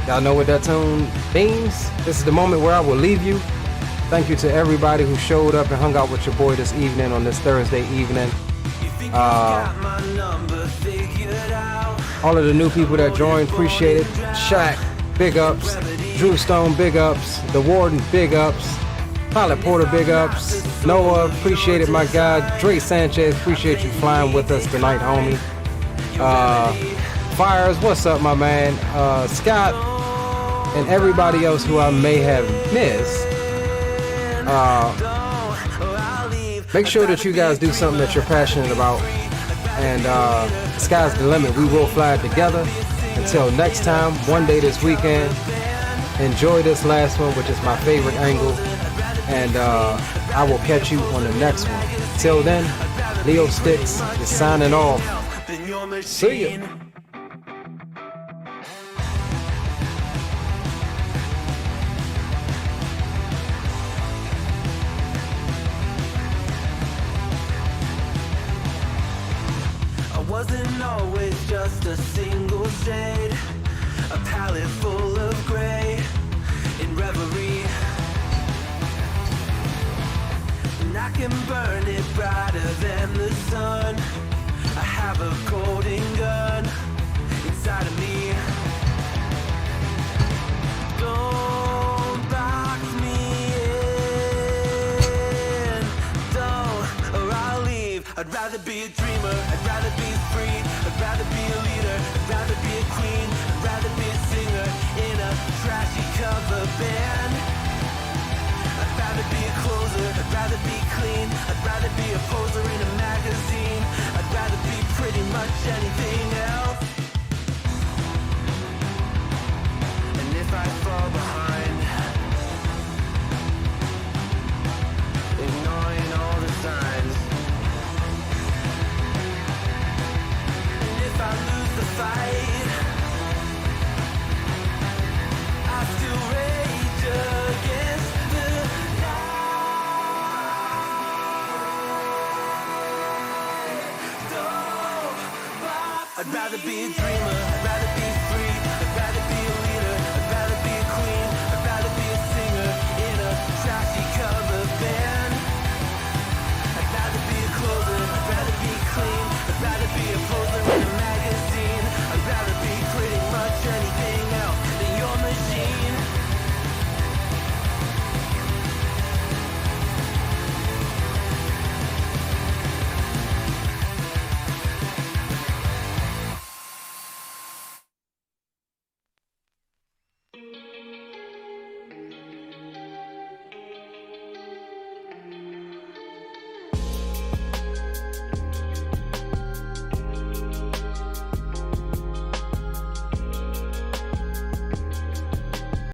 Y'all know what that tune means. This is the moment where I will leave you. Thank you to everybody who showed up and hung out with your boy this evening on this Thursday evening. All of the new people that joined, appreciate it. Shaq, big ups. Drew Stone, big ups. The Warden, big ups. Pilot Porter, big ups. Noah, appreciate it, my guy. Dre Sanchez, appreciate you flying with us tonight, homie. Fires, what's up, my man? Scott, and everybody else who I may have missed. Make sure that you guys do something that you're passionate about. And the sky's the limit. We will fly it together. Until next time, one day this weekend, enjoy this last one, which is my favorite angle. And I will catch you on the next one. Till then, Leo Sticks is signing off. See ya.
Wasn't always just a single shade, a palette full of gray in reverie. And I can burn it brighter than the sun. I have a golden gun inside of me. Don't box me in, don't, or I'll leave. I'd rather be a dreamer, I'd rather be free, I'd rather be a leader, I'd rather be a queen, I'd rather be a singer in a trashy cover band. I'd rather be a closer, I'd rather be clean, I'd rather be a poser in a magazine, I'd rather be pretty much anything else. And if I fall behind, ignoring all the signs, if I lose the fight, I still rage against the night. I'd rather be a dreamer, I'd rather be